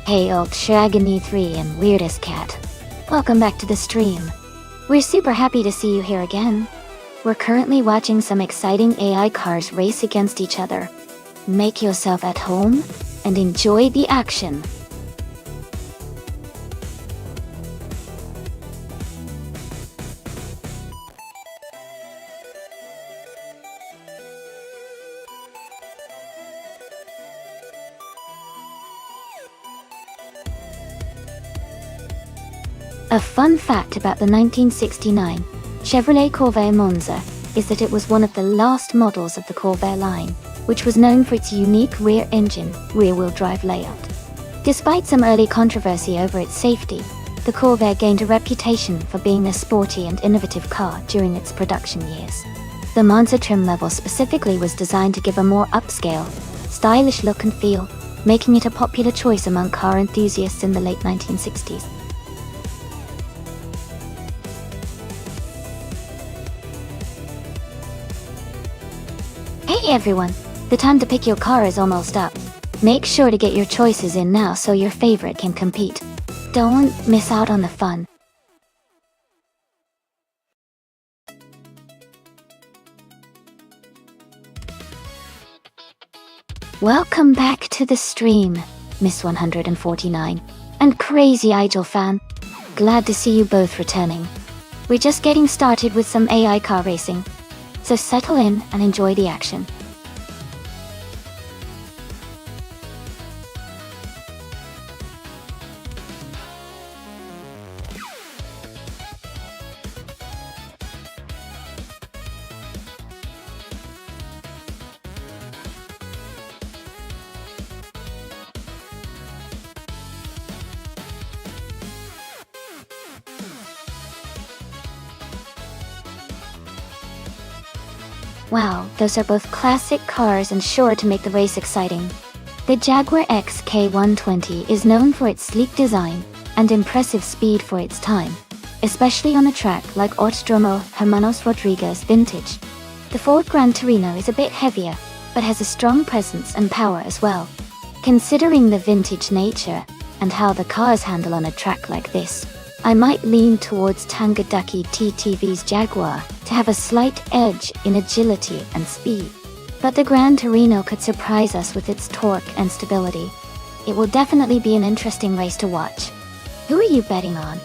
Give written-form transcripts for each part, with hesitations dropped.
Hey old Shaggy 3 and Weirdest Cat. Welcome back to the stream. We're super happy to see you here again. We're currently watching some exciting AI cars race against each other. Make yourself at home and enjoy the action. A fun fact about the 1969 Chevrolet Corvair Monza is that it was one of the last models of the Corvair line, which was known for its unique rear-engine, rear-wheel drive layout. Despite some early controversy over its safety, the Corvair gained a reputation for being a sporty and innovative car during its production years. The Monza trim level specifically was designed to give a more upscale, stylish look and feel, making it a popular choice among car enthusiasts in the late 1960s. Hey everyone, the time to pick your car is almost up. Make sure to get your choices in now so your favorite can compete. Don't miss out on the fun. Welcome back to the stream, Miss 149, and Crazy Idol fan. Glad to see you both returning. We're just getting started with some AI car racing, so settle in and enjoy the action. Wow, those are both classic cars and sure to make the race exciting. The Jaguar XK120 is known for its sleek design and impressive speed for its time, especially on a track like Autódromo Hermanos Rodriguez Vintage. The Ford Gran Torino is a bit heavier, but has a strong presence and power as well. Considering the vintage nature and how the cars handle on a track like this, I might lean towards Tangadaki TTV's Jaguar to have a slight edge in agility and speed. But the Gran Torino could surprise us with its torque and stability. It will definitely be an interesting race to watch. Who are you betting on?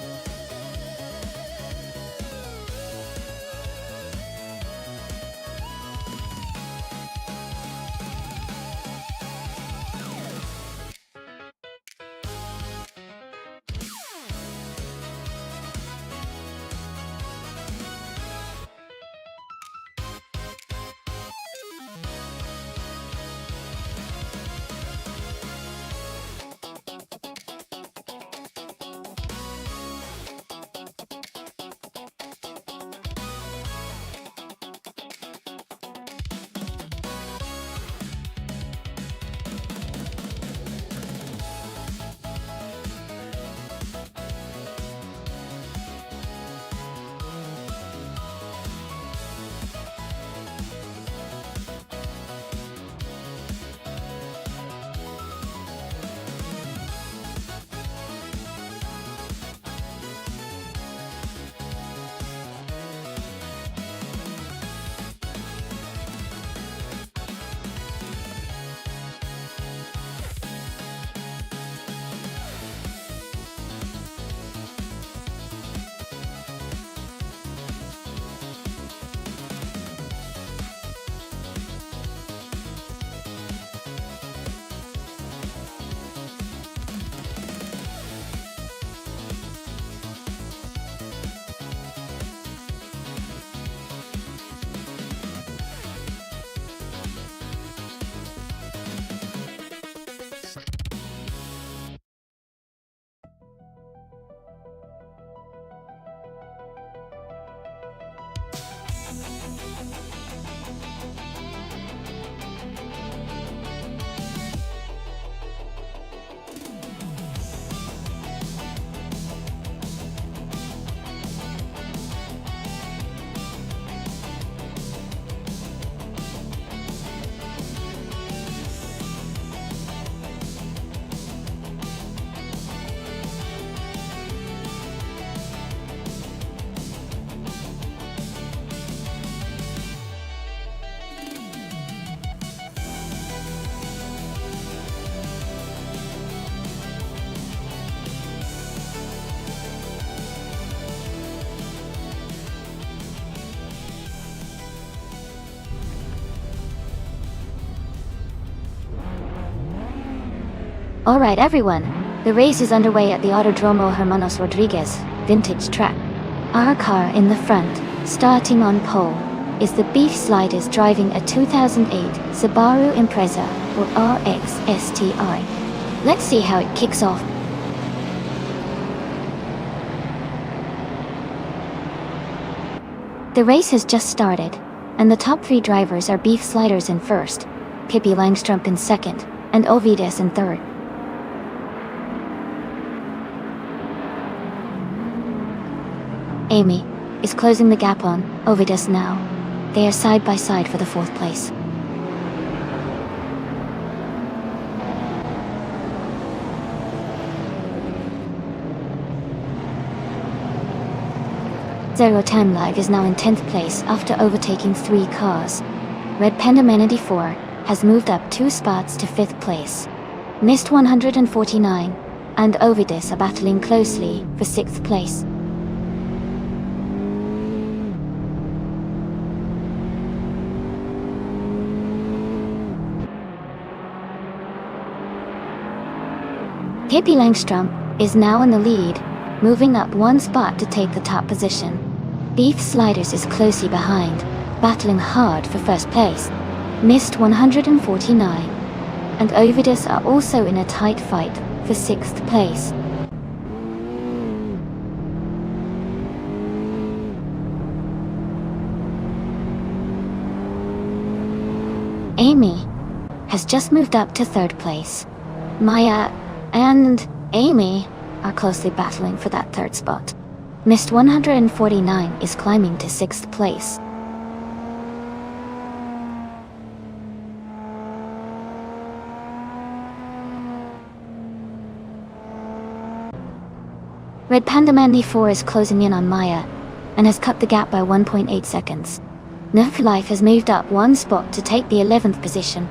Alright everyone, the race is underway at the Autodromo Hermanos Rodriguez vintage track. Our car in the front, starting on pole, is the Beef Sliders driving a 2008 Subaru Impreza or RX STI. Let's see how it kicks off. The race has just started, and the top 3 drivers are Beef Sliders in first, Pippi Langstrup in second, and Ovides in third. Amy is closing the gap on Ovides now. They are side by side for the 4th place. Zero Time Live is now in 10th place after overtaking 3 cars. Red Panda Man 84 has moved up 2 spots to 5th place. Mist 149 and Ovides are battling closely for 6th place. Pippi Langstrup is now in the lead, moving up 1 spot to take the top position. Beef Sliders is closely behind, battling hard for 1st place. Mist 149 and Ovides are also in a tight fight for 6th place. Amy has just moved up to 3rd place. Maya and Amy are closely battling for that 3rd spot. Mist 149 is climbing to 6th place. Red Panda Man 4 is closing in on Maya and has cut the gap by 1.8 seconds. Nerf Life has moved up 1 spot to take the 11th position.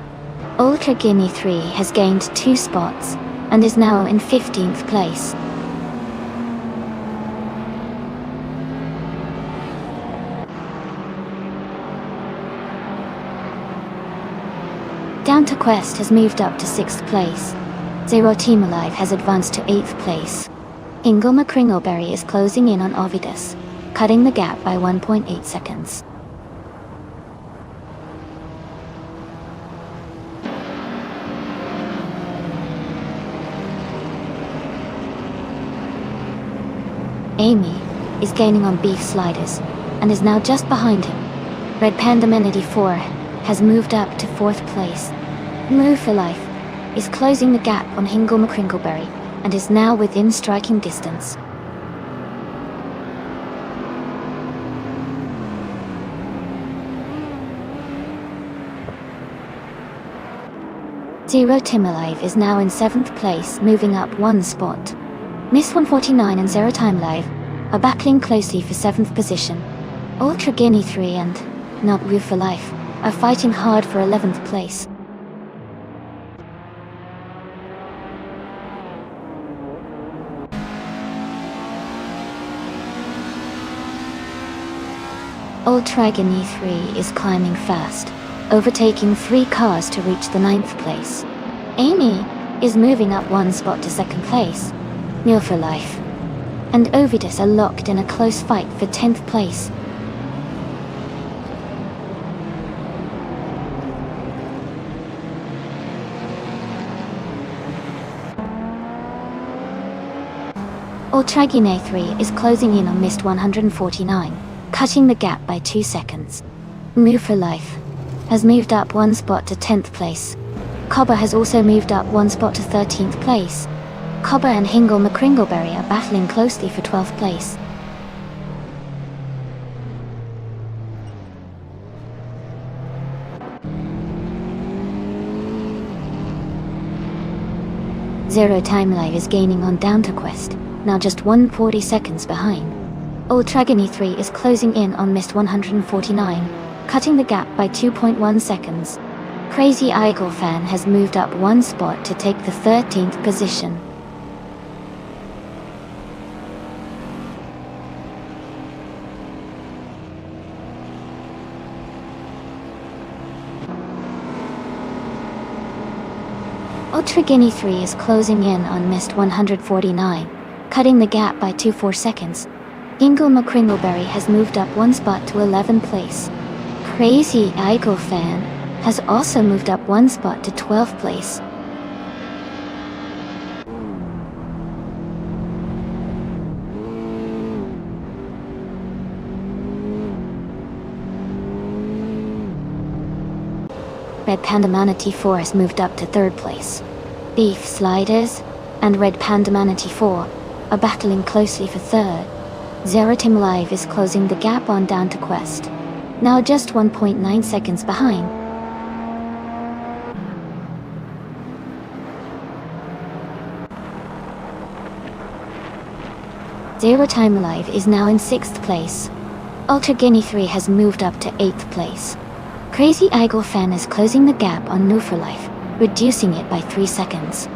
Ultra Guinea 3 has gained 2 spots and is now in 15th place. Down to Quest has moved up to 6th place. Zero Team Alive has advanced to 8th place. Ingle McCringleberry is closing in on Ovides, cutting the gap by 1.8 seconds. Amy is gaining on Beef Sliders and is now just behind him. Red Panda Man 84 has moved up to 4th place. Move for Life is closing the gap on Hingle McCringleberry and is now within striking distance. Zero Tim Alive is now in 7th place, moving up 1 spot. Miss 149 and Zero Time Live are battling closely for 7th position. Ultra Guinea 3 and Not Roof for Life are fighting hard for 11th place. Ultra Guinea 3 is climbing fast, overtaking 3 cars to reach the 9th place. Amy is moving up 1 spot to 2nd place. Meal for Life and Ovides are locked in a close fight for 10th place. Ultra Guinea 3 is closing in on Mist 149, cutting the gap by 2 seconds. Move for Life has moved up 1 spot to 10th place. Cobber has also moved up 1 spot to 13th place. Cobber and Hingle McCringleberry are battling closely for 12th place. Zero Time Live is gaining on Down to Quest, now just 140 seconds behind. Ultra Guinea 3 is closing in on Mist 149, cutting the gap by 2.1 seconds. Crazy Eagle Fan has moved up 1 spot to take the 13th position. Ultra Guinea 3 is closing in on missed 149, cutting the gap by 24 seconds. Ingle McCringleberry has moved up one spot to 11th place. Crazy Eagle Fan has also moved up one spot to 12th place. Red Panda Manatee 4 has moved up to 3rd place. Beef Sliders and Red Panda Manatee 4 are battling closely for 3rd. Zero Tim Live is closing the gap on Down to Quest, now just 1.9 seconds behind. Zero Time Alive is now in 6th place. Ultra Guinea 3 has moved up to 8th place. Crazy Eagle Fan is closing the gap on New for Life, reducing it by 3 seconds.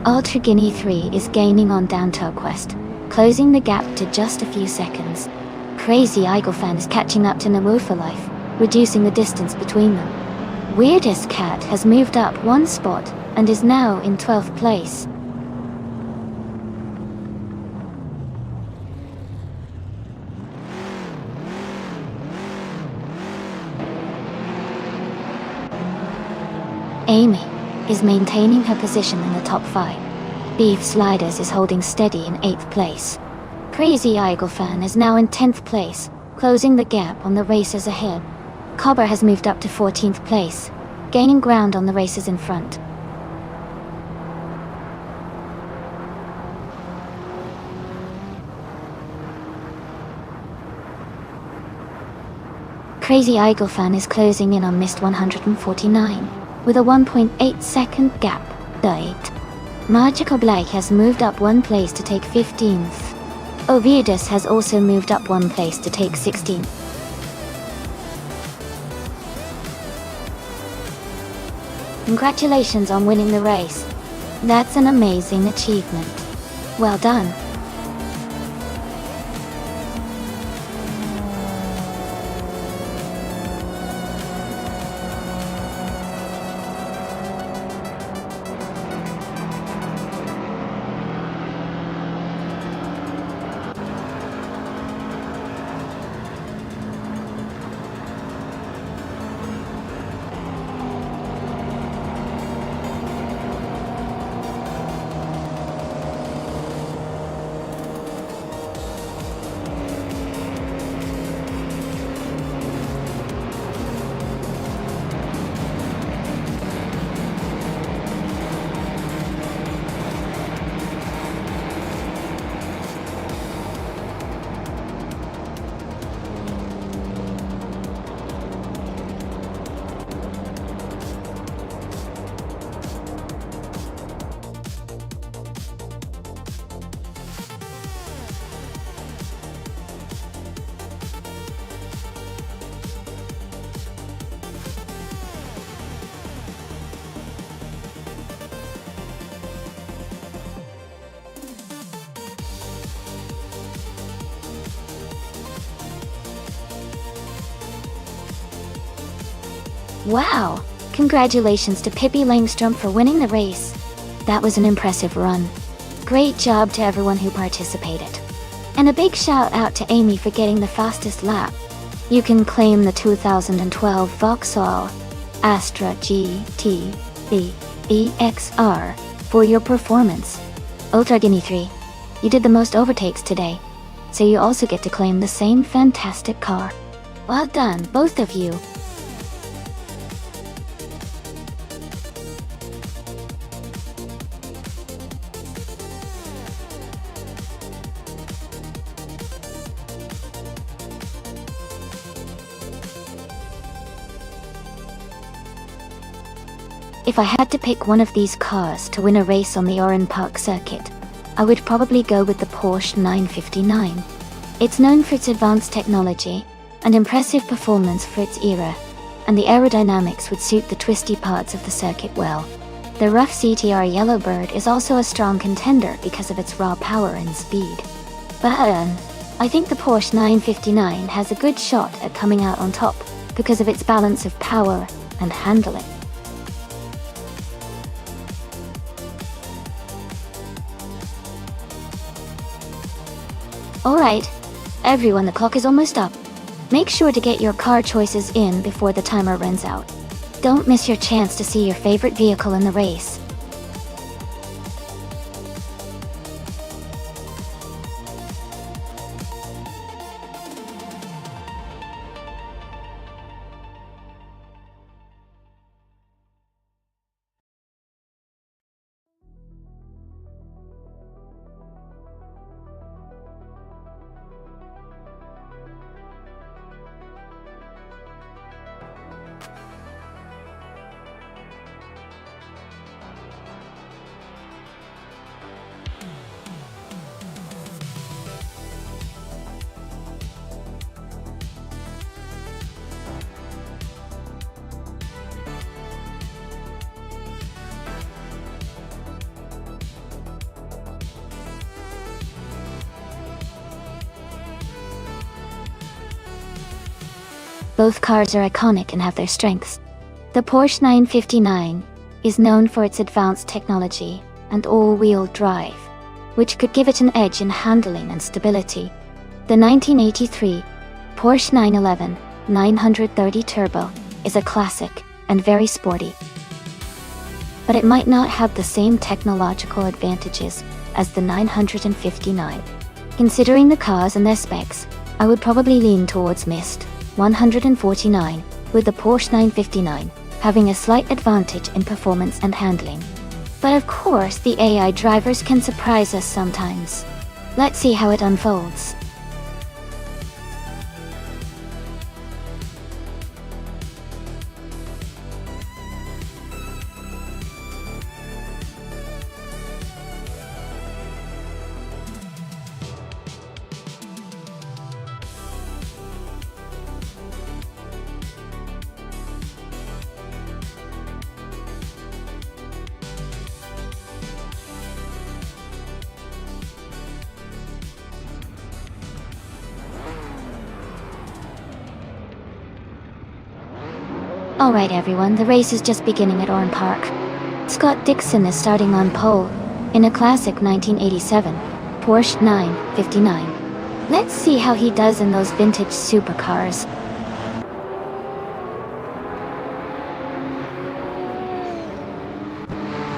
Ultra Guinea 3 is gaining on Down to Quest, closing the gap to just a few seconds. Crazy Eagle Fan is catching up to Namo for Life, reducing the distance between them. Weirdest Cat has moved up one spot and is now in 12th place. Amy is maintaining her position in the top 5. Beef Sliders is holding steady in 8th place. Crazy Eagle Fan is now in 10th place, closing the gap on the racers ahead. Cobber has moved up to 14th place, gaining ground on the racers in front. Crazy Eagle Fan is closing in on missed 149, with a 1.8 second gap. Died. Magical Blake has moved up one place to take 15th. Ovidus has also moved up one place to take 16th. Congratulations on winning the race. That's an amazing achievement. Well done. Wow! Congratulations to Pippi Langstrom for winning the race. That was an impressive run. Great job to everyone who participated. And a big shout out to Amy for getting the fastest lap. You can claim the 2012 Vauxhall Astra GT EXR for your performance. Ultra Guinea 3, you did the most overtakes today, so you also get to claim the same fantastic car. Well done, both of you. If I had to pick one of these cars to win a race on the Oran Park circuit, I would probably go with the Porsche 959. It's known for its advanced technology and impressive performance for its era, and the aerodynamics would suit the twisty parts of the circuit well. The rough CTR Yellowbird is also a strong contender because of its raw power and speed. But I think the Porsche 959 has a good shot at coming out on top because of its balance of power and handling. Alright, everyone, the clock is almost up. Make sure to get your car choices in before the timer runs out. Don't miss your chance to see your favorite vehicle in the race. Both cars are iconic and have their strengths. The Porsche 959 is known for its advanced technology and all-wheel drive, which could give it an edge in handling and stability. The 1983 Porsche 911 930 Turbo is a classic and very sporty, but it might not have the same technological advantages as the 959. Considering the cars and their specs, I would probably lean towards Mist 149, with the Porsche 959 having a slight advantage in performance and handling. But of course, the AI drivers can surprise us sometimes. Let's see how it unfolds. Alright everyone, the race is just beginning at Orne Park. Scott Dixon is starting on pole, in a classic 1987 Porsche 959. Let's see how he does in those vintage supercars.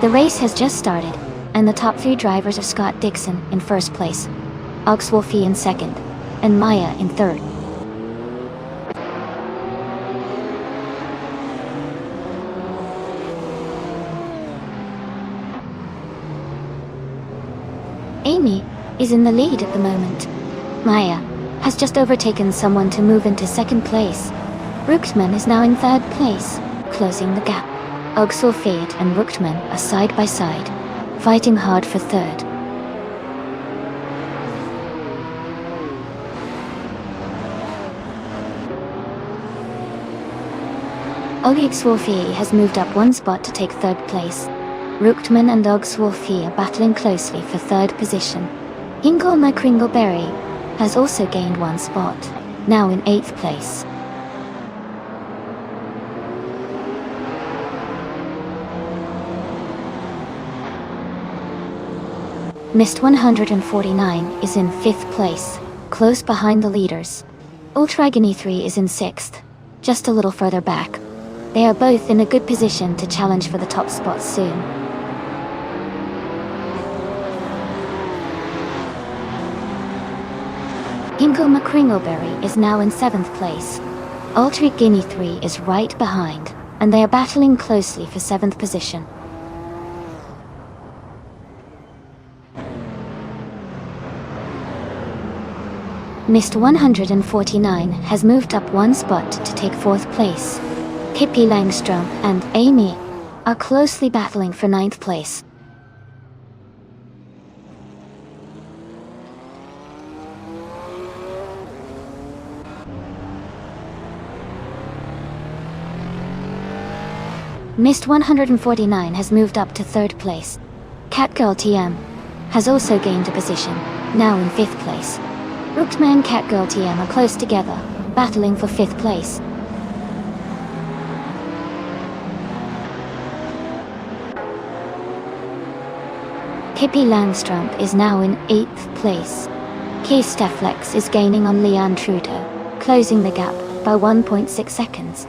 The race has just started, and the top three drivers are Scott Dixon in first place, Aux Wolfie in second, and Maya in third. Amy is in the lead at the moment. Maya has just overtaken someone to move into second place. Ruchtman is now in third place, closing the gap. Ogsulfate and Ruchtman are side by side, fighting hard for third. Ogsulfate has moved up one spot to take third place. Ruchtman and Ogsulfate are battling closely for third position. Ingo McCringleberry has also gained one spot, now in 8th place. Mist 149 is in 5th place, close behind the leaders. Ultragony 3 is in 6th, just a little further back. They are both in a good position to challenge for the top spot soon. Ingo McCringleberry is now in 7th place. Ultra Guinea 3 is right behind, and they are battling closely for 7th position. Mist 149 has moved up one spot to take 4th place. Pippi Langstrom and Amy are closely battling for 9th place. Mist 149 has moved up to 3rd place. Catgirl TM has also gained a position, now in 5th place. Rookman and Catgirl TM are close together, battling for 5th place. Pippi Langstrump is now in 8th place. Keith Stefflex is gaining on Leanne Trudeau, closing the gap by 1.6 seconds.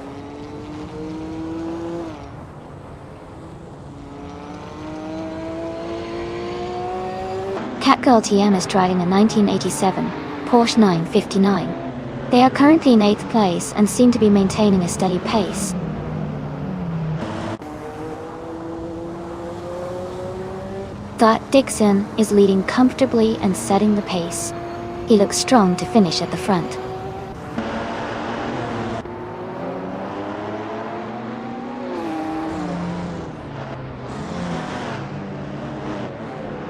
Catgirl TM is driving a 1987 Porsche 959. They are currently in 8th place and seem to be maintaining a steady pace. That Dixon is leading comfortably and setting the pace. He looks strong to finish at the front.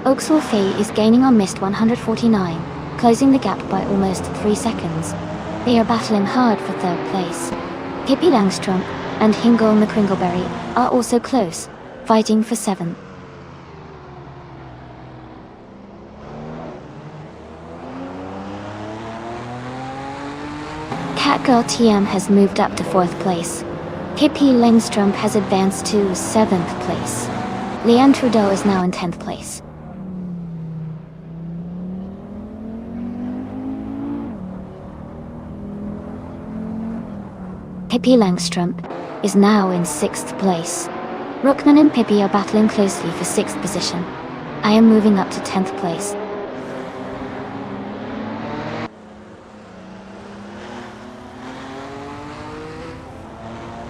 Oakswell is gaining on Mist 149, closing the gap by almost 3 seconds. They are battling hard for 3rd place. Pippi Langstrump and Hingle McCringleberry are also close, fighting for 7th. Catgirl TM has moved up to 4th place. Pippi Langstrump has advanced to 7th place. Leanne Trudeau is now in 10th place. Pippi Langstrump is now in 6th place. Rookman and Pippi are battling closely for 6th position. I am moving up to 10th place.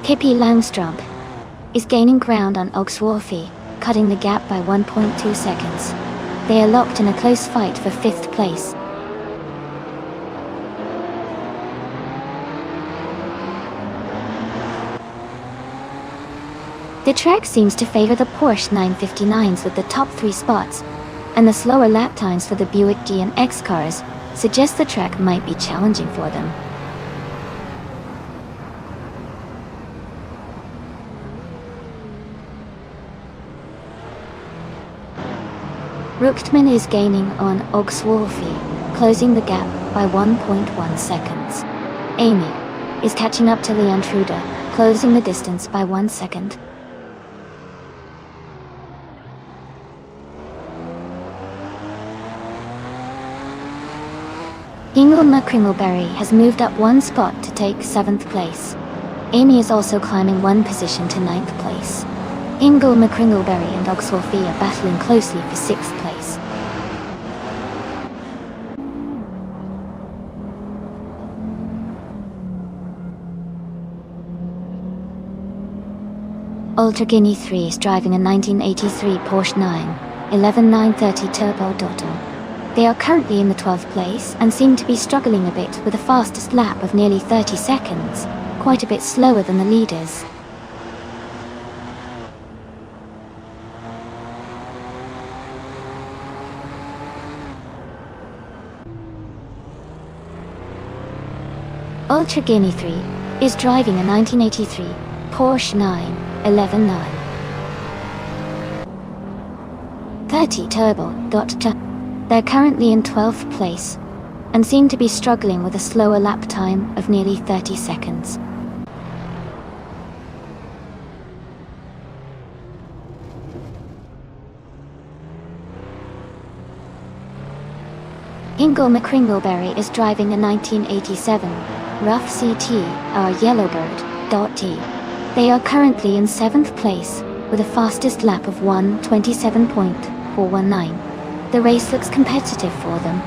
Pippi Langstrump is gaining ground on Oaksworthy, cutting the gap by 1.2 seconds. They are locked in a close fight for 5th place. The track seems to favor the Porsche 959s with the top 3 spots, and the slower lap times for the Buick G and X cars suggest the track might be challenging for them. Rookman is gaining on Oaksworthy, closing the gap by 1.1 seconds. Amy is catching up to Leanne Trudeau, closing the distance by 1 second. Hingle McCringleberry has moved up 1 spot to take 7th place. Amy is also climbing 1 position to 9th place. Hingle McCringleberry and Oaksworthy are battling closely for 6th place. Ultra Guinea 3 is driving a 1983 Porsche 911 930 Turbo Dotto. They are currently in the 12th place and seem to be struggling a bit with a fastest lap of nearly 30 seconds, quite a bit slower than the leaders. Ultra Guinea 3 is driving a 1983 Porsche 911 930 Turbo Dotto. They're currently in 12th place and seem to be struggling with a slower lap time of nearly 30 seconds. Hingle McCringleberry is driving a 1987 Rough CT R Yellowbird .T. They are currently in 7th place with a fastest lap of 1:27.419. The race looks competitive for them.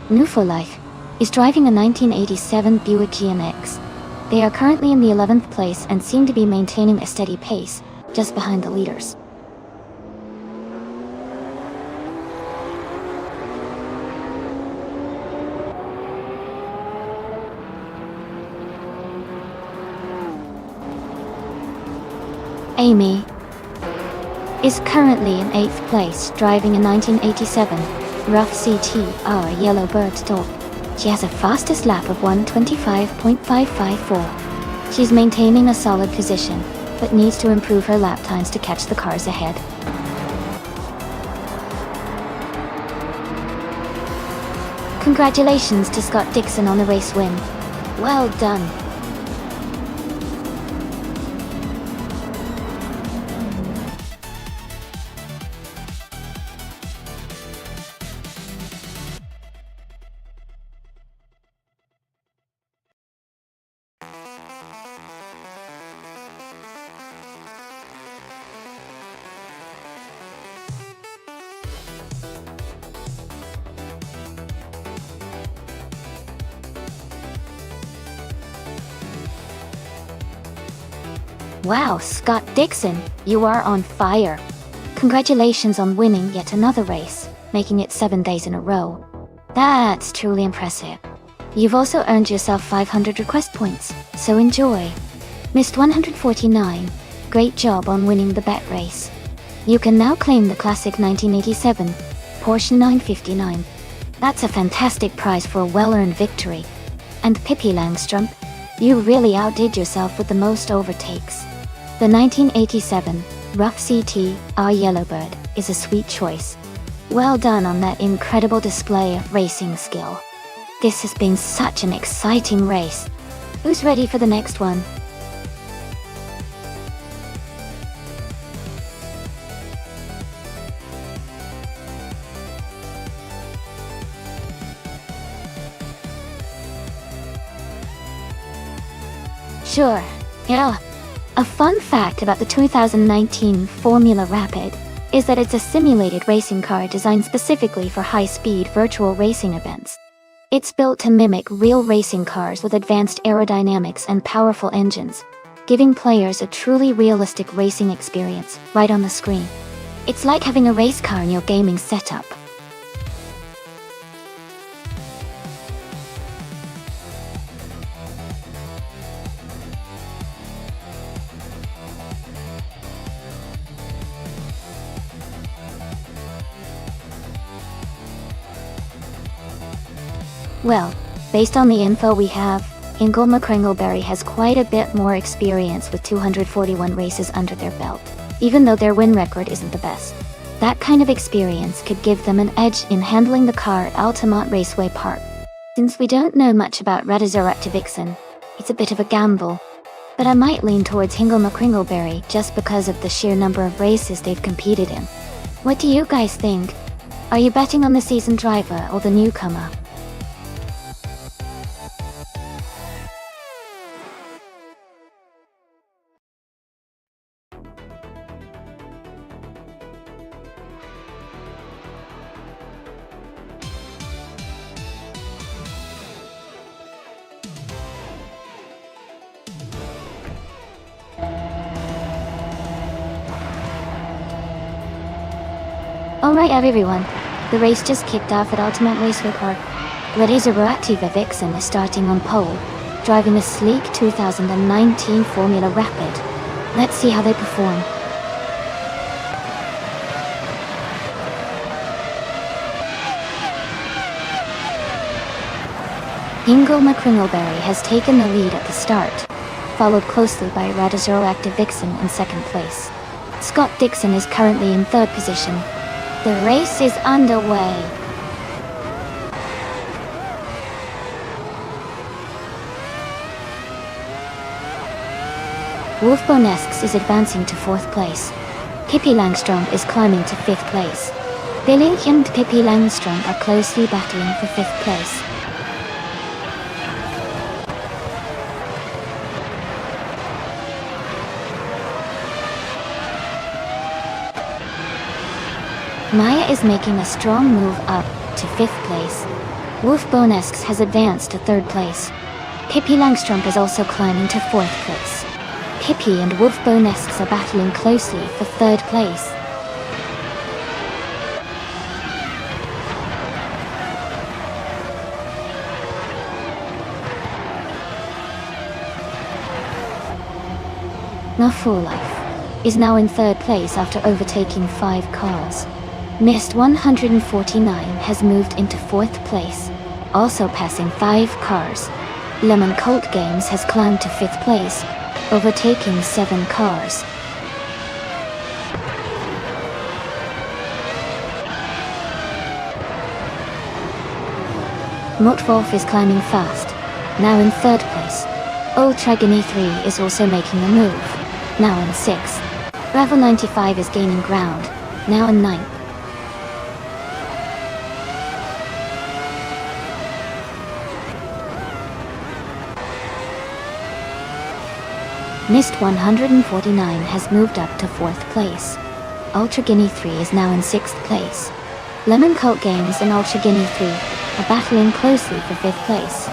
New for Life is driving a 1987 Buick GMX. They are currently in the 11th place and seem to be maintaining a steady pace, just behind the leaders. Amy is currently in 8th place, driving a 1987 Rough CT, our Yellowbird top. She has a fastest lap of 1:25.554. She's maintaining a solid position, but needs to improve her lap times to catch the cars ahead. Congratulations to Scott Dixon on the race win. Well done. Wow, Scott Dixon, you are on fire. Congratulations on winning yet another race, making it 7 days in a row. That's truly impressive. You've also earned yourself 500 request points, so enjoy. Missed 149, great job on winning the bet race. You can now claim the classic 1987 Porsche 959. That's a fantastic prize for a well-earned victory. And Pippi Langstrup, you really outdid yourself with the most overtakes. The 1987 Rough CT, our Yellowbird, is a sweet choice. Well done on that incredible display of racing skill. This has been such an exciting race. Who's ready for the next one? Sure, yeah. A fun fact about the 2019 Formula Rapid is that it's a simulated racing car designed specifically for high-speed virtual racing events. It's built to mimic real racing cars with advanced aerodynamics and powerful engines, giving players a truly realistic racing experience right on the screen. It's like having a race car in your gaming setup. Well, based on the info we have, Ingle McCringleberry has quite a bit more experience with 241 races under their belt, even though their win record isn't the best. That kind of experience could give them an edge in handling the car at Altamont Raceway Park. Since we don't know much about Radizeractive Vixen, it's a bit of a gamble, but I might lean towards Hingle McCringleberry just because of the sheer number of races they've competed in. What do you guys think? Are you betting on the seasoned driver or the newcomer? Alright everyone, the race just kicked off at Altamont Raceway Park. Radizeractive Vixen is starting on pole, driving a sleek 2019 Formula Rapid. Let's see how they perform. Ingle McCringleberry has taken the lead at the start, followed closely by Radizeractive Vixen in second place. Scott Dixon is currently in third position. The race is underway. Wolfbonesks is advancing to fourth place. Pippi Langstrup is climbing to fifth place. Billy and Pippi Langstrup are closely battling for fifth place. Maya is making a strong move up to fifth place. Wolfbonesks has advanced to third place. Pippi Langstrup is also climbing to fourth place. Pippi and Wolfbonesks are battling closely for third place. Now Full Life is now in third place after overtaking 5 cars. Mist 149 has moved into 4th place, also passing 5 cars. Lemon Colt Games has climbed to 5th place, overtaking 7 cars. Mutwolf is climbing fast, now in 3rd place. Ultra Guinea 3 is also making a move, now in 6th. Ravel 95 is gaining ground, now in 9th. Mist 149 has moved up to 4th place. Ultra Guinea 3 is now in 6th place. Lemon Colt Games and Ultra Guinea 3 are battling closely for 5th place.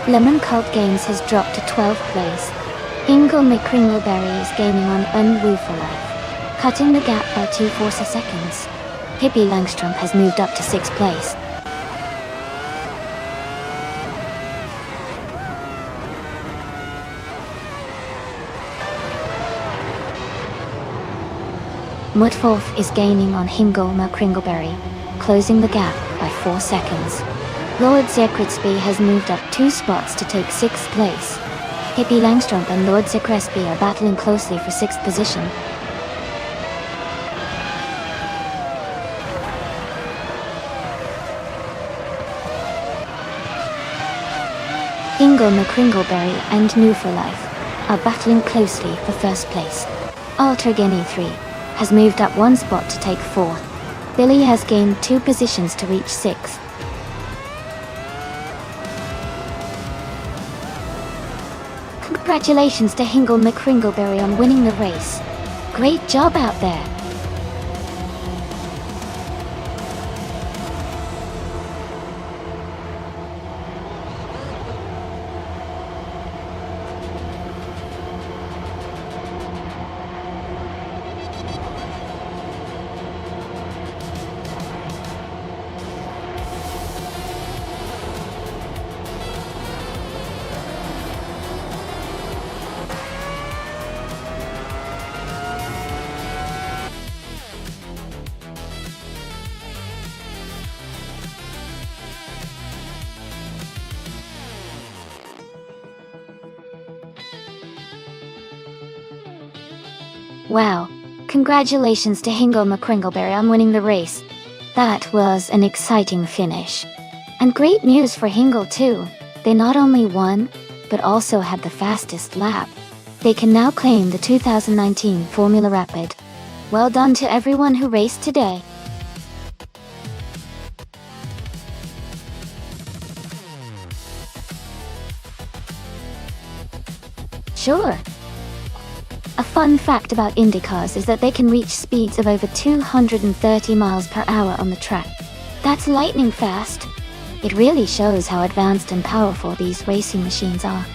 Lemon Cult Games has dropped to 12th place. Ingle McCringleberry is gaining on Unwoo for life, cutting the gap by 2 seconds. Hippie Langstrom has moved up to 6th place. Mudforth is gaining on Hingle McCringleberry, closing the gap by 4 seconds. Lord Zekritsby has moved up 2 spots to take 6th place. Hippie Langstrom and Lord Zekresby are battling closely for 6th position. Hingle McCringleberry and New for Life are battling closely for 1st place. Ultra Guinea 3 has moved up 1 spot to take 4th. Billy has gained 2 positions to reach 6th. Congratulations to Hingle McCringleberry on winning the race. Great job out there. Wow, congratulations to Hingle McCringleberry on winning the race. That was an exciting finish. And great news for Hingle too. They not only won, but also had the fastest lap. They can now claim the 2019 Formula Rapid. Well done to everyone who raced today. Sure. A fun fact about IndyCars is that they can reach speeds of over 230 miles per hour on the track. That's lightning fast. It really shows how advanced and powerful these racing machines are.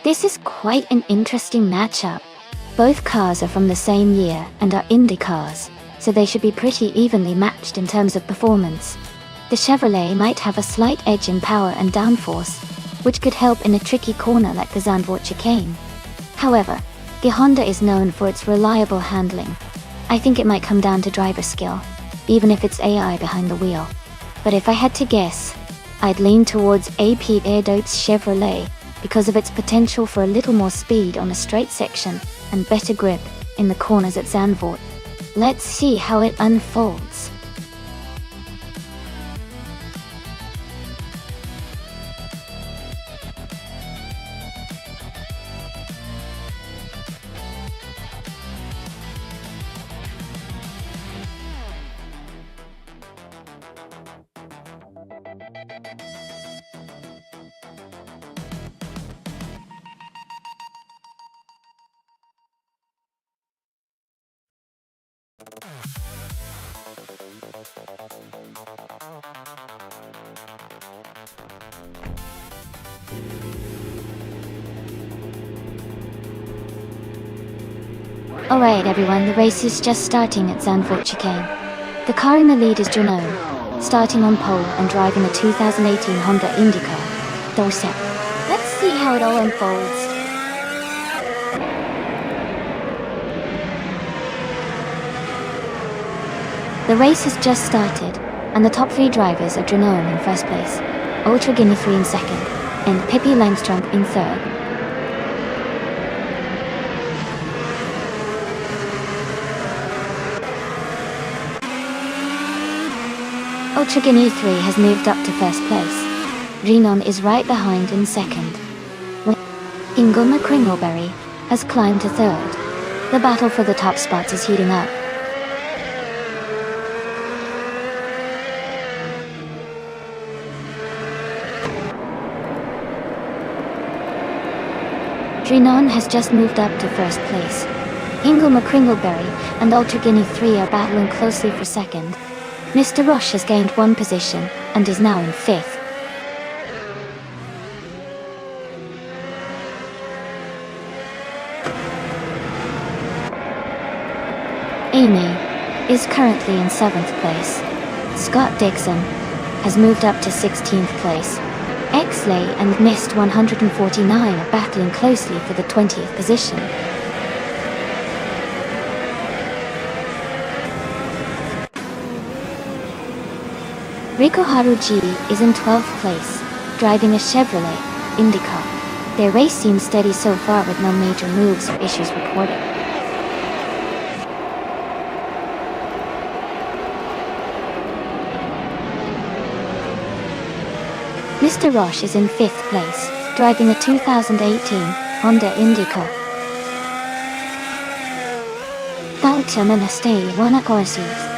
This is quite an interesting matchup. Both cars are from the same year and are Indy cars, so they should be pretty evenly matched in terms of performance. The Chevrolet might have a slight edge in power and downforce, which could help in a tricky corner like the Zandvoort chicane. However, the Honda is known for its reliable handling. I think it might come down to driver skill. even if it's AI behind the wheel. But if I had to guess, I'd lean towards AP Erdo's Chevrolet because of its potential for a little more speed on a straight section and better grip in the corners at Zandvoort. Let's see how it unfolds. Alright everyone, the race is just starting at Zandvoort Chicane. The car in the lead is Janone, starting on pole and driving a 2018 Honda IndyCar, Dorset. Let's see how it all unfolds. The race has just started, and the top 3 drivers are Janone in first place, Ultra Guinea 3 in second, and Pippi Langstrump in third. Ultra Guinea 3 has moved up to first place. Renon is right behind in second. Ingoma Kringleberry has climbed to third. The battle for the top spots is heating up. Renon has just moved up to first place. Ingoma Kringleberry and Ultra Guinea 3 are battling closely for second. Mr. Roche has gained 1 position and is now in 5th. Amy is currently in 7th place. Scott Dixon has moved up to 16th place. Exley and Mist 149 are battling closely for the 20th position. Rico Haruji is in 12th place, driving a Chevrolet IndyCar. Their race seems steady so far with no major moves or issues reported. Mr. Roche is in 5th place, driving a 2018 Honda IndyCar. Dalton and Estee Wanakorsis.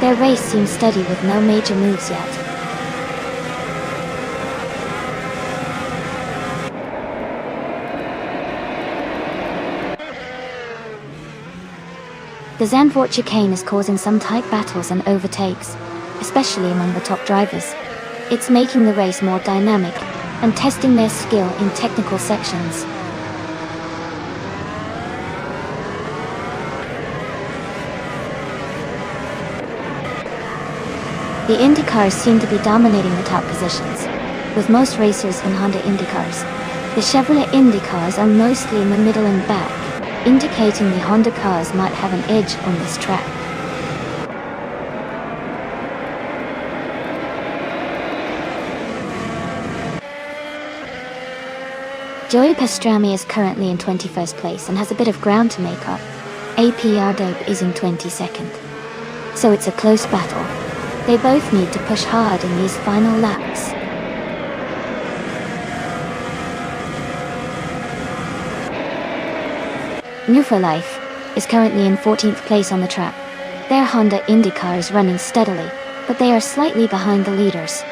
Their race seems steady with no major moves yet. The Zandvoort chicane is causing some tight battles and overtakes, especially among the top drivers. It's making the race more dynamic and testing their skill in technical sections. The IndyCars seem to be dominating the top positions, with most racers in Honda IndyCars. The Chevrolet IndyCars are mostly in the middle and back, indicating the Honda cars might have an edge on this track. Joey Pastrami is currently in 21st place and has a bit of ground to make up. AP Ardobe is in 22nd. So it's a close battle. They both need to push hard in these final laps. New for Life is currently in 14th place on the track. Their Honda IndyCar is running steadily, but they are slightly behind the leaders.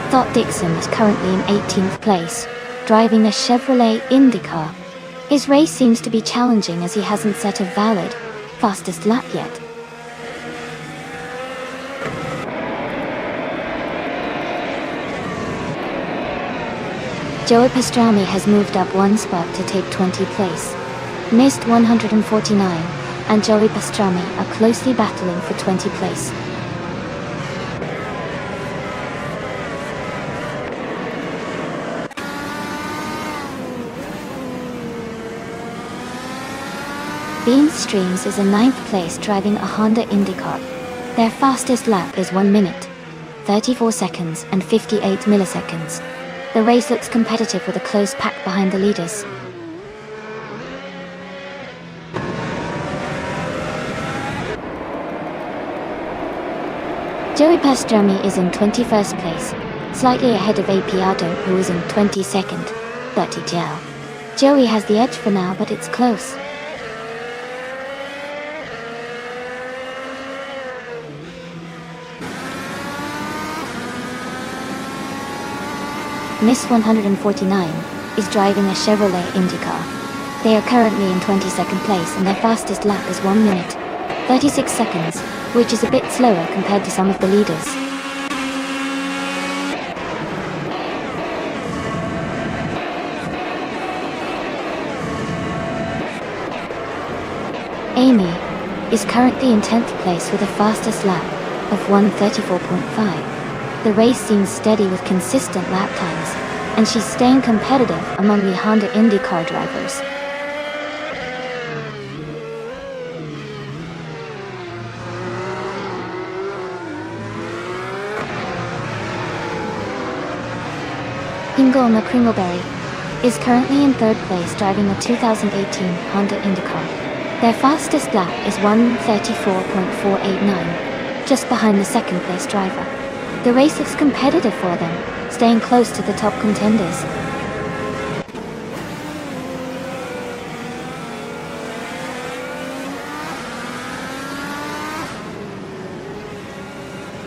Scott Dixon is currently in 18th place, driving a Chevrolet IndyCar. His race seems to be challenging as he hasn't set a valid fastest lap yet. Joey Pastrami has moved up 1 spot to take 20th place. Missed 149 and Joey Pastrami are closely battling for 20th place. Beam Streams is in 9th place driving a Honda IndyCar. Their fastest lap is 1 minute, 34 seconds and 58 milliseconds. The race looks competitive with a close pack behind the leaders. Joey Pastrami is in 21st place, slightly ahead of Apiato, who is in 22nd. 30 Jiao. Joey has the edge for now, but it's close. Miss 149 is driving a Chevrolet IndyCar. They are currently in 22nd place and their fastest lap is 1 minute, 36 seconds, which is a bit slower compared to some of the leaders. Amy is currently in 10th place with a fastest lap of 1:34.5. The race seems steady with consistent lap times, and she's staying competitive among the Honda IndyCar drivers. Ingolma Kringleberry is currently in 3rd place driving a 2018 Honda IndyCar. Their fastest lap is 1:34.489, just behind the 2nd place driver. The race looks competitive for them, staying close to the top contenders.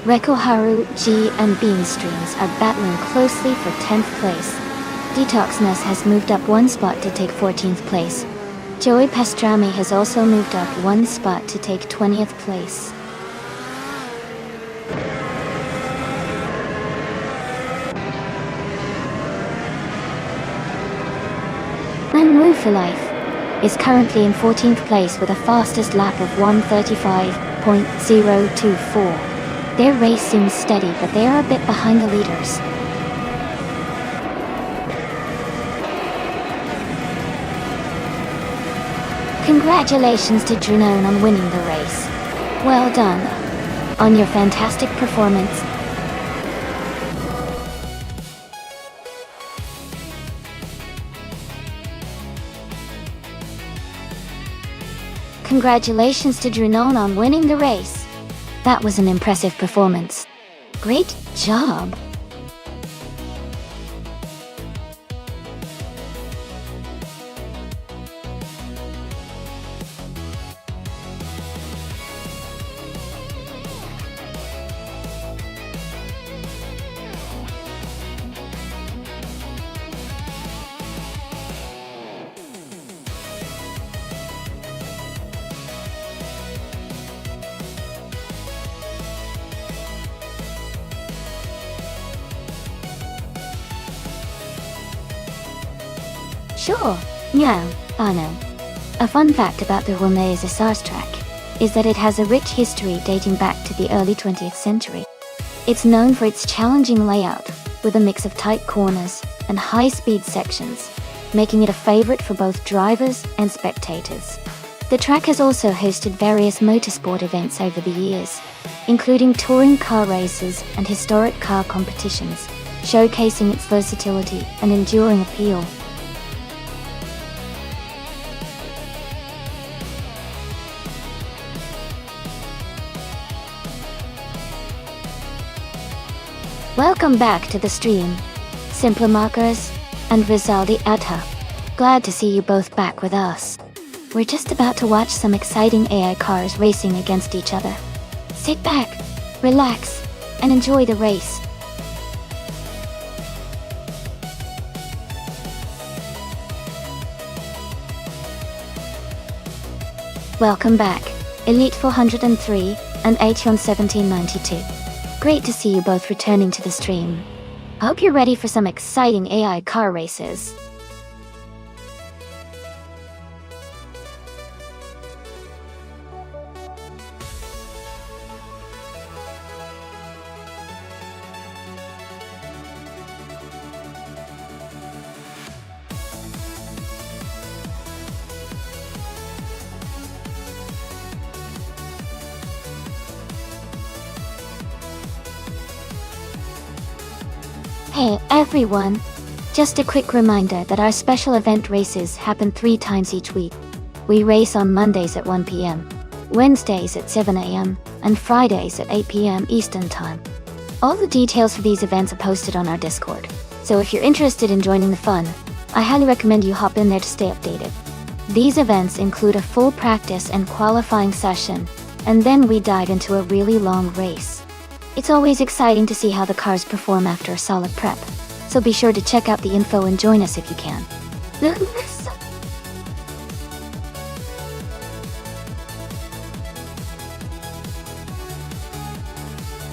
Rekoharu, G and Beam Streams are battling closely for 10th place. Detoxness has moved up 1 spot to take 14th place. Joey Pastrami has also moved up 1 spot to take 20th place. Manwu for Life is currently in 14th place with a fastest lap of 1:35.024. Their race seems steady, but they are a bit behind the leaders. Congratulations to Junone on winning the race. Well done on your fantastic performance. Congratulations to Junone on winning the race. That was an impressive performance. Great job! Sure, yeah, I know. A fun fact about the Romaise Essars track is that it has a rich history dating back to the early 20th century. It's known for its challenging layout, with a mix of tight corners and high-speed sections, making it a favorite for both drivers and spectators. The track has also hosted various motorsport events over the years, including touring car races and historic car competitions, showcasing its versatility and enduring appeal. Welcome back to the stream, Simplamakers and Rizaldi Adha. Glad to see you both back with us. We're just about to watch some exciting AI cars racing against each other. Sit back, relax, and enjoy the race. Welcome back, Elite 403 and Aetion 1792. Great to see you both returning to the stream. Hope you're ready for some exciting AI car races. Hey everyone! Just a quick reminder that our special event races happen 3 times each week. We race on Mondays at 1 p.m., Wednesdays at 7 a.m., and Fridays at 8 p.m. Eastern Time. All the details for these events are posted on our Discord, so if you're interested in joining the fun, I highly recommend you hop in there to stay updated. These events include a full practice and qualifying session, and then we dive into a really long race. It's always exciting to see how the cars perform after a solid prep, so be sure to check out the info and join us if you can.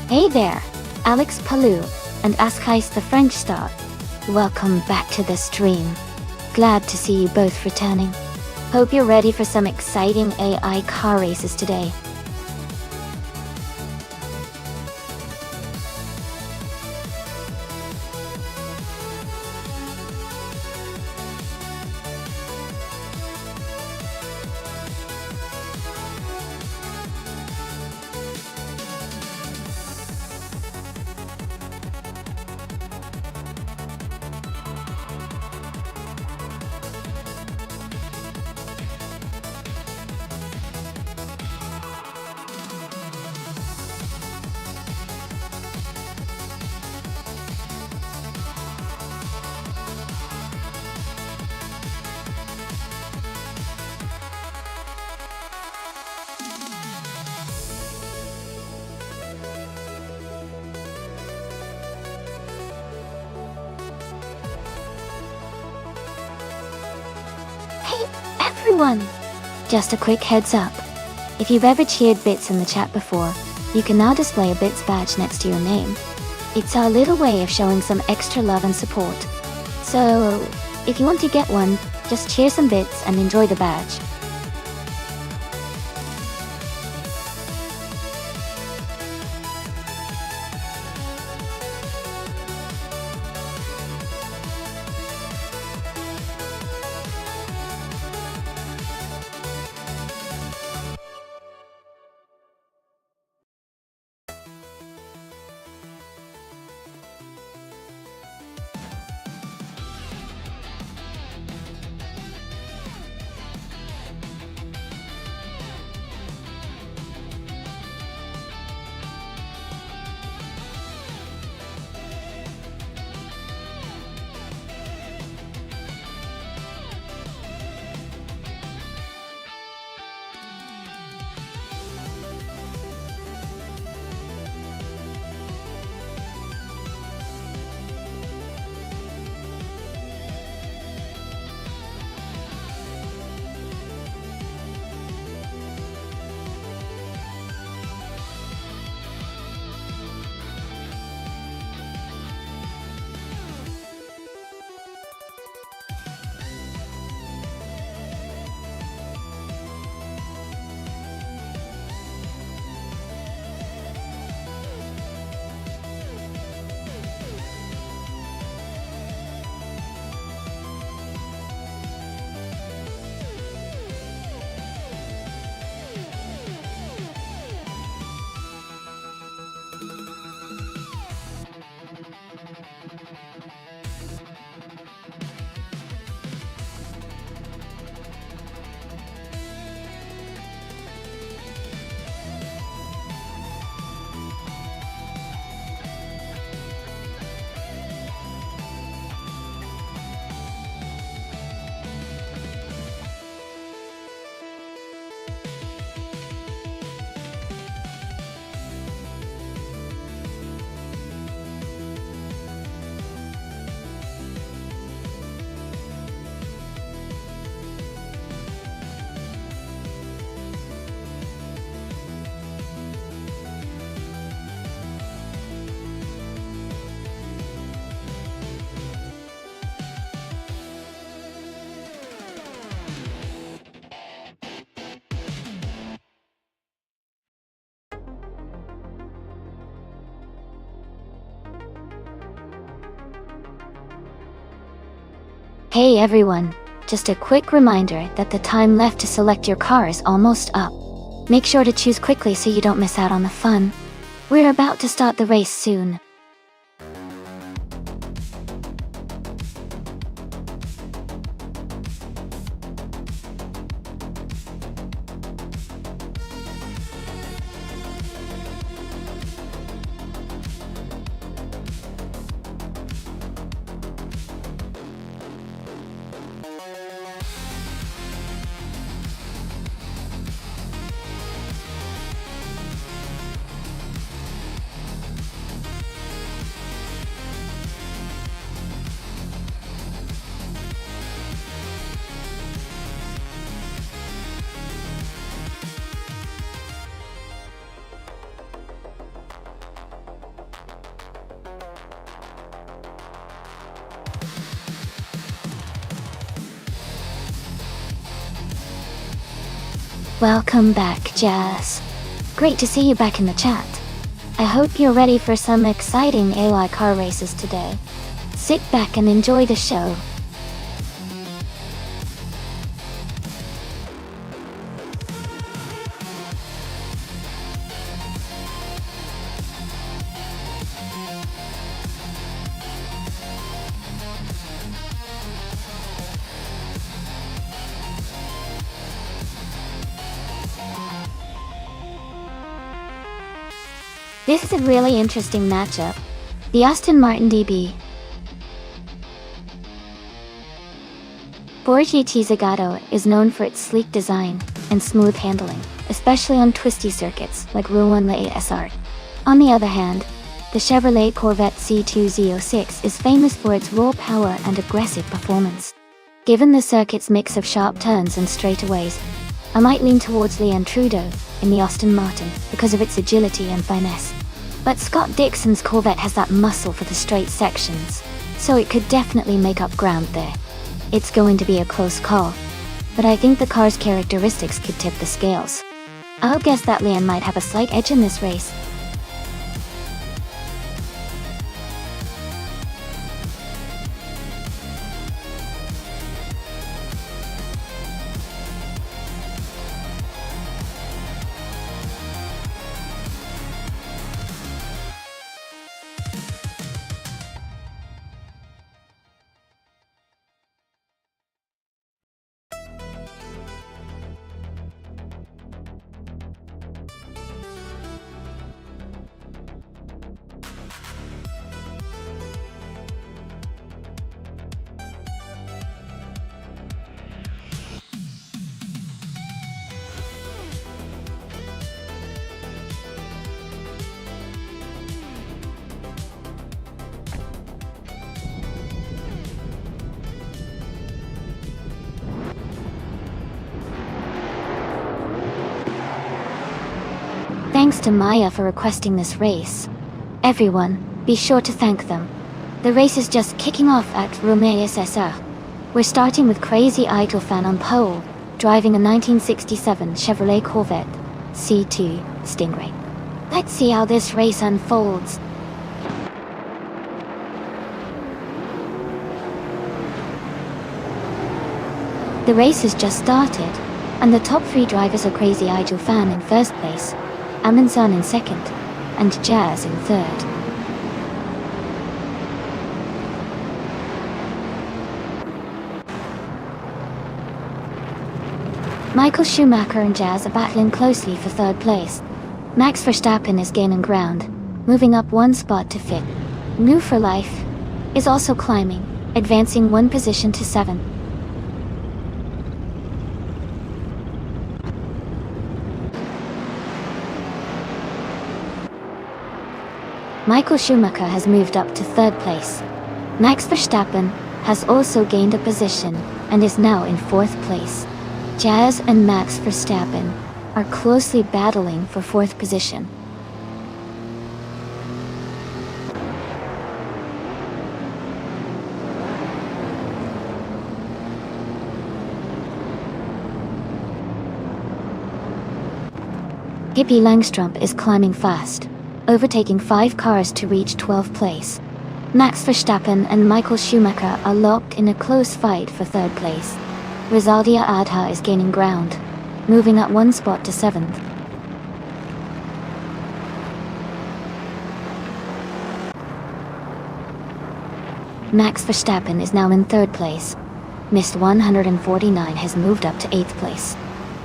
Hey there, Alex Palou and Askais the French star. Welcome back to the stream. Glad to see you both returning. Hope you're ready for some exciting AI car races today. Hey everyone! Just a quick heads up. If you've ever cheered Bits in the chat before, you can now display a Bits badge next to your name. It's our little way of showing some extra love and support. So, if you want to get one, just cheer some Bits and enjoy the badge. Hey everyone! Just a quick reminder that the time left to select your car is almost up. Make sure to choose quickly so you don't miss out on the fun. We're about to start the race soon. Welcome back, Jazz. Great to see you back in the chat. I hope you're ready for some exciting AI car races today. Sit back and enjoy the show. This is a really interesting matchup. The Aston Martin DB 4 GT Zagato is known for its sleek design and smooth handling, especially on twisty circuits like Rouen Le SR. On the other hand, the Chevrolet Corvette C2Z06 is famous for its raw power and aggressive performance. Given the circuit's mix of sharp turns and straightaways, I might lean towards the Intrudo in the Aston Martin because of its agility and finesse. But Scott Dixon's Corvette has that muscle for the straight sections, so it could definitely make up ground there. It's going to be a close call, but I think the car's characteristics could tip the scales. I'll guess that Liam might have a slight edge in this race. Thanks to Maya for requesting this race. Everyone, be sure to thank them. The race is just kicking off at Rouen SR. We're starting with Crazy Idol Fan on pole, driving a 1967 Chevrolet Corvette C2 Stingray. Let's see how this race unfolds. The race has just started, and the top 3 drivers are Crazy Idol Fan in first place, Amundsen in second, and Jazz in third. Michael Schumacher and Jazz are battling closely for third place. Max Verstappen is gaining ground, moving up 1 spot to 5th. New for Life is also climbing, advancing 1 position to 7th. Michael Schumacher has moved up to 3rd place. Max Verstappen has also gained a position and is now in 4th place. Jazz and Max Verstappen are closely battling for 4th position. Pippi Langstrup is climbing fast, overtaking 5 cars to reach 12th place. Max Verstappen and Michael Schumacher are locked in a close fight for 3rd place. Rizaldia Adha is gaining ground, moving up 1 spot to 7th. Max Verstappen is now in 3rd place. Mist 149 has moved up to 8th place.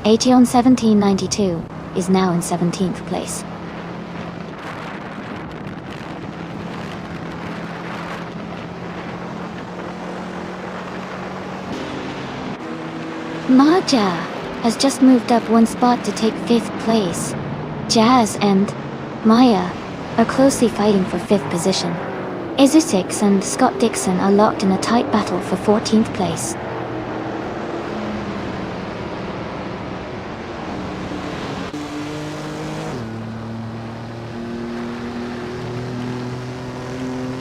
Aetion 1792 is now in 17th place. Maja has just moved up 1 spot to take 5th place. Jazz and Maya are closely fighting for 5th position. Isusix and Scott Dixon are locked in a tight battle for 14th place.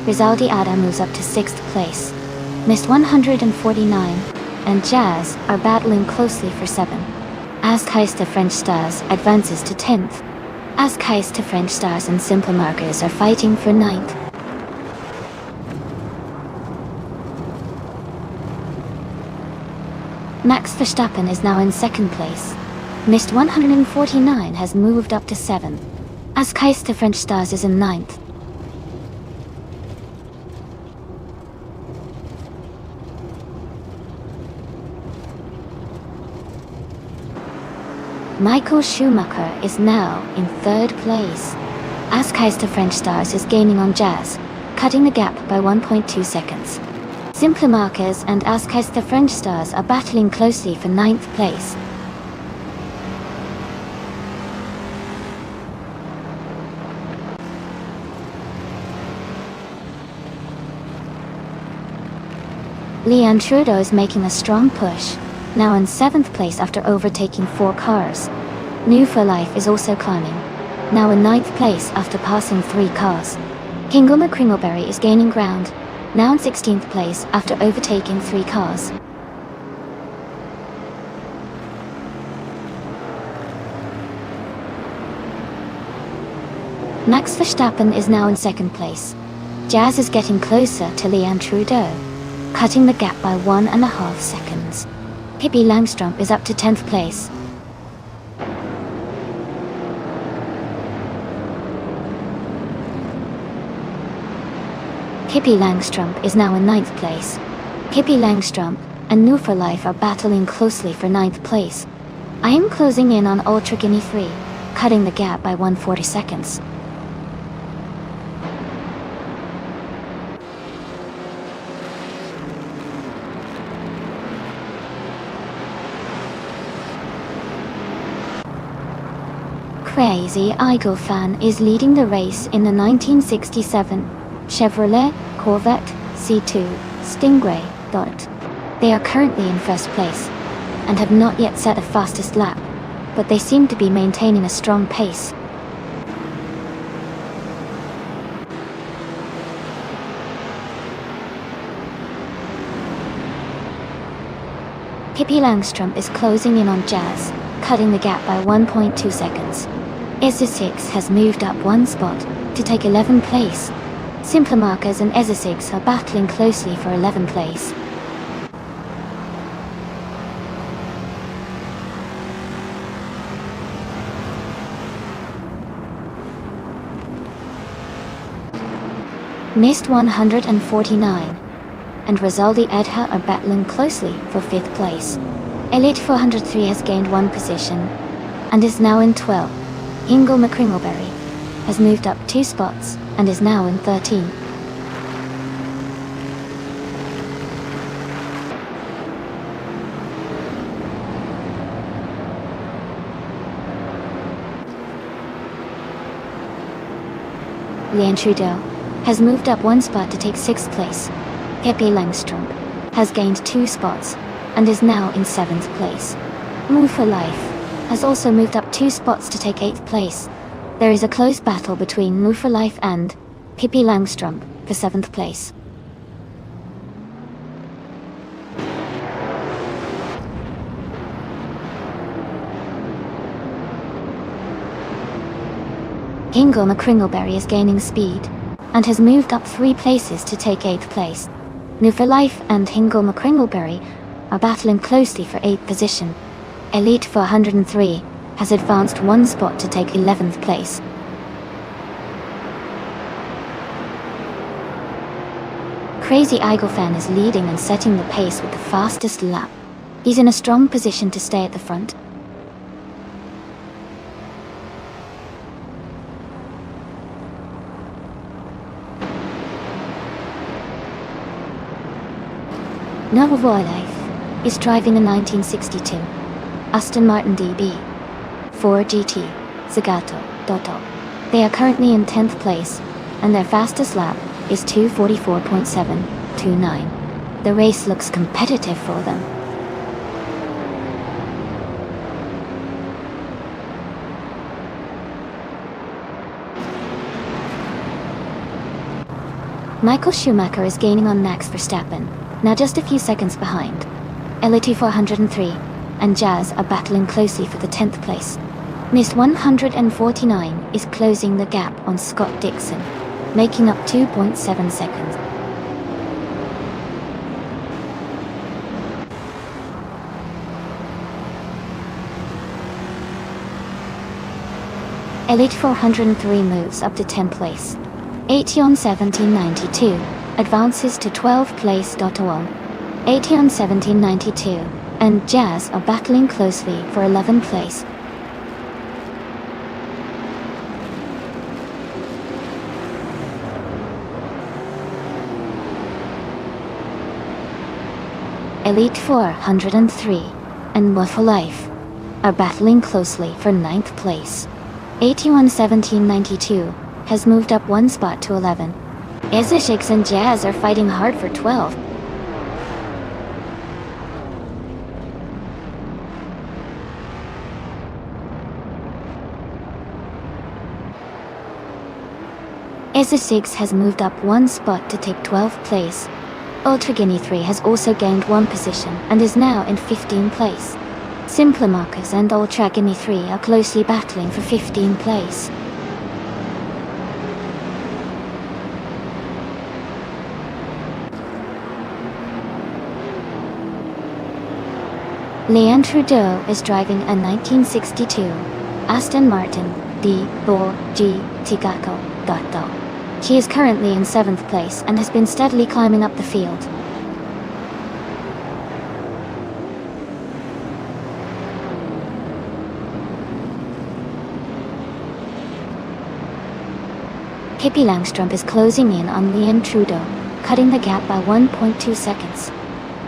Rizaldi Ada moves up to 6th place. Mist 149 and Jazz are battling closely for 7th. Ascais to French Stars advances to 10th. Ascais to French Stars and Simple Markers are fighting for 9th. Max Verstappen is now in 2nd place. Missed 149 has moved up to 7th. Ascais to French Stars is in 9th. Michael Schumacher is now in 3rd place. Ascais to French Stars is gaining on Jazz, cutting the gap by 1.2 seconds. Simple Markers and Ascais to French Stars are battling closely for 9th place. Leon Trudeau is making a strong push, now in 7th place after overtaking 4 cars. New for Life is also climbing, now in 9th place after passing 3 cars. Kingle McCringleberry is gaining ground, now in 16th place after overtaking 3 cars. Max Verstappen is now in 2nd place. Jazz is getting closer to Leon Trudeau, cutting the gap by 1.5 seconds. Pippi Langstrup is up to 10th place. Pippi Langstrup is now in 9th place. Pippi Langstrup and New for Life are battling closely for 9th place. I am closing in on Ultra Guinea 3, cutting the gap by 140 seconds. Crazy Eagle fan is leading the race in the 1967 Chevrolet Corvette C2 Stingray. They are currently in 1st place and have not yet set a fastest lap, but they seem to be maintaining a strong pace. Pippi Langstrup is closing in on Jazz, cutting the gap by 1.2 seconds. EZ6 has moved up 1 spot to take 11th place. Simple Markers and EZ6 are battling closely for 11th place. Missed 149 and Rosaldi Edha are battling closely for 5th place. Elite 403 has gained 1 position and is now in 12th. Ingle McCringleberry has moved up 2 spots and is now in 13th. Leon Trudeau has moved up 1 spot to take 6th place. Pippi Langstrup has gained 2 spots and is now in 7th place. Move for Life has also moved up 2 spots to take 8th place. There is a close battle between Move for Life and Pippi Langstrup for 7th place. Ingle McCringleberry is gaining speed and has moved up 3 places to take 8th place. Move for Life and Ingle McCringleberry are battling closely for 8th position. Elite 403 has advanced 1 spot to take 11th place. Crazy Eigelfan is leading and setting the pace with the fastest lap. He's in a strong position to stay at the front. Noah Voilife is driving a 1962 Aston Martin DB4 GT Zagato. They are currently in 10th place, and their fastest lap is 2:44.729. The race looks competitive for them. Michael Schumacher is gaining on Max Verstappen, now just a few seconds behind. Elite 403 and Jazz are battling closely for the 10th place. Mist 149 is closing the gap on Scott Dixon, making up 2.7 seconds. Elite 403 moves up to 10th place. Aetion 1792 advances to 12th place. Aetion 1792 and Jazz are battling closely for 11th place. Elite 403 and More for Life are battling closely for 9th place. Aetion 1792 has moved up one spot to 11. Ezeshix and Jazz are fighting hard for 12. Ezeshix has moved up one spot to take 12th place. Ultra Guinea 3 has also gained one position and is now in 15th place. Simpler Marcus and Ultra Guinea 3 are closely battling for 15th place. Leanne Trudeau is driving a 1962 Aston Martin D4G Tigaco Gato. She is currently in 7th place and has been steadily climbing up the field. Pippi Langstrom is closing in on Leanne Trudeau, cutting the gap by 1.2 seconds.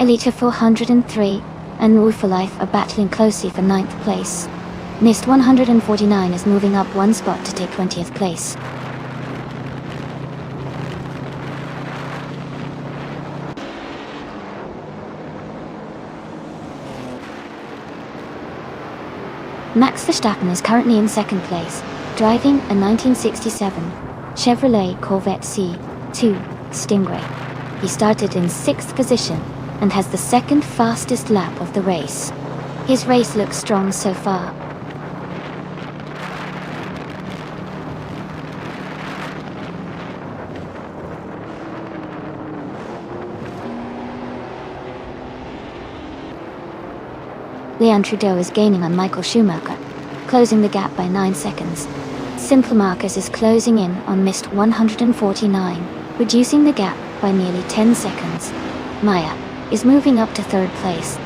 Elite 403 and Wu for Life are battling closely for 9th place. Mist 149 is moving up one spot to take 20th place. Max Verstappen is currently in 2nd place, driving a 1967 Chevrolet Corvette C2 Stingray. He started in 6th position and has the 2nd fastest lap of the race. His race looks strong so far. Leanne Trudeau is gaining on Michael Schumacher, closing the gap by 9 seconds. Simpler Marcus is closing in on Mist 149, reducing the gap by nearly 10 seconds. Maya is moving up to 3rd place.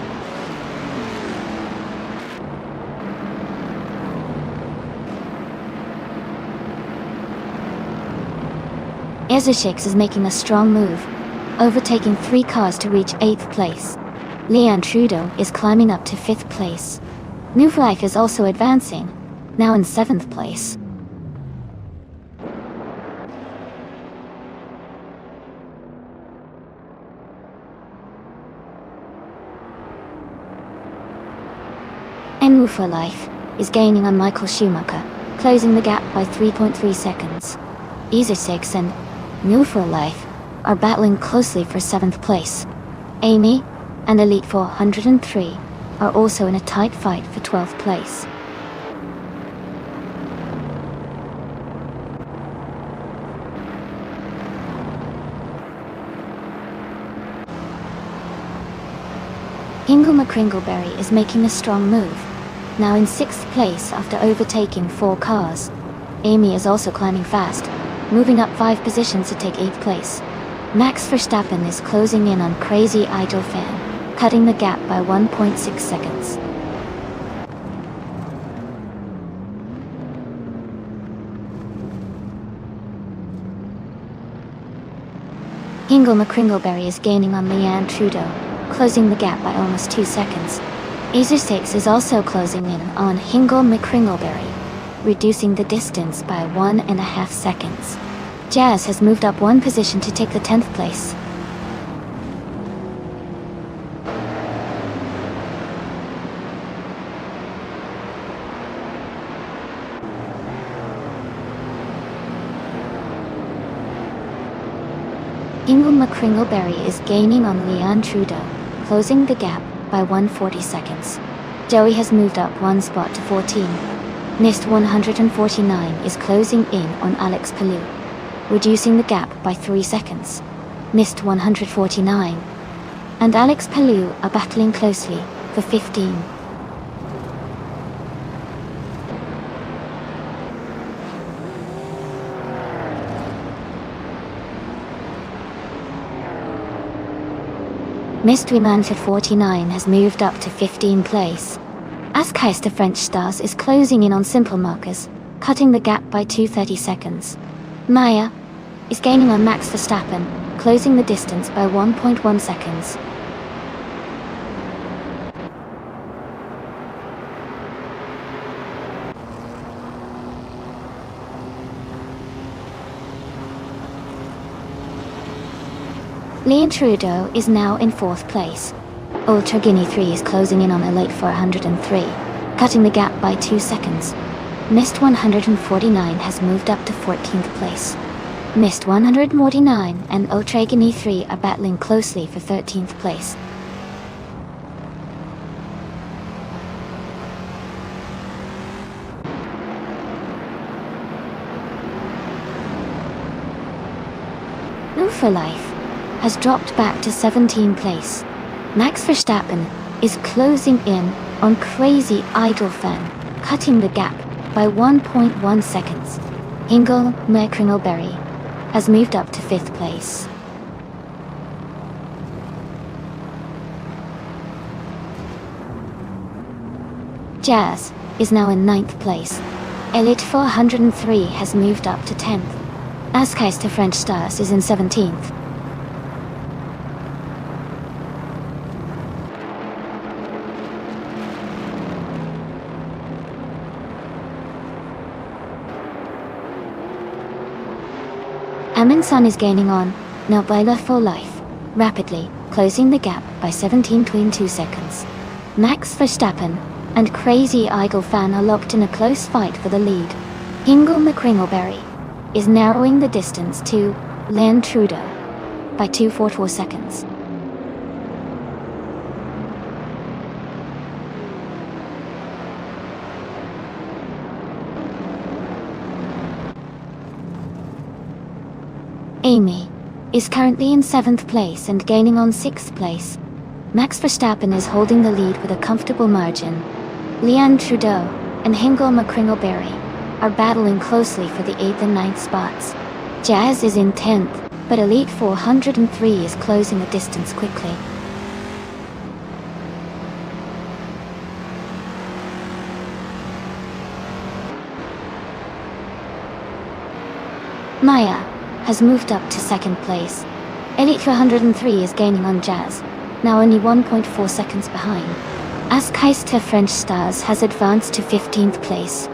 Ezeshix is making a strong move, overtaking 3 cars to reach 8th place. Leanne Trudeau is climbing up to 5th place. New for Life is also advancing, now in 7th place. New for Life is gaining on Michael Schumacher, closing the gap by 3.3 seconds. Ezeshix and New for Life are battling closely for 7th place. Amy and Elite 403 are also in a tight fight for 12th place. Hingle McCringleberry is making a strong move, now in 6th place after overtaking 4 cars. Amy is also climbing fast, moving up 5 positions to take 8th place. Max Verstappen is closing in on Crazy Idol Fan, cutting the gap by 1.6 seconds. Hingle McCringleberry is gaining on Leanne Trudeau, closing the gap by almost 2 seconds. Ezeshix is also closing in on Hingle McCringleberry, reducing the distance by 1.5 seconds. Jazz has moved up 1 position to take the 10th place. Hingle McCringleberry is gaining on Leanne Trudeau, closing the gap by 140 seconds. Joey has moved up one spot to 14. Nist 149 is closing in on Alex Palou, reducing the gap by 3 seconds. Nist 149 and Alex Palou are battling closely for 15. Mystery Manfred 49 has moved up to 15th place. Askeister French Stars is closing in on simple markers, cutting the gap by 2:30 seconds. Maya is gaining on Max Verstappen, closing the distance by 1.1 seconds. Leon Trudeau is now in 4th place. Ultra Guinea 3 is closing in on Elite 403, cutting the gap by 2 seconds. Mist 149 has moved up to 14th place. Mist 149 and Ultra Guinea 3 are battling closely for 13th place. New for Life has dropped back to 17th place. Max Verstappen is closing in on Crazy Idol Fan, cutting the gap by 1.1 seconds. Hingle Merkringleberry has moved up to 5th place. Jazz is now in 9th place. Elite 403 has moved up to 10th. Askeister French Stars is in 17th. Sun is gaining on Nobila for Life, rapidly, closing the gap by 17.2 seconds. Max Verstappen and Crazy Idol Fan are locked in a close fight for the lead. Hingle McCringleberry is narrowing the distance to Leon Trudeau by 2.44 seconds. Amy is currently in 7th place and gaining on 6th place. Max Verstappen is holding the lead with a comfortable margin. Leon Trudeau and Hingle McCringleberry are battling closely for the 8th and 9th spots. Jazz is in 10th, but Elite 403 is closing the distance quickly. Maya has moved up to 2nd place. Elite 403 is gaining on Jazz, now only 1.4 seconds behind. Askeister French Stars has advanced to 15th place.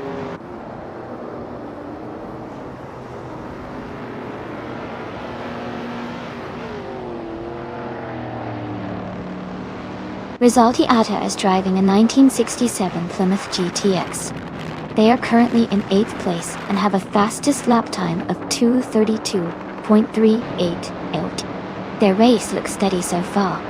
Rizalti Atta is driving a 1967 Plymouth GTX. They are currently in 8th place and have a fastest lap time of 2:32.38 out. Their race looks steady so far.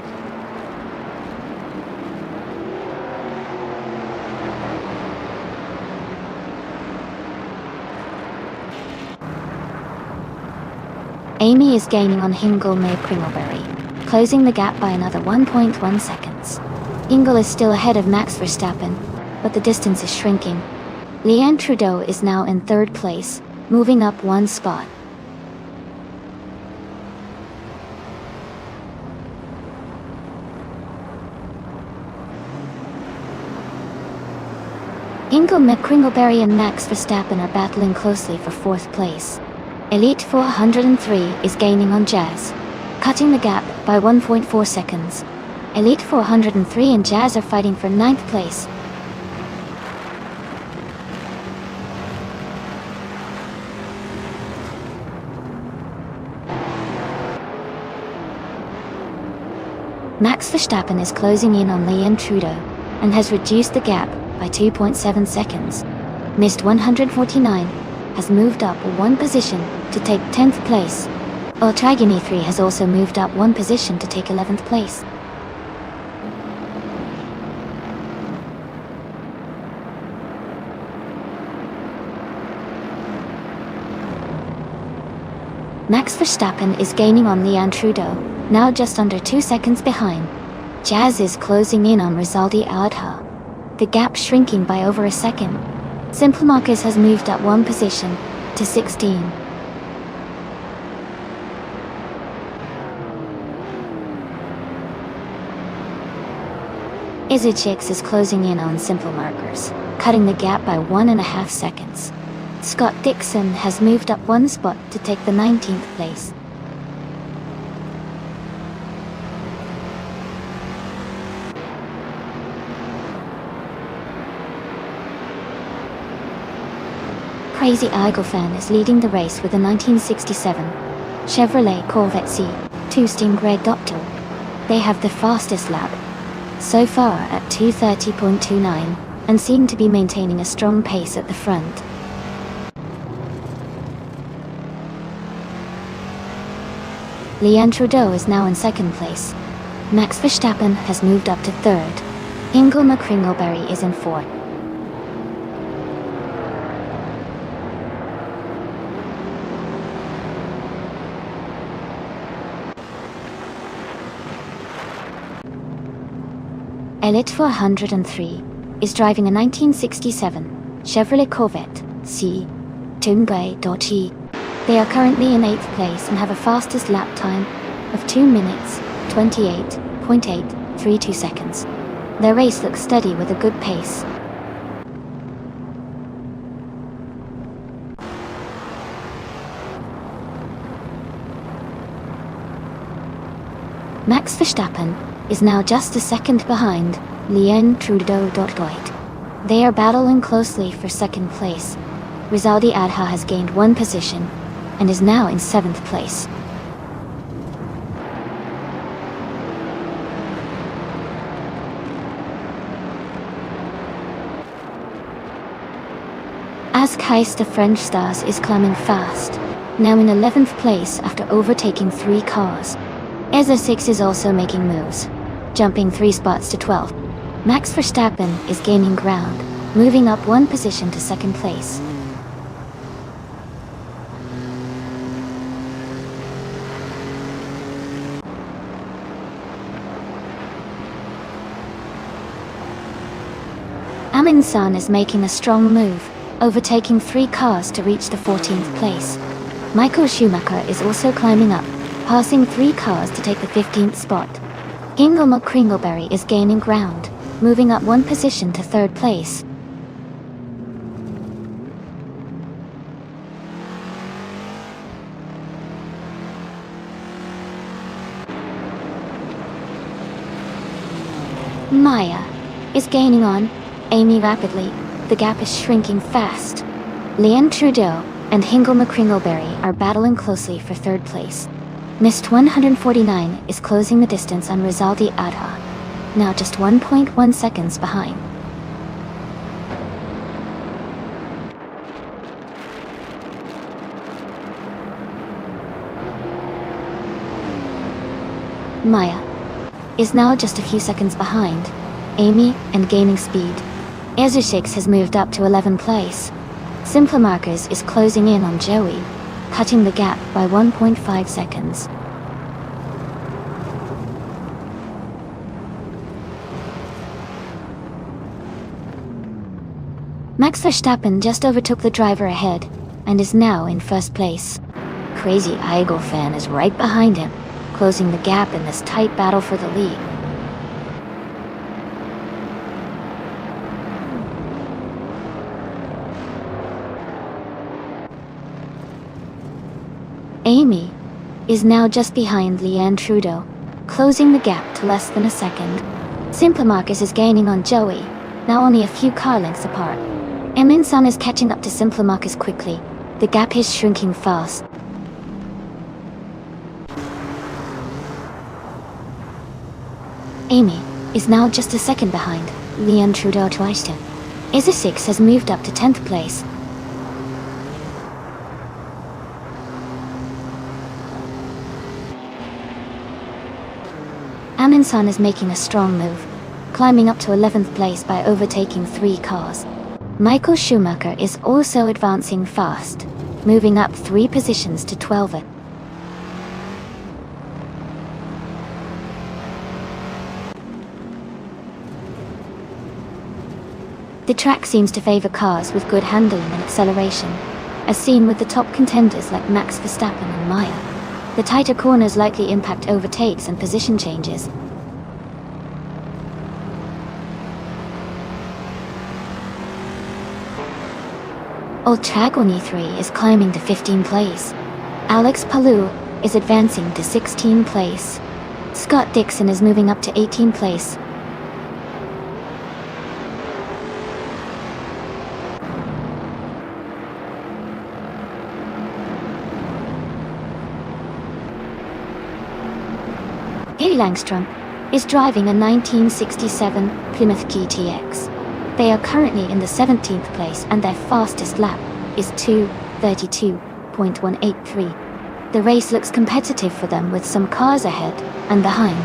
Amy is gaining on Hingle McCringleberry, closing the gap by another 1.1 seconds. Hingle is still ahead of Max Verstappen, but the distance is shrinking. Leon Trudeau is now in 3rd place, moving up 1 spot. Hingle McCringleberry and Max Verstappen are battling closely for 4th place. Elite 403 is gaining on Jazz, cutting the gap by 1.4 seconds. Elite 403 and Jazz are fighting for 9th place. Max Verstappen is closing in on Leon Trudeau and has reduced the gap by 2.7 seconds. Mist 149 has moved up 1 position to take 10th place. Ultra Guinea 3 has also moved up 1 position to take 11th place. Max Verstappen is gaining on Leon Trudeau, now just under 2 seconds behind. Jazz is closing in on Rizaldi Adha. The gap shrinking by over a second. Simple Marcus has moved up 1 position to 16. Izachix is closing in on Simple Markers, cutting the gap by 1.5 seconds. Scott Dixon has moved up 1 spot to take the 19th place. Crazy Eagle fan is leading the race with a 1967 Chevrolet Corvette C2 Stingray Doctor. They have the fastest lap so far at 2:30.29 and seem to be maintaining a strong pace at the front. Leon Trudeau is now in 2nd place. Max Verstappen has moved up to 3rd. Ingle McCringleberry is in 4th. Elite 403 is driving a 1967 Chevrolet Corvette C. Tungay. They are currently in 8th place and have a fastest lap time of 2 minutes, 28.832 seconds. Their race looks steady with a good pace. Max Verstappen is now just a second behind Leon Trudeau. They are battling closely for 2nd place. Rizaldi Adha has gained 1 position and is now in 7th place. Askeis the French Stars is climbing fast, now in 11th place after overtaking 3 cars. EZA 6 is also making moves, jumping 3 spots to 12th. Max Verstappen is gaining ground, moving up 1 position to 2nd place. Amin is making a strong move, overtaking 3 cars to reach the 14th place. Michael Schumacher is also climbing up, passing 3 cars to take the 15th spot. Ingle McCringleberry is gaining ground, moving up 1 position to 3rd place. Maya is gaining on Amy rapidly. The gap is shrinking fast. Leon Trudeau and Ingle McCringleberry are battling closely for 3rd place. Mist 149 is closing the distance on Rizaldi Adha, now just 1.1 seconds behind. Maya is now just a few seconds behind Amy and gaining speed. Ezusix has moved up to 11th place. Simple Markers is closing in on Joey, cutting the gap by 1.5 seconds. Max Verstappen just overtook the driver ahead and is now in 1st place. Crazy Eagle fan is right behind him, closing the gap in this tight battle for the lead. Amy is now just behind Leon Trudeau, closing the gap to less than a second. Simple Marcus is gaining on Joey, now only a few car lengths apart. Emin-san is catching up to Simple Marcus quickly. The gap is shrinking fast. Amy is now just a second behind Leon Trudeau twice. EZA 6 has moved up to 10th place. Amin-san is making a strong move, climbing up to 11th place by overtaking 3 cars. Michael Schumacher is also advancing fast, moving up 3 positions to 12th. The track seems to favor cars with good handling and acceleration, as seen with the top contenders like Max Verstappen and Maya. The tighter corners likely impact overtakes and position changes. Old Dragon E3 is climbing to 15th place. Alex Palou is advancing to 16th place. Scott Dixon is moving up to 18th place. Haley Langstrom is driving a 1967 Plymouth GTX. They are currently in the 17th place and their fastest lap is 2:32.183. The race looks competitive for them with some cars ahead and behind.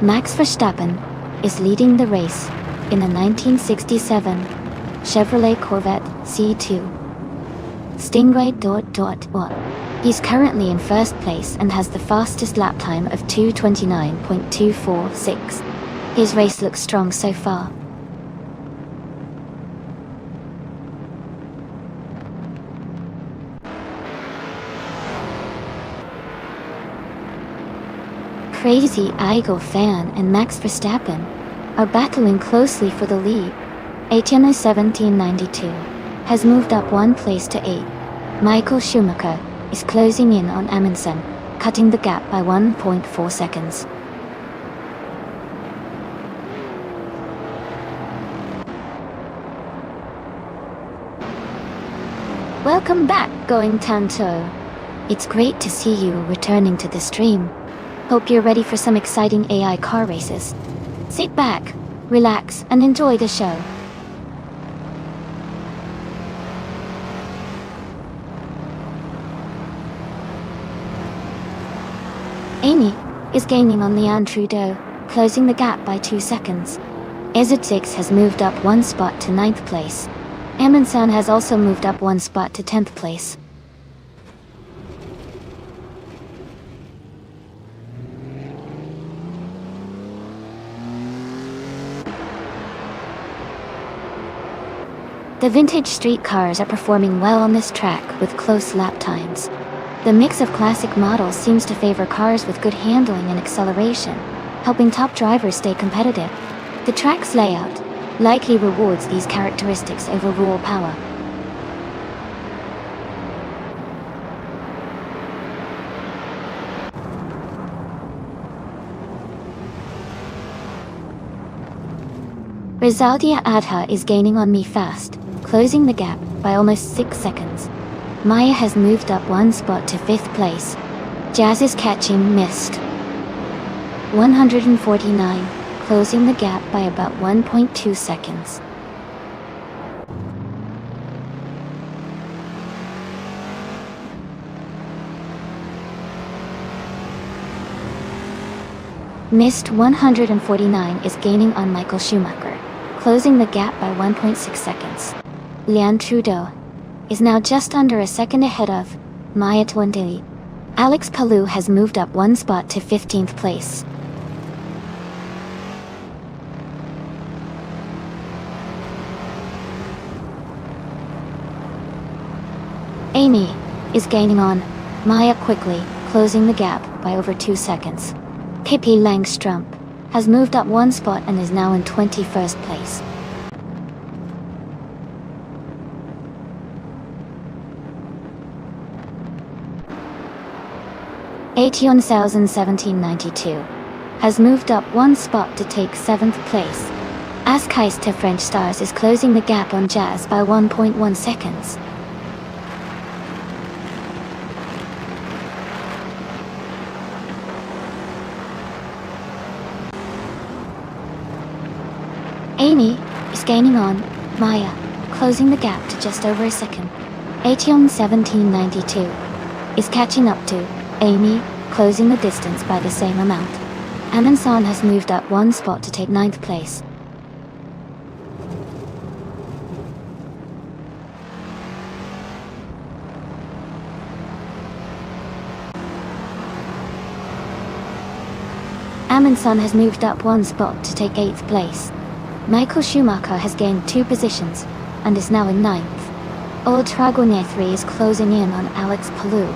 Max Verstappen is leading the race in the 1967 Chevrolet Corvette C2 Stingray. He's currently in first place and has the fastest lap time of 2:29.246. His race looks strong so far. Crazy Eagle fan and Max Verstappen are battling closely for the lead. Etienne 1792 has moved up one place to 8. Michael Schumacher is closing in on Amundsen, cutting the gap by 1.4 seconds. Welcome back, Going Tanto. It's great to see you returning to the stream. Hope you're ready for some exciting AI car races. Sit back, relax, and enjoy the show. Amy is gaining on Leanne Trudeau, closing the gap by 2 seconds. Ezid6 has moved up one spot to 9th place. Amundsen has also moved up one spot to 10th place. The vintage street cars are performing well on this track with close lap times. The mix of classic models seems to favor cars with good handling and acceleration, helping top drivers stay competitive. The track's layout likely rewards these characteristics over raw power. Rizaldia Adha is gaining on me fast, closing the gap by almost 6 seconds. Maya has moved up one spot to 5th place. Jazz is catching Mist 149, closing the gap by about 1.2 seconds. Mist 149 is gaining on Michael Schumacher, closing the gap by 1.6 seconds. Leanne Trudeau is now just under a second ahead of Maya Twandili. Alex Palou has moved up one spot to 15th place. Amy is gaining on Maya quickly, closing the gap by over 2 seconds. Pippi Langstrup has moved up one spot and is now in 21st place. Etienne 1792 has moved up one spot to take 7th place. Askeiste French Stars is closing the gap on Jazz by 1.1 seconds. Amy is gaining on Maya, closing the gap to just over a second. Etienne 1792 is catching up to Amy, closing the distance by the same amount. Amundsen has moved up one spot to take 9th place. Amundsen has moved up one spot to take 8th place. Michael Schumacher has gained 2 positions, and is now in 9th. Ultra Guinea 3 is closing in on Alex Palou,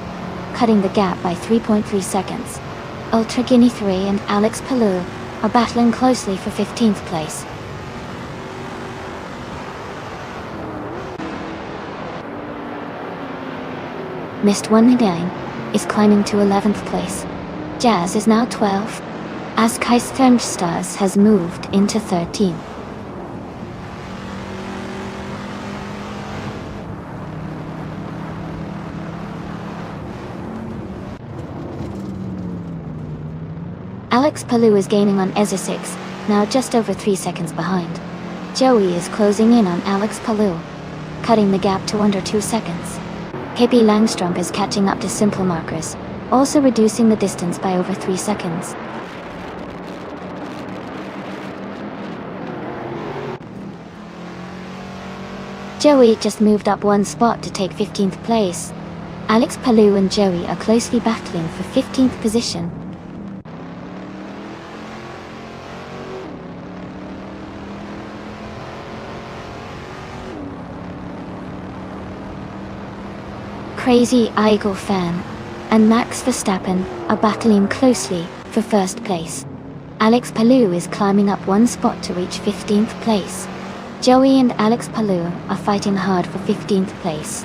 cutting the gap by 3.3 seconds. Ultra Guinea 3 and Alex Palou are battling closely for 15th place. Mist 19 is climbing to 11th place. Jazz is now 12th, as Stars has moved into 13th. Alex Palou is gaining on Ezra 6, now just over 3 seconds behind. Joey is closing in on Alex Palou, cutting the gap to under 2 seconds. KP Langstrup is catching up to Simple Markers, also reducing the distance by over 3 seconds. Joey just moved up one spot to take 15th place. Alex Palou and Joey are closely battling for 15th position. Crazy Eagle Fan and Max Verstappen are battling closely for 1st place. Alex Palou is climbing up one spot to reach 15th place. Joey and Alex Palou are fighting hard for 15th place.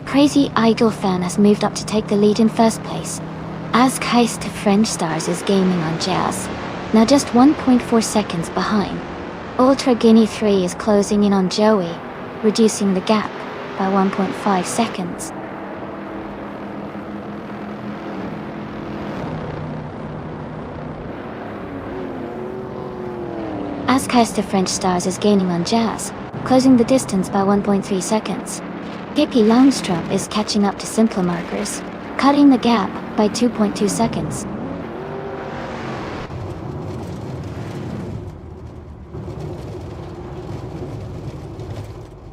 Crazy Eagle Fan has moved up to take the lead in 1st place, as French Stars is gaining on Jazz, now just 1.4 seconds behind. Ultra Guinea 3 is closing in on Joey, reducing the gap by 1.5 seconds. As French Stars is gaining on Jazz, closing the distance by 1.3 seconds. KP Langstrup is catching up to Simple Markers, cutting the gap by 2.2 seconds.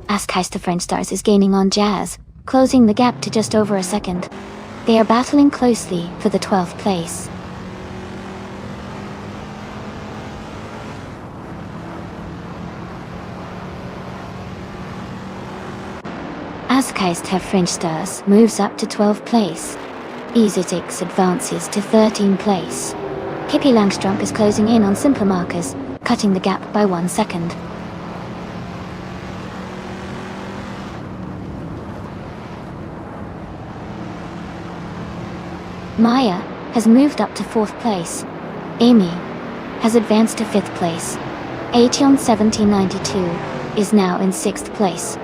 As French Stars is gaining on Jazz, closing the gap to just over a second. They are battling closely for the 12th place. As French Stars moves up to 12th place, EasyTix advances to 13th place. KP Langstrup is closing in on Simple Markers, cutting the gap by 1 second. Maya has moved up to 4th place. Amy has advanced to 5th place. Aetion 1792 is now in 6th place.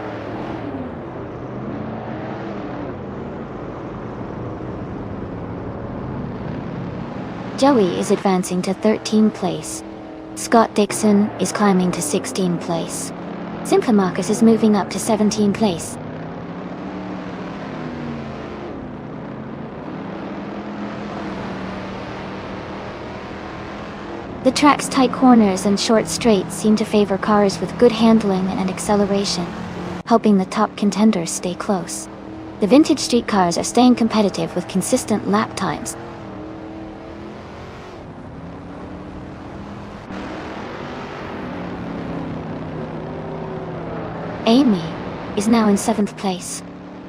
Joey is advancing to 13th place. Scott Dixon is climbing to 16th place. Simple Marcus is moving up to 17th place. The track's tight corners and short straights seem to favor cars with good handling and acceleration, helping the top contenders stay close. The vintage street cars are staying competitive with consistent lap times. Amy is now in 7th place.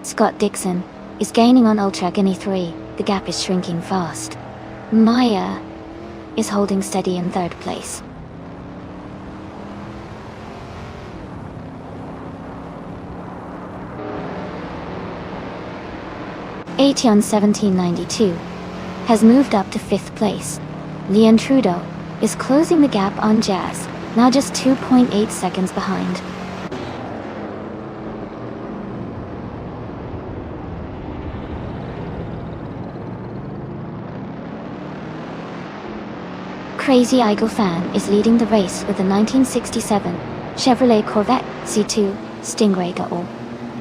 Scott Dixon is gaining on Ultra Guinea 3. The gap is shrinking fast. Maya is holding steady in 3rd place. Aetion 1792 has moved up to 5th place. Leon Trudeau is closing the gap on Jazz, now just 2.8 seconds behind. Crazy Eagle Fan is leading the race with a 1967 Chevrolet Corvette C2 Stingray Double.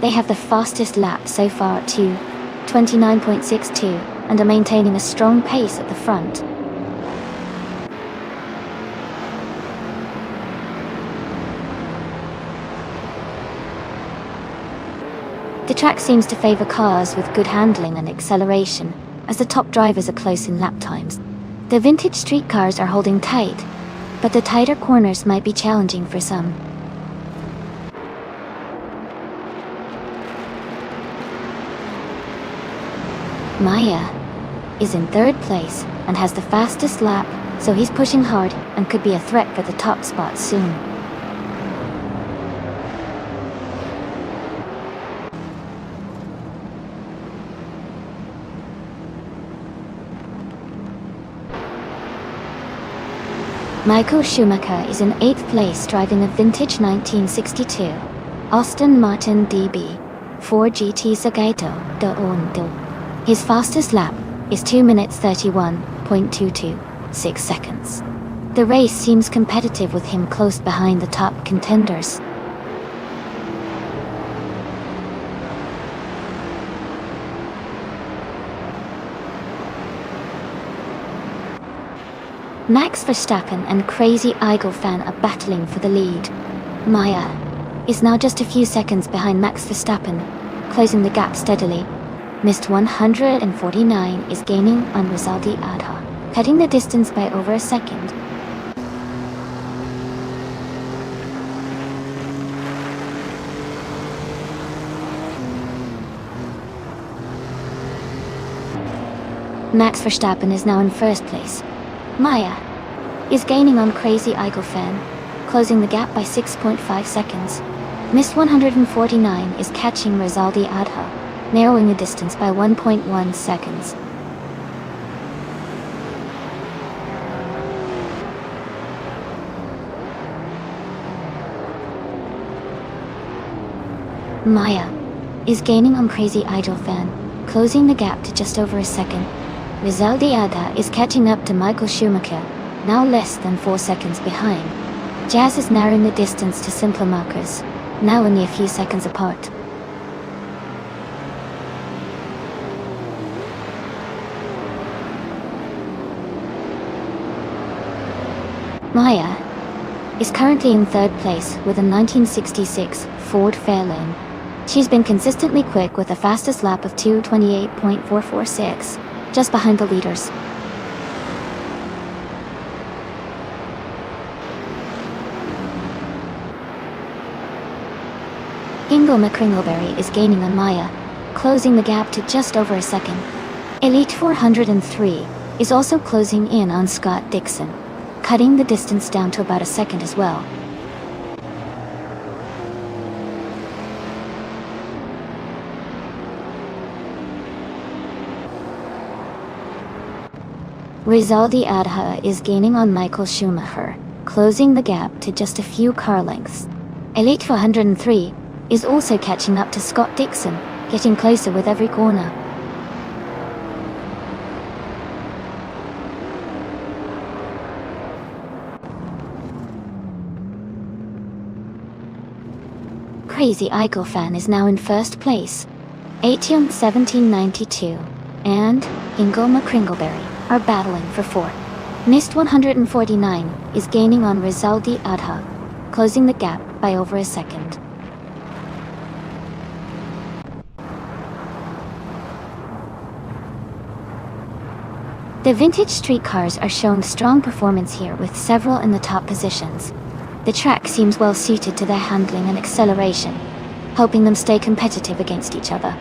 They have the fastest lap so far at 2:29.62 and are maintaining a strong pace at the front. The track seems to favor cars with good handling and acceleration, as the top drivers are close in lap times. The vintage street cars are holding tight, but the tighter corners might be challenging for some. Maya is in third place and has the fastest lap, so he's pushing hard and could be a threat for the top spot soon. Michael Schumacher is in 8th place driving a vintage 1962 Aston Martin DB4 GT Seguito de Ondo. His fastest lap is 2 minutes 31.226 seconds. The race seems competitive with him close behind the top contenders. Max Verstappen and Crazy Eagle fan are battling for the lead. Maya is now just a few seconds behind Max Verstappen, closing the gap steadily. Missed 149 is gaining on Rizaldi Adha, cutting the distance by over a second. Max Verstappen is now in first place. Maya is gaining on Crazy Eagle fan, closing the gap by 6.5 seconds. Missed 149 is catching Rizaldi Adha, narrowing the distance by 1.1 seconds. Maya is gaining on Crazy Idol fan, closing the gap to just over a second. Rizaldi Adha is catching up to Michael Schumacher, now less than 4 seconds behind. Jazz is narrowing the distance to simpler markers, now only a few seconds apart. Maya is currently in third place with a 1966 Ford Fairlane. She's been consistently quick with a fastest lap of 2:28.446, just behind the leaders. Ingo McCringleberry is gaining on Maya, closing the gap to just over a second. Elite 403 is also closing in on Scott Dixon, cutting the distance down to about a second as well. Rizaldi Adha is gaining on Michael Schumacher, closing the gap to just a few car lengths. Elite 403 is also catching up to Scott Dixon, getting closer with every corner. Crazy Eagle fan is now in first place. Aetion 1792 and Ingo McCringleberry are battling for fourth. Missed 149 is gaining on Rizaldi Adha, closing the gap by over a second. The vintage street cars are showing strong performance here with several in the top positions. The track seems well suited to their handling and acceleration, helping them stay competitive against each other.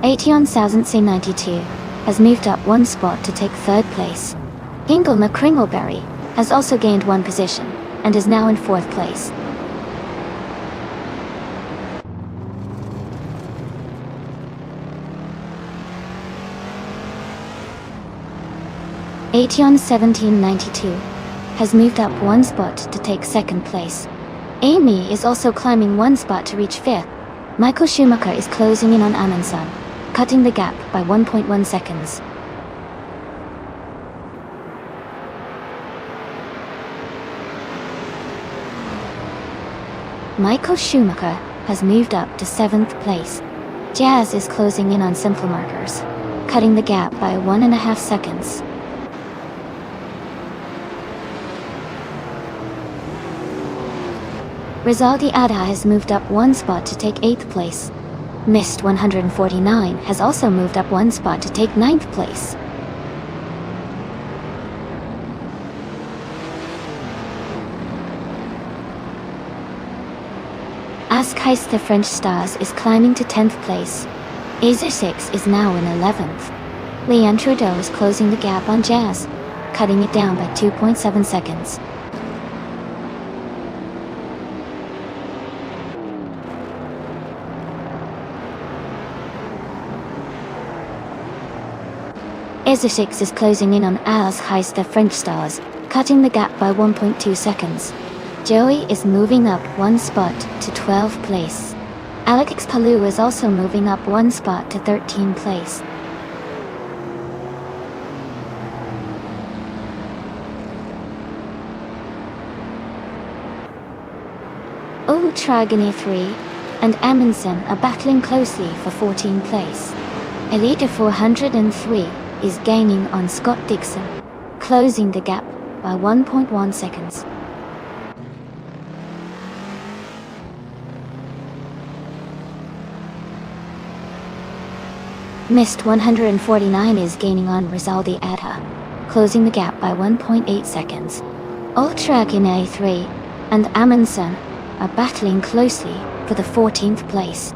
Aetion 1092 has moved up one spot to take third place. Ingo McCringleberry has also gained one position and is now in fourth place. Aetion 1792 has moved up one spot to take second place. Amy is also climbing one spot to reach fifth. Michael Schumacher is closing in on Amundsen, cutting the gap by 1.1 seconds. Michael Schumacher has moved up to 7th place. Jazz is closing in on simple markers, cutting the gap by 1.5 seconds. Rizaldi Adha has moved up one spot to take 8th place. Mist 149 has also moved up one spot to take 9th place. Ask Heist the French Stars is climbing to 10th place. Azer 6 is now in 11th. Leanne Trudeau is closing the gap on Jazz, cutting it down by 2.7 seconds. Azer 6 is closing in on Ask Heist the French Stars, cutting the gap by 1.2 seconds. Joey is moving up one spot to 12th place. Alex Palou is also moving up one spot to 13th place. Ultragony 3 and Amundsen are battling closely for 14th place. Elite 403 is gaining on Scott Dixon, closing the gap by 1.1 seconds. Mist 149 is gaining on Rizaldi Adha, closing the gap by 1.8 seconds. Ultragony 3 and Amundsen are battling closely for the 14th place.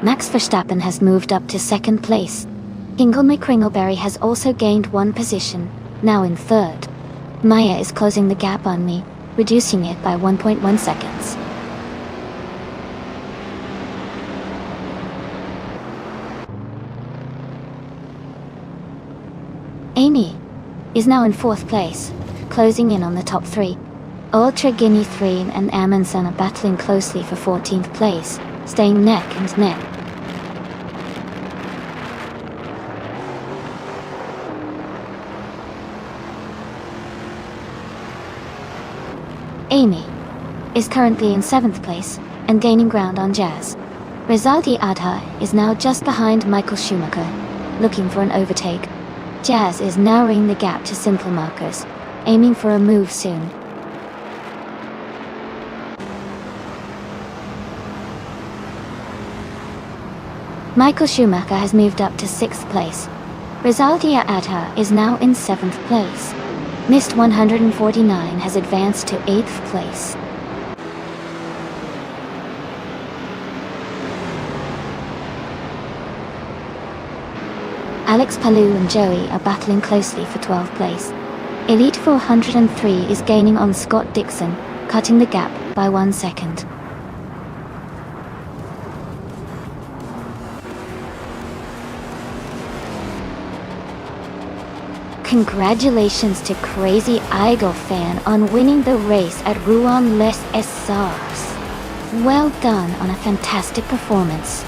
Max Verstappen has moved up to 2nd place. Ingle McCringleberry has also gained one position, now in 3rd. Maya is closing the gap on me, reducing it by 1.1 seconds. Amy is now in 4th place, closing in on the top 3. Ultra Guinea 3 and Amundsen are battling closely for 14th place, staying neck and neck. Amy is currently in 7th place and gaining ground on Jazz. Rizaldi Adha is now just behind Michael Schumacher, looking for an overtake. Jazz is narrowing the gap to simple markers, aiming for a move soon. Michael Schumacher has moved up to 6th place. Rizaldi Adha is now in 7th place. Mist 149 has advanced to 8th place. Alex Palou and Joey are battling closely for 12th place. Elite 403 is gaining on Scott Dixon, cutting the gap by 1 second. Congratulations to Crazy Eagle fan on winning the race at Rouen Les Essarts. Well done on a fantastic performance.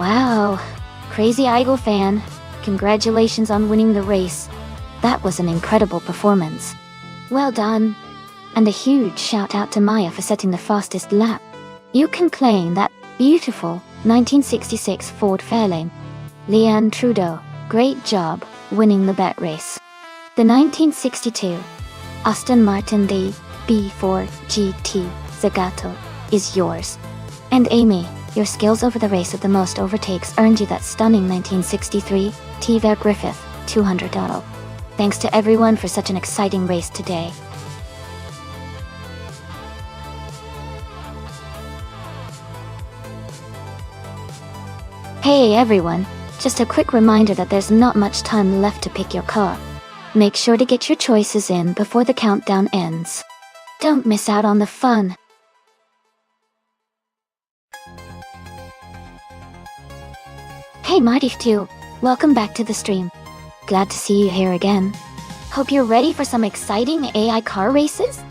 Wow, crazy Idol fan. Congratulations on winning the race. That was an incredible performance. Well done. And a huge shout out to Maya for setting the fastest lap. You can claim that beautiful 1966 Ford Fairlane. Leanne Trudeau, great job winning the bet race. The 1962 Aston Martin DB4 GT Zagato is yours. And Amy, your skills over the race of the most overtakes earned you that stunning 1963 T-Ver Griffith $200. Thanks to everyone for such an exciting race today. Hey everyone, just a quick reminder that there's not much time left to pick your car. Make sure to get your choices in before the countdown ends. Don't miss out on the fun. Hey Marty2, welcome back to the stream. Glad to see you here again. Hope you're ready for some exciting AI car races?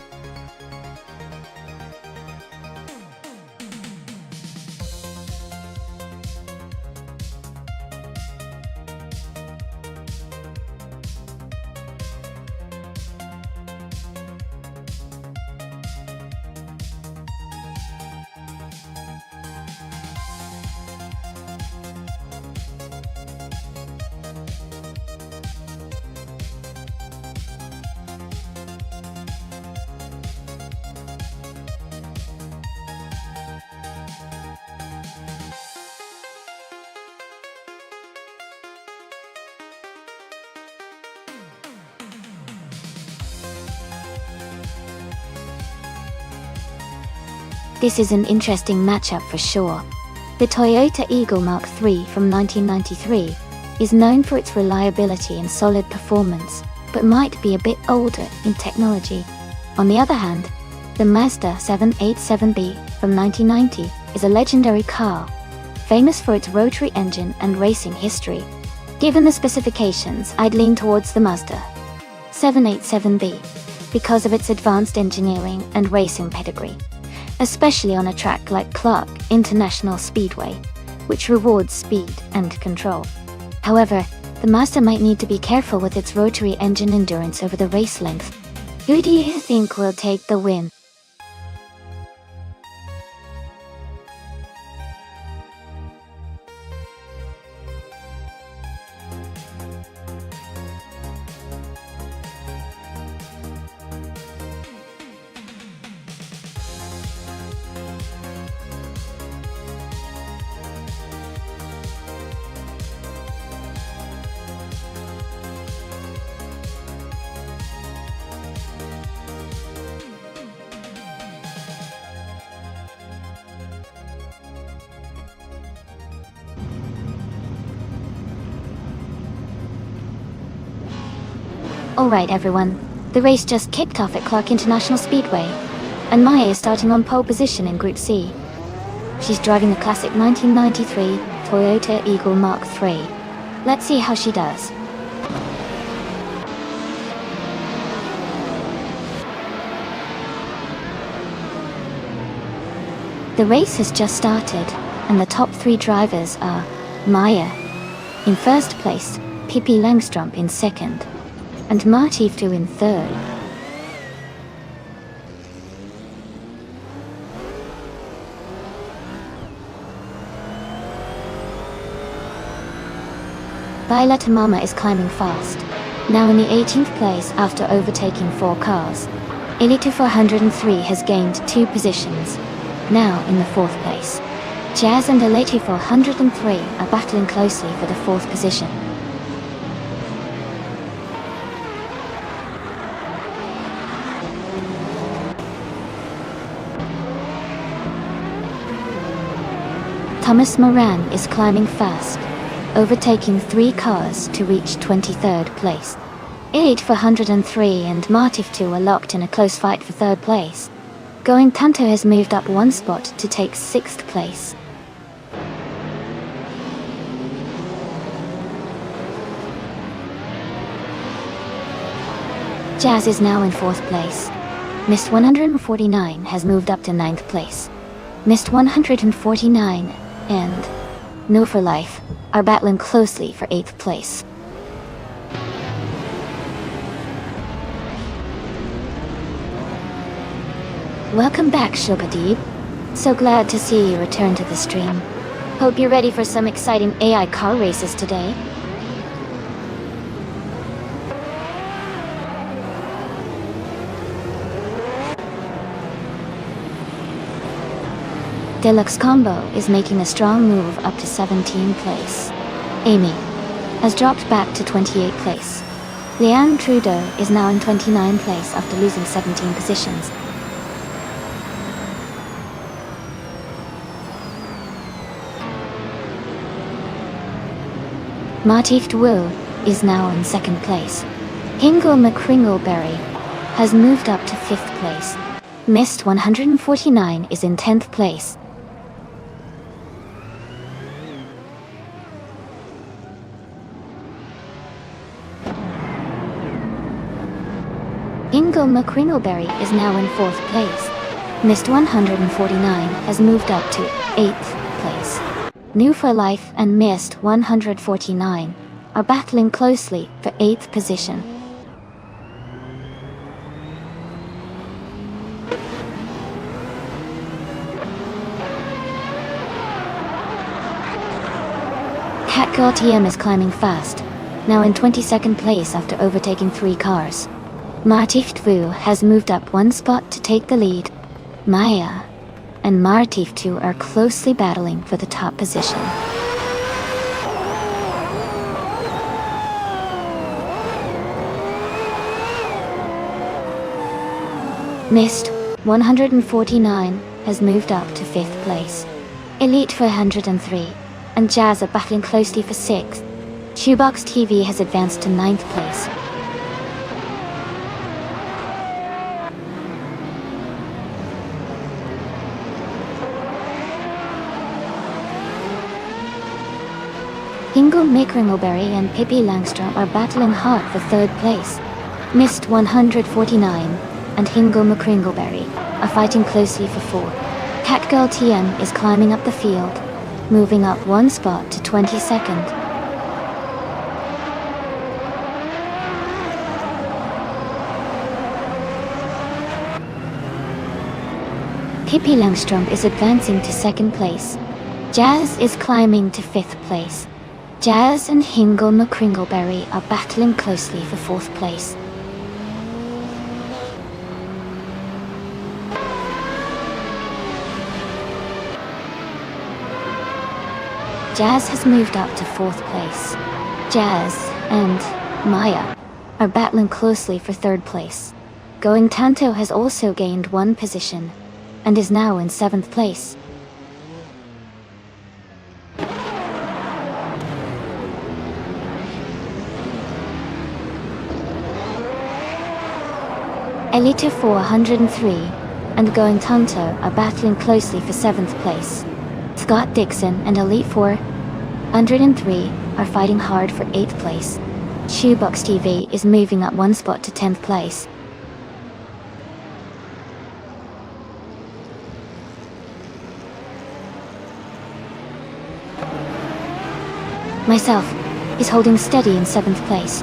This is an interesting matchup for sure. The Toyota Eagle Mark III from 1993 is known for its reliability and solid performance, but might be a bit older in technology. On the other hand, the Mazda 787B from 1990 is a legendary car, famous for its rotary engine and racing history. Given the specifications, I'd lean towards the Mazda 787B because of its advanced engineering and racing pedigree, especially on a track like Clark International Speedway, which rewards speed and control. However, the Mazda might need to be careful with its rotary engine endurance over the race length. Who do you think will take the win? Alright everyone, the race just kicked off at Clark International Speedway, and Maya is starting on pole position in Group C. She's driving the classic 1993 Toyota Eagle Mark III. Let's see how she does. The race has just started, and the top three drivers are Maya in first place, Pippi Langström in second, and Marty flew in third. Violetta Mama is climbing fast, now in the 18th place after overtaking 4 cars. Elite 403 has gained 2 positions, now in the 4th place. Jazz and Elite 403 are battling closely for the 4th position. Thomas Moran is climbing fast, overtaking 3 cars to reach 23rd place. Elite 403 and Martif 2 are locked in a close fight for 3rd place. Going Tanto has moved up 1 spot to take 6th place. Jazz is now in 4th place. Mist 149 has moved up to 9th place. Mist 149 and No for Life are battling closely for 8th place. Welcome back, Shubhadeep. So glad to see you return to the stream. Hope you're ready for some exciting AI car races today. Deluxe Combo is making a strong move up to 17th place. Amy has dropped back to 28th place. Leanne Trudeau is now in 29th place after losing 17 positions. Martift Wu is now in 2nd place. Hingle McCringleberry has moved up to 5th place. Mist 149 is in 10th place. Hingle McCringleberry is now in 4th place. Mist 149 has moved up to 8th place. New for Life and Mist 149 are battling closely for 8th position. Catgirl TM is climbing fast, now in 22nd place after overtaking 3 cars. Martift Vu has moved up 1 spot to take the lead. Maya and Martift 2 are closely battling for the top position. Mist 149 has moved up to 5th place. Elite 403 and Jazz are battling closely for 6th. Shoebox TV has advanced to 9th place. Hingle McCringleberry and Pippi Langstrom are battling hard for 3rd place. Mist 149 and Hingle McCringleberry are fighting closely for 4th. Catgirl TM is climbing up the field, moving up 1 spot to 22nd. Pippi Langstrom is advancing to 2nd place. Jazz is climbing to 5th place. Jazz and Hingle McCringleberry are battling closely for 4th place. Jazz has moved up to 4th place. Jazz and Maya are battling closely for 3rd place. Going Tanto has also gained 1 position and is now in 7th place. Elite 403 and Going Tanto are battling closely for 7th place. Scott Dixon and Elite 403 are fighting hard for 8th place. Shoebox TV is moving up 1 spot to 10th place. Myself is holding steady in 7th place.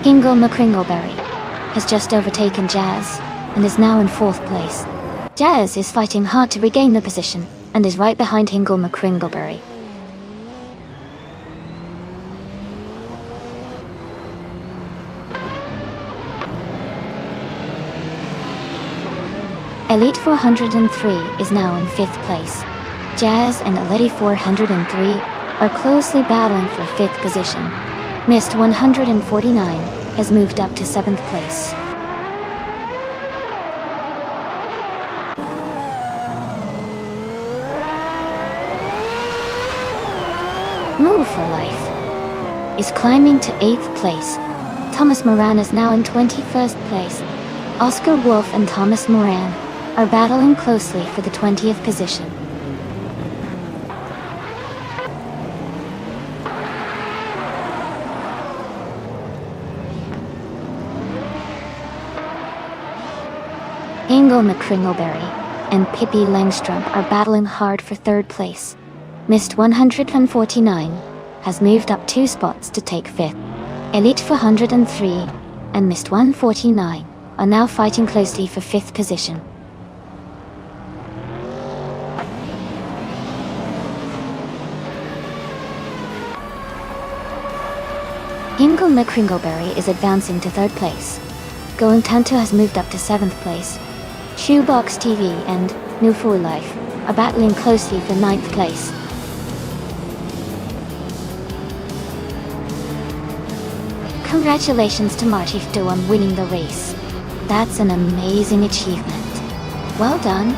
Hingle McCringleberry has just overtaken Jazz and is now in 4th place. Jazz is fighting hard to regain the position and is right behind Hingle McCringleberry. Elite 403 is now in 5th place. Jazz and Elite 403 are closely battling for 5th position. Mist 149 has moved up to 7th place. Move for Life is climbing to 8th place. Thomas Moran is now in 21st place. Oscar Wolf and Thomas Moran are battling closely for the 20th position. Hingle McCringleberry and Pippi Langstrom are battling hard for 3rd place. Missed 149 has moved up 2 spots to take 5th. Elite 403 and Missed 149 are now fighting closely for 5th position. Hingle McCringleberry is advancing to 3rd place. Going Tanto has moved up to 7th place. Shoebox TV and New For Life are battling closely for 9th place. Congratulations to Martifto on winning the race. That's an amazing achievement. Well done.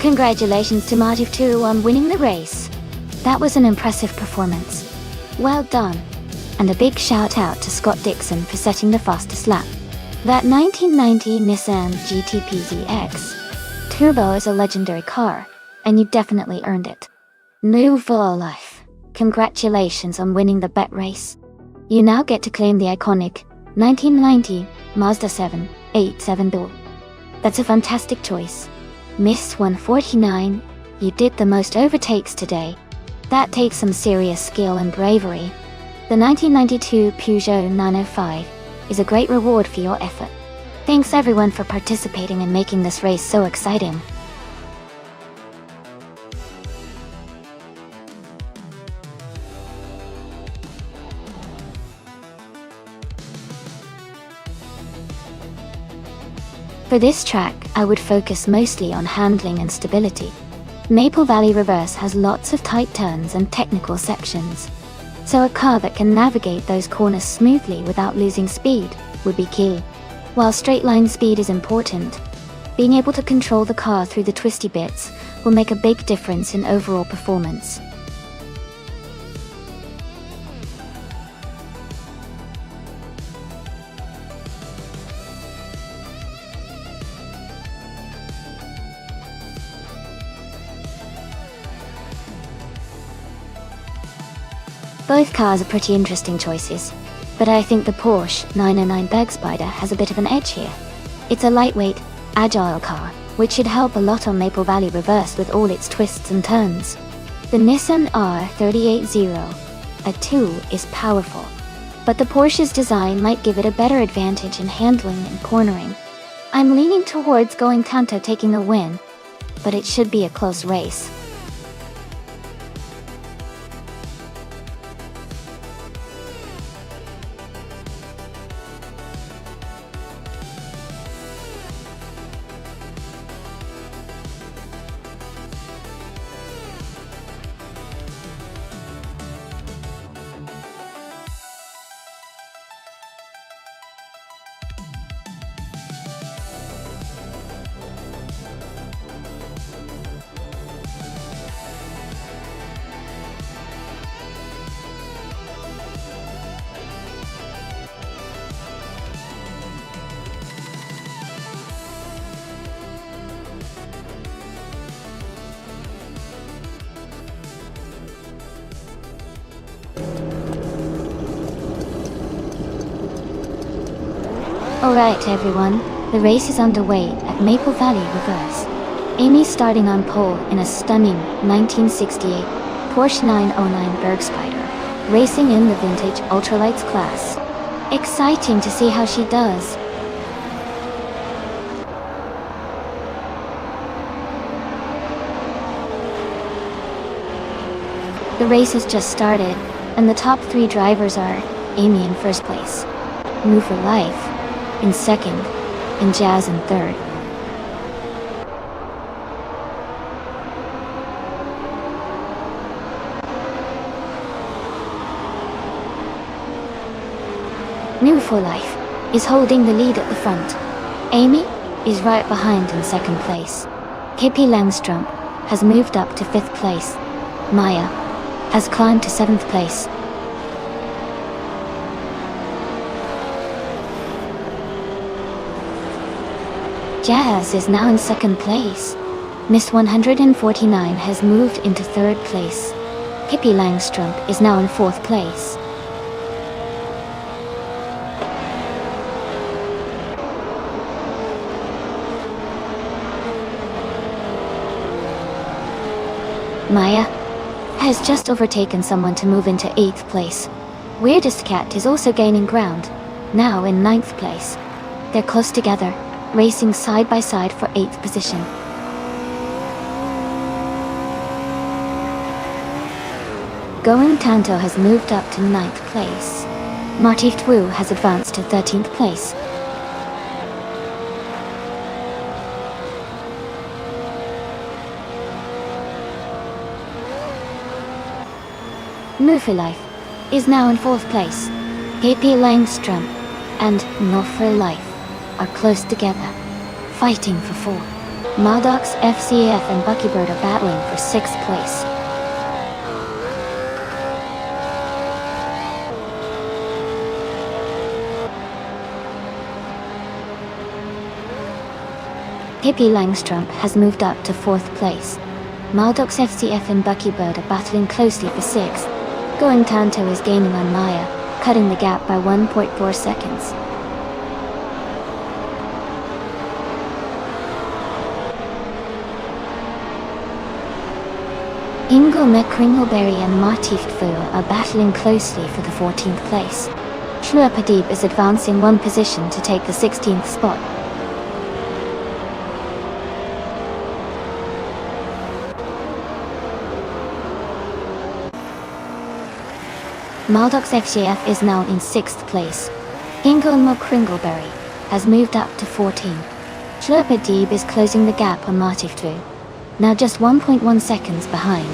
Congratulations to Martifto on winning the race. That was an impressive performance. Well done. And a big shout out to Scott Dixon for setting the fastest lap. That 1990 Nissan GT-PZ Turbo is a legendary car, and you definitely earned it. New For Life. Congratulations on winning the bet race. You now get to claim the iconic 1990 Mazda 787 Duel. That's a fantastic choice. Miss 149, you did the most overtakes today. That takes some serious skill and bravery. The 1992 Peugeot 905 is a great reward for your effort. Thanks everyone for participating and making this race so exciting. For this track, I would focus mostly on handling and stability. Maple Valley Reverse has lots of tight turns and technical sections, so a car that can navigate those corners smoothly without losing speed would be key. While straight line speed is important, being able to control the car through the twisty bits will make a big difference in overall performance. Both cars are pretty interesting choices, but I think the Porsche 909 Bergspider has a bit of an edge here. It's a lightweight, agile car, which should help a lot on Maple Valley Reverse with all its twists and turns. The Nissan R380 A2 is powerful, but the Porsche's design might give it a better advantage in handling and cornering. I'm leaning towards Going Tanto taking the win, but it should be a close race. Alright everyone, the race is underway at Maple Valley Reverse. Amy's starting on pole in a stunning 1968 Porsche 909 Bergspider, racing in the vintage ultralights class. Exciting to see how she does. The race has just started, and the top 3 drivers are Amy in first place, Move for Life in second, and Jazz in third. Move for Life is holding the lead at the front. Amy is right behind in second place. Pippi Langstrump has moved up to 5th place. Maya has climbed to 7th place. Jazz is now in 2nd place. Miss 149 has moved into 3rd place. Pippi Langstrump is now in 4th place. Maya has just overtaken someone to move into 8th place. Weirdest Cat is also gaining ground, now in 9th place. They're close together, racing side by side for 8th position. Going Tanto has moved up to 9th place. Marty Twu has advanced to 13th place. Move for Life is now in 4th place. Pippi Langstrump and Move for Life are close together, fighting for 4. Maddox, FCF and Buckybird are battling for 6th place. Pippi Langstrump has moved up to 4th place. Maddox, FCF and Buckybird are battling closely for 6th. Going Tanto is gaining on Maya, cutting the gap by 1.4 seconds. Ingo McCringleberry and Marty Twu are battling closely for the 14th place. Shluapadeep is advancing 1 position to take the 16th spot. Maldox FCF is now in 6th place. Ingo McCringleberry has moved up to 14. Shluapadeep is closing the gap on Marty Twu, now just 1.1 seconds behind.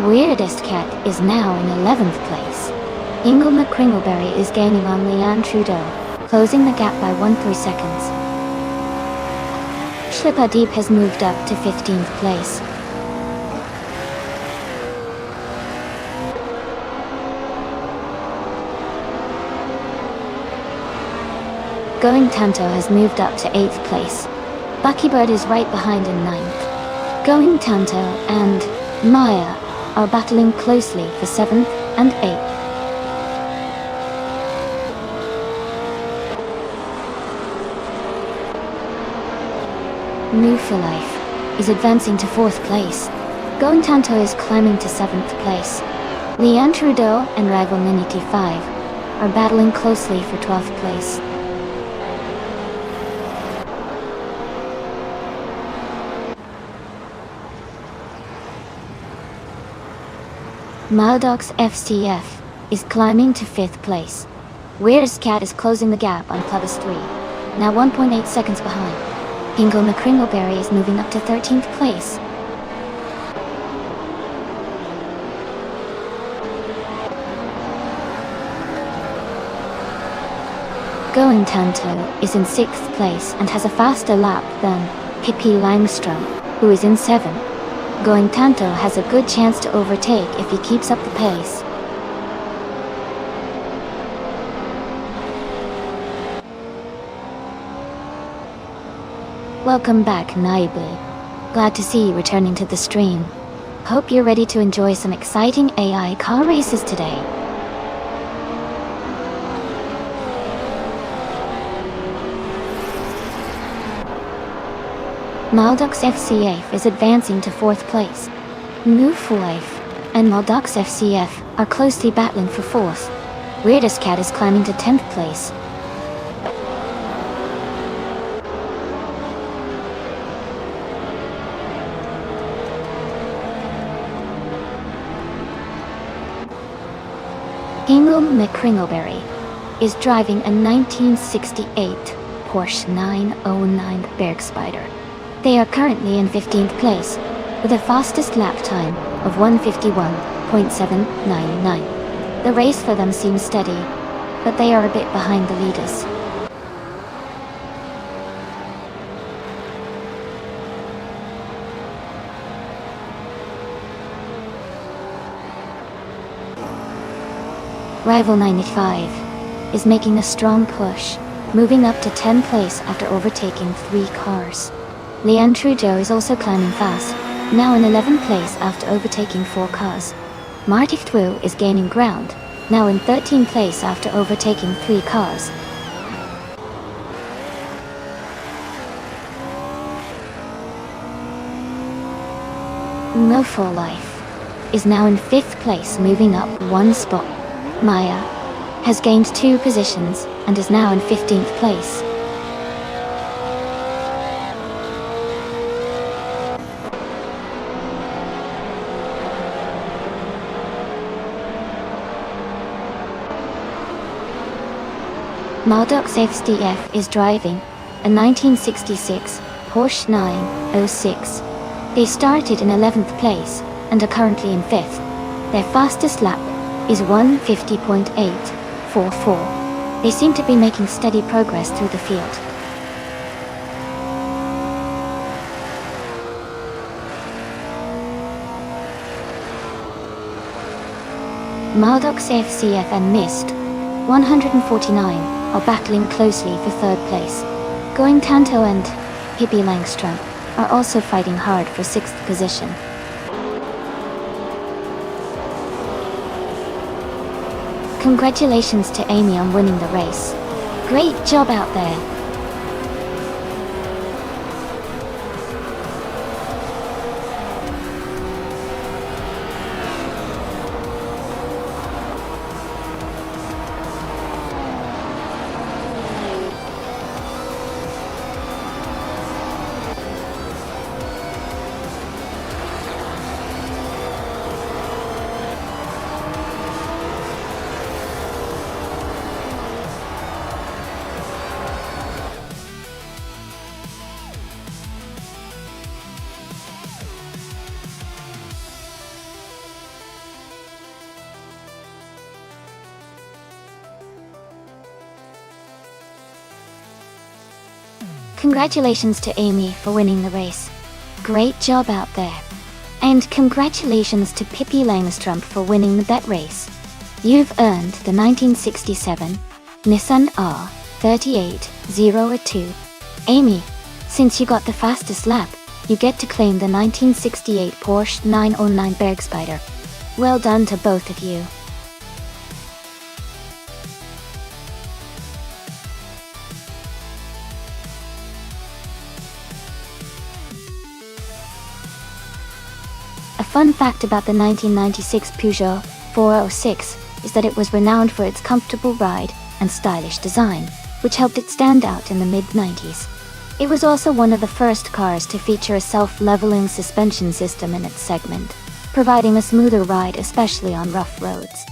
Weirdest Cat is now in 11th place. Ingo McCringleberry is gaining on Leanne Trudeau, closing the gap by 1.3 seconds. Shluapadeep has moved up to 15th place. Going Tanto has moved up to 8th place. Buckybird is right behind in 9th. Going Tanto and Maya are battling closely for 7th and 8th. Move for Life is advancing to 4th place. Going Tanto is climbing to 7th place. Leanne Trudeau and rival Mini T5 are battling closely for 12th place. Maldox FCF is climbing to 5th place. Weirdest Cat is closing the gap on Clubus 3, now 1.8 seconds behind. Ingo McCringleberry is moving up to 13th place. Going Tanto is in 6th place and has a faster lap than Pippi Langstrump, who is in 7th. Going Tanto has a good chance to overtake if he keeps up the pace. Welcome back, Naibu. Glad to see you returning to the stream. Hope you're ready to enjoy some exciting AI car races today. Maldox FCF is advancing to 4th place. Move for Life and Maldox FCF are closely battling for 4th. Weirdest Cat is climbing to 10th place. Ingram McCringleberry is driving a 1968 Porsche 909 Bergspider. They are currently in 15th place, with a fastest lap time of 151.799. The race for them seems steady, but they are a bit behind the leaders. Rival 95 is making a strong push, moving up to 10th place after overtaking 3 cars. Leanne Trudeau is also climbing fast, now in 11th place after overtaking 4 cars. Marty Ftwu is gaining ground, now in 13th place after overtaking 3 cars. No For Life is now in 5th place, moving up 1 spot. Maya has gained 2 positions and is now in 15th place. Maldox FDF is driving a 1966 Porsche 906. They started in 11th place and are currently in 5th. Their fastest lap is 150.844. They seem to be making steady progress through the field. Maldox FCF and Mist 149 are battling closely for 3rd place. Going Tanto and Pippi Langstrom are also fighting hard for 6th position. Congratulations to Amy on winning the race. Great job out there. Congratulations to Amy for winning the race. Great job out there. And congratulations to Pippi Langstrom for winning the bet race. You've earned the 1967 Nissan R3802. Amy, since you got the fastest lap, you get to claim the 1968 Porsche 909 Bergspider. Well done to both of you. A fun fact about the 1996 Peugeot 406 is that it was renowned for its comfortable ride and stylish design, which helped it stand out in the mid-90s. It was also one of the first cars to feature a self-leveling suspension system in its segment, providing a smoother ride especially on rough roads.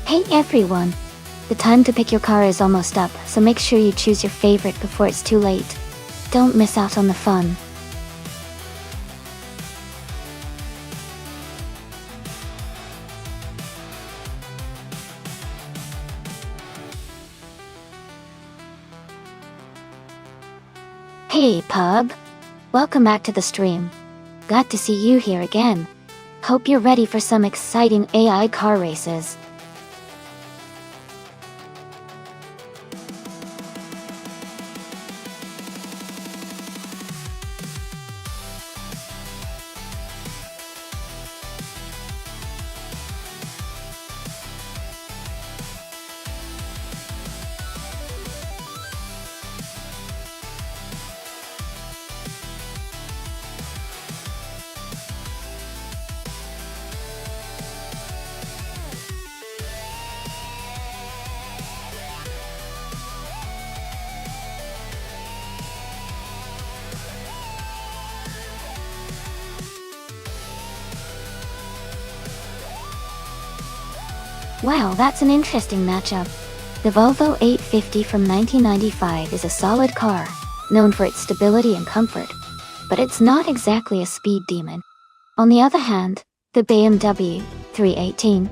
Hey everyone! The time to pick your car is almost up, so make sure you choose your favorite before it's too late. Don't miss out on the fun. Hey Pub! Welcome back to the stream. Glad to see you here again. Hope you're ready for some exciting AI car races. Wow, that's an interesting matchup. The Volvo 850 from 1995 is a solid car, known for its stability and comfort, but it's not exactly a speed demon. On the other hand, the BMW 318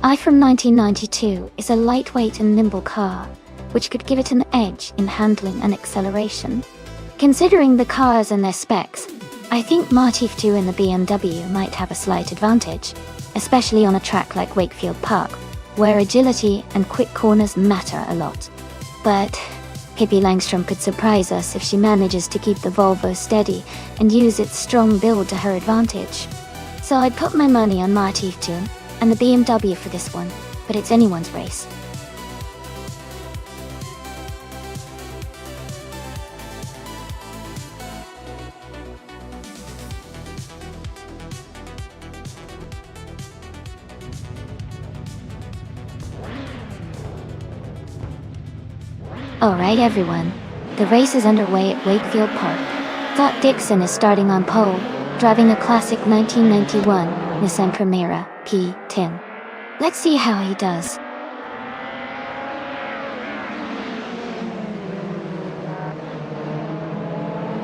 I from 1992 is a lightweight and nimble car, which could give it an edge in handling and acceleration. Considering the cars and their specs, I think Motif 2 in the BMW might have a slight advantage, especially on a track like Wakefield Park, where agility and quick corners matter a lot. But Pippi Langstrom could surprise us if she manages to keep the Volvo steady and use its strong build to her advantage. So I'd put my money on Motif 2 and the BMW for this one, but it's anyone's race. Alright everyone, the race is underway at Wakefield Park. Scott Dixon is starting on pole, driving a classic 1991 Nissan Primera P10. Let's see how he does.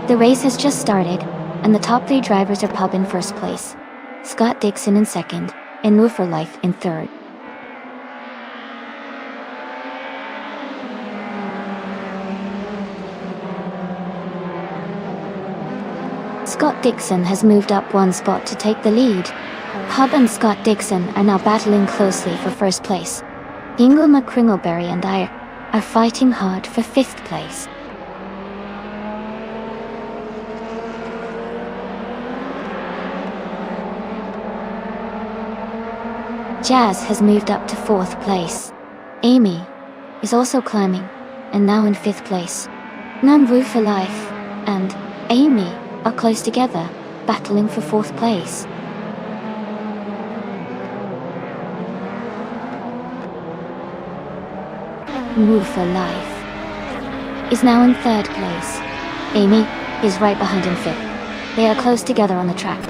The race has just started, and the top 3 drivers are pub in first place, Scott Dixon in second, and Move for Life in third. Scott Dixon has moved up one spot to take the lead. Pub and Scott Dixon are now battling closely for first place. Ingle McCringleberry and I are fighting hard for 5th place. Jazz has moved up to 4th place. Amy is also climbing, and now in 5th place. Nambu for Life and Amy are close together, battling for 4th place. Move for Life is now in 3rd place. Amy is right behind in 5th. They are close together on the track.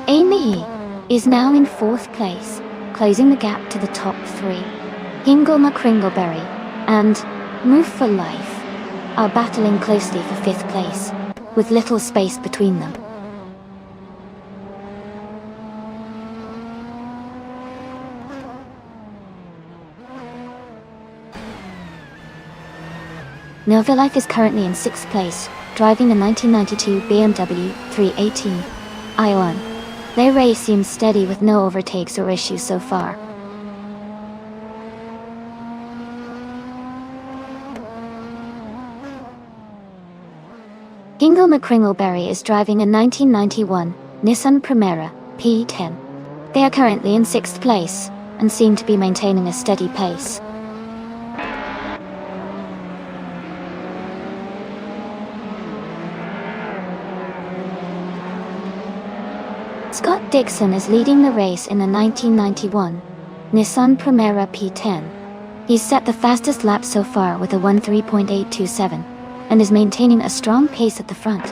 Amy is now in 4th place, closing the gap to the top 3. Ingle McCringleberry and Move for Life are battling closely for 5th place, with little space between them. Nova Life is currently in 6th place, driving a 1992 BMW 318 i1. Their race seems steady with no overtakes or issues so far. Ingle McCringleberry is driving a 1991 Nissan Primera P10. They are currently in 6th place and seem to be maintaining a steady pace. Scott Dixon is leading the race in the 1991 Nissan Primera P10. He's set the fastest lap so far with a 13.827 and is maintaining a strong pace at the front.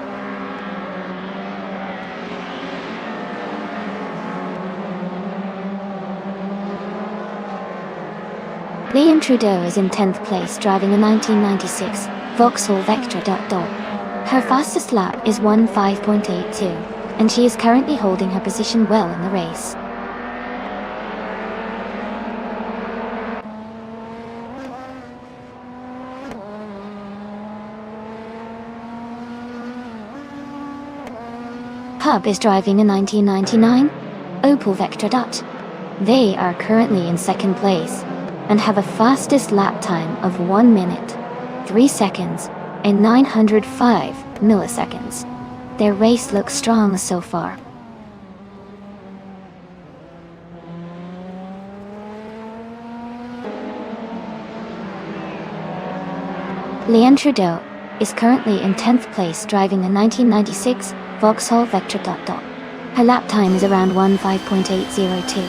Leanne Trudeau is in 10th place driving a 1996 Vauxhall Vectra. Her fastest lap is 15.82, and she is currently holding her position well in the race. Hub is driving a 1999 Opel Vectra. They are currently in 2nd place and have a fastest lap time of 1 minute, 3 seconds, and 905 milliseconds. Their race looks strong so far. Leanne Trudeau is currently in 10th place driving a 1996 Vauxhall Vectra. Her lap time is around 15.802,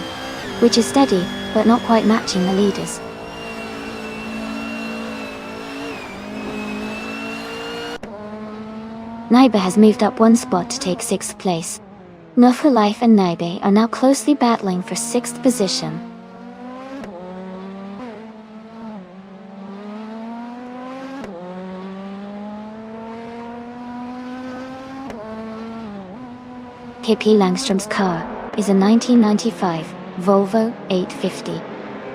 which is steady, but not quite matching the leaders. Naibe has moved up one spot to take 6th place. No for Life and Naibe are now closely battling for 6th position. Pippi Langström's car is a 1995 Volvo 850.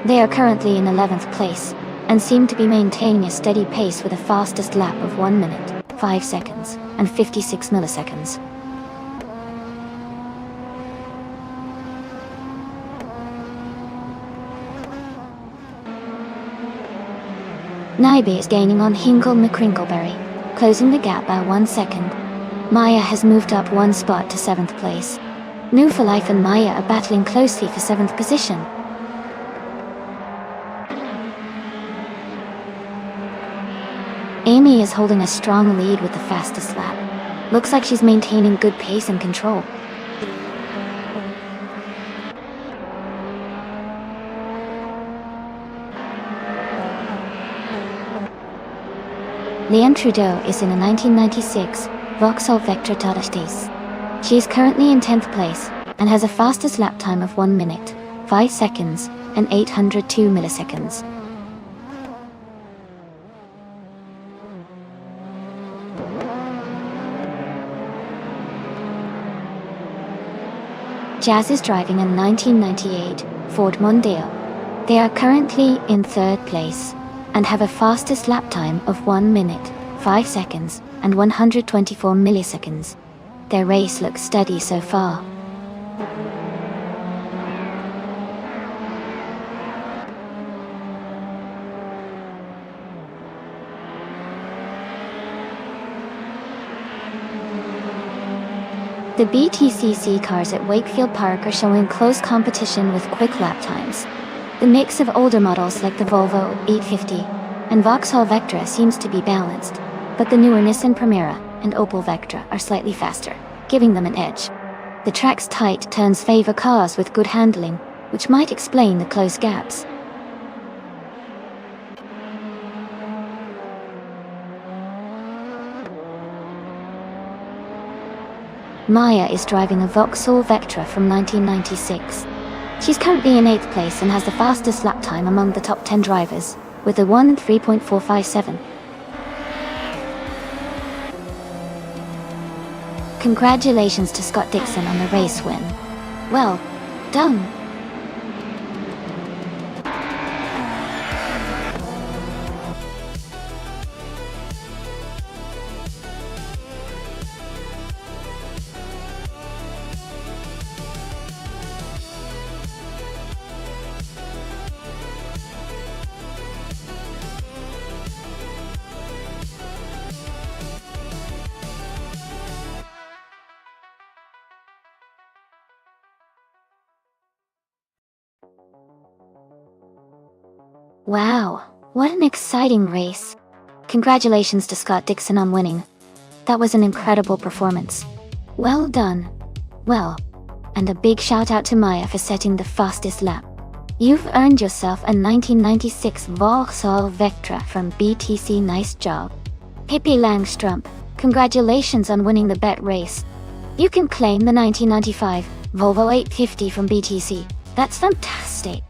They are currently in 11th place and seem to be maintaining a steady pace with a fastest lap of 1 minute, 5 seconds, and 56 milliseconds. Naibe is gaining on Hinkle McCrinkleberry, closing the gap by 1 second. Maya has moved up one spot to 7th place. New for Life and Maya are battling closely for 7th position. Amy is holding a strong lead with the fastest lap. Looks like she's maintaining good pace and control. Leanne Trudeau is in a 1996 Vauxhall Vectra Tadastis. She is currently in 10th place and has a fastest lap time of 1 minute, 5 seconds, and 802 milliseconds. Jazz is driving a 1998 Ford Mondeo. They are currently in 3rd place and have a fastest lap time of 1 minute, 5 seconds, and 124 milliseconds. Their race looks steady so far. The BTCC cars at Wakefield Park are showing close competition with quick lap times. The mix of older models like the Volvo 850 and Vauxhall Vectra seems to be balanced, but the newer Nissan Primera and Opel Vectra are slightly faster, giving them an edge. The track's tight turns favor cars with good handling, which might explain the close gaps. Maya is driving a Vauxhall Vectra from 1996. She's currently in 8th place and has the fastest lap time among the top 10 drivers, with a 1:3.457. Congratulations to Scott Dixon on the race win. Well done. Wow, what an exciting race. Congratulations to Scott Dixon on winning. That was an incredible performance. Well done. Well, and a big shout out to Maya for setting the fastest lap. You've earned yourself a 1996 Vauxhall Vectra from BTC. Nice job. Pippi Langström, congratulations on winning the bet race. You can claim the 1995 Volvo 850 from BTC. That's fantastic.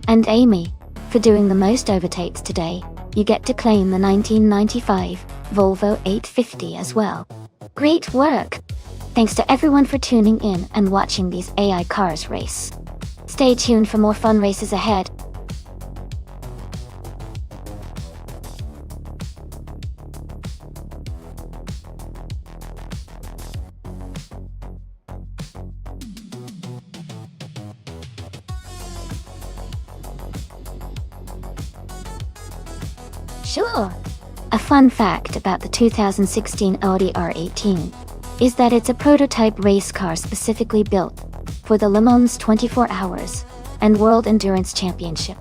And Amy, for doing the most overtakes today, you get to claim the 1995 Volvo 850 as well. Great work! Thanks to everyone for tuning in and watching these AI cars race. Stay tuned for more fun races ahead. Sure. A fun fact about the 2016 Audi R18 is that it's a prototype race car specifically built for the Le Mans 24 Hours and World Endurance Championship.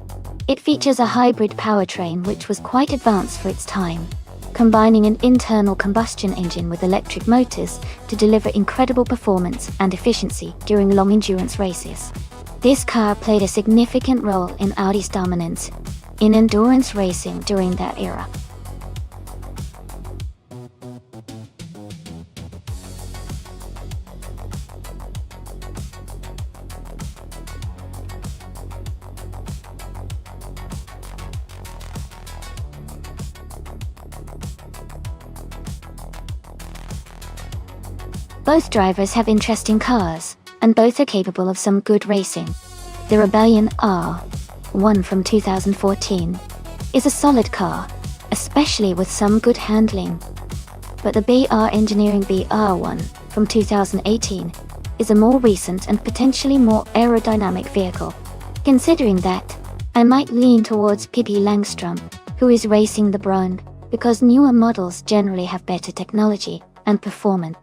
It features a hybrid powertrain which was quite advanced for its time, combining an internal combustion engine with electric motors to deliver incredible performance and efficiency during long endurance races. This car played a significant role in Audi's dominance in endurance racing during that era. Both drivers have interesting cars, and both are capable of some good racing. The Rebellion R1 from 2014 is a solid car, especially with some good handling. But the BR Engineering BR1 from 2018 is a more recent and potentially more aerodynamic vehicle. Considering that, I might lean towards Pippi Langstrom, who is racing the Braun, because newer models generally have better technology and performance.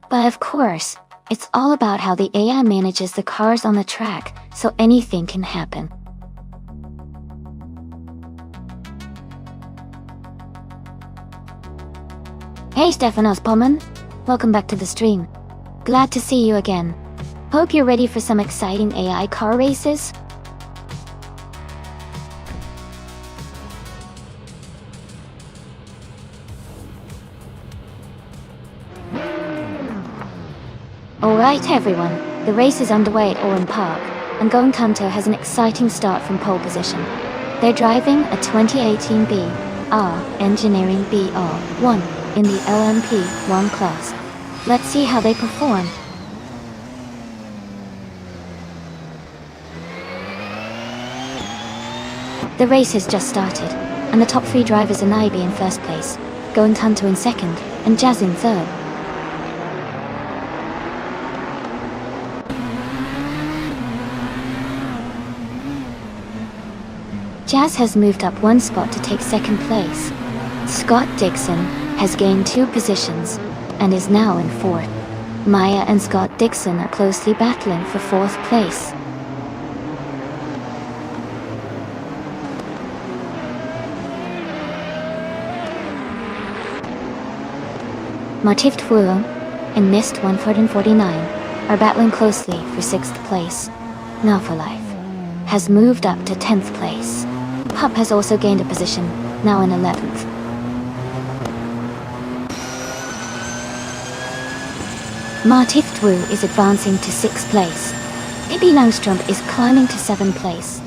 But of course, it's all about how the AI manages the cars on the track, so anything can happen. Hey Stefanos Poman, welcome back to the stream. Glad to see you again. Hope you're ready for some exciting AI car races. Alright everyone, the race is underway at Oran Park, and Going Kanto has an exciting start from pole position. They're driving a 2018 BR Engineering BR1 in the LMP1 class. Let's see how they perform. The race has just started, and the top 3 drivers are Naibi in first place, Going Kanto in second, and Jazz in third. Jazz has moved up 1 spot to take second place. Scott Dixon has gained 2 positions and is now in 4th. Maya and Scott Dixon are closely battling for 4th place. Martif Twuo and Mist 149 are battling closely for 6th place. Now for Life has moved up to 10th place. Pup has also gained a position, now in 11th. Martif Twuo is advancing to 6th place. Pippi Langstrom is climbing to 7th place.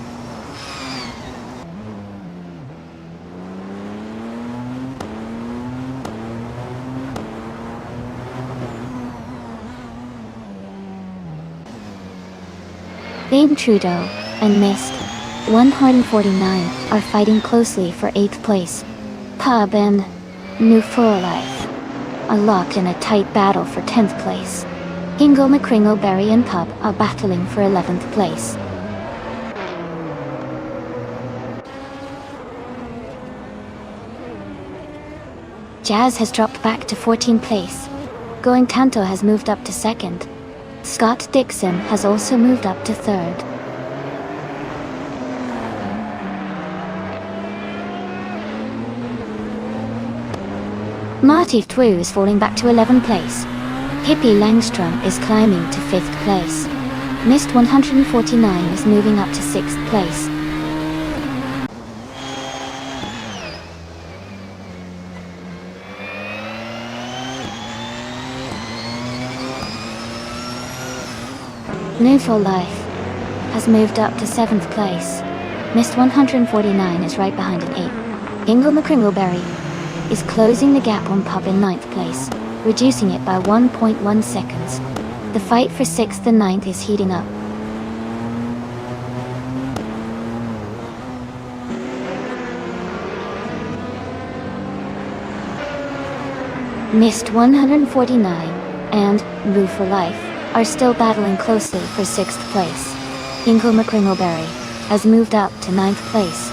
Dame Trudeau and Mist 149 are fighting closely for 8th place. Pub and New For Life are locked in a tight battle for 10th place. Hingle, McCringle, Berry and Pub are battling for 11th place. Jazz has dropped back to 14th place. Going Kanto has moved up to 2nd. Scott Dixon has also moved up to 3rd. Martif Twuo is falling back to 11th place. Pippi Langstrom is climbing to 5th place. Mist 149 is moving up to 6th place. New For Life has moved up to 7th place. Mist 149 is right behind at 8th. Ingle McCringleberry is closing the gap on Pub in 9th place, reducing it by 1.1 seconds. The fight for 6th and 9th is heating up. Mist 149 and Blue for Life are still battling closely for 6th place. Ingle McCringleberry has moved up to 9th place.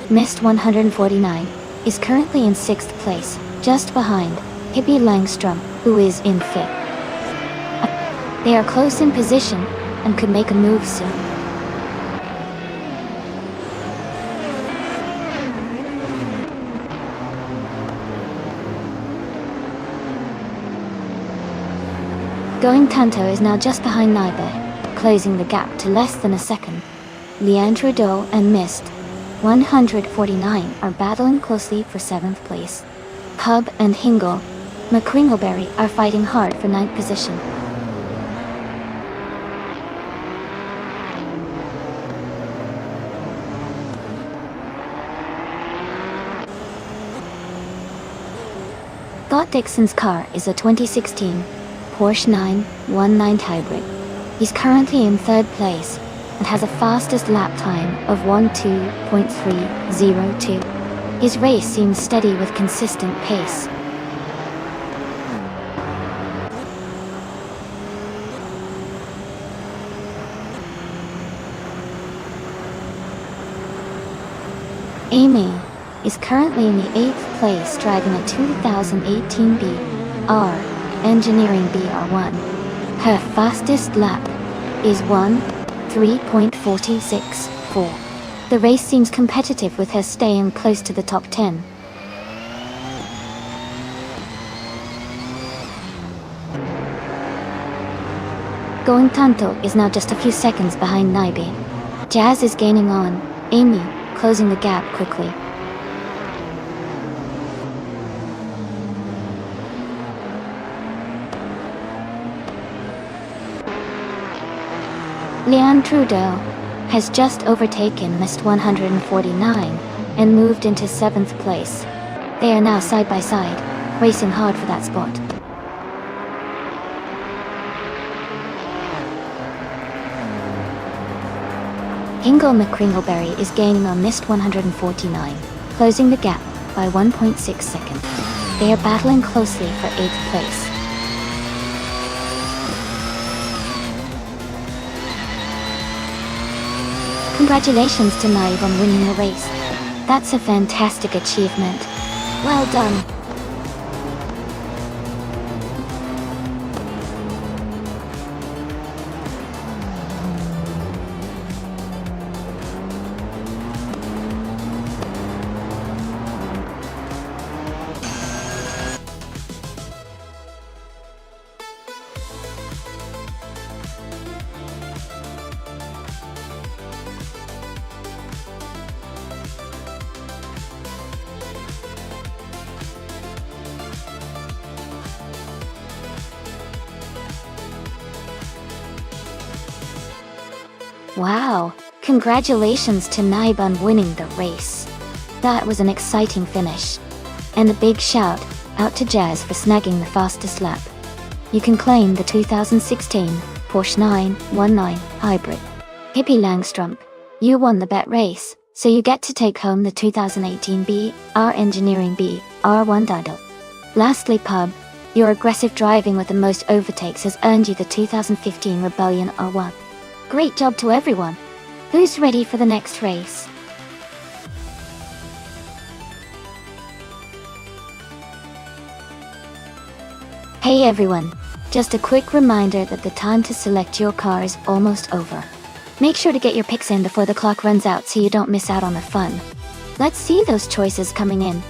Mist 149 is currently in 6th place, just behind Pippi Langstrom, who is in 5th. They are close in position and could make a move soon. Going Kanto is now just behind Naibe, closing the gap to less than a second. Leandro Doe and Mist 149 are battling closely for 7th place. Pub and Hingle McCringleberry are fighting hard for 9th position. Scott Dixon's car is a 2016 Porsche 919 hybrid. He's currently in third place and has a fastest lap time of 12.302. His race seems steady with consistent pace. Amy is currently in the 8th place driving a 2018 BR Engineering BR1. Her fastest lap is 3.46.4. The race seems competitive with her staying close to the top 10. Going Tanto is now just a few seconds behind Naibe. Jazz is gaining on Amy, closing the gap quickly. Leanne Trudeau has just overtaken Mist 149 and moved into 7th place. They are now side by side, racing hard for that spot. Hingle McCringleberry is gaining on Mist 149, closing the gap by 1.6 seconds. They are battling closely for 8th place. Congratulations to Naive on winning the race. That's a fantastic achievement. Well done. Wow, congratulations to Naib on winning the race. That was an exciting finish. And a big shout out to Jazz for snagging the fastest lap. You can claim the 2016 Porsche 919 Hybrid. Hippie Langstrom, you won the bet race, so you get to take home the 2018 BR Engineering BR1 title. Lastly, Pub, your aggressive driving with the most overtakes has earned you the 2015 Rebellion R1. Great job to everyone. Who's ready for the next race? Hey everyone, just a quick reminder that the time to select your car is almost over. Make sure to get your picks in before the clock runs out so you don't miss out on the fun. Let's see those choices coming in.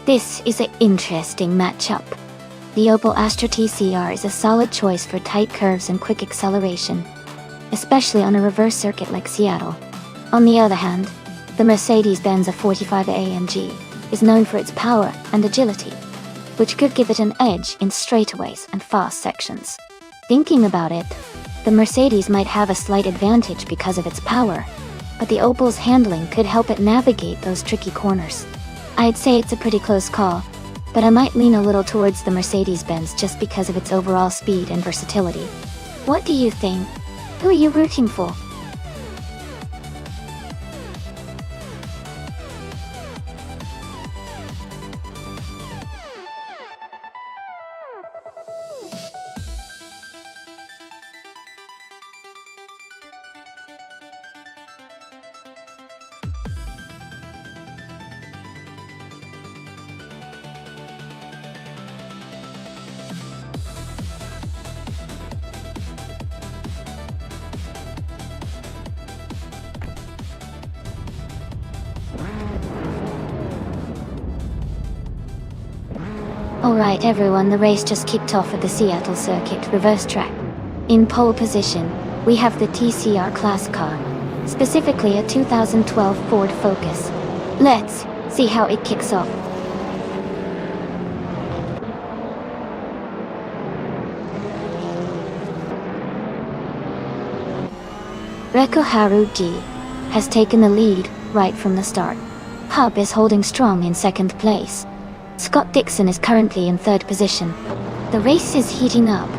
This is an interesting matchup. The Opel Astra TCR is a solid choice for tight curves and quick acceleration, especially on a reverse circuit like Seattle. On the other hand, the Mercedes-Benz 45 AMG is known for its power and agility, which could give it an edge in straightaways and fast sections. Thinking about it, the Mercedes might have a slight advantage because of its power, but the Opel's handling could help it navigate those tricky corners. I'd say it's a pretty close call, but I might lean a little towards the Mercedes-Benz just because of its overall speed and versatility. What do you think? Who are you rooting for? Alright everyone, the race just kicked off at the Seattle Circuit reverse track. In pole position, we have the TCR class car, specifically a 2012 Ford Focus. Let's see how it kicks off. Reko Haruji has taken the lead right from the start. Hub is holding strong in second place. Scott Dixon is currently in third position. The race is heating up.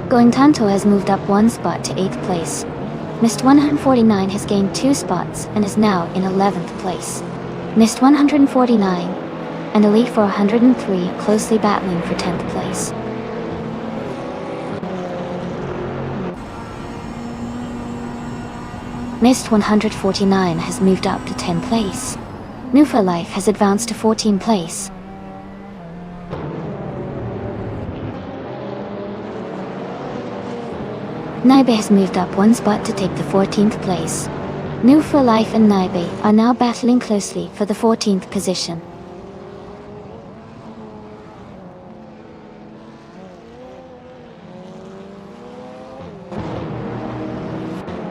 Going Tanto has moved up one spot to 8th place. Mist 149 has gained 2 spots and is now in 11th place. Mist 149 and Elite 403 closely battling for 10th place. Mist 149 has moved up to 10th place. New for Life has advanced to 14th place. Naibe has moved up one spot to take the 14th place. New for Life and Naibe are now battling closely for the 14th position.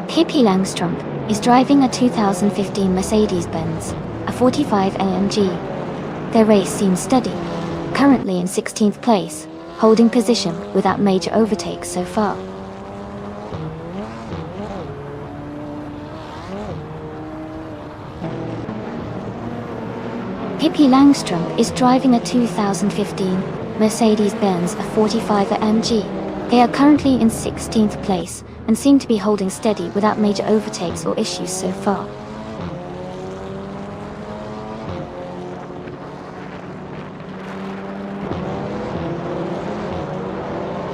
Pippi Langstrup is driving a 2015 Mercedes-Benz, a 45 AMG. Their race seems steady, currently in 16th place, holding position without major overtakes so far. Pippi Langstrup is driving a 2015 Mercedes-Benz, a 45 AMG. They are currently in 16th place and seem to be holding steady without major overtakes or issues so far.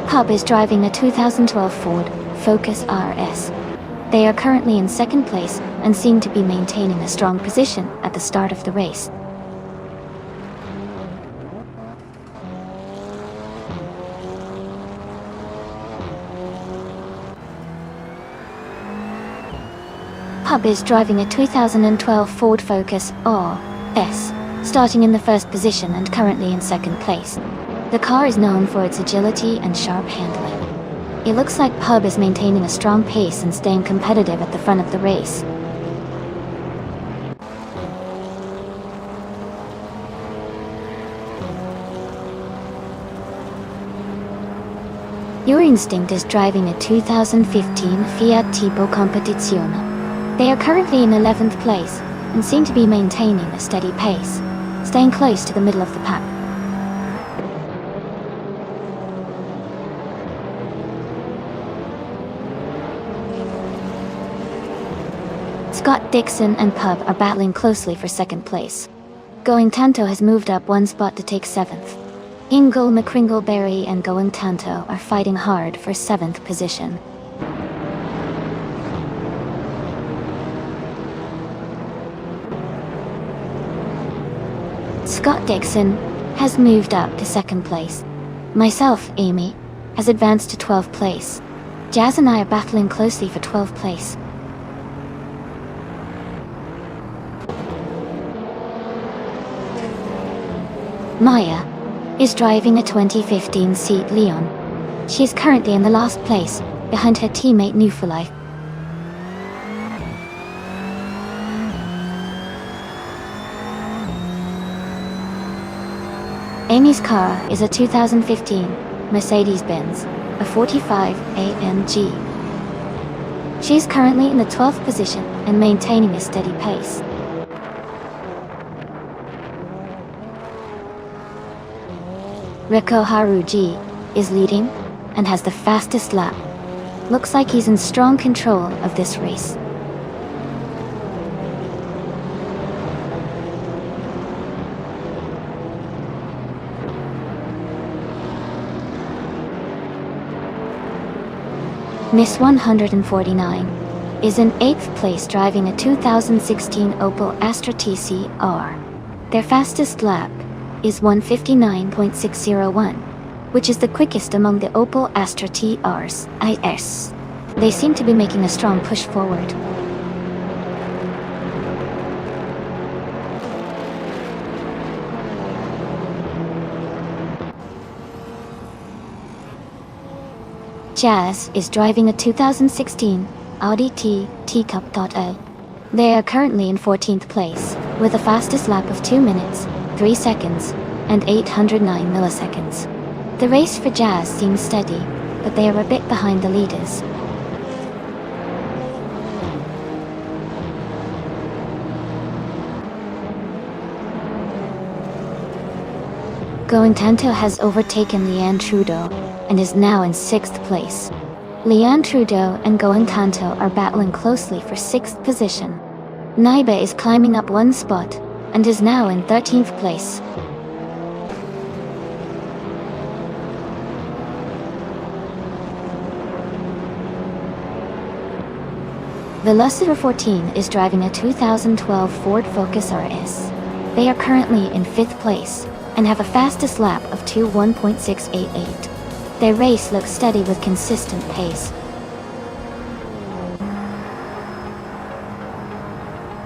Hub is driving a 2012 Ford Focus RS. They are currently in second place and seem to be maintaining a strong position at the start of the race. Hub is driving a 2012 Ford Focus RS, starting in the first position and currently in second place. The car is known for its agility and sharp handling. It looks like Hub is maintaining a strong pace and staying competitive at the front of the race. Your Instinct is driving a 2015 Fiat Tipo Competizione. They are currently in 11th place and seem to be maintaining a steady pace, staying close to the middle of the pack. Scott Dixon and Pub are battling closely for second place. Going Tanto has moved up one spot to take 7th. Ingle McCringleberry and Going Tanto are fighting hard for 7th position. Scott Dixon has moved up to 2nd place. Myself, Amy, has advanced to 12th place. Jazz and I are battling closely for 12th place. Maya is driving a 2015 Seat Leon. She is currently in the last place, behind her teammate New for Life. Amy's car is a 2015 Mercedes-Benz, a 45 AMG. She is currently in the 12th position and maintaining a steady pace. Reko Haruji is leading and has the fastest lap. Looks like he's in strong control of this race. Miss 149 is in 8th place driving a 2016 Opel Astra TCR. Their fastest lap is 1:59.601. which is the quickest among the Opel Astra TRs, IS. They seem to be making a strong push forward. Jazz is driving a 2016 Audi Teacup.0. They are currently in 14th place, with a fastest lap of 2 minutes, 3 seconds, and 809 milliseconds. The race for Jazz seems steady, but they are a bit behind the leaders. Going Tanto has overtaken Leanne Trudeau and is now in 6th place. Leanne Trudeau and Going Tanto are battling closely for 6th position. Naiba is climbing up 1 spot and is now in 13th place. Velociter 14 is driving a 2012 Ford Focus RS. They are currently in 5th place and have a fastest lap of 21.688. Their race looks steady with consistent pace.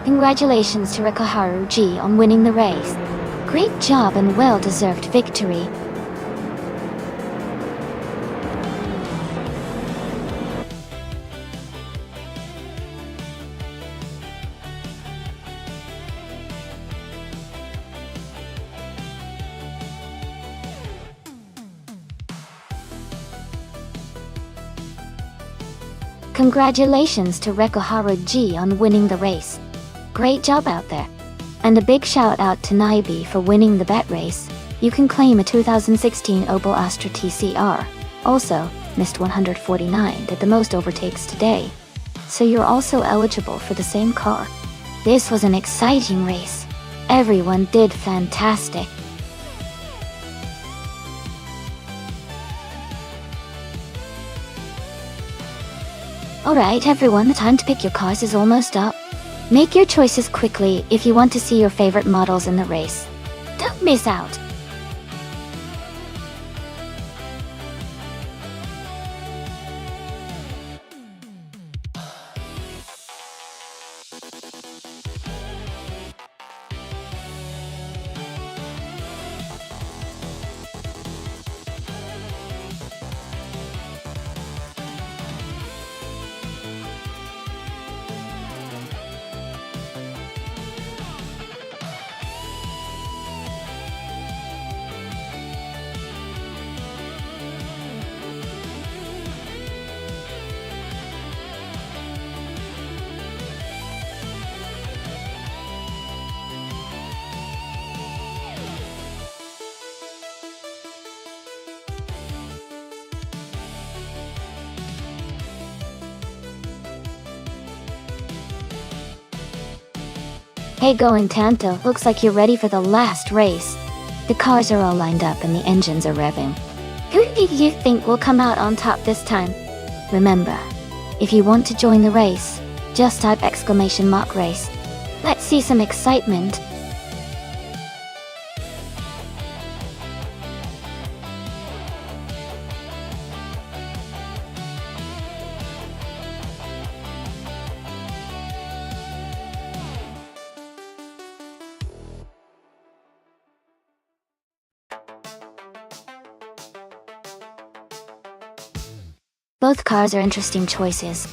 Congratulations to Rikuharu G on winning the race. Great job and well-deserved victory. Congratulations to Rikuharu G on winning the race. Great job out there. And a big shout out to Naibi for winning the bet race. You can claim a 2016 Opel Astra TCR. Also, missed 149 did the most overtakes today. So you're also eligible for the same car. This was an exciting race. Everyone did fantastic. Alright everyone, the time to pick your cars is almost up. Make your choices quickly if you want to see your favorite models in the race. Don't miss out! Hey Going Tanto, looks like you're ready for the last race. The cars are all lined up and the engines are revving. Who do you think will come out on top this time? Remember, if you want to join the race, just type !race. Let's see some excitement. Both cars are interesting choices.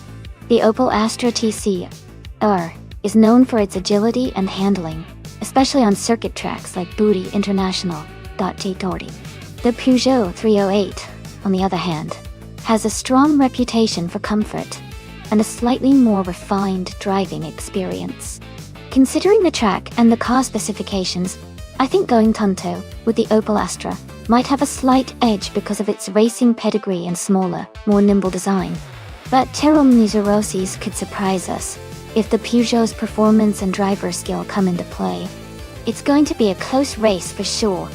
The Opel Astra TCR is known for its agility and handling, especially on circuit tracks like Budi International. The Peugeot 308, on the other hand, has a strong reputation for comfort and a slightly more refined driving experience. Considering the track and the car specifications, I think Going Tanto with the Opel Astra might have a slight edge because of its racing pedigree and smaller, more nimble design. But Tiramisu could surprise us if the Peugeot's performance and driver skill come into play. It's going to be a close race for sure.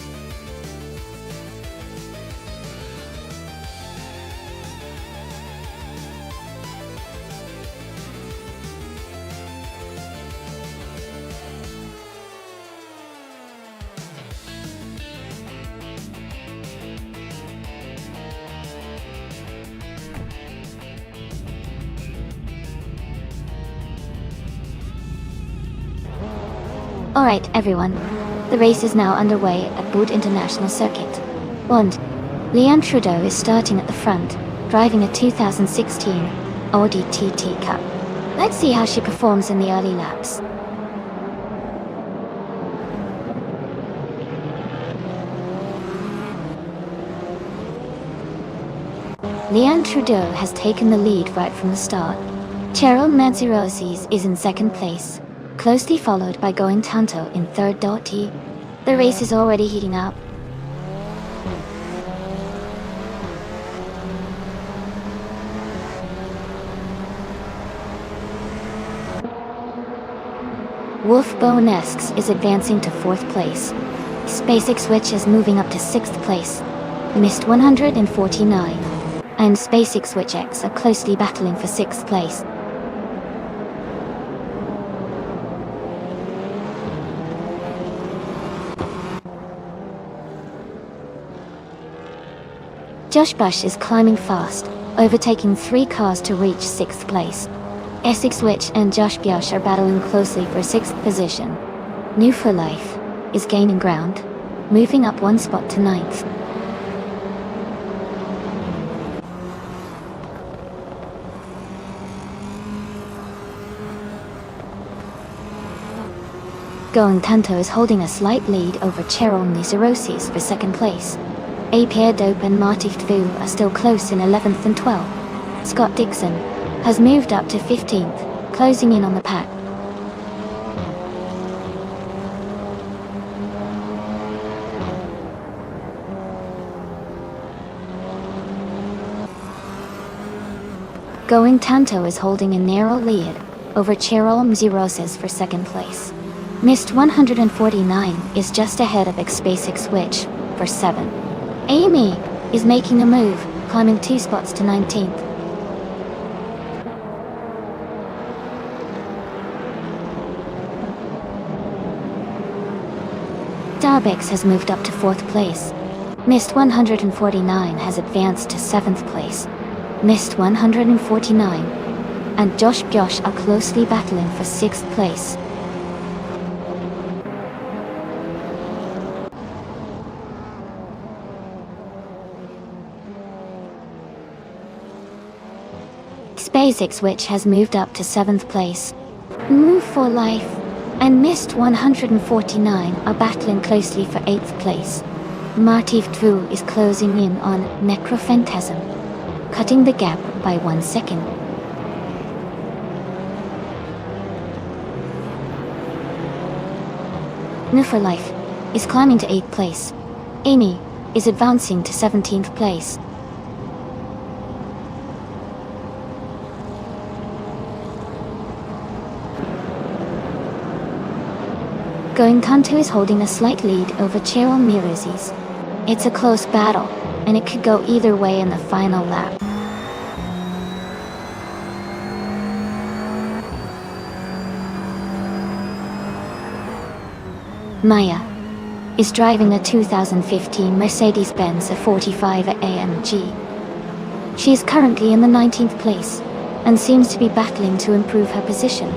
Alright, everyone. The race is now underway at Boot International Circuit. And Leon Trudeau is starting at the front, driving a 2016 Audi TT Cup. Let's see how she performs in the early laps. Leon Trudeau has taken the lead right from the start. Cheryl Manzirozis is in second place, closely followed by Going Tanto in third. The race is already heating up. Wolf Bonesks is advancing to fourth place. SpaceX Switch is moving up to sixth place. Missed 149. And SpaceX Switch X are closely battling for sixth place. Josh Bush is climbing fast, overtaking 3 cars to reach sixth place. Essex Switch and Josh Bush are battling closely for sixth position. New for Life is gaining ground, moving up 1 spot to ninth. Going Tanto is holding a slight lead over Cheryl Manzirozis for second place. Pierre Dope and Marty Tvu are still close in 11th and 12th. Scott Dixon has moved up to 15th, closing in on the pack. Going Tanto is holding a narrow lead over Cheryl Manzirozis for second place. Missed 149 is just ahead of SpaceX Switch for 7. Amy is making a move, climbing 2 spots to 19th. Darbex has moved up to 4th place. Missed 149 has advanced to 7th place. Missed 149 and Josh Bush are closely battling for 6th place. SpaceX Switch has moved up to 7th place. Move for Life and Missed 149 are battling closely for 8th place. Marty Tvu is closing in on Necrophantasm, cutting the gap by 1 second. New for Life is climbing to 8th place. Amy is advancing to 17th place. Going Tanto is holding a slight lead over Cheryl Manzirozis. It's a close battle, and it could go either way in the final lap. Maya is driving a 2015 Mercedes-Benz 45 AMG. She is currently in the 19th place, and seems to be battling to improve her position.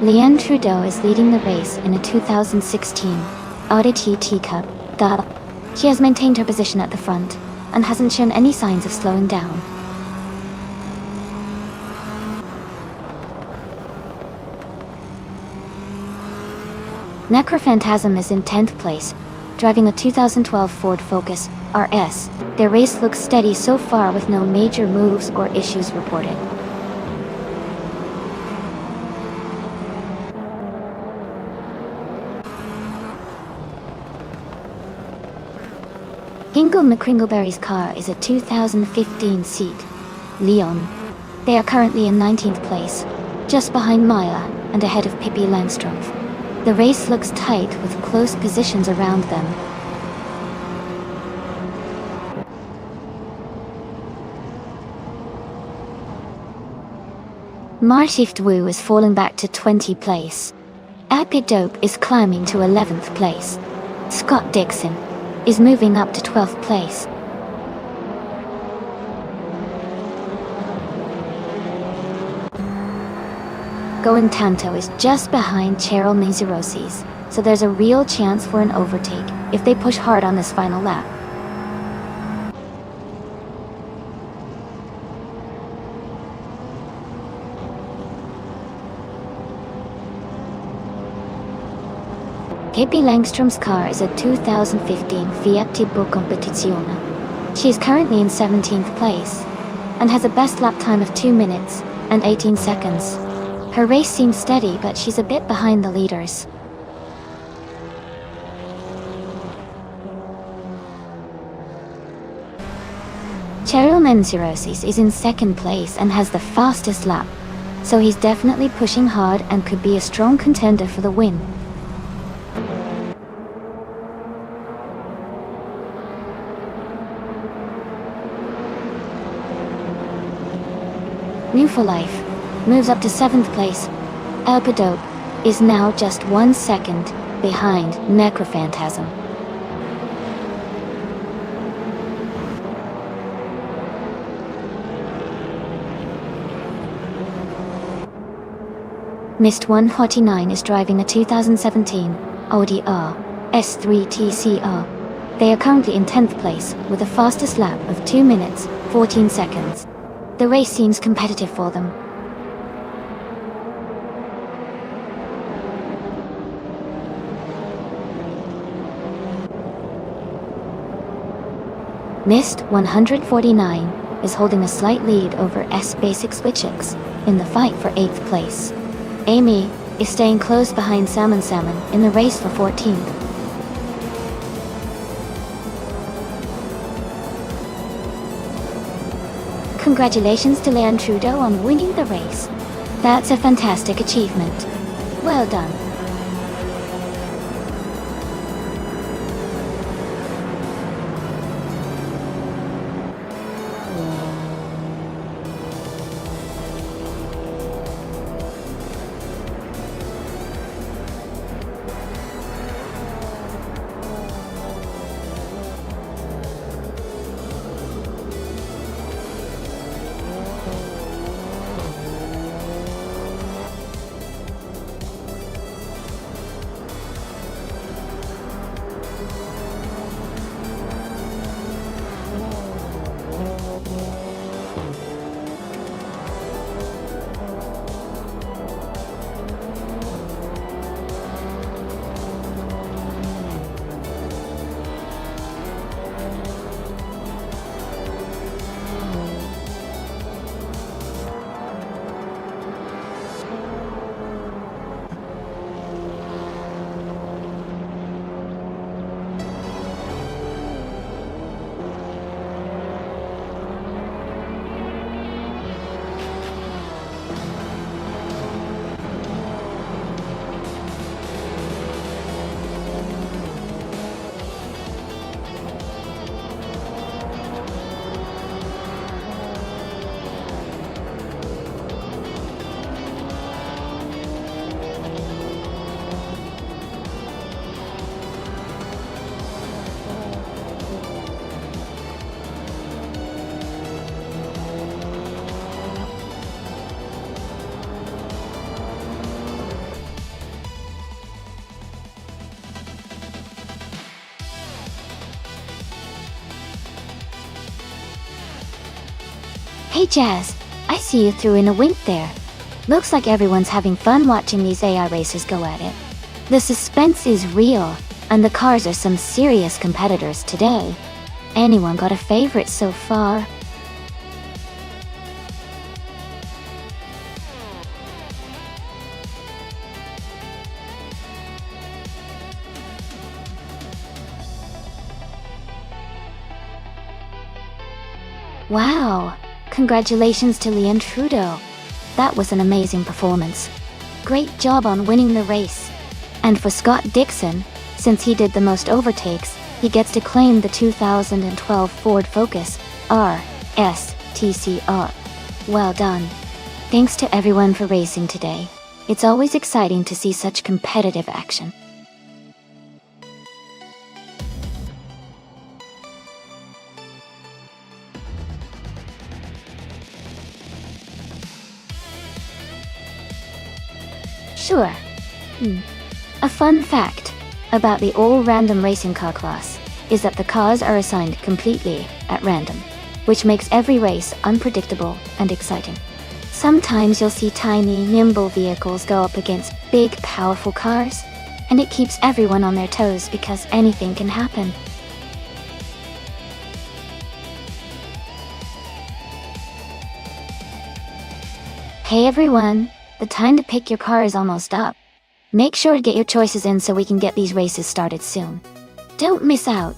Leon Trudeau is leading the race in a 2016 Audi TT Cup. She has maintained her position at the front, and hasn't shown any signs of slowing down. Necrophantasm is in 10th place, driving a 2012 Ford Focus RS. Their race looks steady so far with no major moves or issues reported. Hingle McCringleberry's car is a 2015 Seat Leon. They are currently in 19th place, just behind Maya and ahead of Pippi Langstrumpf. The race looks tight with close positions around them. Marty Tvu is falling back to 20th place. Dope is climbing to 11th place. Scott Dixon is moving up to 12th place. Going Tanto is just behind Cheryl Mazurosi's, so there's a real chance for an overtake if they push hard on this final lap. Pippi Langstrom's car is a 2015 Fiat Tipo Competizione. She is currently in 17th place and has a best lap time of 2 minutes and 18 seconds. Her race seems steady, but she's a bit behind the leaders. Cheryl Mazurosi's is in 2nd place and has the fastest lap, so he's definitely pushing hard and could be a strong contender for the win. New for Life moves up to 7th place. Elpidope is now just 1 second behind Necrophantasm. Mist 149 is driving a 2017 Audi S3 TCR. They are currently in 10th place with the fastest lap of 2 minutes, 14 seconds. The race seems competitive for them. Mist 149 is holding a slight lead over S Basic Switchix in the fight for 8th place. Amy is staying close behind Salmon in the race for 14th. Congratulations to Leanne Trudeau on winning the race. That's a fantastic achievement. Well done. Hey Jazz, I see you threw in a wink there. Looks like everyone's having fun watching these AI racers go at it. The suspense is real, and the cars are some serious competitors today. Anyone got a favorite so far? Wow! Congratulations to Leanne Trudeau. That was an amazing performance. Great job on winning the race. And for Scott Dixon, since he did the most overtakes, he gets to claim the 2012 Ford Focus RS TCR. Well done. Thanks to everyone for racing today. It's always exciting to see such competitive action. Sure. A fun fact about the all-random racing car class is that the cars are assigned completely at random, which makes every race unpredictable and exciting. Sometimes you'll see tiny, nimble vehicles go up against big, powerful cars, and it keeps everyone on their toes because anything can happen. Hey everyone, the time to pick your car is almost up. Make sure to get your choices in so we can get these races started soon. Don't miss out.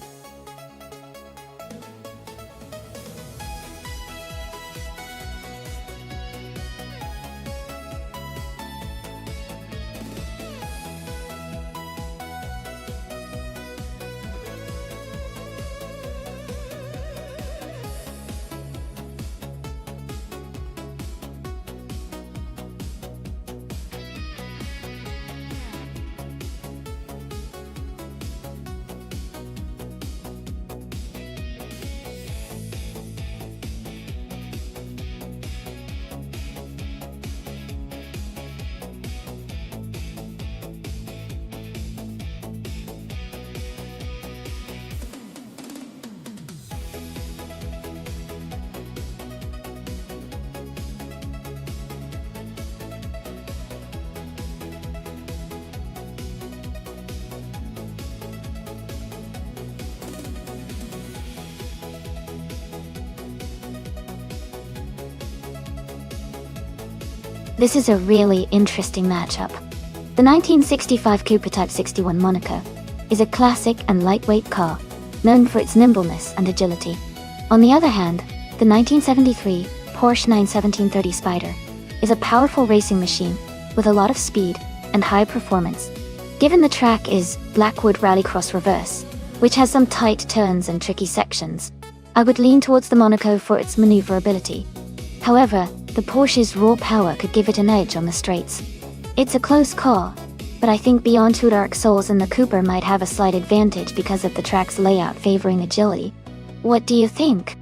This is a really interesting matchup. The 1965 Cooper Type 61 Monaco is a classic and lightweight car, known for its nimbleness and agility. On the other hand, the 1973 Porsche 91730 Spider is a powerful racing machine with a lot of speed and high performance. Given the track is Blackwood Rallycross Reverse, which has some tight turns and tricky sections, I would lean towards the Monaco for its maneuverability. However, the Porsche's raw power could give it an edge on the straights. It's a close call, but I think Beyond Two Dark Souls and the Cooper might have a slight advantage because of the track's layout favoring agility. What do you think?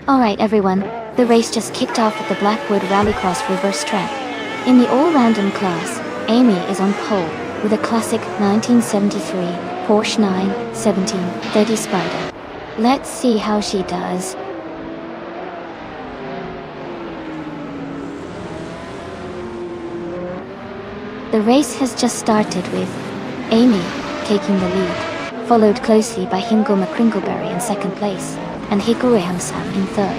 Alright everyone, the race just kicked off at the Blackwood Rallycross Reverse track. In the all-random class, Amy is on pole with a classic 1973 Porsche 91730 Spider. Let's see how she does. The race has just started with Amy taking the lead, followed closely by Hingle McCringleberry in second place, and Hikaru Hamsam in third.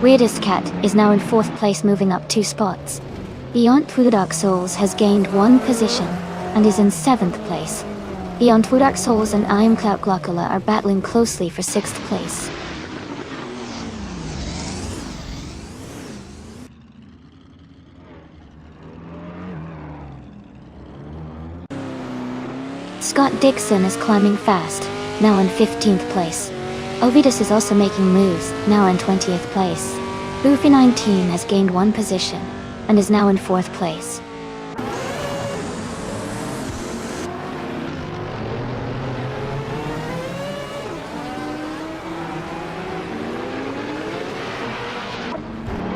Weirdest Cat is now in fourth place, moving up 2 spots. Beyond Two Dark Souls has gained 1 position and is in 7th place. Beyond Two Dark Souls and I Am Clout Glockula are battling closely for 6th place. Scott Dixon is climbing fast, now in 15th place. Ovidus is also making moves, now in 20th place. Boofy 19 has gained 1 position, and is now in 4th place.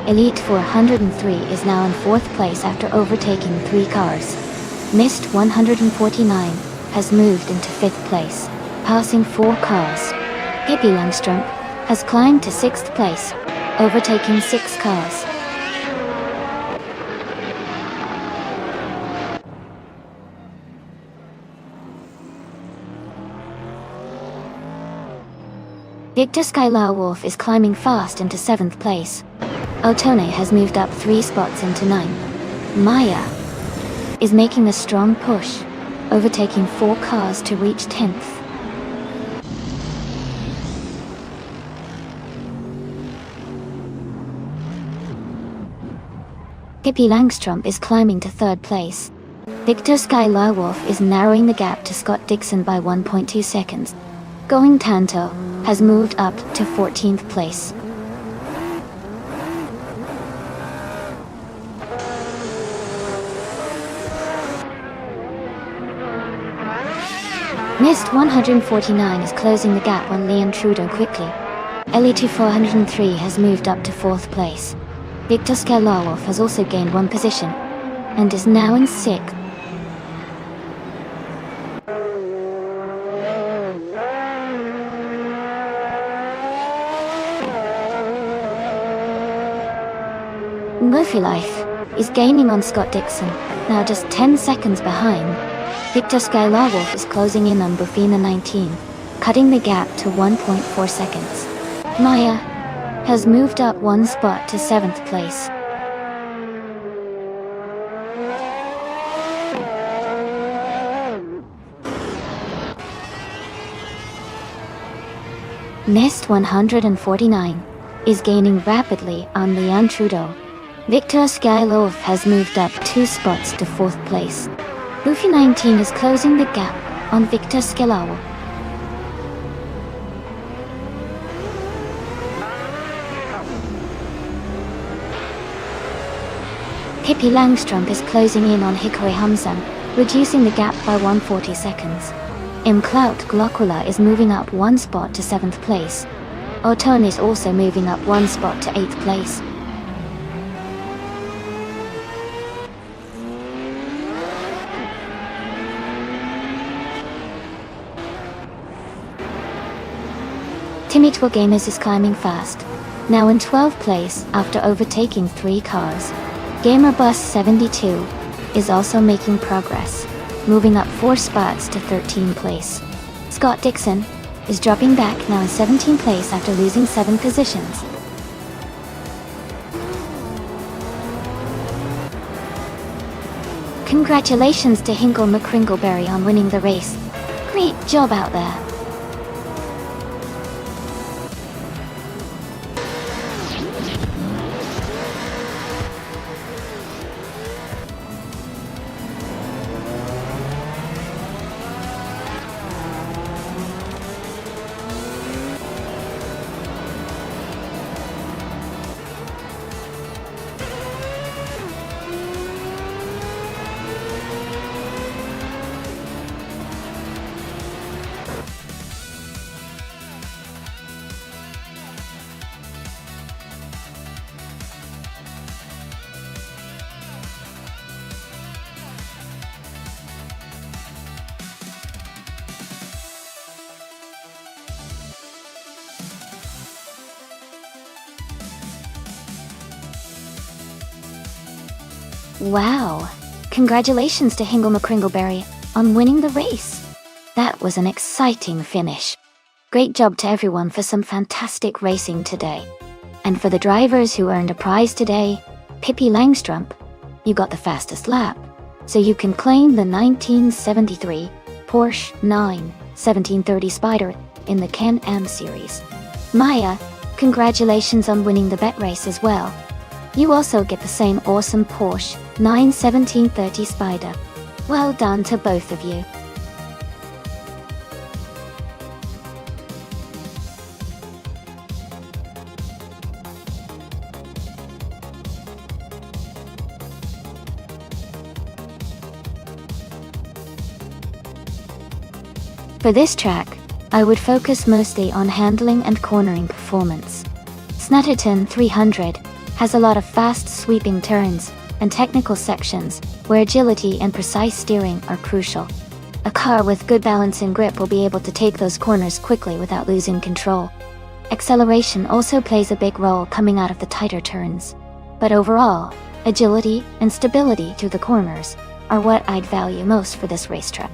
Elite 403 is now in 4th place after overtaking 3 cars. Mist 149 has moved into 5th place, passing 4 cars. Hippie Langstrom has climbed to 6th place, overtaking 6 cars. Victor Wolf is climbing fast into 7th place. Otone has moved up 3 spots into 9th. Maya is making a strong push, overtaking 4 cars to reach 10th. Pippi Langstrup is climbing to 3rd place. Victor Wolf is narrowing the gap to Scott Dixon by 1.2 seconds. Going Tanto has moved up to 14th place. Mist 149 is closing the gap on Leon Trudeau quickly. Elite 403 has moved up to 4th place. Victor Wolf has also gained 1 position and is now in 6th. Goofy Life is gaining on Scott Dixon, now just 10 seconds behind. Victor Wolf is closing in on Bufina 19, cutting the gap to 1.4 seconds. Maya has moved up 1 spot to 7th place. Nest 149 is gaining rapidly on Leon Trudeau. Victor Wolf has moved up 2 spots to 4th place. Buffy 19 is closing the gap on Victor Wolf. Pippi Langstrup is closing in on Hikari Hamza, reducing the gap by 140 seconds. Clout Glockula is moving up 1 spot to 7th place. Otone is also moving up 1 spot to 8th place. Timmy Gamers is climbing fast, now in 12th place after overtaking 3 cars. GamerBus 72 is also making progress, moving up 4 spots to 13th place. Scott Dixon is dropping back now in 17th place after losing 7 positions. Congratulations to Hinkle McCringleberry on winning the race. Great job out there. Wow! Congratulations to Hingle McCringleberry on winning the race. That was an exciting finish. Great job to everyone for some fantastic racing today. And for the drivers who earned a prize today, Pippi Langstrup, you got the fastest lap, so you can claim the 1973 Porsche 91730 Spider in the Can-Am series. Maya, congratulations on winning the bet race as well. You also get the same awesome Porsche 91730 Spider. Well done to both of you. For this track, I would focus mostly on handling and cornering performance. Snetterton 300 has a lot of fast sweeping turns and technical sections where agility and precise steering are crucial. A car with good balance and grip will be able to take those corners quickly without losing control. Acceleration also plays a big role coming out of the tighter turns. But overall, agility and stability through the corners are what I'd value most for this racetrack.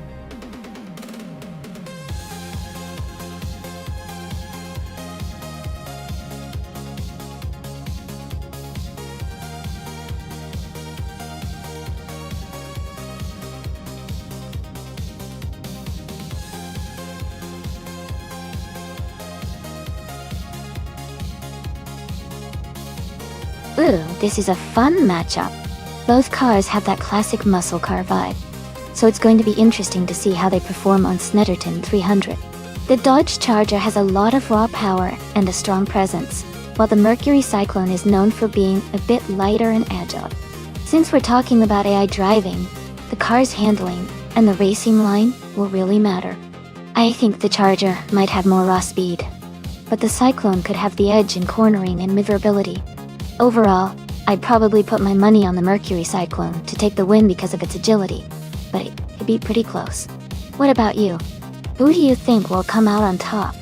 Ooh, this is a fun matchup. Both cars have that classic muscle car vibe, so it's going to be interesting to see how they perform on Snetterton 300. The Dodge Charger has a lot of raw power and a strong presence, while the Mercury Cyclone is known for being a bit lighter and agile. Since we're talking about AI driving, the car's handling and the racing line will really matter. I think the Charger might have more raw speed, but the Cyclone could have the edge in cornering and maneuverability. Overall, I'd probably put my money on the Mercury Cyclone to take the win because of its agility, but it'd be pretty close. What about you? Who do you think will come out on top?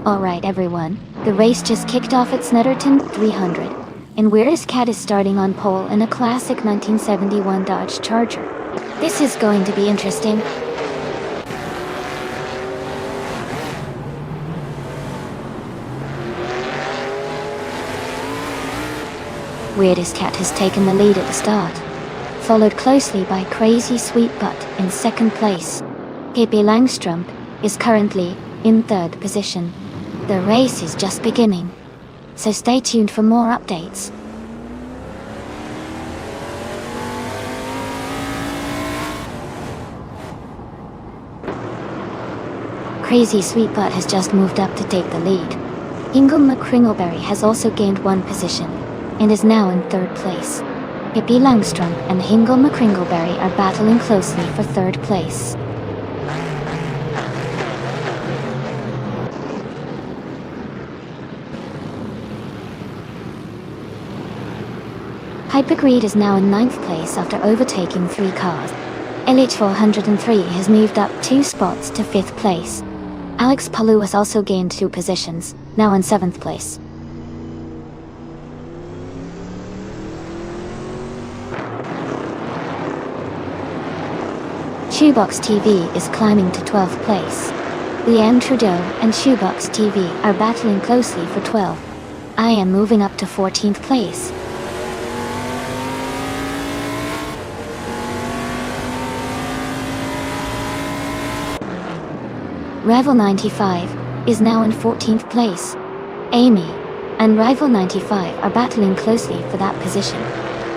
Alright everyone, the race just kicked off at Snetterton 300, and Weirdest Cat is starting on pole in a classic 1971 Dodge Charger. This is going to be interesting. Weirdest Cat has taken the lead at the start, followed closely by Crazy Sweet Butt in second place. Pippi Langstrump is currently in third position. The race is just beginning, so stay tuned for more updates. Crazy Sweet Butt has just moved up to take the lead. Ingle McCringleberry has also gained one position, and is now in third place. Pippi Langstrump and Hingle McCringleberry are battling closely for third place. Hypergreed is now in ninth place after overtaking 3 cars. LH403 has moved up 2 spots to 5th place. Alex Palou has also gained 2 positions, now in 7th place. Shoebox TV is climbing to 12th place. Leanne Trudeau and Shoebox TV are battling closely for 12. I am moving up to 14th place. Rival 95 is now in 14th place. Amy and Rival 95 are battling closely for that position.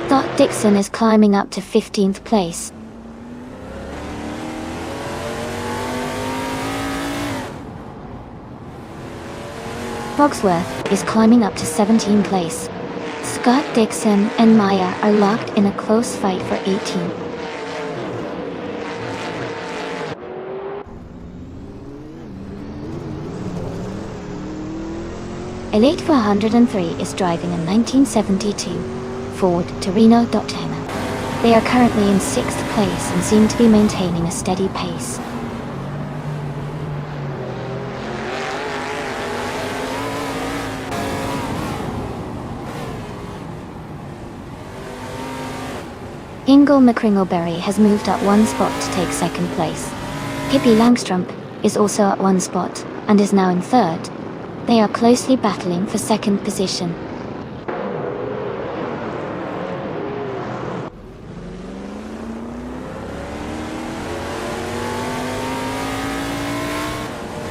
Dot Dixon is climbing up to 15th place. Fogsworth is climbing up to 17th place. Scott Dixon and Maya are locked in a close fight for 18th. Elite 403 is driving a 1972 Ford Torino Dodge. They are currently in 6th place and seem to be maintaining a steady pace. Ingle McCringleberry has moved up 1 spot to take 2nd place. Pippi Langstrump is also at 1 spot and is now in 3rd. They are closely battling for 2nd position.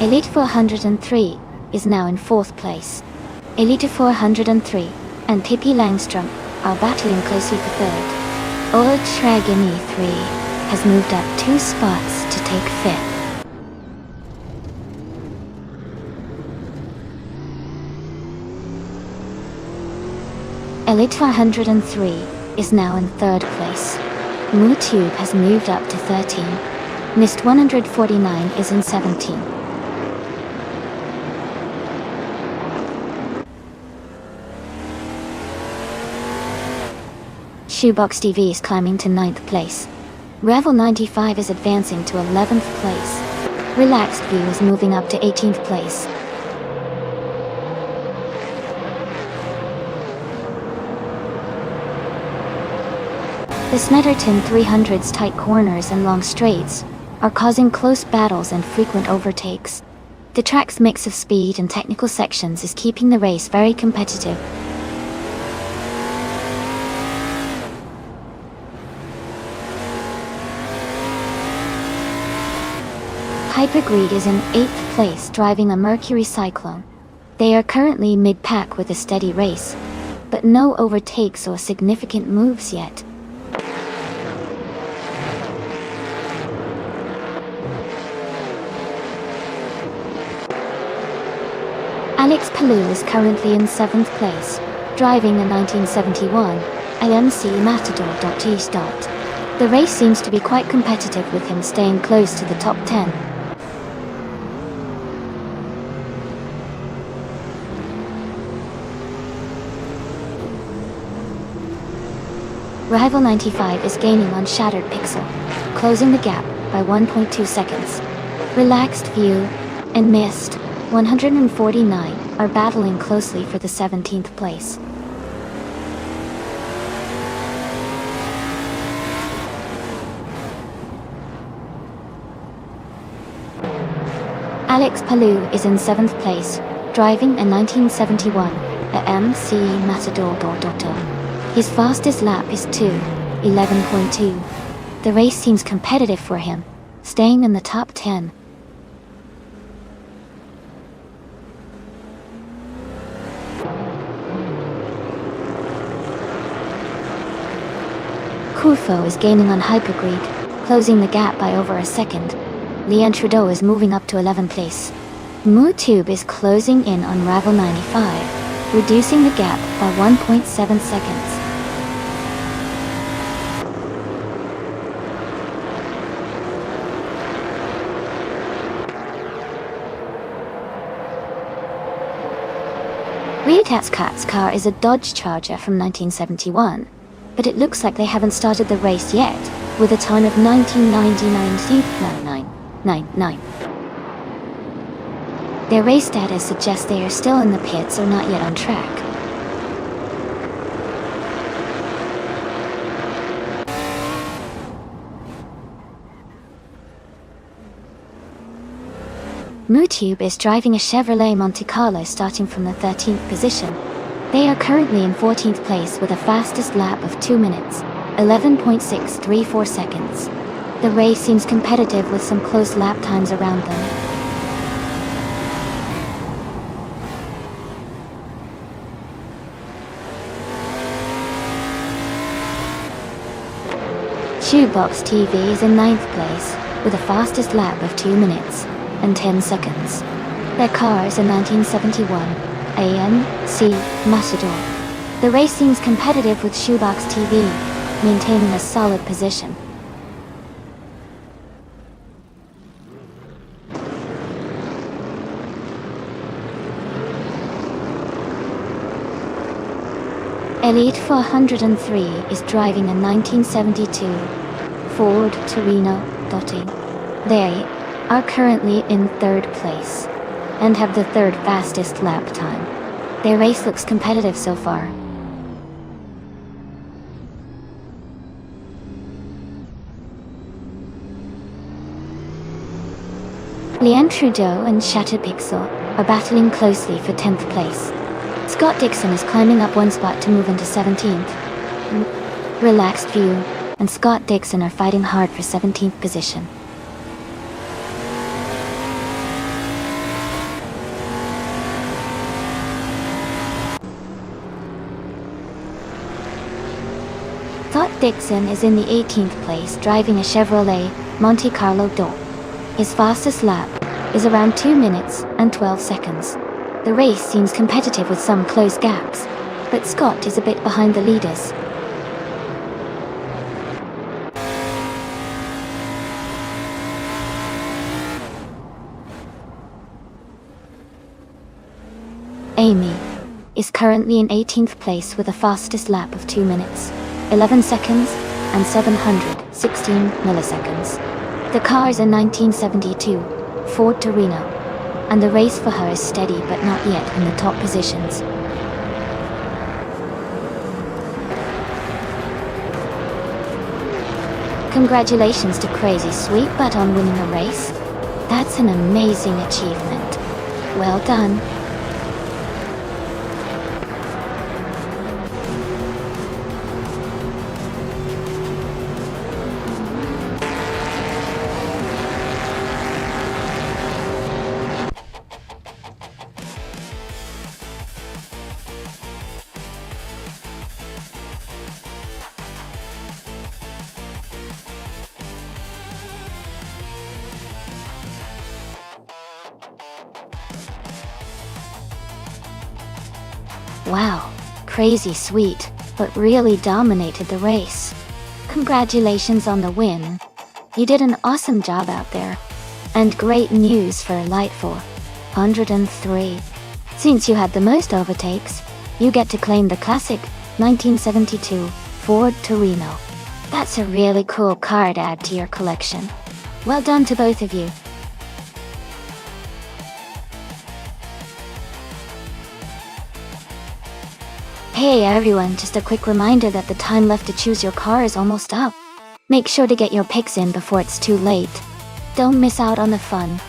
Elite 403 is now in 4th place. Elite 403 and Pippi Langstrump are battling closely for 3rd. Old Dragon E3 has moved up 2 spots to take 5th. Elite 403 is now in 3rd place. MooTube has moved up to 13. Mist 149 is in 17. Shoebox TV is climbing to 9th place. Revel 95 is advancing to 11th place. Relaxed View is moving up to 18th place. The Snetterton 300's tight corners and long straights are causing close battles and frequent overtakes. The track's mix of speed and technical sections is keeping the race very competitive. Hypergreed is in 8th place driving a Mercury Cyclone. They are currently mid-pack with a steady race, but no overtakes or significant moves yet. Alex Palou is currently in 7th place, driving a 1971 AMC Matador. The race seems to be quite competitive with him staying close to the top 10. Rival 95 is gaining on Shattered Pixel, closing the gap by 1.2 seconds. Relaxed View and Mist 149 are battling closely for the 17th place. Alex Palou is in 7th place, driving a 1971 AMC Matador. His fastest lap is 2:11.2. The race seems competitive for him, staying in the top 10. Courfo is gaining on Hypergreed, closing the gap by over a second. Leon Trudeau is moving up to 11th place. MooTube is closing in on Rival 95, reducing the gap by 1.7 seconds. Cat's car is a Dodge Charger from 1971, but it looks like they haven't started the race yet, with a time of 1999. Their race data suggests they are still in the pits or not yet on track. MooTube is driving a Chevrolet Monte Carlo starting from the 13th position. They are currently in 14th place with a fastest lap of 2 minutes, 11.634 seconds. The race seems competitive with some close lap times around them. Shoebox TV is in 9th place with a fastest lap of 2 minutes and 10 seconds. Their car is a 1971 AMC Matador. The race seems competitive with Shoebox TV, maintaining a solid position. Elite 403 is driving a 1972 Ford Torino Dotti. They are currently in 3rd place and have the 3rd fastest lap time. Their race looks competitive so far. Leon Trudeau and Shattered Pixel are battling closely for 10th place. Scott Dixon is climbing up 1 spot to move into 17th. Relaxed View and Scott Dixon are fighting hard for 17th position. Scott Dixon is in the 18th place driving a Chevrolet Monte Carlo DO. His fastest lap is around 2 minutes and 12 seconds. The race seems competitive with some close gaps, but Scott is a bit behind the leaders. Amy is currently in 18th place with a fastest lap of 2 minutes, 11 seconds and 716 milliseconds. The car is a 1972 Ford Torino, and the race for her is steady but not yet in the top positions. Congratulations to Crazy Sweet Butt on winning a race. That's an amazing achievement. Well done. Wow, Crazy Sweet, but really dominated the race. Congratulations on the win. You did an awesome job out there. And great news for Light 403. Since you had the most overtakes, you get to claim the classic 1972 Ford Torino. That's a really cool car to add to your collection. Well done to both of you. Hey everyone, just a quick reminder that the time left to choose your car is almost up. Make sure to get your picks in before it's too late. Don't miss out on the fun.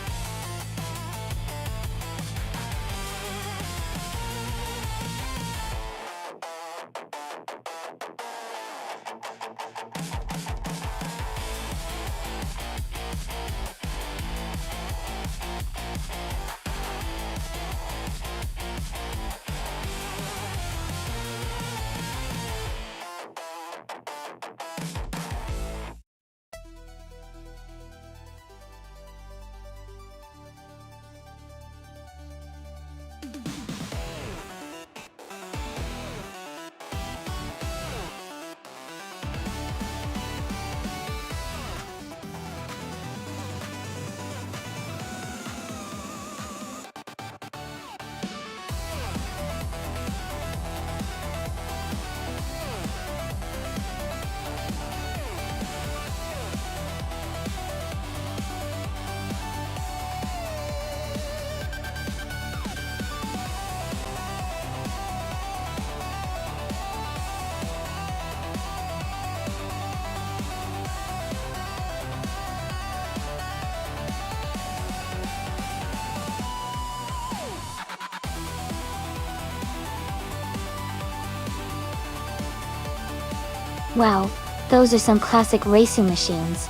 Wow, those are some classic racing machines.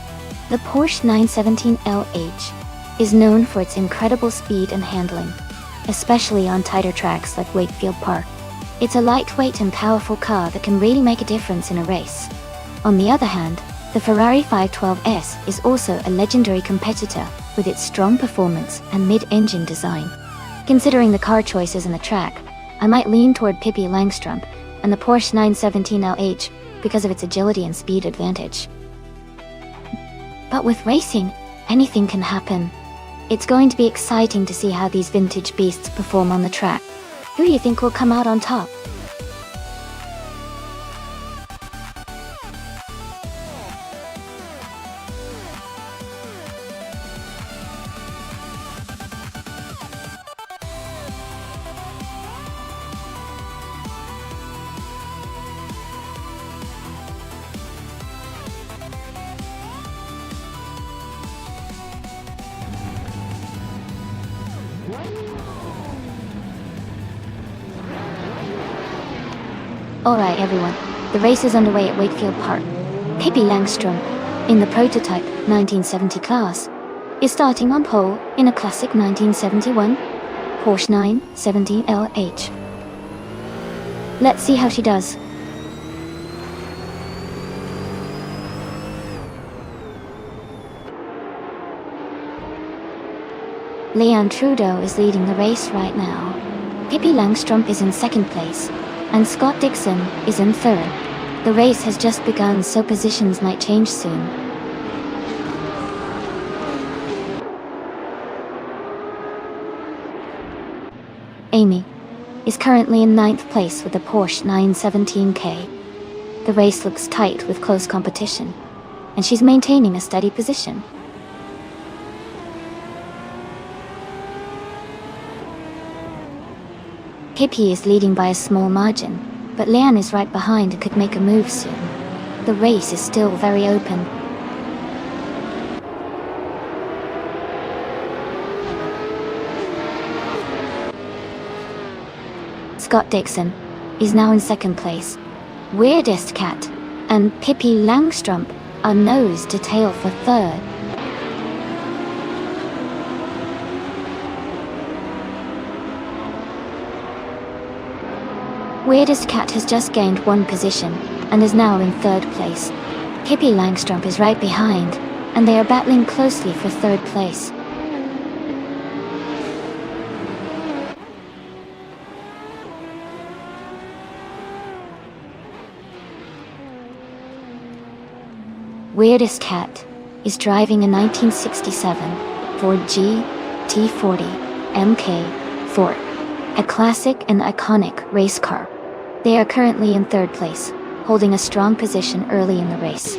The Porsche 917 LH is known for its incredible speed and handling, especially on tighter tracks like Wakefield Park. It's a lightweight and powerful car that can really make a difference in a race. On the other hand, the Ferrari 512S is also a legendary competitor with its strong performance and mid-engine design. Considering the car choices and the track, I might lean toward Pippi Langstrumpf and the Porsche 917 LH because of its agility and speed advantage. But with racing, anything can happen. It's going to be exciting to see how these vintage beasts perform on the track. Who do you think will come out on top? Alright everyone, the race is underway at Wakefield Park. Pippi Langstrumpf, in the prototype 1970 class, is starting on pole in a classic 1971 Porsche 917 LH. Let's see how she does. Leanne Trudeau is leading the race right now. Pippi Langstrumpf is in second place, and Scott Dixon is in third. The race has just begun, so positions might change soon. Amy is currently in ninth place with the Porsche 917K. The race looks tight with close competition, and she's maintaining a steady position. Pippi is leading by a small margin, but Leanne is right behind and could make a move soon. The race is still very open. Scott Dixon, is now in second place. Weirdest Cat and Pippi Langstrump are nose to tail for third. Weirdest Cat has just gained one position and is now in third place. Pippi Langstrump is right behind, and they are battling closely for third place. Weirdest Cat is driving a 1967 Ford GT40 MK4, a classic and iconic race car. They are currently in third place, holding a strong position early in the race.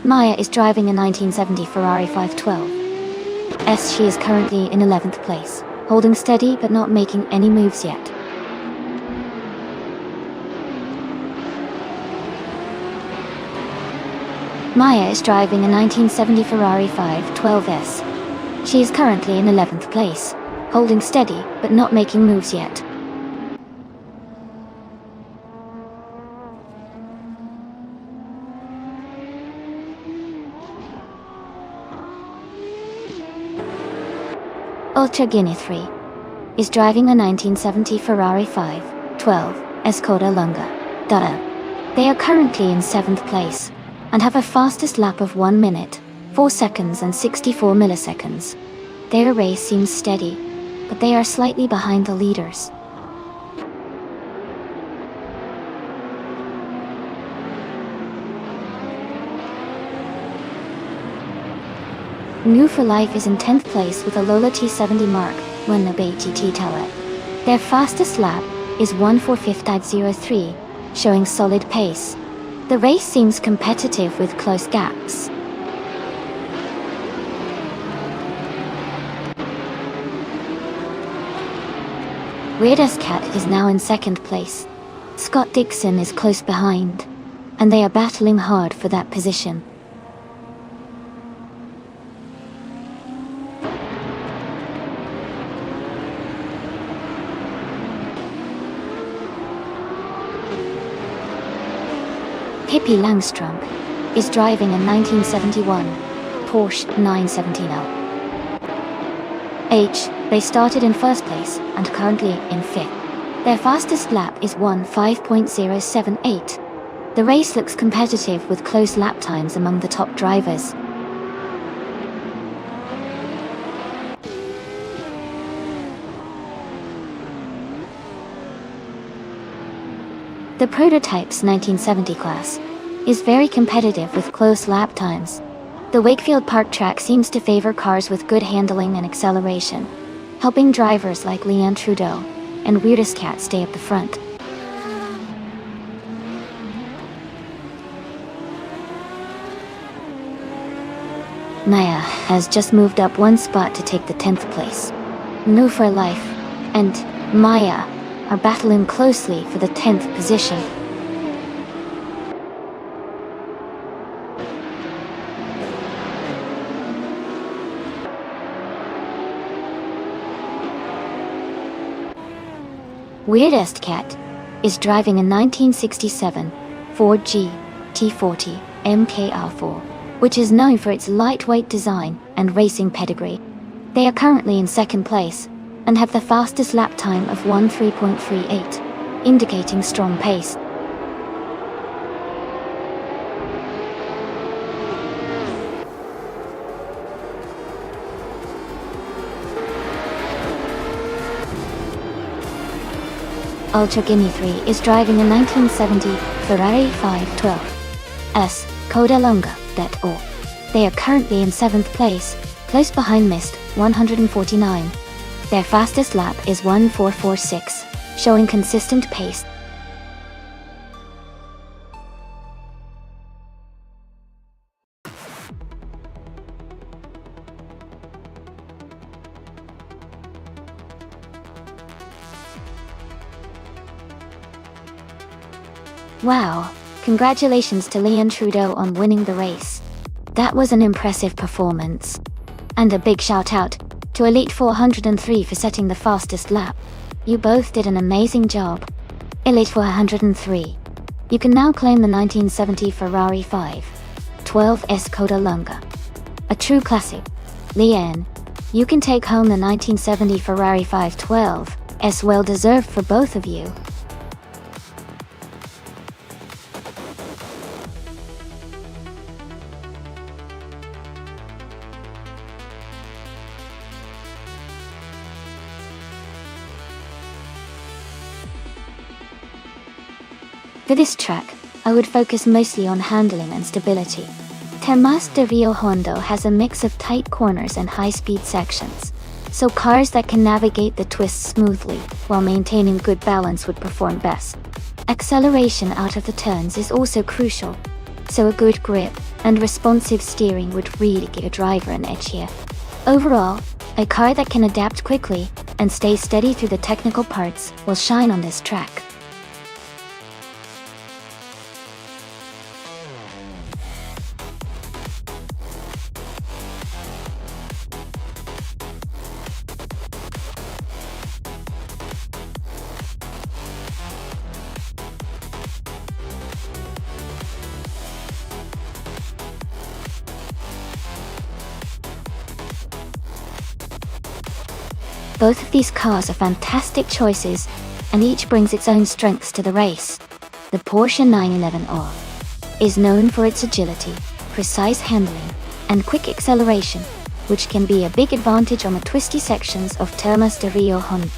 Maya is driving a 1970 Ferrari 512. She is currently in 11th place, holding steady but not making any moves yet. Maya is driving a 1970 Ferrari 512S. She is currently in 11th place, holding steady but not making moves yet. Ultra Guinea 3 is driving a 1970 Ferrari 512 Skoda Lunga. They are currently in 7th place and have a fastest lap of 1 minute, 4 seconds and 64 milliseconds. Their race seems steady, but they are slightly behind the leaders. New for Life is in 10th place with a Lola T70 Mark 1 GT Tower. Their fastest lap is 1:4:5.03, showing solid pace. The race seems competitive with close gaps. Weirdest Cat is now in 2nd place. Scott Dixon is close behind, and they are battling hard for that position. Pippi Langstrump is driving a 1971 Porsche 917L. They started in 1st place and currently in 5th. Their fastest lap is 1:5.078. The race looks competitive with close lap times among the top drivers. The Prototype's 1970 class is very competitive with close lap times. The Wakefield Park track seems to favor cars with good handling and acceleration, helping drivers like Leanne Trudeau and Weirdest Cat stay at the front. Maya has just moved up 1 spot to take the 10th place. New for Life and Maya are battling closely for the 10th position. Weirdest Cat is driving a 1967 Ford GT40 MKR4, which is known for its lightweight design and racing pedigree. They are currently in 2nd place and have the fastest lap time of 1:3.38, indicating strong pace. Ultra Guinea 3 is driving a 1970 Ferrari 512S Skoda Lunga. They are currently in 7th place, close behind Mist 149. Their fastest lap is 1:4.46, showing consistent pace. Wow, congratulations to Leanne Trudeau on winning the race. That was an impressive performance. And a big shout out to Elite 403 for setting the fastest lap. You both did an amazing job. Elite 403. You can now claim the 1970 Ferrari 512S Coda Lunga. A true classic. Leanne, you can take home the 1970 Ferrari 512S, well deserved for both of you. For this track, I would focus mostly on handling and stability. Termas de Rio Hondo has a mix of tight corners and high-speed sections, so cars that can navigate the twists smoothly while maintaining good balance would perform best. Acceleration out of the turns is also crucial, so a good grip and responsive steering would really give a driver an edge here. Overall, a car that can adapt quickly and stay steady through the technical parts will shine on this track. Both of these cars are fantastic choices, and each brings its own strengths to the race. The Porsche 911R is known for its agility, precise handling, and quick acceleration, which can be a big advantage on the twisty sections of Termas de Rio Hondo.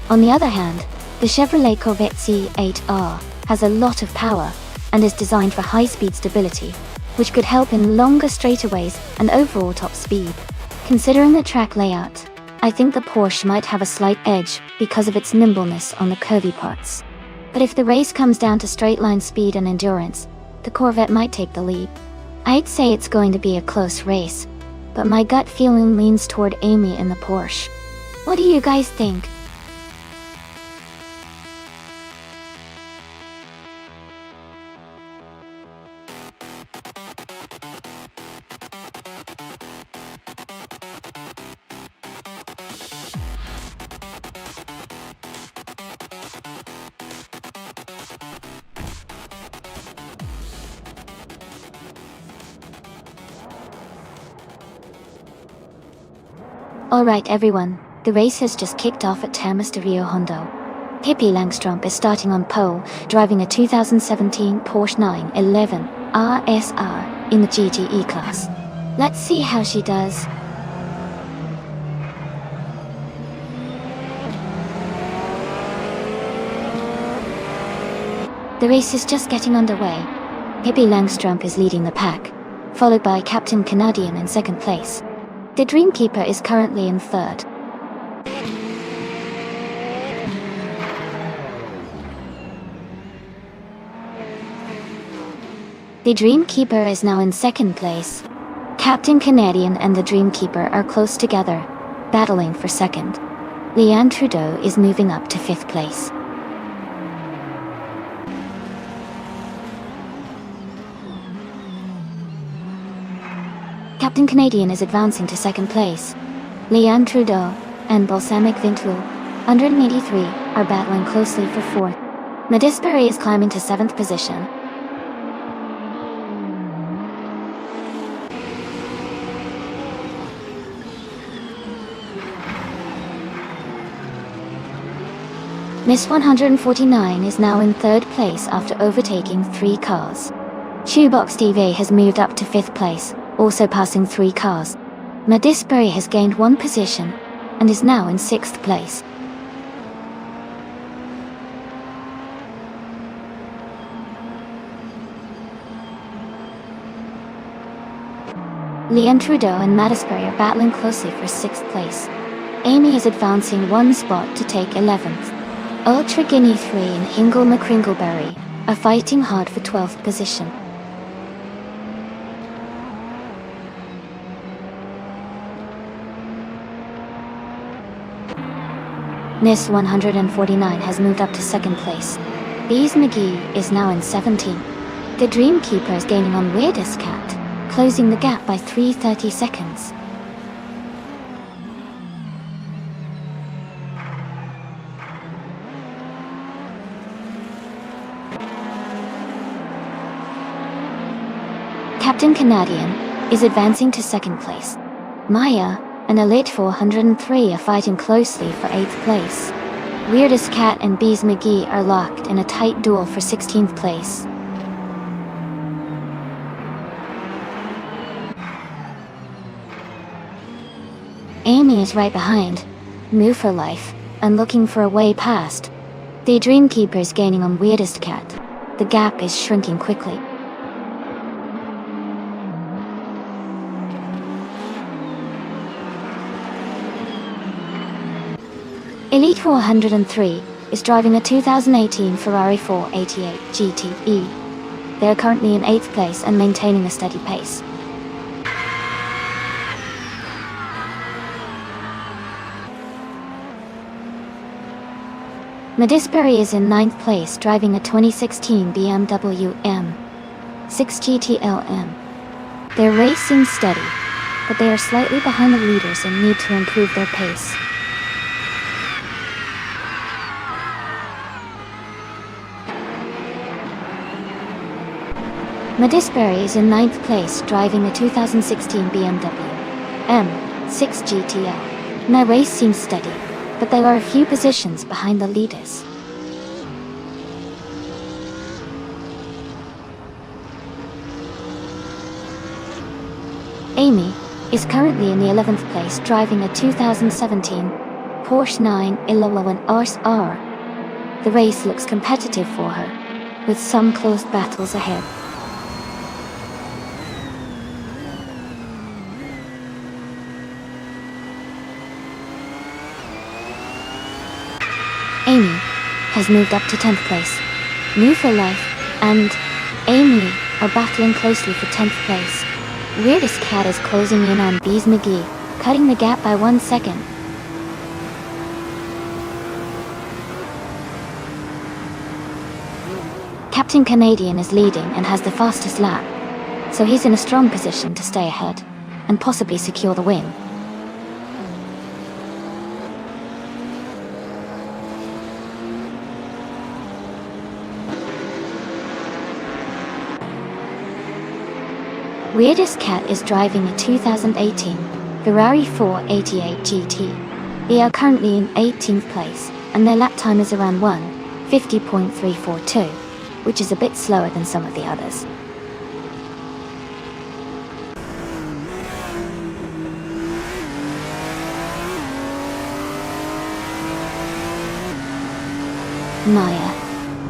On the other hand, the Chevrolet Corvette C8R has a lot of power and is designed for high-speed stability, which could help in longer straightaways and overall top speed. Considering the track layout, I think the Porsche might have a slight edge because of its nimbleness on the curvy parts. But if the race comes down to straight-line speed and endurance, the Corvette might take the lead. I'd say it's going to be a close race, but my gut feeling leans toward Amy and the Porsche. What do you guys think? Alright everyone, the race has just kicked off at Termas de Rio Hondo. Pippi Langstrump is starting on pole, driving a 2017 Porsche 911 RSR in the GTE class. Let's see how she does. The race is just getting underway. Pippi Langstrump is leading the pack, followed by Captain Canadian in second place. The Dreamkeeper is currently in third. The Dreamkeeper is now in second place. Captain Canadian and the Dreamkeeper are close together, battling for second. Leanne Trudeau is moving up to fifth place. Captain Canadian is advancing to second place. Leanne Trudeau and Balsamic Vintoul, 183, are battling closely for fourth. Madisbury is climbing to seventh position. Miss 149 is now in third place after overtaking 3 cars. Shoebox TV has moved up to fifth place, also passing 3 cars. Madisbury has gained 1 position and is now in 6th place. Leanne Trudeau and Madisbury are battling closely for 6th place. Amy is advancing 1 spot to take 11th. Ultra Guinea 3 and Hingle McCringleberry are fighting hard for 12th position. Miss 149 has moved up to second place. Bees McGee is now in 17th. The Dreamkeeper is gaining on Weirdest Cat, closing the gap by 330 seconds. Captain Canadian is advancing to second place. Maya and Elite 403 are fighting closely for 8th place. Weirdest Cat and Bees McGee are locked in a tight duel for 16th place. Amy is right behind, Moo for life, and looking for a way past. The Dreamkeeper is gaining on Weirdest Cat. The gap is shrinking quickly. Elite 403 is driving a 2018 Ferrari 488 GTE. They are currently in 8th place and maintaining a steady pace. Medisbury is in 9th place driving a 2016 BMW M6 GTLM. Their race seems steady, but they are slightly behind the leaders and need to improve their pace. Medisbury is in 9th place driving a 2016 BMW M6 GTL. Their race seems steady, but they are a few positions behind the leaders. Amy is currently in the 11th place driving a 2017 Porsche 911 RS. The race looks competitive for her, with some close battles ahead. Amy has moved up to 10th place. Moo for life and Amy are battling closely for 10th place. Weirdest Cat is closing in on Bees McGee, cutting the gap by 1 second. Captain Canadian is leading and has the fastest lap, so he's in a strong position to stay ahead and possibly secure the win. Weirdest Cat is driving a 2018 Ferrari 488 GT. They are currently in 18th place, and their lap time is around 1:50.342, which is a bit slower than some of the others. Maya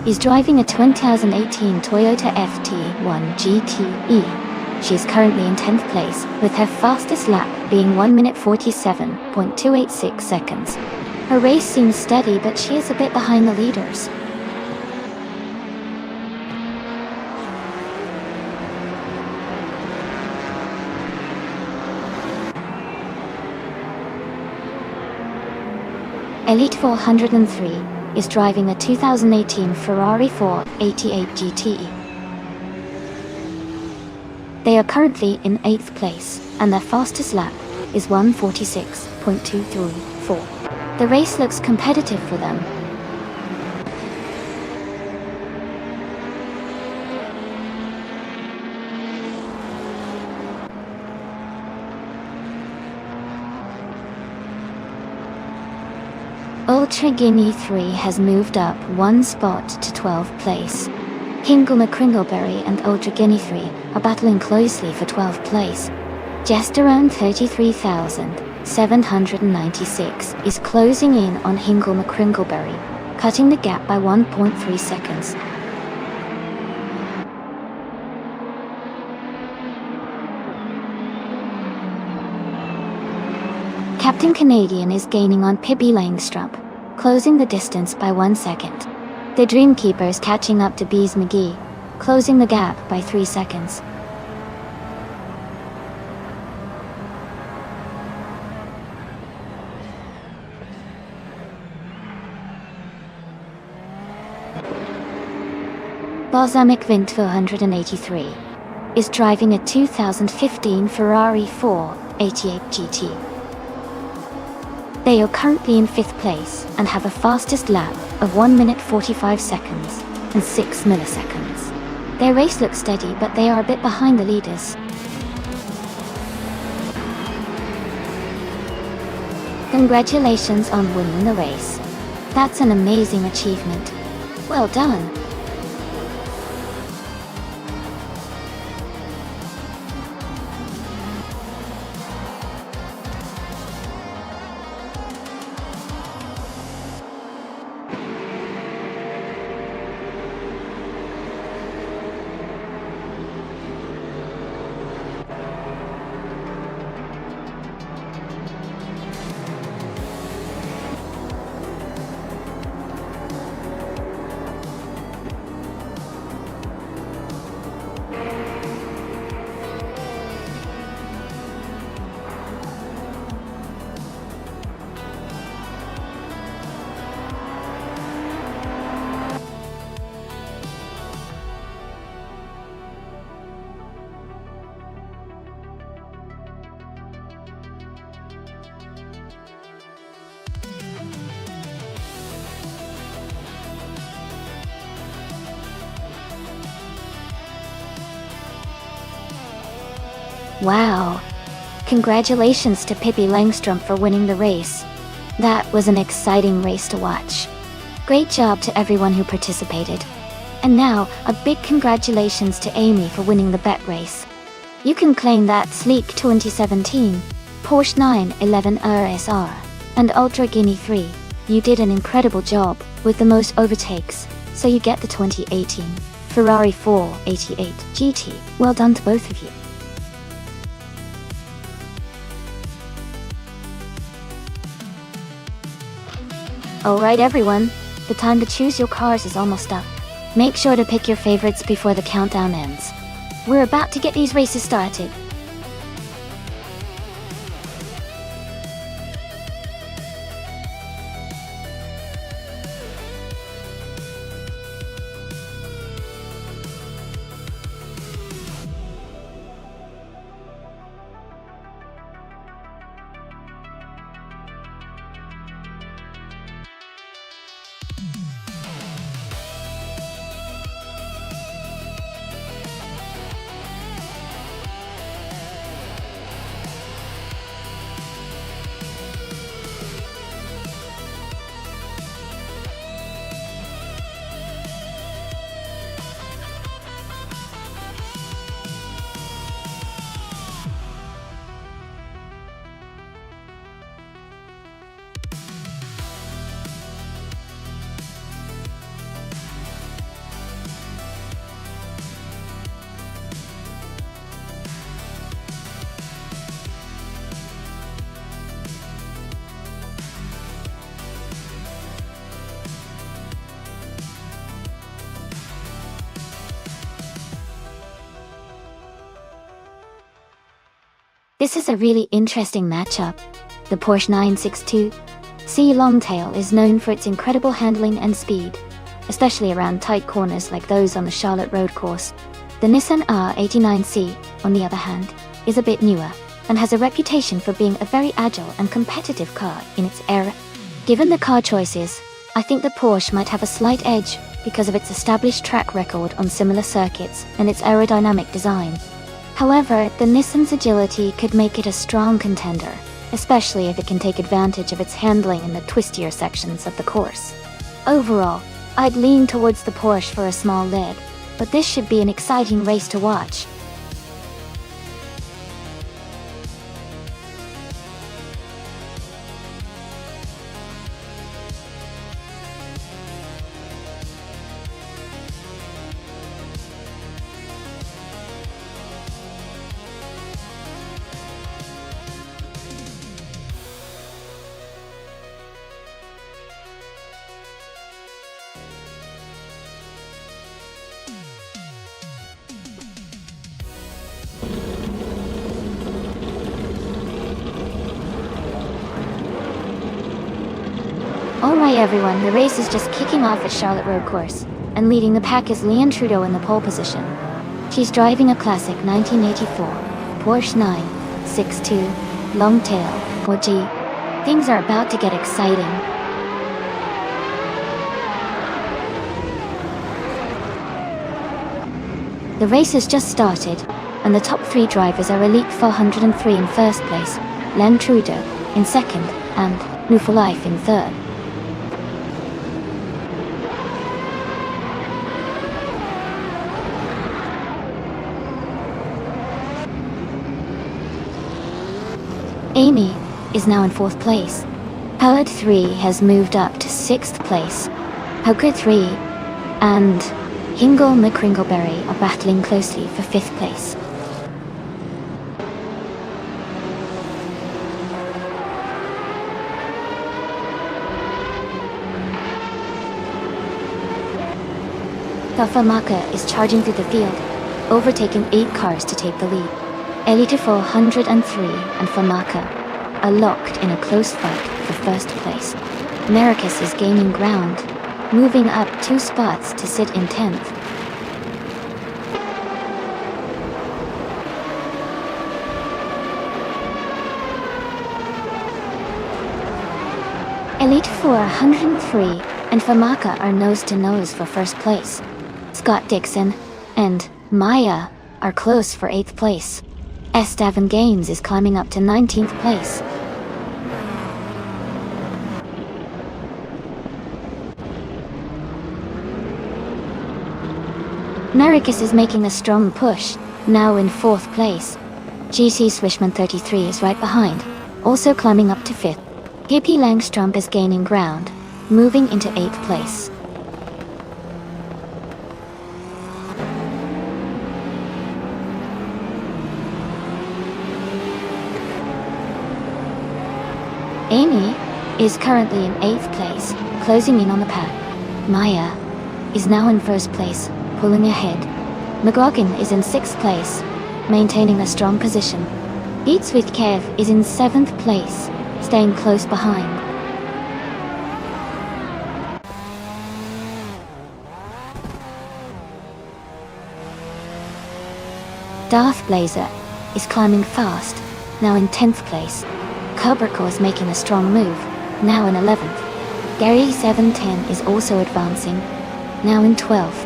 is driving a 2018 Toyota FT1 GTE. She is currently in 10th place, with her fastest lap being 1 minute 47.286 seconds. Her race seems steady, but she is a bit behind the leaders. Elite 403 is driving a 2018 Ferrari 488 GTE. They are currently in 8th place, and their fastest lap is 1:46.234. The race looks competitive for them. Ultra Guinea 3 has moved up 1 spot to 12th place. Hingle McCringleberry and Ultra Guinea 3 are battling closely for 12th place. Just around 33,796 is closing in on Hingle McCringleberry, cutting the gap by 1.3 seconds. Captain Canadian is gaining on Pibby Langstrup, closing the distance by 1 second. The Dreamkeeper is catching up to Bees McGee, closing the gap by 3 seconds. Balsamic Vint 483 is driving a 2015 Ferrari 488 GT. They are currently in 5th place and have a fastest lap of 1 minute 45 seconds and 6 milliseconds. Their race looks steady, but they are a bit behind the leaders. Congratulations on winning the race. That's an amazing achievement. Well done. Wow! Congratulations to Pippi Langstrom for winning the race. That was an exciting race to watch. Great job to everyone who participated. And now, a big congratulations to Amy for winning the bet race. You can claim that sleek 2017 Porsche 911 RSR and Ultra Guinea 3. You did an incredible job with the most overtakes, so you get the 2018 Ferrari 488 GT. Well done to both of you. Alright everyone, the time to choose your cars is almost up. Make sure to pick your favorites before the countdown ends. We're about to get these races started. This is a really interesting matchup. The Porsche 962 C Longtail is known for its incredible handling and speed, especially around tight corners like those on the Charlotte Road course. The Nissan R89C, on the other hand, is a bit newer and has a reputation for being a very agile and competitive car in its era. Given the car choices, I think the Porsche might have a slight edge because of its established track record on similar circuits and its aerodynamic design. However, the Nissan's agility could make it a strong contender, especially if it can take advantage of its handling in the twistier sections of the course. Overall, I'd lean towards the Porsche for a small lead, but this should be an exciting race to watch. Alright everyone, the race is just kicking off at Charlotte Road course, and leading the pack is Leanne Trudeau in the pole position. She's driving a classic 1984 Porsche 962 Longtail, or G. Things are about to get exciting. The race has just started, and the top 3 drivers are Elite 403 in first place, Len Trudeau in second, and New for Life in third. Amy is now in 4th place. Howard 3 has moved up to 6th place. Hooker 3 and Hingle McCringleberry are battling closely for 5th place. Tafamaka is charging through the field, overtaking 8 cars to take the lead. Elite 403 and Famaka are locked in a close fight for first place. Maricus is gaining ground, moving up 2 spots to sit in 10th. Elite 403 and Famaka are nose to nose for first place. Scott Dixon and Maya are close for 8th place. Estevan Gaines is climbing up to 19th place. Maricus is making a strong push, now in 4th place. GC Swishman 33 is right behind, also climbing up to 5th. Hippie Langstrom is gaining ground, moving into 8th place. Amy is currently in 8th place, closing in on the pack. Maya is now in 1st place, pulling ahead. McLaughlin is in 6th place, maintaining a strong position. Beats with Kev is in 7th place, staying close behind. Darth Blazer is climbing fast, now in 10th place. Kubrico is making a strong move, now in 11th. Gary 710 is also advancing, now in 12th.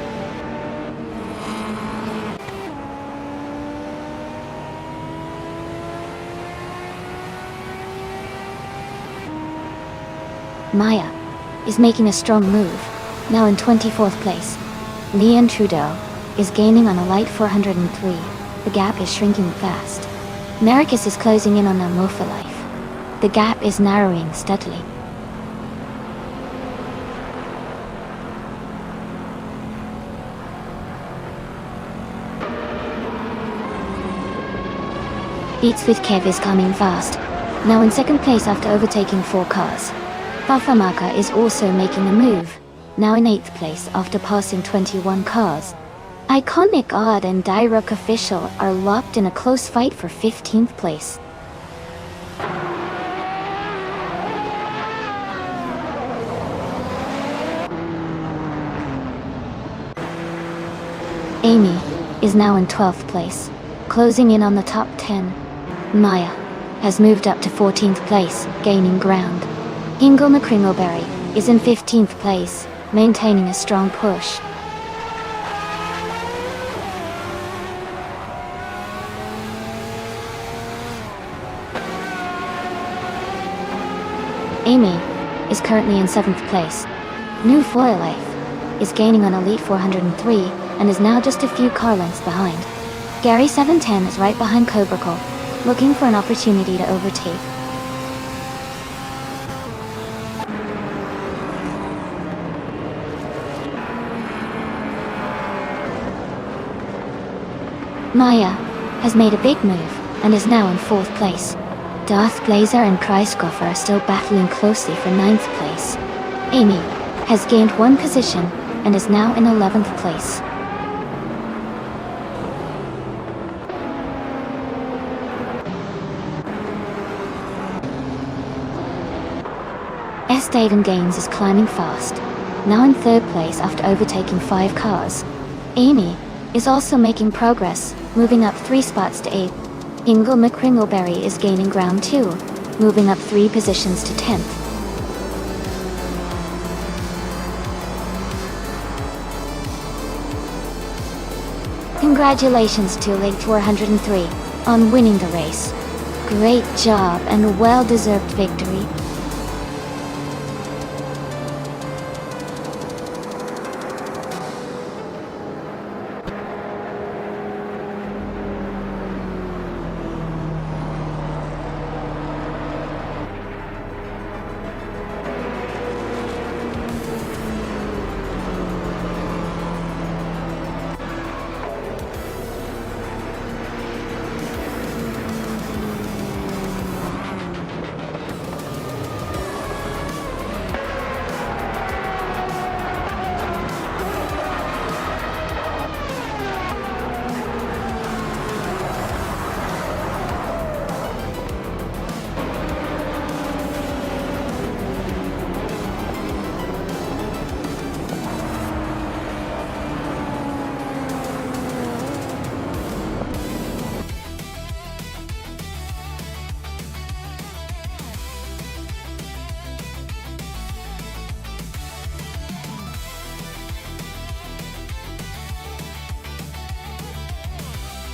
Maya is making a strong move, now in 24th place. Leon Trudeau is gaining on a light 403. The gap is shrinking fast. Maricus is closing in on a Mo for Life. The gap is narrowing steadily. Beats with Kev is coming fast, now in 2nd place after overtaking 4 cars. Fafamaka is also making a move, now in 8th place after passing 21 cars. Iconic Odd and Direct Official are locked in a close fight for 15th place. Amy is now in 12th place, closing in on the top 10. Maya has moved up to 14th place, gaining ground. Hingle McCringleberry is in 15th place, maintaining a strong push. Amy is currently in 7th place. New for Life is gaining on Elite 403 and is now just a few car lengths behind. Gary 710 is right behind Kubrico, looking for an opportunity to overtake. Maya has made a big move and is now in 4th place. Darth Blazer and Kreisgoffer are still battling closely for 9th place. Amy has gained 1 position and is now in 11th place. Estevan Gaines is climbing fast, now in 3rd place after overtaking 5 cars. Amy is also making progress, moving up 3 spots to 8th. Hingle McCringleberry is gaining ground too, moving up 3 positions to 10th. Congratulations to Elite 403 on winning the race. Great job and a well-deserved victory.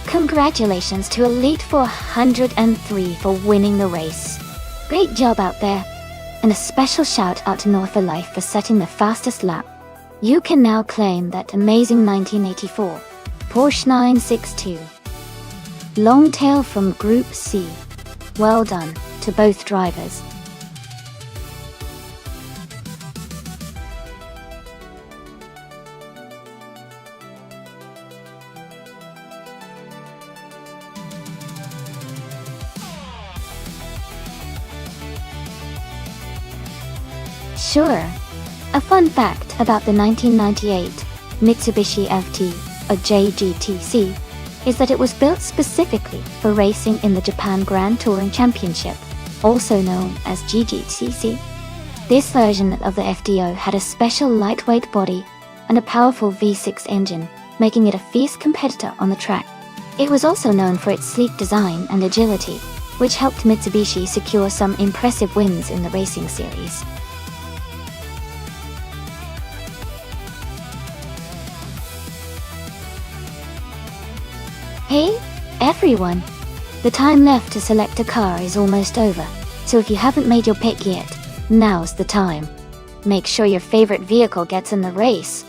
Congratulations to Elite 403 for winning the race. Great job out there. And a special shout out to North Life for setting the fastest lap. You can now claim that amazing 1984 Porsche 962 Longtail from Group C. Well done to both drivers. Sure. A fun fact about the 1998 Mitsubishi FT, or JGTC, is that it was built specifically for racing in the Japan Grand Touring Championship, also known as GGTC. This version of the FDO had a special lightweight body and a powerful V6 engine, making it a fierce competitor on the track. It was also known for its sleek design and agility, which helped Mitsubishi secure some impressive wins in the racing series. Hey, everyone! The time left to select a car is almost over, so if you haven't made your pick yet, now's the time. Make sure your favorite vehicle gets in the race.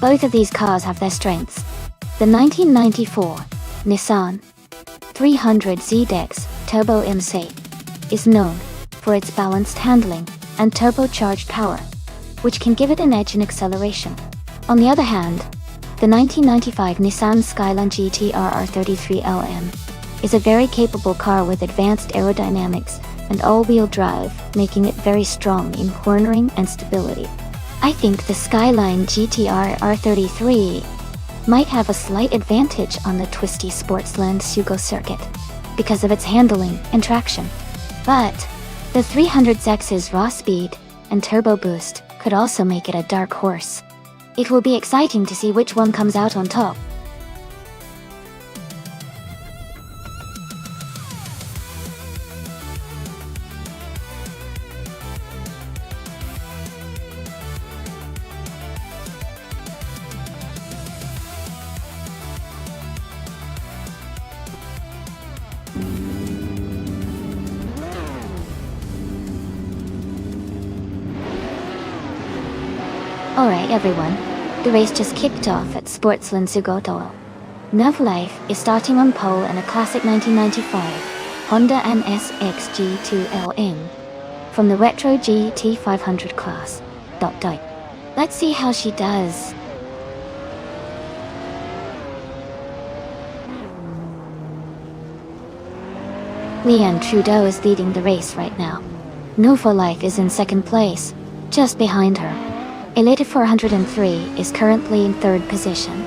Both of these cars have their strengths. The 1994 Nissan 300Z Dex Turbo MC is known for its balanced handling and turbocharged power, which can give it an edge in acceleration. On the other hand, the 1995 Nissan Skyline GT-R R33LM is a very capable car with advanced aerodynamics and all-wheel drive, making it very strong in cornering and stability. I think the Skyline GT-R R33 might have a slight advantage on the twisty Sportsland Sugo circuit because of its handling and traction. But the 300ZX's raw speed and turbo boost could also make it a dark horse. It will be exciting to see which one comes out on top. Alright everyone, the race just kicked off at Sportsland Sugoto. Life is starting on pole in a classic 1995 Honda NSX G2LM from the Retro GT500 class. Let's see how she does. Leanne Trudeau is leading the race right now. No for Life is in second place, just behind her. Elite 403 is currently in third position.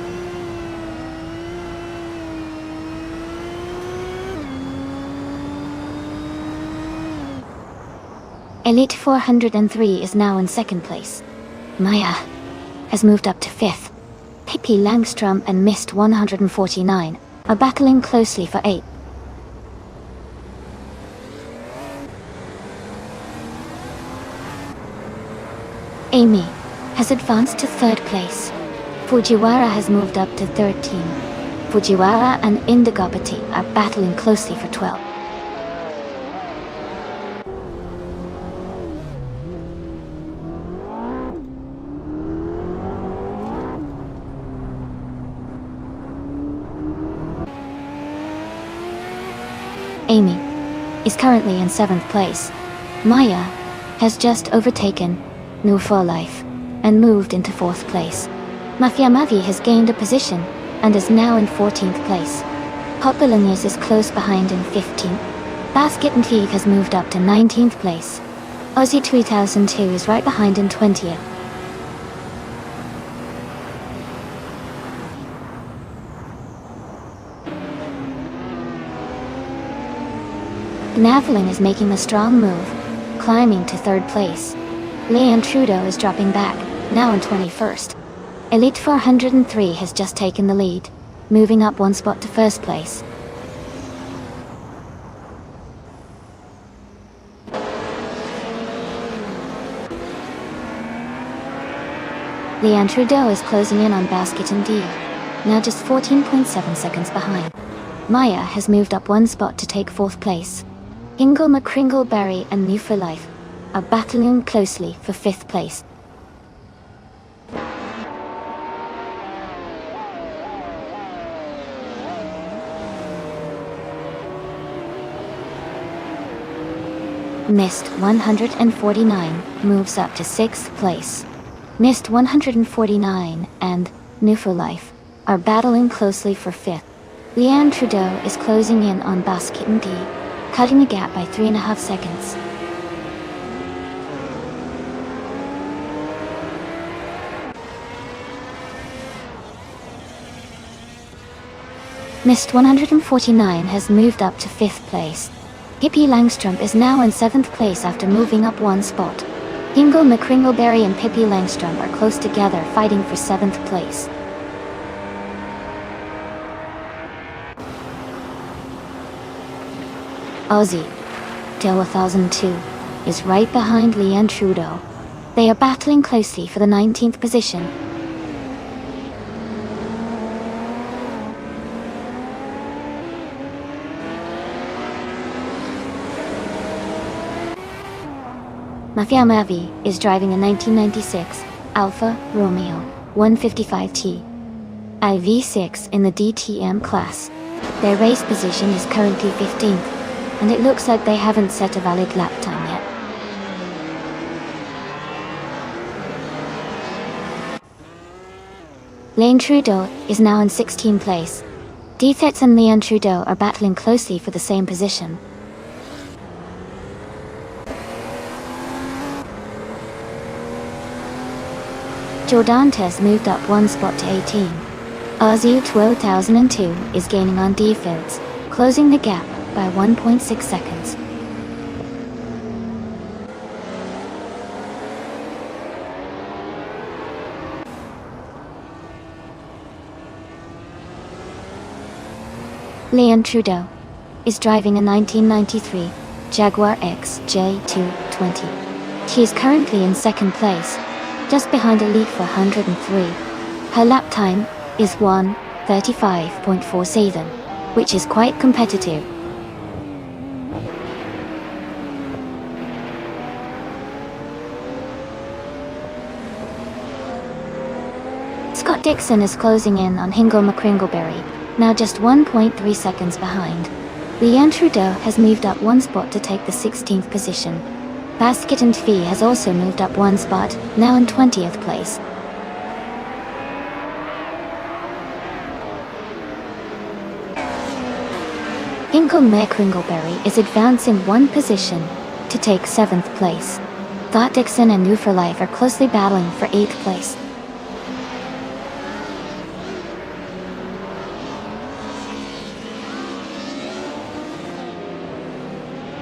Elite 403 is now in second place. Maya has moved up to fifth. Pippi Langstrom and Mist 149 are battling closely for 8th. Amy has advanced to third place. Fujiwara has moved up to 13. Fujiwara and Indigobati are battling closely for 12. Amy is currently in 7th place. Maya has just overtaken No for Life and moved into 4th place. Mafia Mavi has gained a position and is now in 14th place. Populanius is close behind in 15th. Basket and Thief has moved up to 19th place. Aussie 2002 is right behind in 20th. Navelin is making a strong move, climbing to 3rd place. Leanne Trudeau is dropping back, now in 21st. Elite 403 has just taken the lead, moving up 1 spot to 1st place. Leanne Trudeau is closing in on Basket and D, now just 14.7 seconds behind. Maya has moved up 1 spot to take 4th place. Ingle McCringleberry and New for Life are battling closely for 5th place. Mist 149 moves up to 6th place. Mist 149 and New for Life are battling closely for 5th. Leanne Trudeau is closing in on Basket and D, cutting the gap by 3.5 seconds. Mist 149 has moved up to 5th place. Pippi Langstrom is now in 7th place after moving up 1 spot. Ingle McCringleberry and Pippi Langstrom are close together fighting for 7th place. Aussie 2002 is right behind Leanne Trudeau. They are battling closely for the 19th position. Mafia Mavi is driving a 1996 Alfa Romeo 155T IV6 in the DTM class. Their race position is currently 15th, and it looks like they haven't set a valid lap time yet. Leanne Trudeau is now in 16th place. Defets and Leanne Trudeau are battling closely for the same position. Jordantes moved up 1 spot to 18. Aussie 2002 is gaining on defense, closing the gap by 1.6 seconds. Leanne Trudeau is driving a 1993 Jaguar XJ220. She is currently in 2nd place, just behind Elite 403. Her lap time is 1:35.47, which is quite competitive. Scott Dixon is closing in on Ingle McCringleberry, now just 1.3 seconds behind. Leanne Trudeau has moved up 1 spot to take the 16th position. Basket and Fee has also moved up 1 spot, now in 20th place. Ingo Kringleberry is advancing one position to take 7th place. Thought Dixon and New for Life are closely battling for 8th place.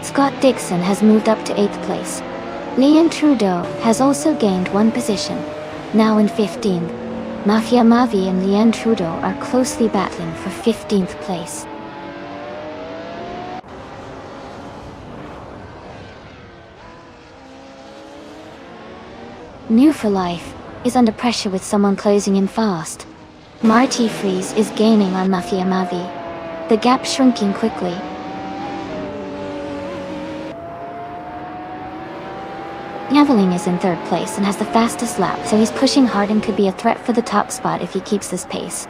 Scott Dixon has moved up to 8th place. Leon Trudeau has also gained one position, now in 15th. Mafia Mavi and Leon Trudeau are closely battling for 15th place. New for Life is under pressure with someone closing in fast. Marty Freeze is gaining on Mafia Mavi. The gap shrinking quickly. Yaveling is in 3rd place and has the fastest lap, so he's pushing hard and could be a threat for the top spot if he keeps this pace.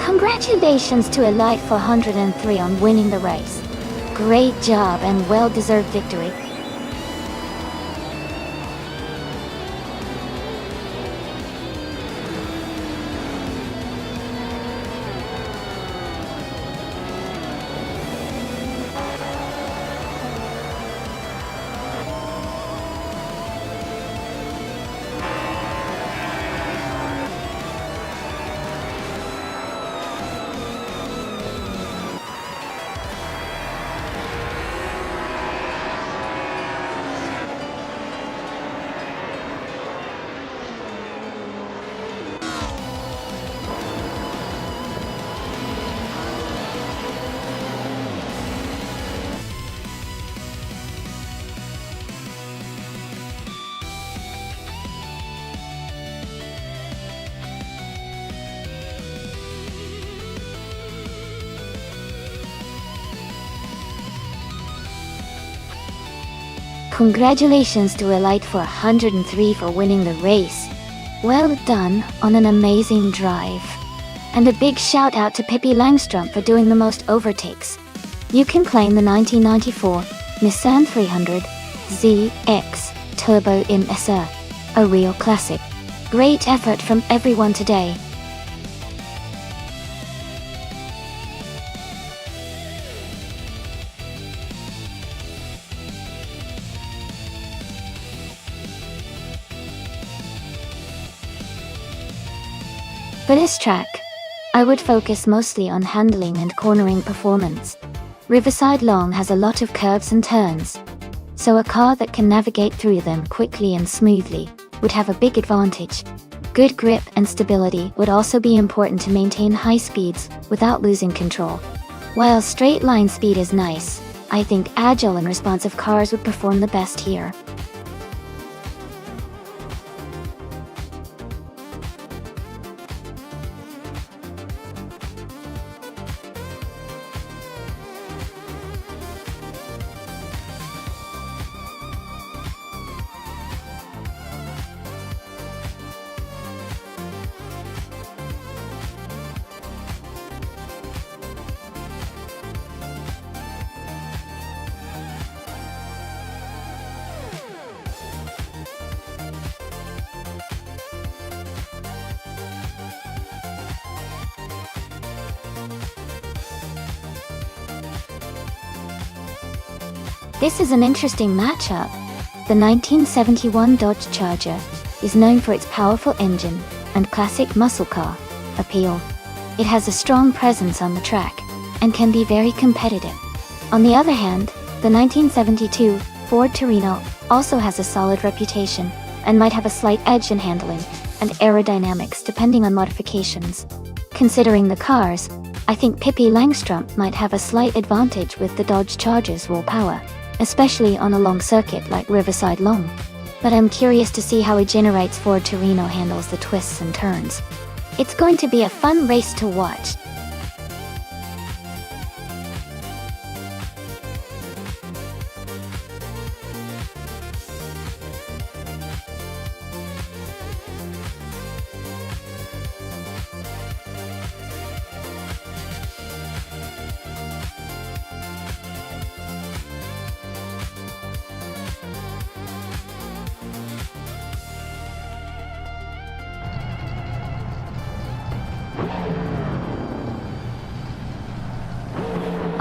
Congratulations to Elite 403 on winning the race. Great job and well-deserved victory. Congratulations to Elite 403 for winning the race. Well done on an amazing drive. And a big shout out to Pippi Langstrom for doing the most overtakes. You can claim the 1994 Nissan 300 ZX Turbo in SR, a real classic. Great effort from everyone today. For this track, I would focus mostly on handling and cornering performance. Riverside Long has a lot of curves and turns, so a car that can navigate through them quickly and smoothly would have a big advantage. Good grip and stability would also be important to maintain high speeds without losing control. While straight line speed is nice, I think agile and responsive cars would perform the best here. This is an interesting matchup. The 1971 Dodge Charger is known for its powerful engine and classic muscle car appeal. It has a strong presence on the track and can be very competitive. On the other hand, the 1972 Ford Torino also has a solid reputation and might have a slight edge in handling and aerodynamics depending on modifications. Considering the cars, I think Pippi Langstrom might have a slight advantage with the Dodge Charger's raw power, especially on a long circuit like Riverside Long. But I'm curious to see how Regenerate's Ford Torino handles the twists and turns. It's going to be a fun race to watch.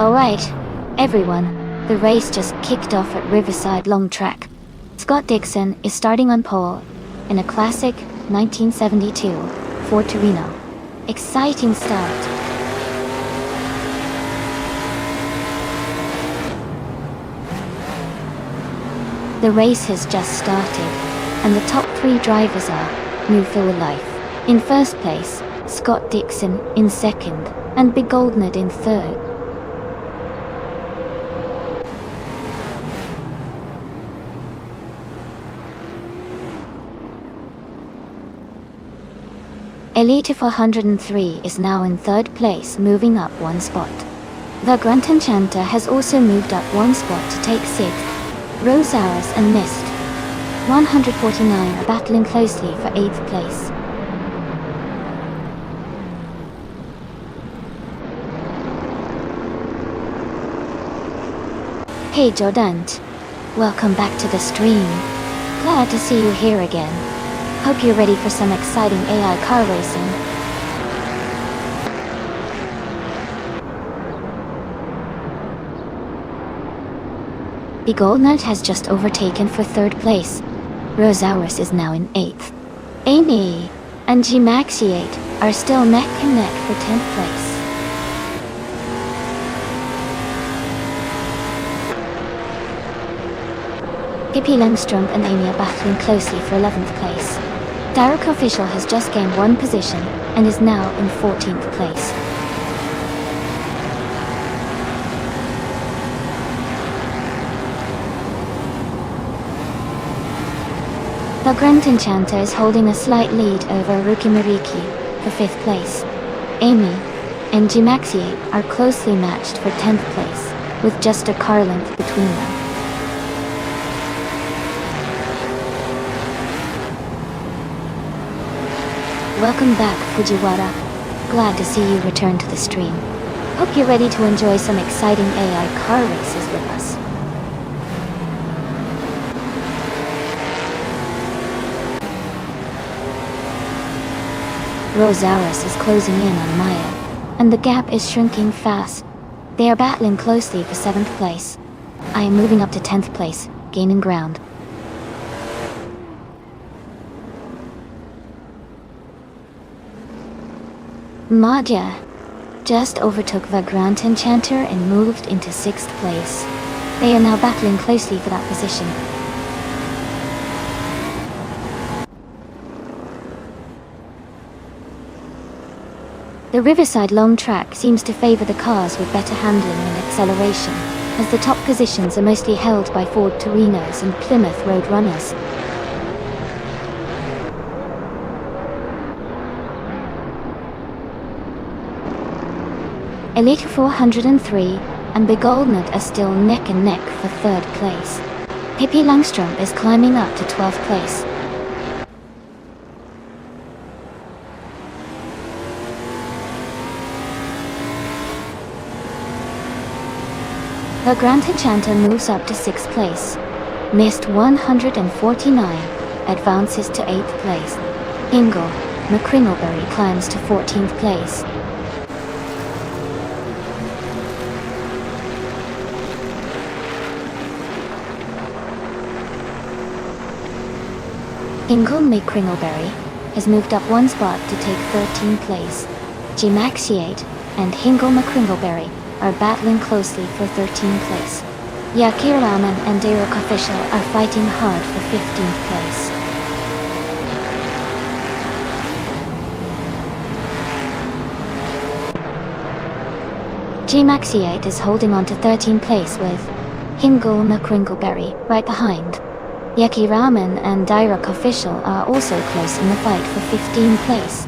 Alright, everyone, the race just kicked off at Riverside Long Track. Scott Dixon is starting on pole in a classic 1972 Ford Torino. Exciting start. The race has just started, and the top 3 drivers are New Full Life in first place, Scott Dixon in second, and Big Goldnut in third. Elite 403 is now in third place, moving up 1 spot. The Grunt Enchanter has also moved up 1 spot to take 6th. Rose Hours and Mist 149 are battling closely for 8th place. Hey Jordan, welcome back to the stream. Glad to see you here again. Hope you're ready for some exciting AI car racing. The Goldnut has just overtaken for 3rd place. Rosaurus is now in 8th. Amy and G-Maxiate are still neck and neck for 10th place. Pippi Langstrom and Amy are battling closely for 11th place. Derek Official has just gained 1 position and is now in 14th place. The Grunt Enchanter is holding a slight lead over Ruki Mariki for 5th place. Amy and G-Maxiate are closely matched for 10th place, with just a car length between them. Welcome back, Fujiwara. Glad to see you return to the stream. Hope you're ready to enjoy some exciting AI car races with us. Rosaurus is closing in on Maya, and the gap is shrinking fast. They are battling closely for 7th place. I am moving up to 10th place, gaining ground. Madja just overtook the Grunt Enchanter and moved into 6th place. They are now battling closely for that position. The Riverside Long Track seems to favor the cars with better handling and acceleration, as the top positions are mostly held by Ford Torinos and Plymouth Roadrunners. Elite 403 and Big Goldnut are still neck and neck for 3rd place. Pippi Langstrom is climbing up to 12th place. The Grunt Enchanter moves up to 6th place. Mist 149 advances to 8th place. Ingle McCringleberry climbs to 14th place. Ingle McCringleberry has moved up 1 spot to take 13th place. G-Maxiate and Hingle McCringleberry are battling closely for 13th place. Yakir Raman and Derek Official are fighting hard for 15th place. G-Maxiate is holding on to 13th place with Hingle McCringleberry right behind. Yaki Raman and Direk Official are also close in the fight for 15th place.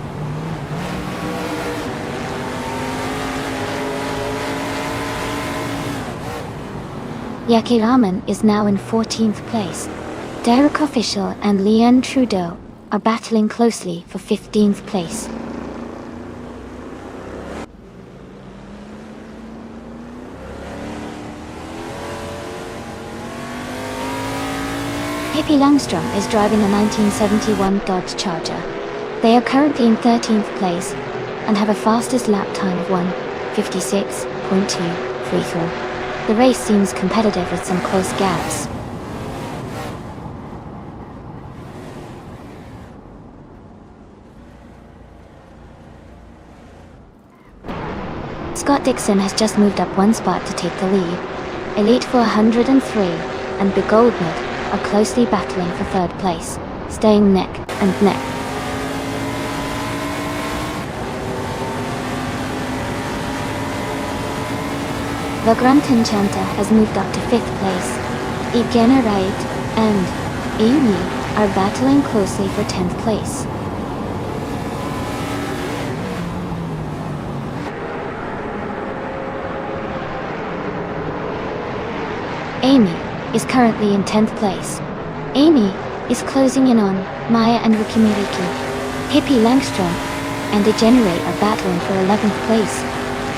Yaki Raman is now in 14th place. Derek Official and Leon Trudeau are battling closely for 15th place. Pippi Langstrom is driving a 1971 Dodge Charger. They are currently in 13th place and have a fastest lap time of 1:56.24. free-through. The race seems competitive with some close gaps. Scott Dixon has just moved up one spot to take the lead. Elite 403 and Big Goldmud are closely battling for third place, staying neck and neck. The Grunt Enchanter has moved up to 5th place. Egenerite and Amy are battling closely for 10th place. Amy is currently in 10th place. Amy is closing in on Maya and Rukimiriki. Hippie Langstrom and Degenerate are battling for 11th place.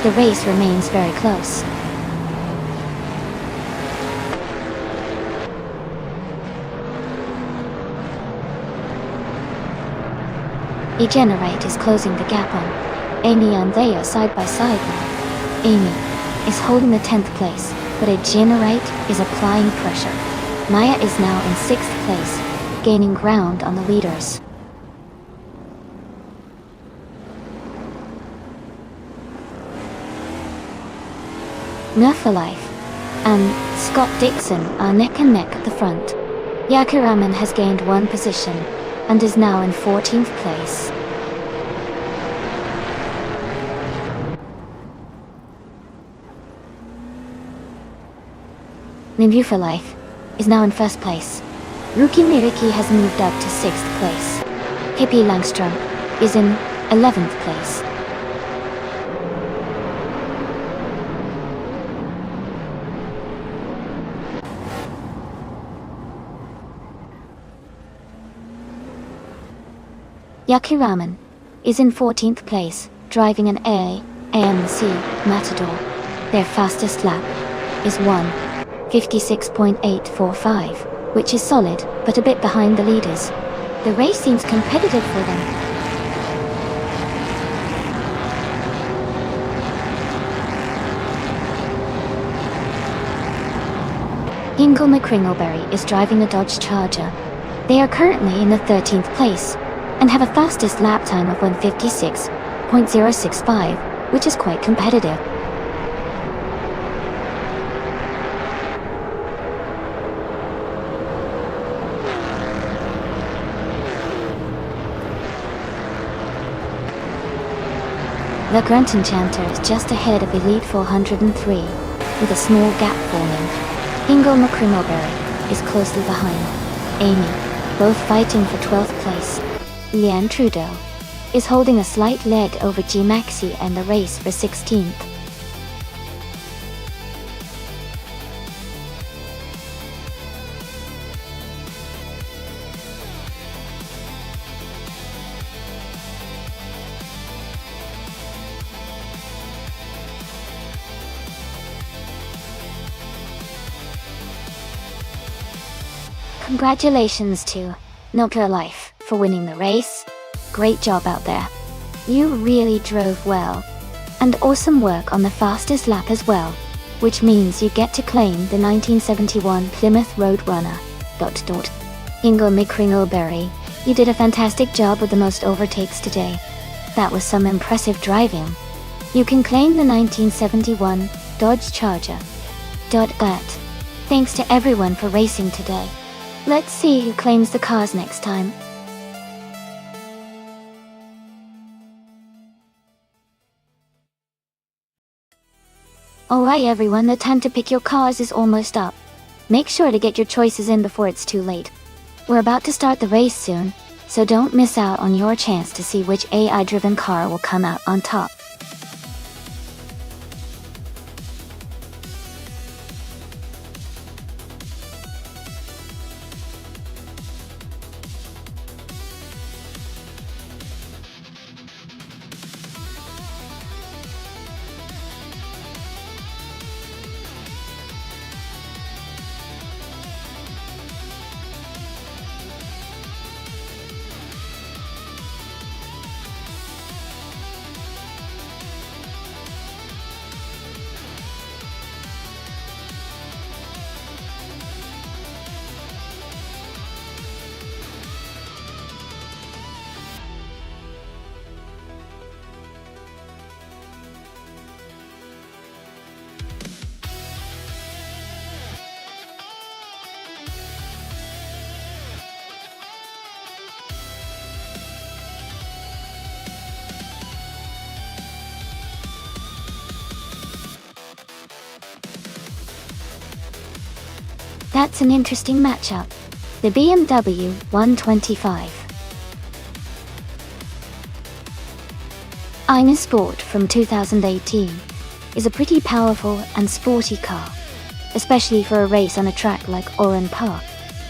The race remains very close. Degenerate is closing the gap on Amy and they are side by side now. Amy is holding the 10th place, but Degenerate is applying pressure. Maya is now in 6th place, gaining ground on the leaders. Nerfalife and Scott Dixon are neck and neck at the front. Yakiraman has gained one position and is now in 14th place. Nimbuphalife is now in 1st place. Rukimiriki has moved up to 6th place. Hippie Langstrom is in 11th place. Yakiraman is in 14th place, driving an AMC Matador. Their fastest lap is 1:56.845, which is solid, but a bit behind the leaders. The race seems competitive for them. Ingle McCringleberry is driving a Dodge Charger. They are currently in the 13th place, and have a fastest lap time of 1:56.065, which is quite competitive. The Grunt Enchanter is just ahead of Elite 403, with a small gap forming. Ingle McCringleberry is closely behind Amy, both fighting for 12th place. Leanne Trudeau is holding a slight lead over G Maxi and the race for 16th. Congratulations to Nerfalife for winning the race. Great job out there. You really drove well. And awesome work on the fastest lap as well, which means you get to claim the 1971 Plymouth Roadrunner. Ingle McCringleberry, you did a fantastic job with the most overtakes today. That was some impressive driving. You can claim the 1971 Dodge Charger. Thanks to everyone for racing today. Let's see who claims the cars next time. Alright everyone, the time to pick your cars is almost up. Make sure to get your choices in before it's too late. We're about to start the race soon, so don't miss out on your chance to see which AI-driven car will come out on top. That's an interesting matchup. The BMW 125. I'm Sport from 2018 is a pretty powerful and sporty car, especially for a race on a track like Oran Park.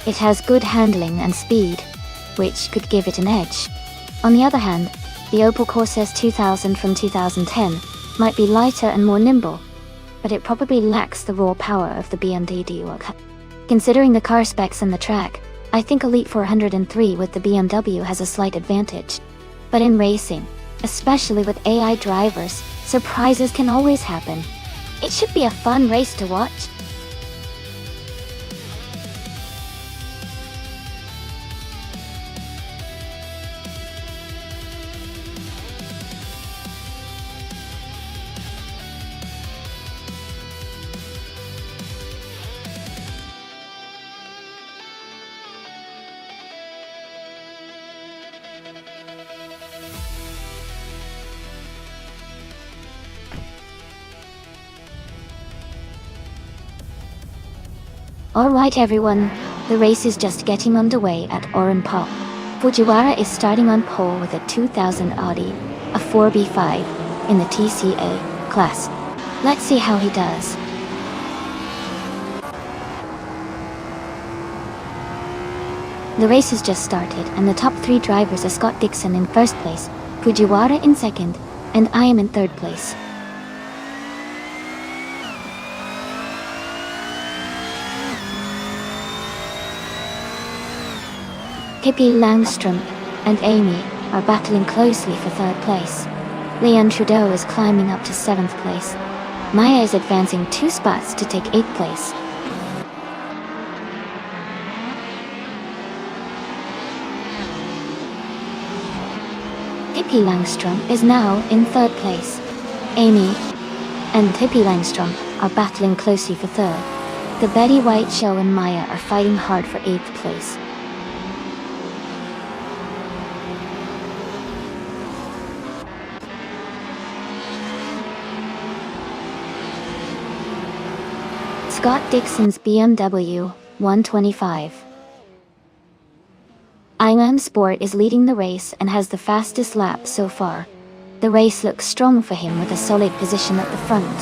It has good handling and speed, which could give it an edge. On the other hand, the Opel Corsa 2000 from 2010 might be lighter and more nimble, but it probably lacks the raw power of the BMW. Considering the car specs and the track, I think Elite 403 with the BMW has a slight advantage. But in racing, especially with AI drivers, surprises can always happen. It should be a fun race to watch. Alright everyone, the race is just getting underway at Oran Park. Fujiwara is starting on pole with a 2000 Audi, a 4B5, in the TCA class. Let's see how he does. The race has just started and the top 3 drivers are Scott Dixon in first place, Fujiwara in second, and I am in third place. Pippi Langstrom and Amy are battling closely for third place. Leon Trudeau is climbing up to 7th place. Maya is advancing 2 spots to take 8th place. Pippi Langstrom is now in 3rd place. Amy and Pippi Langstrom are battling closely for 3rd. The Betty White Show and Maya are fighting hard for 8th place. Scott Dixon's BMW 125. I'm Sport is leading the race and has the fastest lap so far. The race looks strong for him with a solid position at the front.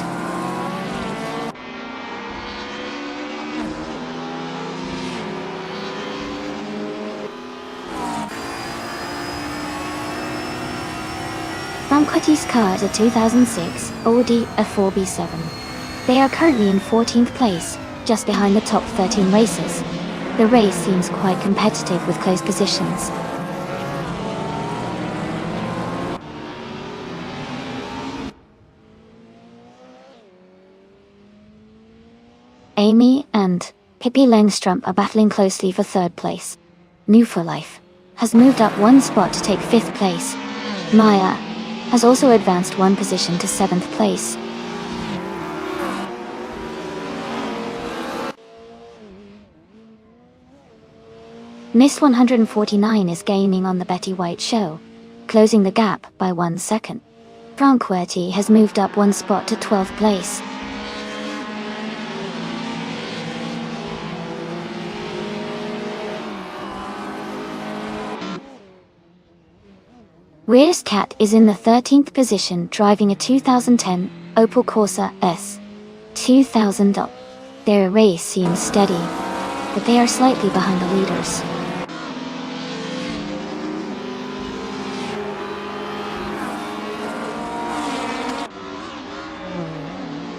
Franquetti's car is a 2006 Audi A4B7. They are currently in 14th place, just behind the top 13 racers. The race seems quite competitive with close positions. Amy and Pippi Langstrom are battling closely for 3rd place. New for Life has moved up 1 spot to take 5th place. Maya has also advanced 1 position to 7th place. Miss 149 is gaining on the Betty White Show, closing the gap by 1 second. Franquetti has moved up 1 spot to 12th place. Rear's Cat is in the 13th position driving a 2010 Opel Corsa S 2000. Their race seems steady, but they are slightly behind the leaders.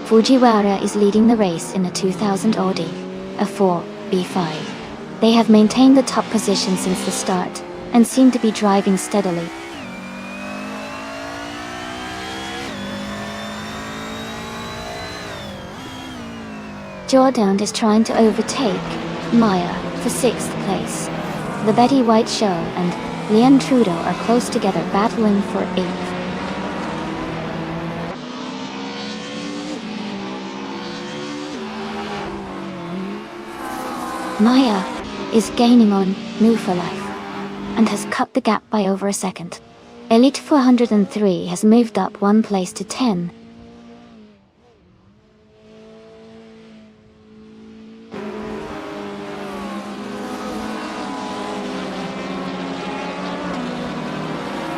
Fujiwara is leading the race in a 2000 Audi, a 4B5. They have maintained the top position since the start, and seem to be driving steadily. Jordan is trying to overtake Maya for 6th place. The Betty White Show and Leon Trudeau are close together battling for 8th. Maya is gaining on New for Life and has cut the gap by over a second. Elite 403 has moved up 1 place to 10.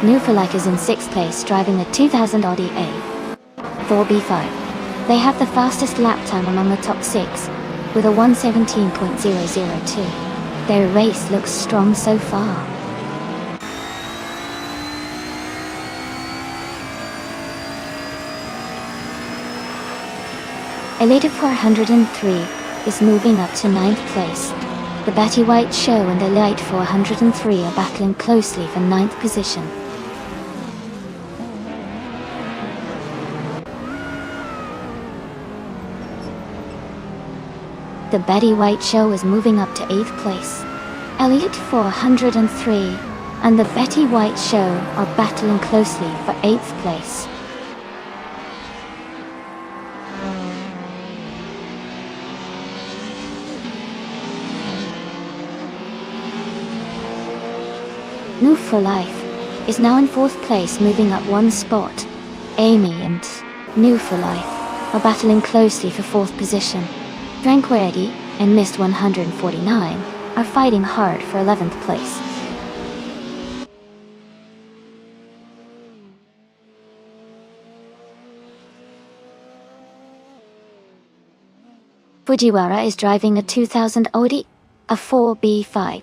New for Life is in 6th place driving a 2000 Audi A4B5. They have the fastest lap time among the top 6, with a 1:17.002. Their race looks strong so far. Elite 403 is moving up to 9th place. The Betty White Show and Elite 403 are battling closely for 9th position. The Betty White Show is moving up to 8th place. Elite 403 and the Betty White Show are battling closely for 8th place. New for Life is now in 4th place, moving up 1 spot. Amy and New for Life are battling closely for 4th position. Tranquility and Mist 149 are fighting hard for 11th place. Fujiwara is driving a 2000 Audi A4B5.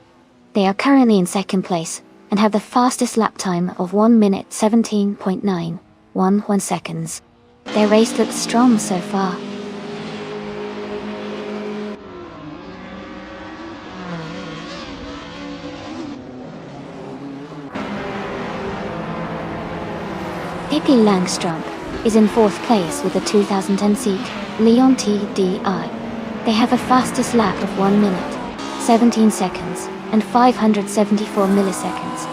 They are currently in 2nd place and have the fastest lap time of 1 minute 17.911 seconds. Their race looks strong so far. Pippi Langstrump is in 4th place with a 2010 seat, Leon TDI. They have a fastest lap of 1 minute, 17 seconds, and 574 milliseconds.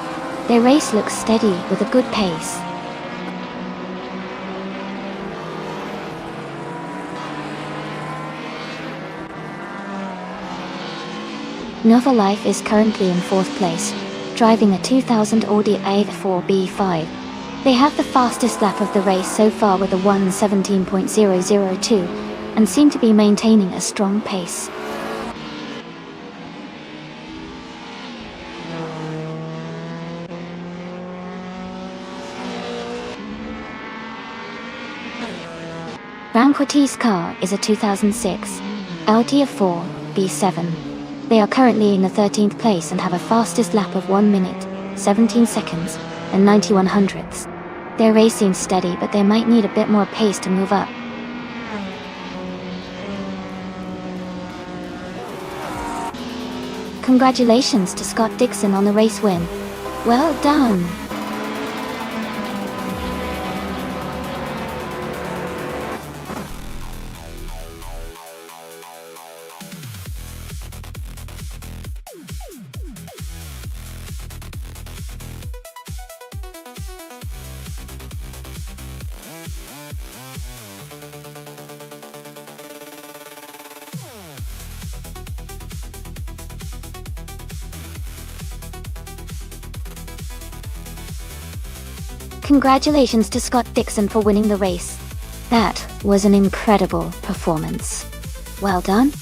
Their race looks steady with a good pace. Nova Life is currently in 4th place, driving a 2000 Audi A4B5. They have the fastest lap of the race so far with a 1:17.002 and seem to be maintaining a strong pace. Ranquiti's car is a 2006 Audi A4 B7. They are currently in the 13th place and have a fastest lap of 1 minute, 17 seconds, and 91 hundredths. Their race seems steady, but they might need a bit more pace to move up. Congratulations to Scott Dixon on the race win. Well done! Congratulations to Scott Dixon for winning the race. That was an incredible performance. Well done.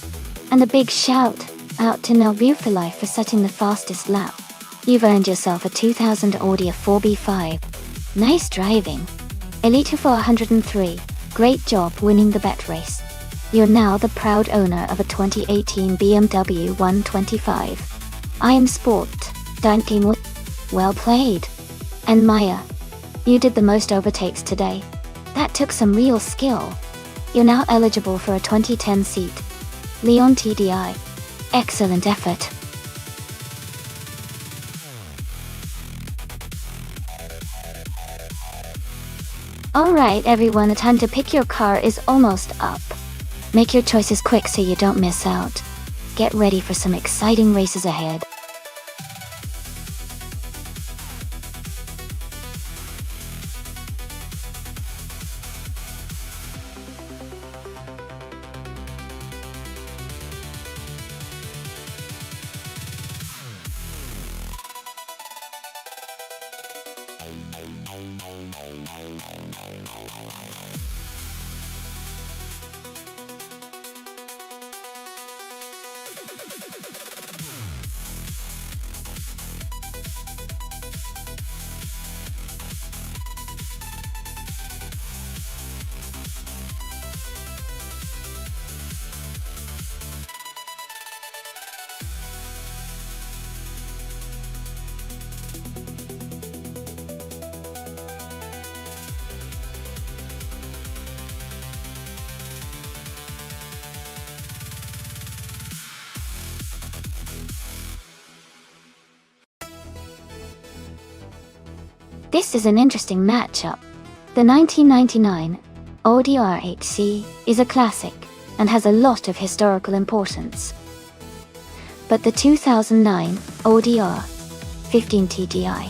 And a big shout out to New for Life for setting the fastest lap. You've earned yourself a 2000 Audi A4B5. Nice driving. Elite 403, great job winning the bet race. You're now the proud owner of a 2018 BMW 125. I am Sport. Team. Well played. And Maya, you did the most overtakes today. That took some real skill. You're now eligible for a 2010 seat. Leon TDI. Excellent effort. Alright everyone, the time to pick your car is almost up. Make your choices quick so you don't miss out. Get ready for some exciting races ahead. This is an interesting matchup. The 1999 Audi R8C is a classic and has a lot of historical importance. But the 2009 Audi R15 TDI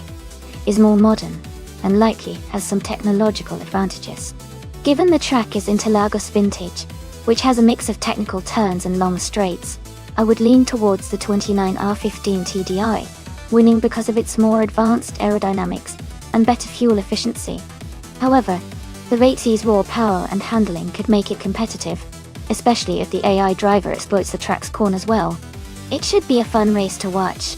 is more modern and likely has some technological advantages. Given the track is Interlagos vintage, which has a mix of technical turns and long straights, I would lean towards the 29 R15 TDI, winning because of its more advanced aerodynamics and better fuel efficiency. However, the 8C's raw power and handling could make it competitive, especially if the AI driver exploits the track's corners well. It should be a fun race to watch.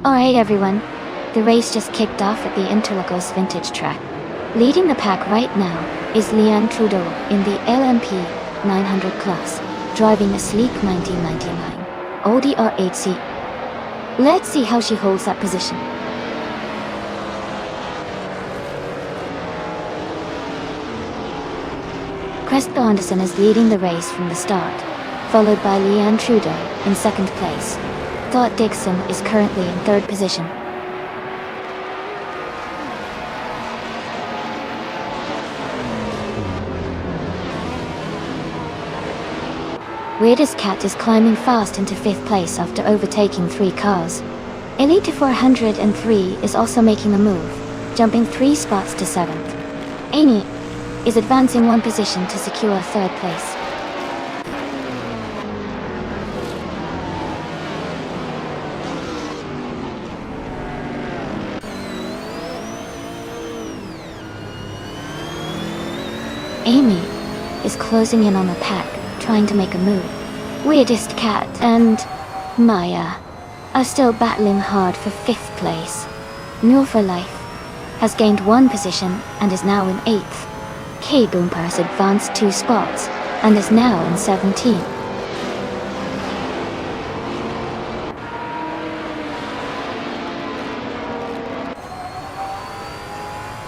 Alright everyone, the race just kicked off at the Interlagos vintage track. Leading the pack right now is Leanne Trudeau in the LMP 900 class, driving a sleek 1999 Audi R8C. Let's see how she holds that position. Cresta Anderson is leading the race from the start, followed by Leanne Trudeau in second place. Scott Dixon is currently in third position. Weirdest Cat is climbing fast into fifth place after overtaking 3 cars. Elite 403 is also making a move, jumping 3 spots to 7th. Amy is advancing 1 position to secure 3rd place. Amy is closing in on the pack, trying to make a move. Weirdest Cat and Maya are still battling hard for 5th place. Mule for Life has gained 1 position and is now in 8th. K Boomper has advanced 2 spots and is now in 17th.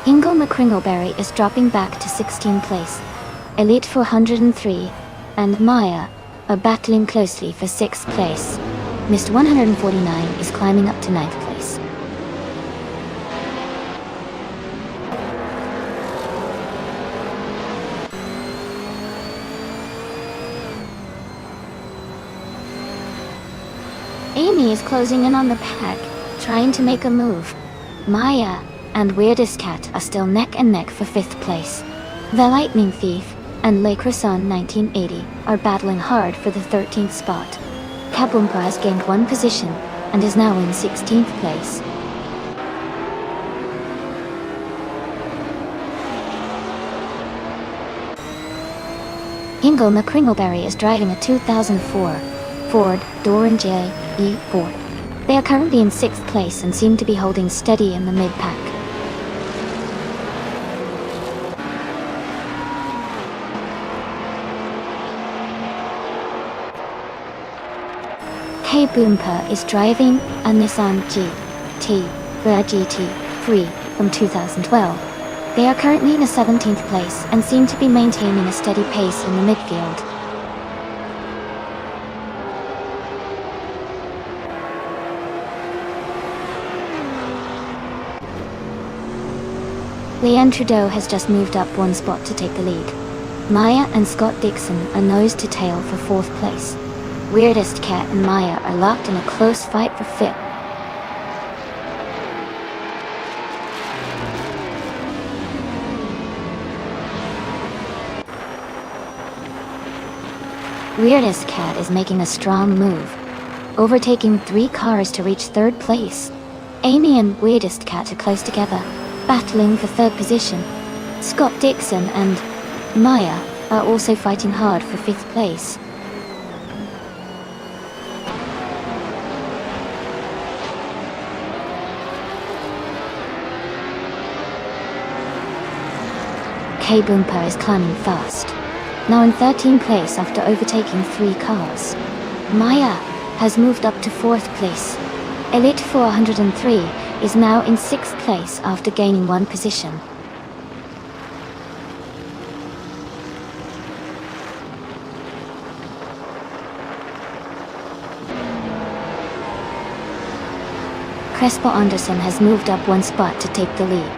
Ingo McCringleberry is dropping back to 16th place. Elite 403 and Maya are battling closely for 6th place. Mist 149 is climbing up to 9th place. Amy is closing in on the pack, trying to make a move. Maya and Weirdest Cat are still neck and neck for 5th place. The Lightning Thief and Le Croissant 1980 are battling hard for the 13th spot. Kaboompa has gained 1 position and is now in 16th place. Ingo McCringleberry is driving a 2004 Ford Doringer E4. They are currently in 6th place and seem to be holding steady in the mid-pack. K Boompa is driving a Nissan GT GT3 from 2012. They are currently in a 17th place and seem to be maintaining a steady pace in the midfield. Leanne Trudeau has just moved up 1 spot to take the lead. Maya and Scott Dixon are nose to tail for 4th place. Weirdest Cat and Maya are locked in a close fight for 5th. Weirdest Cat is making a strong move, overtaking 3 cars to reach 3rd place. Amy and Weirdest Cat are close together, battling for 3rd position. Scott Dixon and Maya are also fighting hard for 5th place. K-Bumper is climbing fast, now in 13th place after overtaking 3 cars. Maya has moved up to 4th place. Elite 403 is now in 6th place after gaining 1 position. Crespo Anderson has moved up 1 spot to take the lead.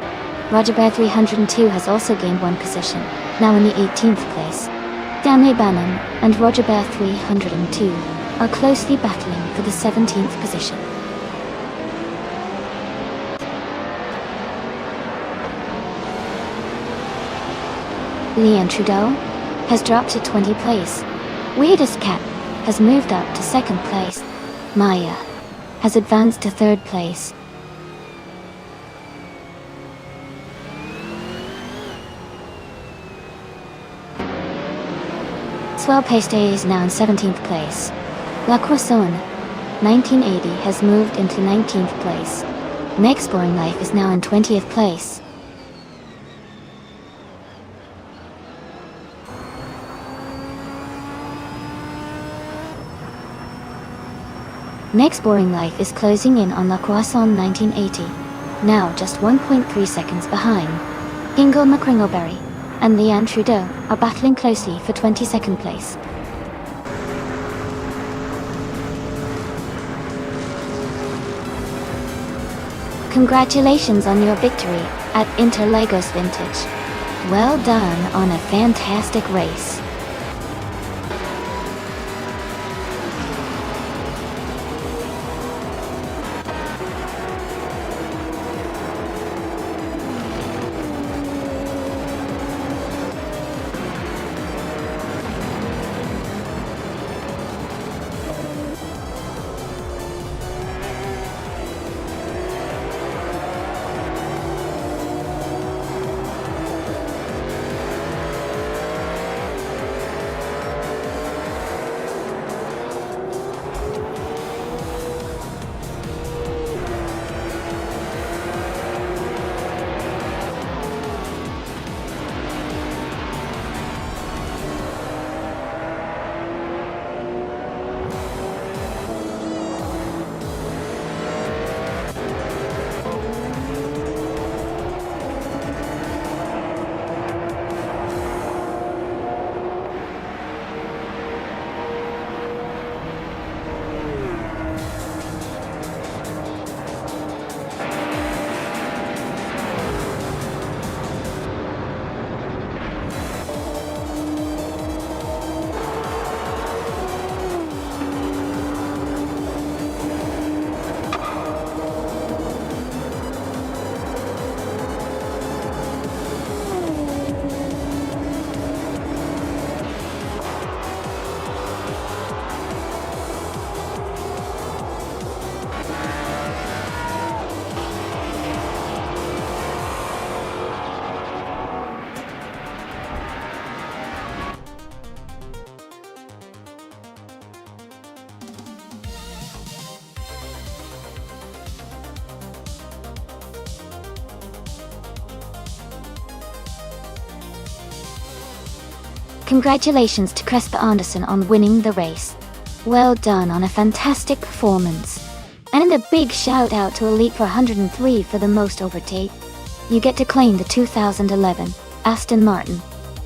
Roger Bear 302 has also gained 1 position, now in the 18th place. Danny Bannon and Roger Bear 302 are closely battling for the 17th position. Leanne Trudeau has dropped to 20th place. Weirdest Cat has moved up to 2nd place. Maya has advanced to 3rd place. Swell Paste is now in 17th place. La Croissant 1980 has moved into 19th place. Next Boring Life is now in 20th place. Next Boring Life is closing in on La Croissant 1980, now just 1.3 seconds behind. Ingle McCringleberry and Leanne Trudeau are battling closely for 22nd place. Congratulations on your victory at Interlagos Vintage. Well done on a fantastic race. Congratulations to Crespo Anderson on winning the race. Well done on a fantastic performance. And a big shout out to Elite 403 for the most overtake. You get to claim the 2011 Aston Martin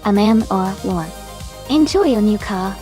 MR1. Enjoy your new car.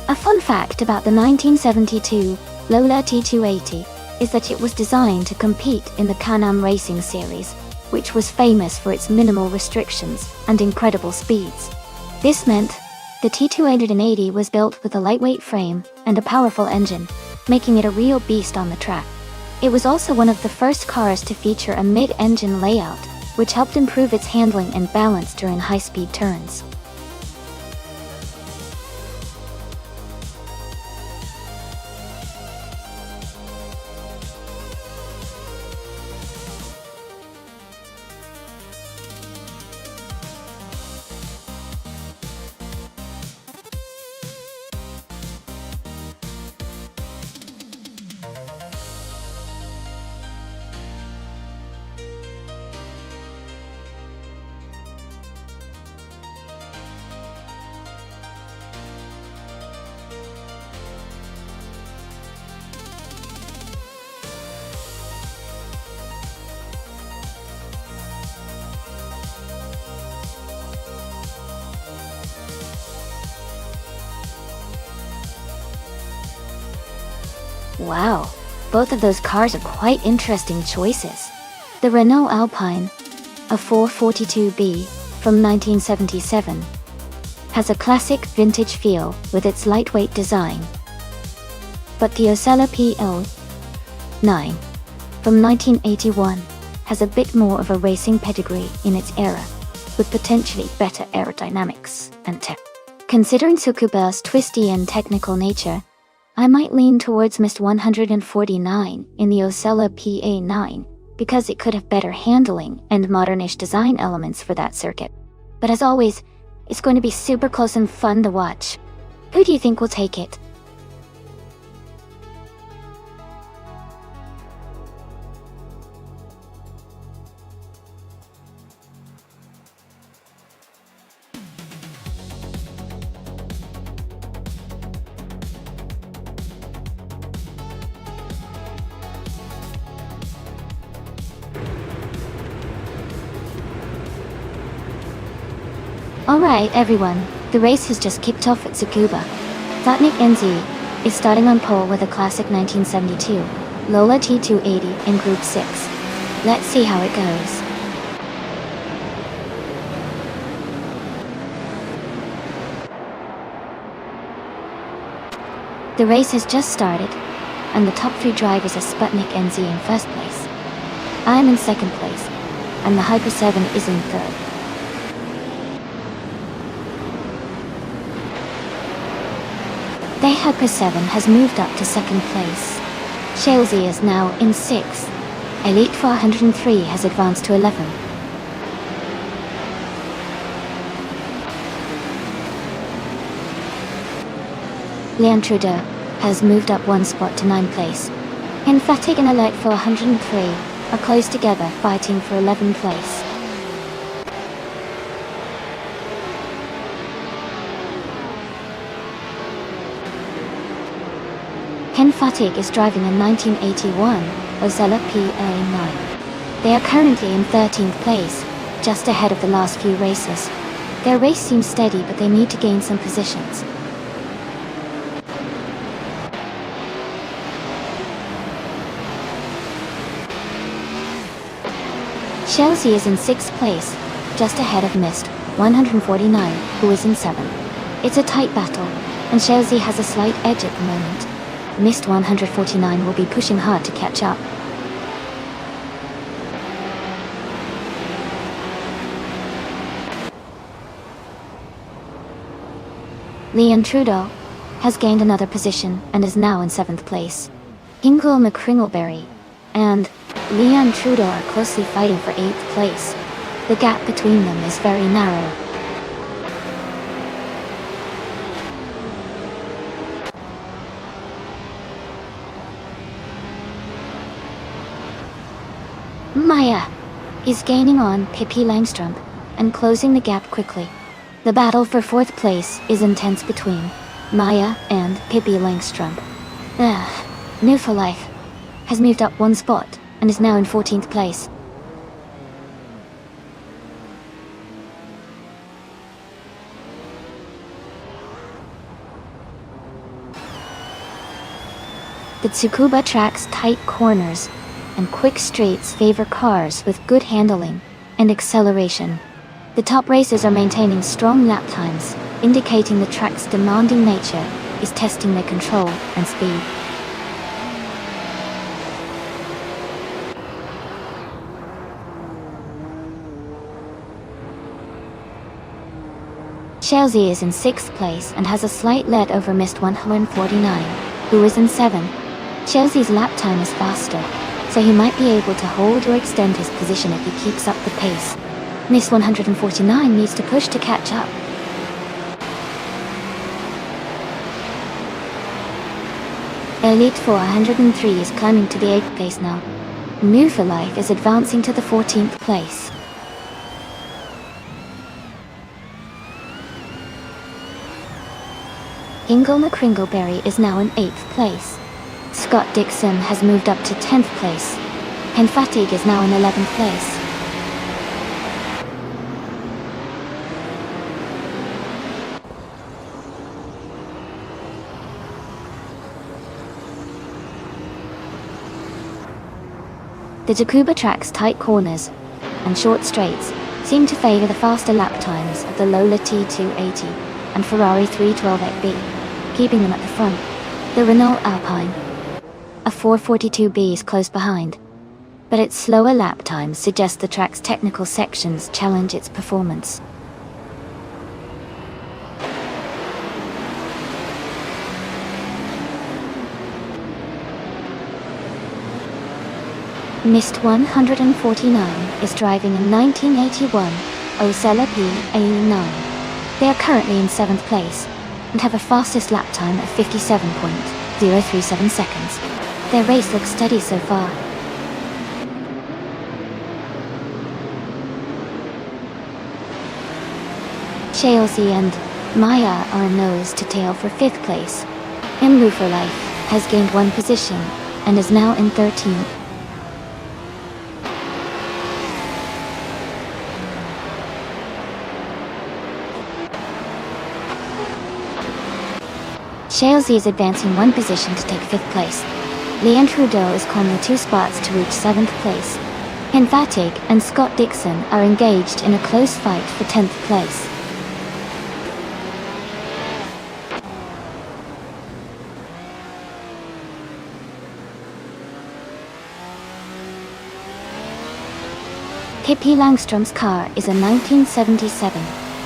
A fun fact about the 1972 Lola T280 is that it was designed to compete in the Can-Am Racing Series, which was famous for its minimal restrictions and incredible speeds. This meant the T280 was built with a lightweight frame and a powerful engine, making it a real beast on the track. It was also one of the first cars to feature a mid-engine layout, which helped improve its handling and balance during high-speed turns. Wow, both of those cars are quite interesting choices. The Renault Alpine, a 442B from 1977, has a classic vintage feel with its lightweight design. But the Osella PL9 from 1981 has a bit more of a racing pedigree in its era, with potentially better aerodynamics and tech. Considering Tsukuba's twisty and technical nature, I might lean towards Mist 149 in the Osella PA9 because it could have better handling and modernish design elements for that circuit. But as always, it's going to be super close and fun to watch. Who do you think will take it? Alright everyone, the race has just kicked off at Tsukuba. Zotnik NZ is starting on pole with a classic 1972 Lola T280 in Group 6. Let's see how it goes. The race has just started, and the top 3 drivers are Sputnik NZ in first place. I am in second place, and the Hyper 7 is in third. The Hyper 7 has moved up to second place. Chelsea is now in 6th. Elite 403 has advanced to 11. Leon Trudeau has moved up 1 spot to 9th place. Emphatic and Elite 403 are close together, fighting for 11th place. Ken Fatig is driving a 1981 Osella PA9. They are currently in 13th place, just ahead of the last few races. Their race seems steady, but they need to gain some positions. Chelsea is in 6th place, just ahead of Mist 149, who is in 7th. It's a tight battle, and Chelsea has a slight edge at the moment. Mist 149 will be pushing hard to catch up. Leon Trudeau has gained another position and is now in 7th place. Ingel McCringleberry and Leon Trudeau are closely fighting for 8th place. The gap between them is very narrow. Maya is gaining on Pippi Langstrump and closing the gap quickly. The battle for 4th place is intense between Maya and Pippi Langstrump. New for Life has moved up 1 spot and is now in 14th place. The Tsukuba track's tight corners and quick straights favor cars with good handling and acceleration. The top racers are maintaining strong lap times, indicating the track's demanding nature is testing their control and speed. Chelsea is in 6th place and has a slight lead over Mist 149, who is in 7th. Chelsea's lap time is faster, so he might be able to hold or extend his position if he keeps up the pace. Mist 149 needs to push to catch up. Elite 403 is climbing to the 8th place now. New for Life is advancing to the 14th place. Ingle McCringleberry is now in 8th place. Scott Dixon has moved up to 10th place. And Fatigue is now in 11th place. The Tacubaya track's tight corners and short straights seem to favor the faster lap times of the Lola T280 and Ferrari 312XB, keeping them at the front. The Renault Alpine, a 442B, is close behind, but its slower lap times suggest the track's technical sections challenge its performance. Mist 149 is driving a 1981 Osella P89. They are currently in 7th place and have a fastest lap time of 57.037 seconds. Their race looks steady so far. Chelsea and Maya are nose to tail for 5th place. Imlu for Life has gained 1 position and is now in 13th. Chelsea is advancing 1 position to take 5th place. Leanne Trudeau is climbing 2 spots to reach 7th place. Fatigue and Scott Dixon are engaged in a close fight for 10th place. Pippi Langstrom's car is a 1977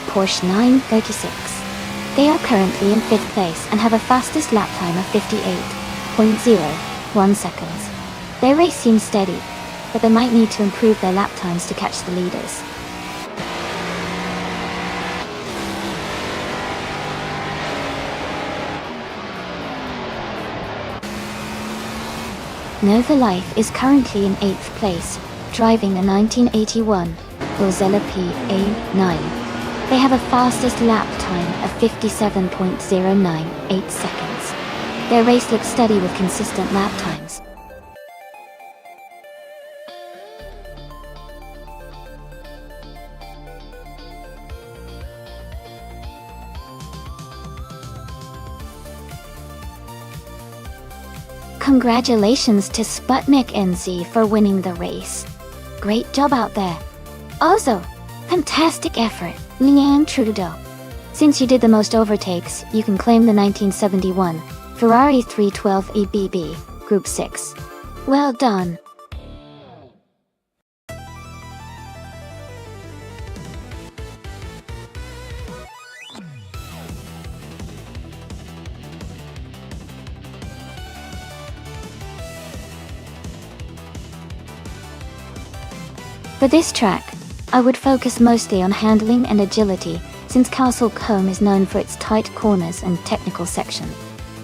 Porsche 936. They are currently in 5th place and have a fastest lap time of 58.01 seconds. Their race seems steady, but they might need to improve their lap times to catch the leaders. Nova Life is currently in 8th place, driving a 1981 Osella PA9. They have a fastest lap time of 57.098 seconds. Their race looks steady with consistent lap times. Congratulations to Sputnik NZ for winning the race. Great job out there. Also, fantastic effort, Leanne Trudeau. Since you did the most overtakes, you can claim the 1971 Ferrari 312 EBB, Group 6. Well done. For this track, I would focus mostly on handling and agility, since Castle Combe is known for its tight corners and technical section.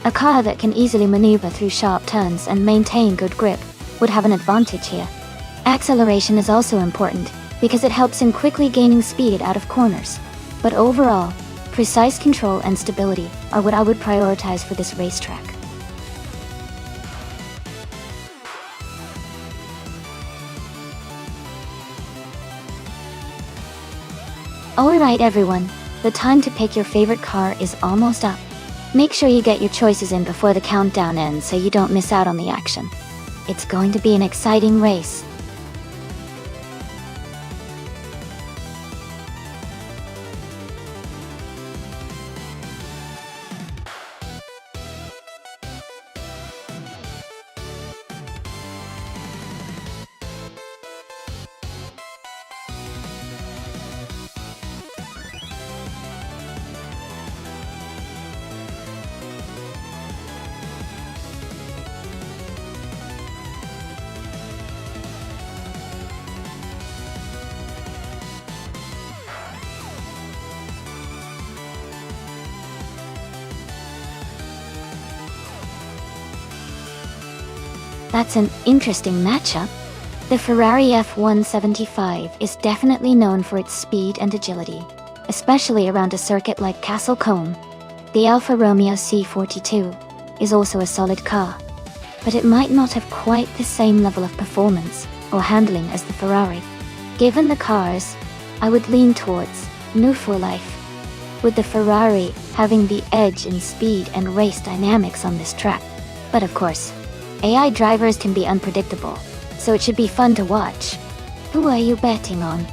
A car that can easily maneuver through sharp turns and maintain good grip would have an advantage here. Acceleration is also important, because it helps in quickly gaining speed out of corners. But overall, precise control and stability are what I would prioritize for this racetrack. Alright everyone, the time to pick your favorite car is almost up. Make sure you get your choices in before the countdown ends so you don't miss out on the action. It's going to be an exciting race. That's an interesting matchup. The Ferrari F175 is definitely known for its speed and agility, especially around a circuit like Castle Combe. The Alfa Romeo C42 is also a solid car, but it might not have quite the same level of performance or handling as the Ferrari. Given the cars, I would lean towards New for Life, with the Ferrari having the edge in speed and race dynamics on this track. But of course, AI drivers can be unpredictable, so it should be fun to watch. Who are you betting on?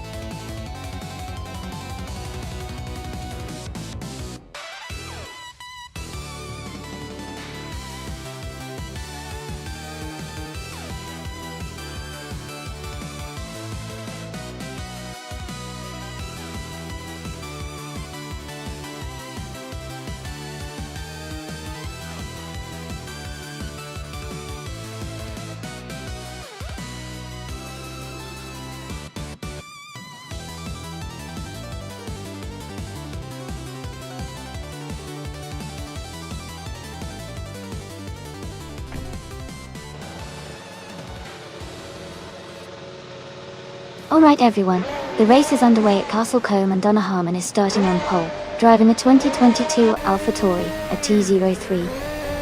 Alright everyone, the race is underway at Castle Combe and Donna Harmon is starting on pole, driving a 2022 AlphaTauri, a T03.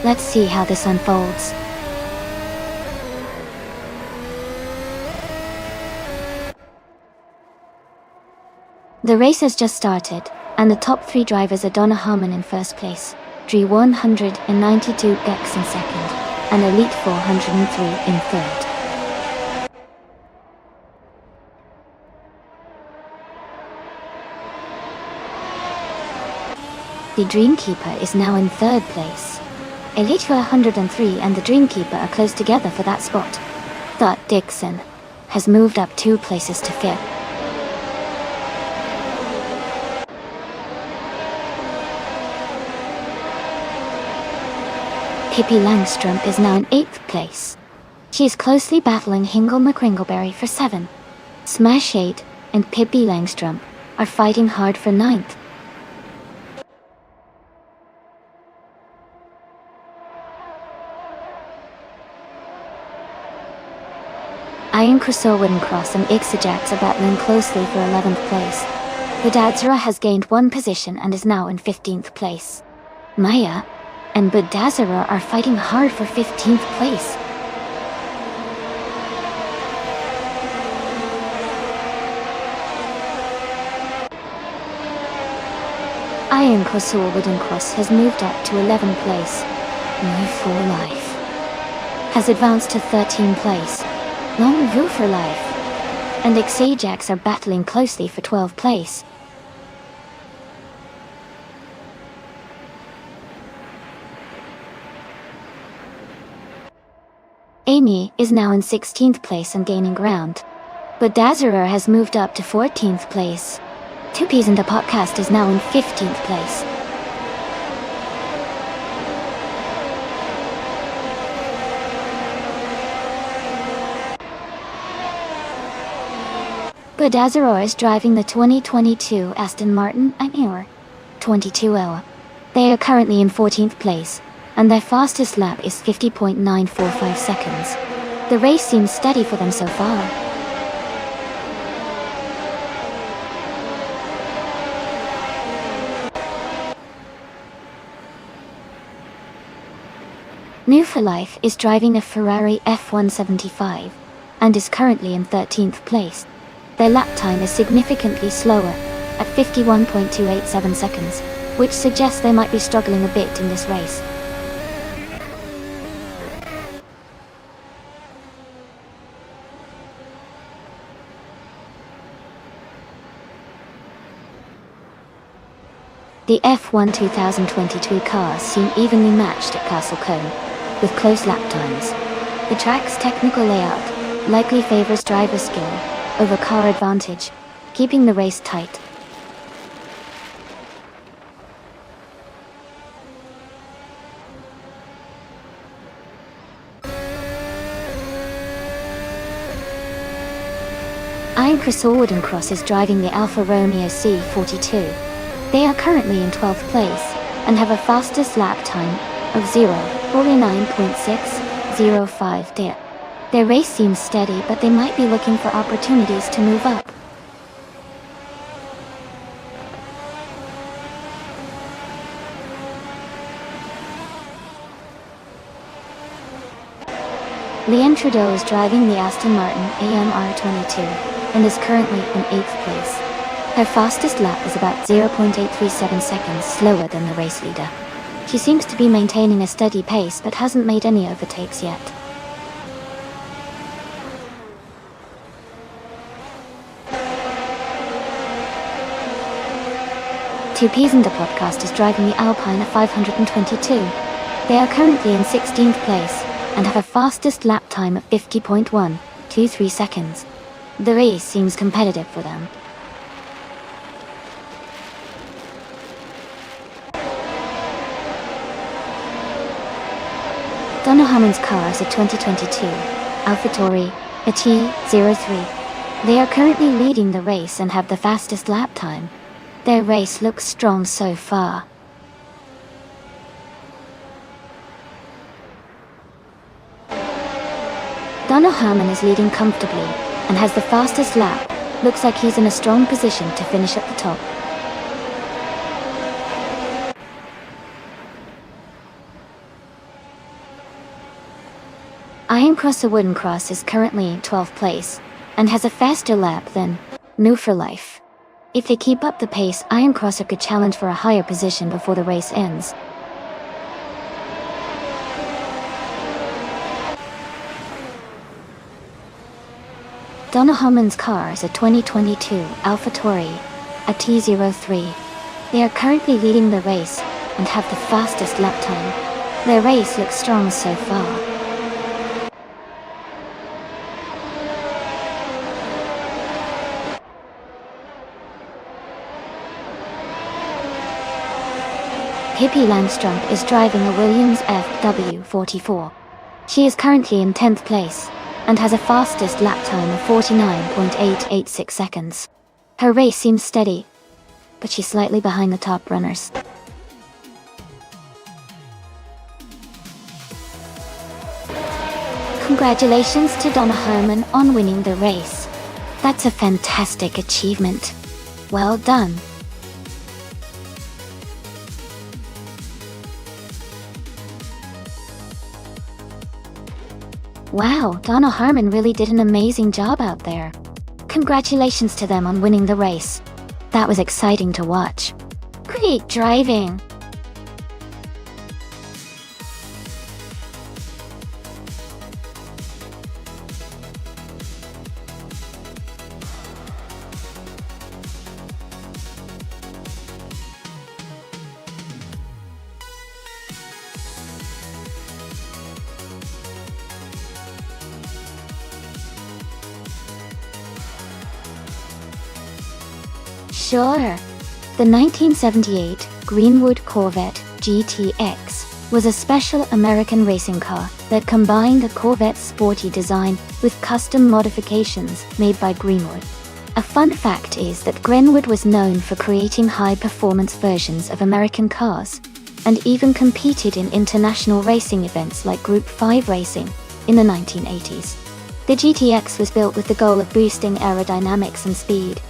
Let's see how this unfolds. The race has just started, and the top three drivers are Donna Harmon in first place, Dre 192 Gex in second, and Elite 403 in third. The Dreamkeeper is now in third place. Elite 403 and the Dreamkeeper are close together for that spot. Dot Dixon has moved up 2 places to fifth. Pippi Langstrup is now in 8th place. She is closely battling Hingle McCringleberry for 7. Smash 8 and Pippi Langstrup are fighting hard for 9th. Iron Crusoe Woodencross and Ixajax are battling closely for 11th place. Budazzara has gained 1 position and is now in 15th place. Maya and Budazzara are fighting hard for 15th place. Iron Crusoe Woodencross has moved up to 11th place. New for Life has advanced to 13th place. Long Review for Life and Ixajax are battling closely for 12th place. Amy is now in 16th place and gaining ground. Budazzara has moved up to 14th place. Two Peas in the Podcast is now in 15th place. Budazzara is driving the 2022 Aston Martin Air 22L. They are currently in 14th place, and their fastest lap is 50.945 seconds. The race seems steady for them so far. New for Life is driving a Ferrari F175, and is currently in 13th place. Their lap time is significantly slower, at 51.287 seconds, which suggests they might be struggling a bit in this race. The F1 2022 cars seem evenly matched at Castle Combe, with close lap times. The track's technical layout likely favors driver skill over car advantage, keeping the race tight. Iron Crusoe Woodencross is driving the Alfa Romeo C42. They are currently in 12th place and have a fastest lap time of 0:49.605. Their race seems steady, but they might be looking for opportunities to move up. Leon Trudeau is driving the Aston Martin AMR22 and is currently in 8th place. Her fastest lap is about 0.837 seconds slower than the race leader. She seems to be maintaining a steady pace but hasn't made any overtakes yet. Two Peas in the Podcast is driving the Alpine at 522. They are currently in 16th place and have a fastest lap time of 50.123 seconds. The race seems competitive for them. Donna Harmon's car is a 2022 AlphaTauri T03. They are currently leading the race and have the fastest lap time. Their race looks strong so far. Donna Harmon is leading comfortably and has the fastest lap. Looks like he's in a strong position to finish at the top. Iron Cross Wooden Cross is currently in 12th place and has a faster lap than New for Life. If they keep up the pace, Iron Crosser could challenge for a higher position before the race ends. Donna Harmon's car is a 2022 AlphaTauri T03. They are currently leading the race and have the fastest lap time. Their race looks strong so far. Pippi Landstrom is driving a Williams FW44. She is currently in 10th place and has a fastest lap time of 49.886 seconds. Her race seems steady, but she's slightly behind the top runners. Congratulations to Donna Harmon on winning the race. That's a fantastic achievement. Well done. Wow, Donna Harmon really did an amazing job out there. Congratulations to them on winning the race. That was exciting to watch. Great driving! Sure. The 1978 Greenwood Corvette GTX was a special American racing car that combined the Corvette's sporty design with custom modifications made by Greenwood. A fun fact is that Greenwood was known for creating high-performance versions of American cars, and even competed in international racing events like Group 5 racing in the 1980s. The GTX was built with the goal of boosting aerodynamics and speed,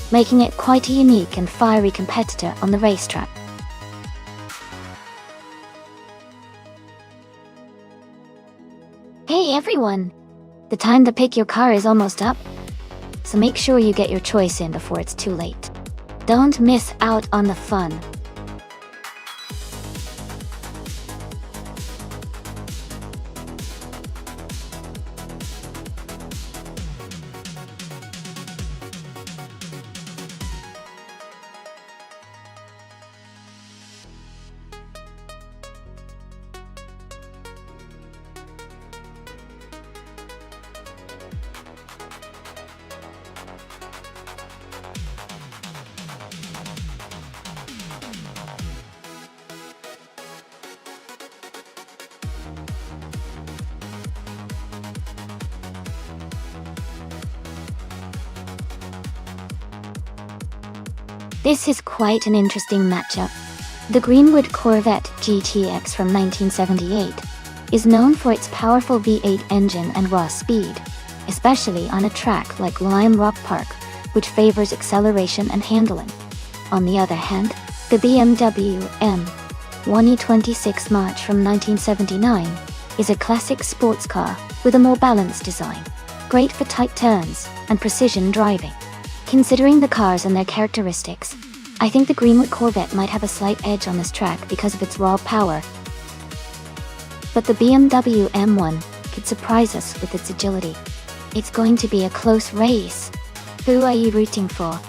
making it quite a unique and fiery competitor on the racetrack. Hey everyone! The time to pick your car is almost up, so make sure you get your choice in before it's too late. Don't miss out on the fun. This is quite an interesting matchup. The Greenwood Corvette GTX from 1978 is known for its powerful V8 engine and raw speed, especially on a track like Lime Rock Park, which favors acceleration and handling. On the other hand, the BMW M1E26 March from 1979 is a classic sports car with a more balanced design, great for tight turns and precision driving. Considering the cars and their characteristics, I think the Greenwood Corvette might have a slight edge on this track because of its raw power. But the BMW M1 could surprise us with its agility. It's going to be a close race. Who are you rooting for?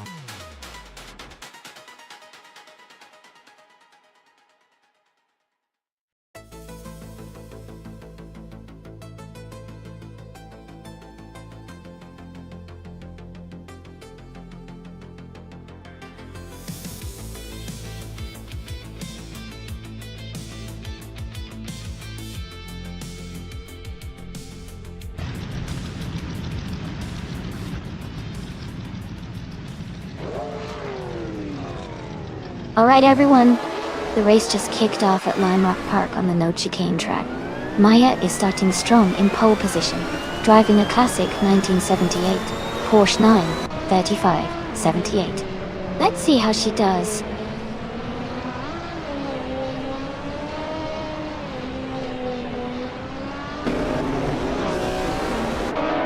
Alright everyone, the race just kicked off at Lime Rock Park on the no chicane track. Maya is starting strong in pole position, driving a classic 1978 Porsche 935/78. Let's see how she does.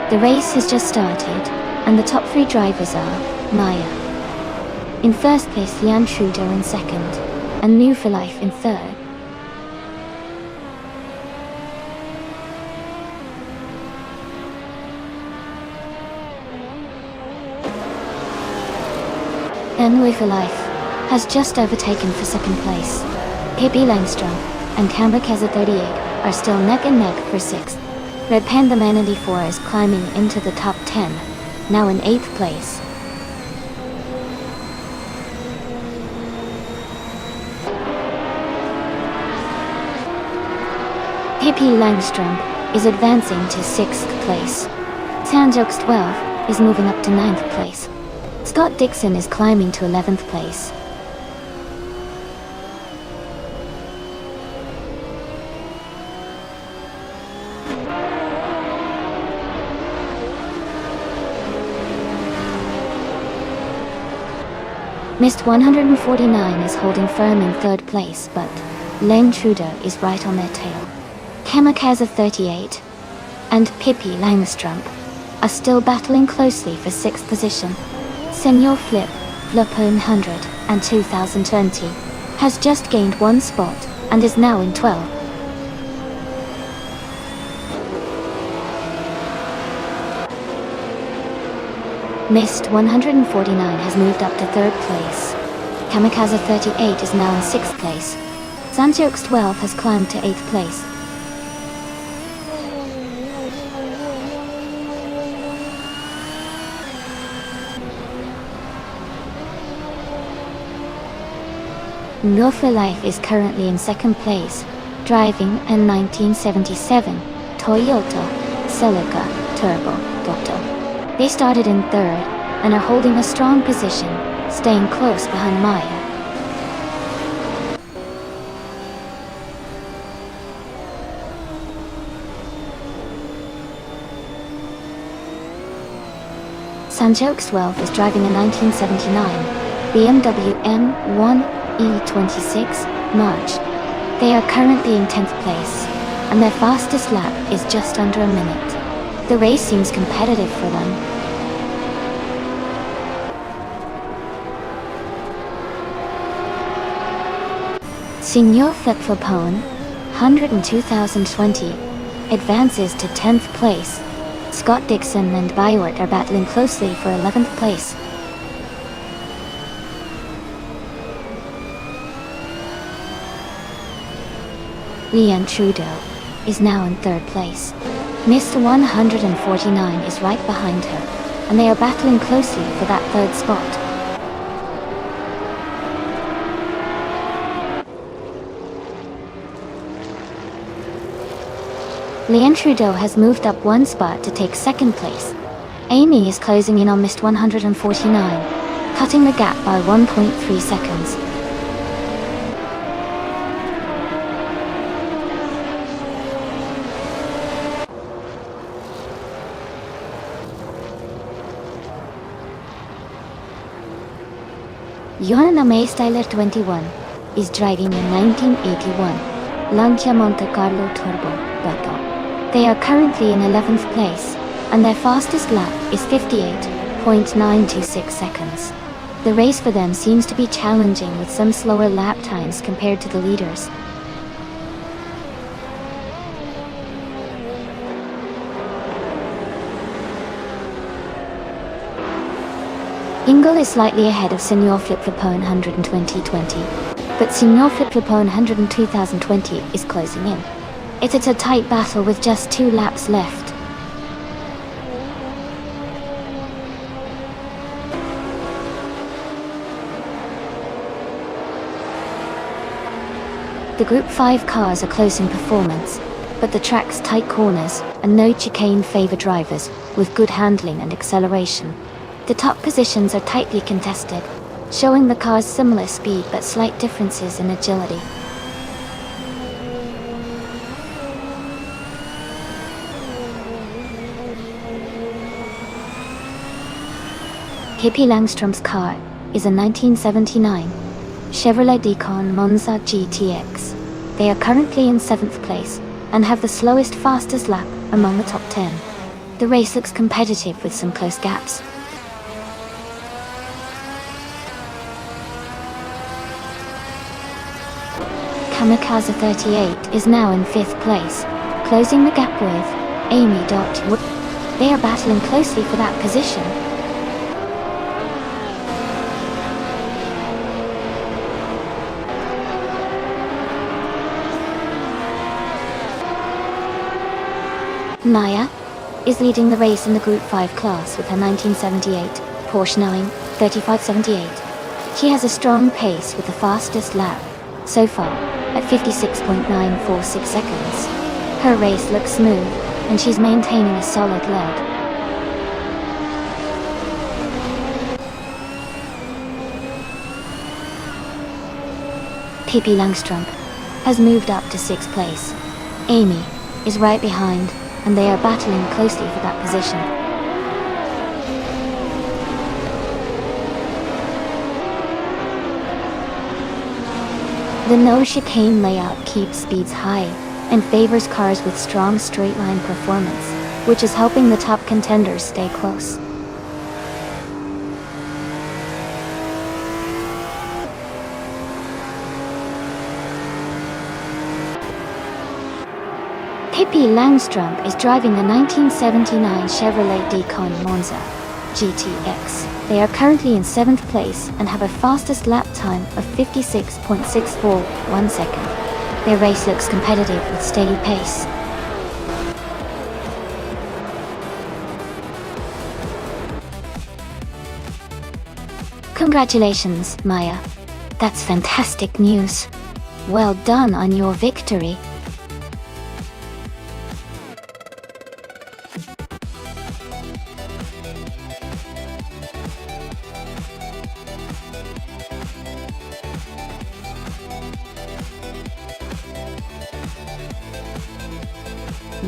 The race has just started, and the top three drivers are Maya. In first place, Leanne Trudeau in second, and New for Life in third. And New for Life has just overtaken for second place. Pippi Langstrom and Kamikaze 38 are still neck and neck for sixth. Red Panda Man 84 is climbing into the top 10, now in 8th place. Pippi Langstrom is advancing to 6th place. Sanjokes 12 is moving up to 9th place. Scott Dixon is climbing to 11th place. Mist 149 is holding firm in 3rd place, but Len Trudeau is right on their tail. Kamikaze 38 and Pippi Langstrom are still battling closely for 6th position. Senior Flip, Flopone 100 and 2020 has just gained 1 spot and is now in 12th. Mist 149 has moved up to 3rd place. Kamikaze 38 is now in 6th place. Sanjokes 12 has climbed to 8th place. Nur for Life is currently in 2nd place, driving a 1977 Toyota Celica Turbo Doctor. They started in 3rd and are holding a strong position, staying close behind Maya. Sanjokes 12 is driving a 1979 BMW M1E26 March. They are currently in 10th place, and their fastest lap is just under a minute. The race seems competitive for them. Senior Flip-Flopone, 102,020, advances to 10th place. Scott Dixon and Biort are battling closely for 11th place. Leanne Trudeau is now in 3rd place. Mist 149 is right behind her, and they are battling closely for that 3rd spot. Leanne Trudeau has moved up 1 spot to take 2nd place. Amy is closing in on Mist 149, cutting the gap by 1.3 seconds. Johanna Styler 21 is driving a 1981 Lancia Monte Carlo Turbo Buggy. They are currently in 11th place, and their fastest lap is 58.926 seconds. The race for them seems to be challenging with some slower lap times compared to the leaders. Ingle is slightly ahead of Signor Flip-Flopone 100 in 2020, but Signor Flip-Flopone 100 in 2020 is closing in. It's a tight battle with just 2 laps left. The Group 5 cars are close in performance, but the track's tight corners and no chicane favor drivers with good handling and acceleration. The top positions are tightly contested, showing the cars similar speed but slight differences in agility. Pippi Langström's car is a 1979 Chevrolet Decon Monza GTX. They are currently in 7th place and have the slowest fastest lap among the top 10. The race looks competitive with some close gaps. Kamikaze 38 is now in 5th place, closing the gap with Amy Wood. They are battling closely for that position. Maya is leading the race in the Group 5 class with her 1978 Porsche 93578. She has a strong pace with the fastest lap so far at 56.946 seconds. Her race looks smooth, and she's maintaining a solid lead. Pippi Langström has moved up to 6th place. Amy is right behind, and they are battling closely for that position. The no chicane layout keeps speeds high and favors cars with strong straight line performance, which is helping the top contenders stay close. Pippi Langström is driving the 1979 Chevrolet Decon Monza GTX. They are currently in 7th place and have a fastest lap time of 56.641 seconds. Their race looks competitive with steady pace. Congratulations, Maya. That's fantastic news. Well done on your victory.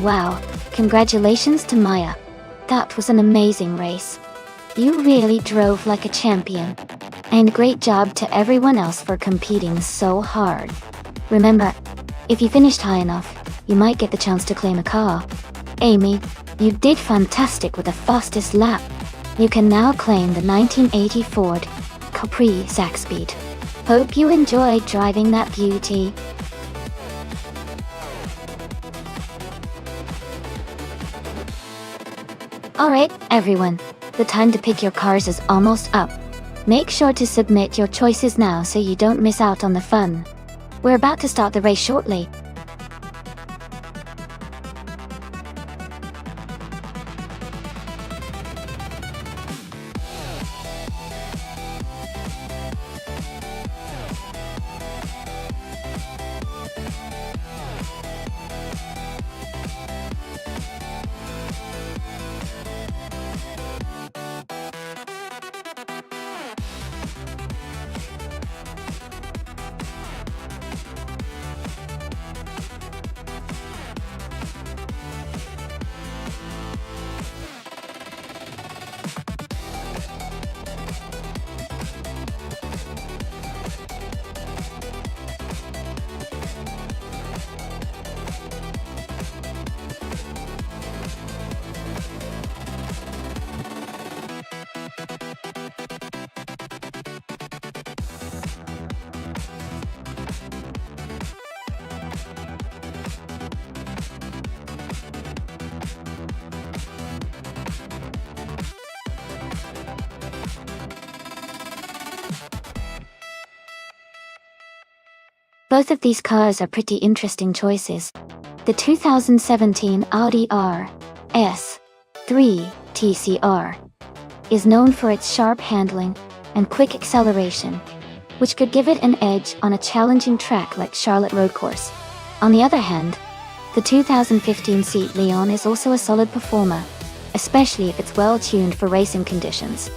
Wow, congratulations to Maya. That was an amazing race. You really drove like a champion. And great job to everyone else for competing so hard. Remember, if you finished high enough, you might get the chance to claim a car. Amy, you did fantastic with the fastest lap. You can now claim the 1980 Ford Capri Zaxpeed. Hope you enjoyed driving that beauty. Alright, everyone, the time to pick your cars is almost up. Make sure to submit your choices now so you don't miss out on the fun. We're about to start the race shortly. Both of these cars are pretty interesting choices. The 2017 Audi RS3 TCR is known for its sharp handling and quick acceleration, which could give it an edge on a challenging track like Charlotte Road Course. On the other hand, the 2015 Seat Leon is also a solid performer, especially if it's well tuned for racing conditions.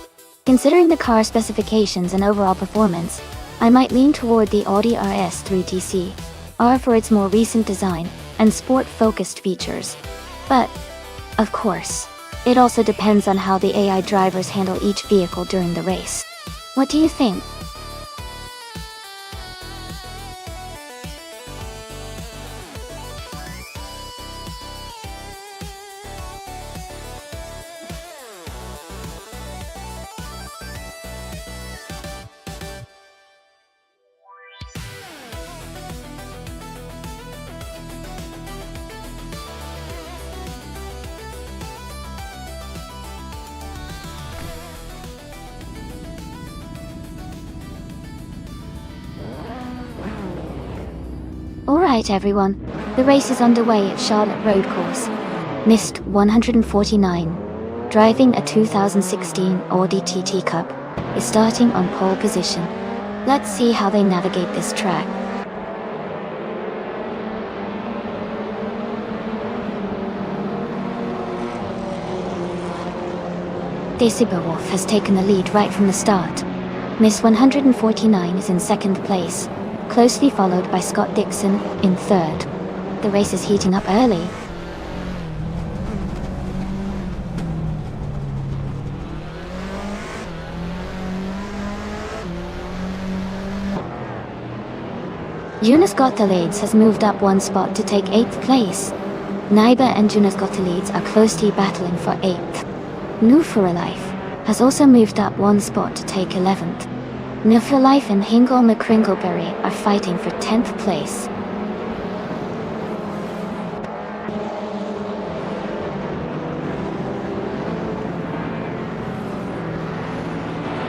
Considering the car specifications and overall performance, I might lean toward the Audi RS3 TCR for its more recent design and sport-focused features. But, of course, it also depends on how the AI drivers handle each vehicle during the race. What do you think? Alright everyone, the race is underway at Charlotte Road Course. Missed 149, driving a 2016 Audi TT Cup, is starting on pole position. Let's see how they navigate this track. Decibelwolf has taken the lead right from the start. Miss 149 is in second place, closely followed by Scott Dixon in third. The race is heating up early. Jonas Gottelieds has moved up one spot to take 8th place. Naiba and Jonas Gottelieds are closely battling for 8th. New for a Life has also moved up one spot to take 11th. New for Life and Hingle McCringleberry are fighting for 10th place.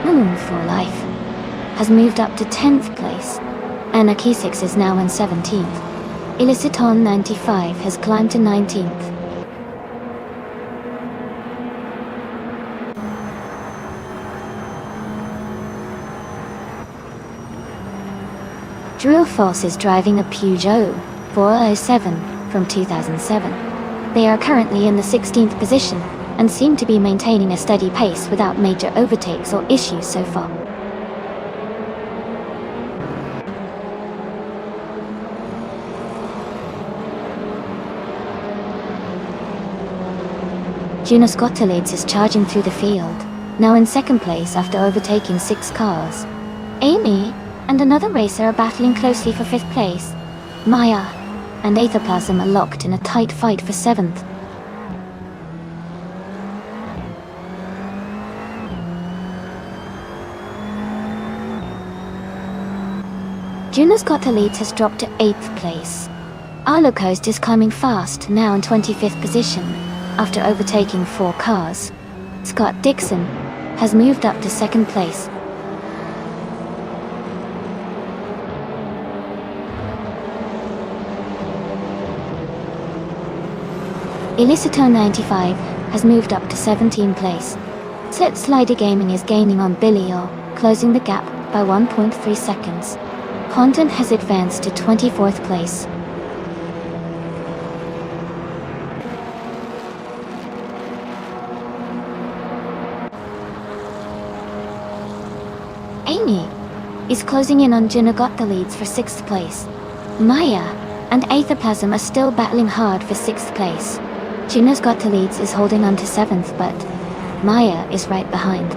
Moon for Life has moved up to 10th place. Anna Kesix is now in 17th. Illiciton 95 has climbed to 19th. Drill Force is driving a Peugeot 407 from 2007. They are currently in the 16th position and seem to be maintaining a steady pace without major overtakes or issues so far. Jonas Gottelieds is charging through the field, now in second place after overtaking 6 cars. Amy and another racer are battling closely for 5th place. Maya and Aetherplasm are locked in a tight fight for 7th. Jonas Gottelieds has dropped to 8th place. Arlo Coast is climbing fast, now in 25th position, after overtaking 4 cars. Scott Dixon has moved up to 2nd place. Illicito 95 has moved up to 17th place. Set Slider Gaming is gaining on Billy O, closing the gap by 1.3 seconds. Content has advanced to 24th place. Amy is closing in on Jonas Gottelieds for 6th place. Maya and Aetherplasm are still battling hard for 6th place. Jonas Gottelieds is holding on to 7th, but Maya is right behind.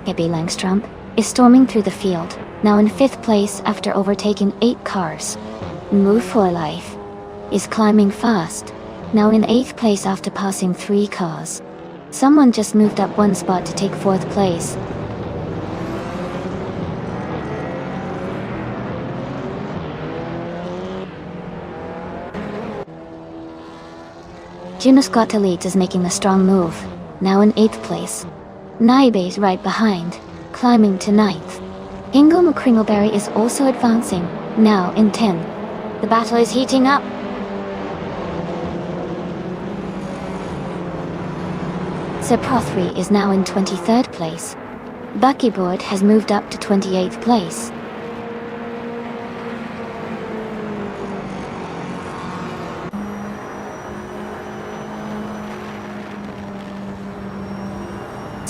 Gabby Langstrom is storming through the field, now in 5th place after overtaking 8 cars. Move for Life is climbing fast, now in 8th place after passing 3 cars. Someone just moved up one spot to take 4th place. Juno Scott leads is making a strong move, now in 8th place. Naibe's right behind, climbing to 9th. Ingo McCringleberry is also advancing, now in 10th. The battle is heating up. Sir Prothry is now in 23rd place. Buckyboard has moved up to 28th place.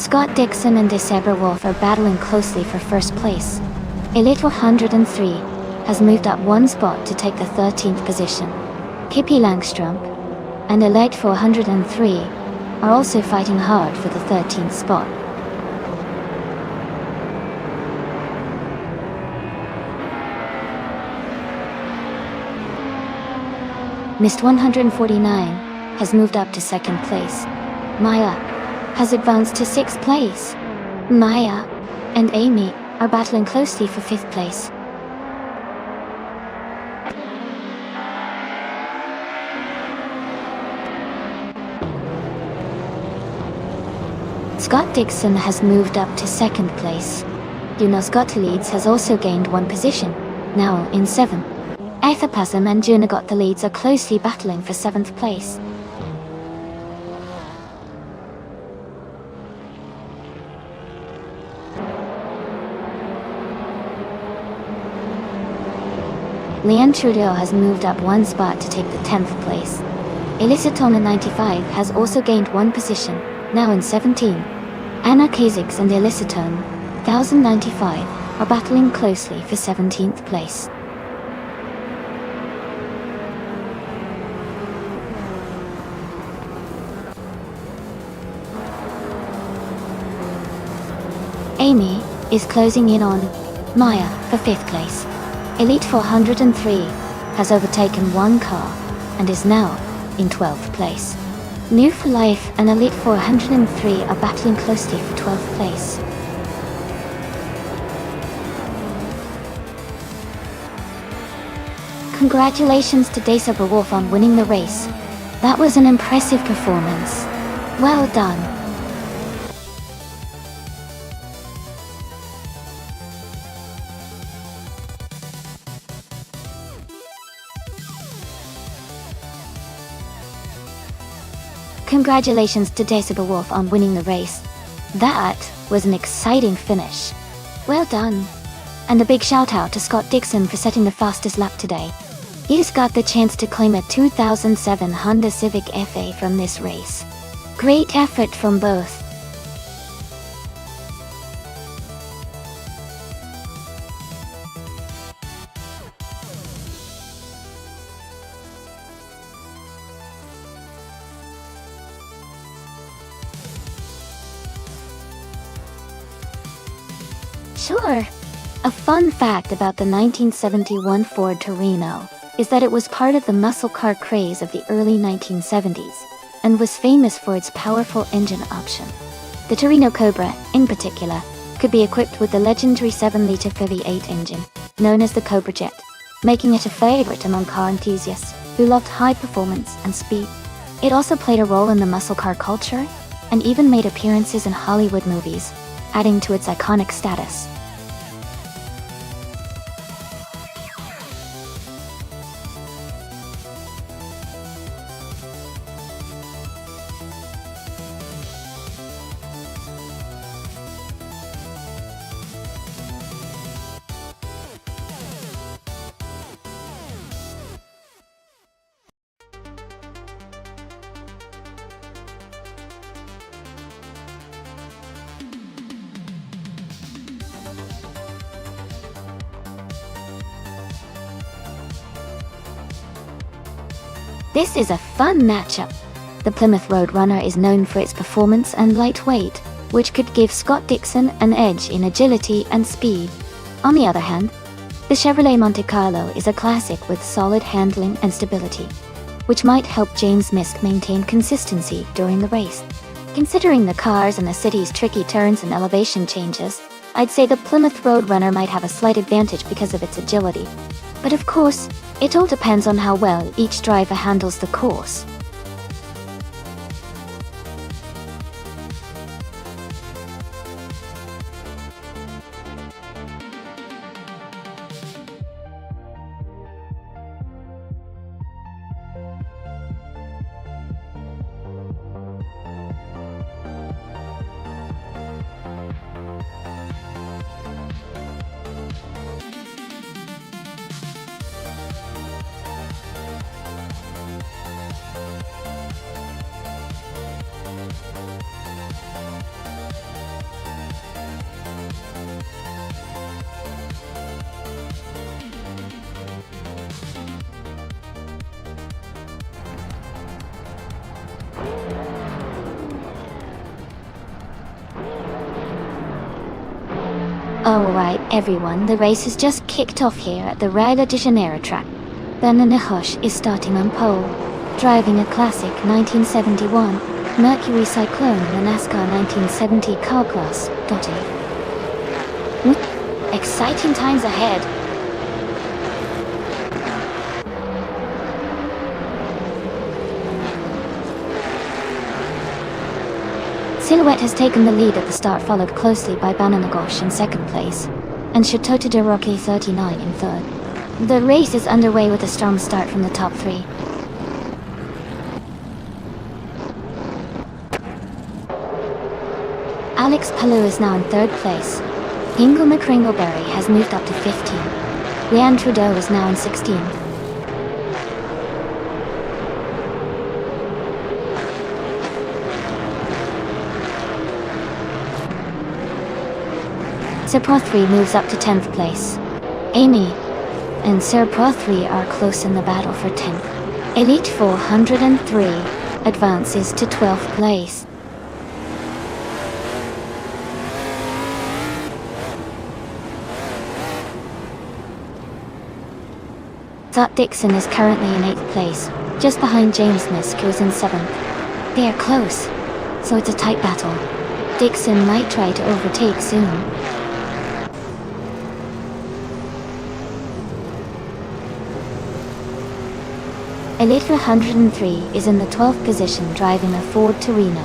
Scott Dixon and Decebra Wolf are battling closely for first place. Elite 103 has moved up one spot to take the 13th position. Pippi Langstrup and Elite 403 are also fighting hard for the 13th spot. Mist 149 has moved up to 2nd place. Maya has advanced to 6th place. Maya and Amy are battling closely for 5th place. Scott Dixon has moved up to 2nd place. Juno Scott Leeds has also gained one position, now in 7th. Ethapasm and Juno Got the Leeds are closely battling for 7th place. Leanne Trudeau has moved up one spot to take the 10th place. Elisatona 95 has also gained one position, now in 17. Anna Kazix and Elisatone 1095 are battling closely for 17th place. Amy is closing in on Maya for 5th place. Elite 403 has overtaken one car and is now in 12th place. New for Life and Elite 403 are battling closely for 12th place. Congratulations to Decebra Wolf on winning the race. That was an impressive performance. Well done. Congratulations to Decebra Wolf on winning the race. That was an exciting finish. Well done. And a big shout out to Scott Dixon for setting the fastest lap today. He's got the chance to claim a 2007 Honda Civic FA from this race. Great effort from both. Sure. A fun fact about the 1971 Ford Torino is that it was part of the muscle car craze of the early 1970s and was famous for its powerful engine option. The Torino Cobra, in particular, could be equipped with the legendary 7-liter V8 engine, known as the Cobra Jet, making it a favorite among car enthusiasts who loved high performance and speed. It also played a role in the muscle car culture and even made appearances in Hollywood movies, adding to its iconic status. This is a fun matchup. The Plymouth Roadrunner is known for its performance and lightweight, which could give Scott Dixon an edge in agility and speed. On the other hand, the Chevrolet Monte Carlo is a classic with solid handling and stability, which might help James Misk maintain consistency during the race. Considering the cars and the city's tricky turns and elevation changes, I'd say the Plymouth Roadrunner might have a slight advantage because of its agility. But of course, it all depends on how well each driver handles the course. Alright everyone, the race has just kicked off here at the Rio de Janeiro track. Banana Hush is starting on pole, driving a classic 1971 Mercury Cyclone in the NASCAR 1970 car class. Exciting times ahead. Silhouette has taken the lead at the start, followed closely by Banana Gosh in second place, and Chotota de Rocky 39 in third. The race is underway with a strong start from the top three. Alex Palou is now in third place. Ingle McCringleberry has moved up to 15. Leanne Trudeau is now in 16. Sir Prothry moves up to 10th place. Amy and Sir Prothry are close in the battle for 10th. Elite 403 advances to 12th place. Scott Dixon is currently in 8th place, just behind James Nisk, who is in 7th. They are close, so it's a tight battle. Dixon might try to overtake soon. Elite 103 is in the 12th position, driving a Ford Torino.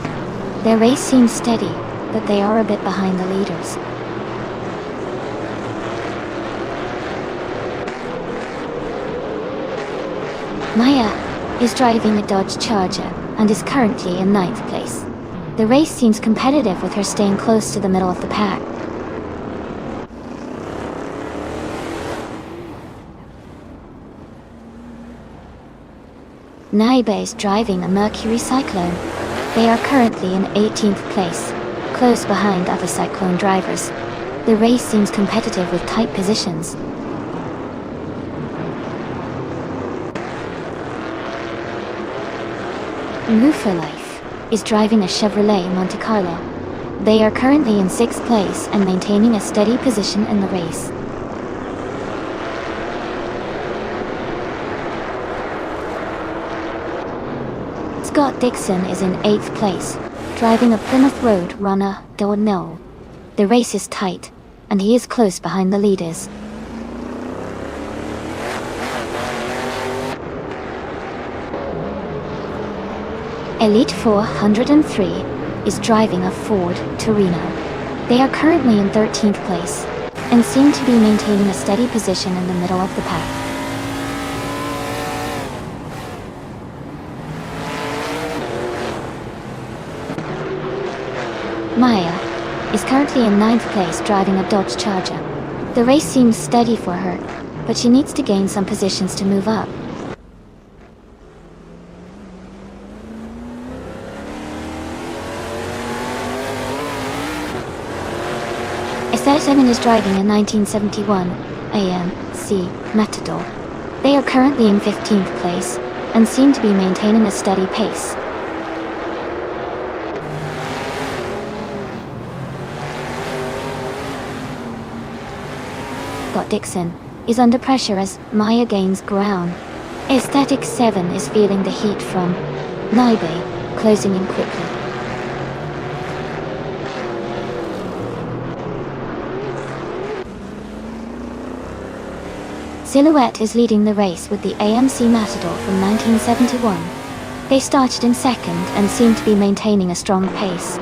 Their race seems steady, but they are a bit behind the leaders. Maya is driving a Dodge Charger and is currently in 9th place. The race seems competitive, with her staying close to the middle of the pack. Naibe is driving a Mercury Cyclone. They are currently in 18th place, close behind other Cyclone drivers. The race seems competitive with tight positions. Move for Life is driving a Chevrolet Monte Carlo. They are currently in 6th place and maintaining a steady position in the race. Scott Dixon is in 8th place, driving a Plymouth Road Runner Dornell. The race is tight, and he is close behind the leaders. Elite 403 is driving a Ford Torino. They are currently in 13th place, and seem to be maintaining a steady position in the middle of the pack. Maya is currently in 9th place, driving a Dodge Charger. The race seems steady for her, but she needs to gain some positions to move up. SR7 is driving a 1971 AMC Matador. They are currently in 15th place, and seem to be maintaining a steady pace. Scott Dixon is under pressure as Maya gains ground. Aesthetic 7 is feeling the heat from Naibe, closing in quickly. Silhouette is leading the race with the AMC Matador from 1971. They started in second and seem to be maintaining a strong pace.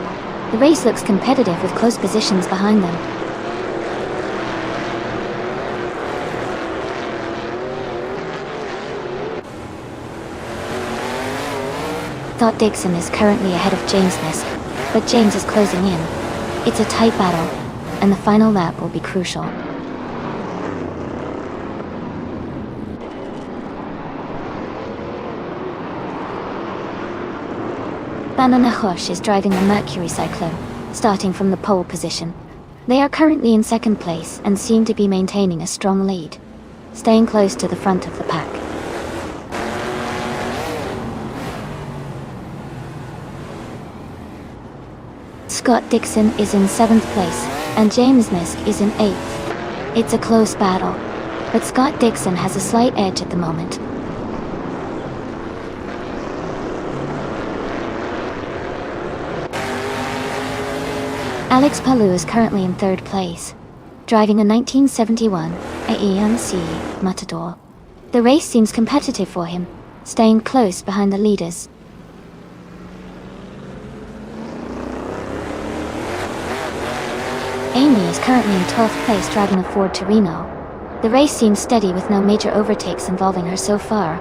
The race looks competitive with close positions behind them. Scott Dixon is currently ahead of James Nisk, but James is closing in. It's a tight battle, and the final lap will be crucial. Banana Hush is driving a Mercury Cyclone, starting from the pole position. They are currently in second place and seem to be maintaining a strong lead, staying close to the front of the pack. Scott Dixon is in 7th place, and James Misk is in 8th. It's a close battle, but Scott Dixon has a slight edge at the moment. Alex Palou is currently in 3rd place, driving a 1971 AEMC Matador. The race seems competitive for him, staying close behind the leaders. Amy is currently in 12th place driving a Ford Torino. The race seems steady with no major overtakes involving her so far.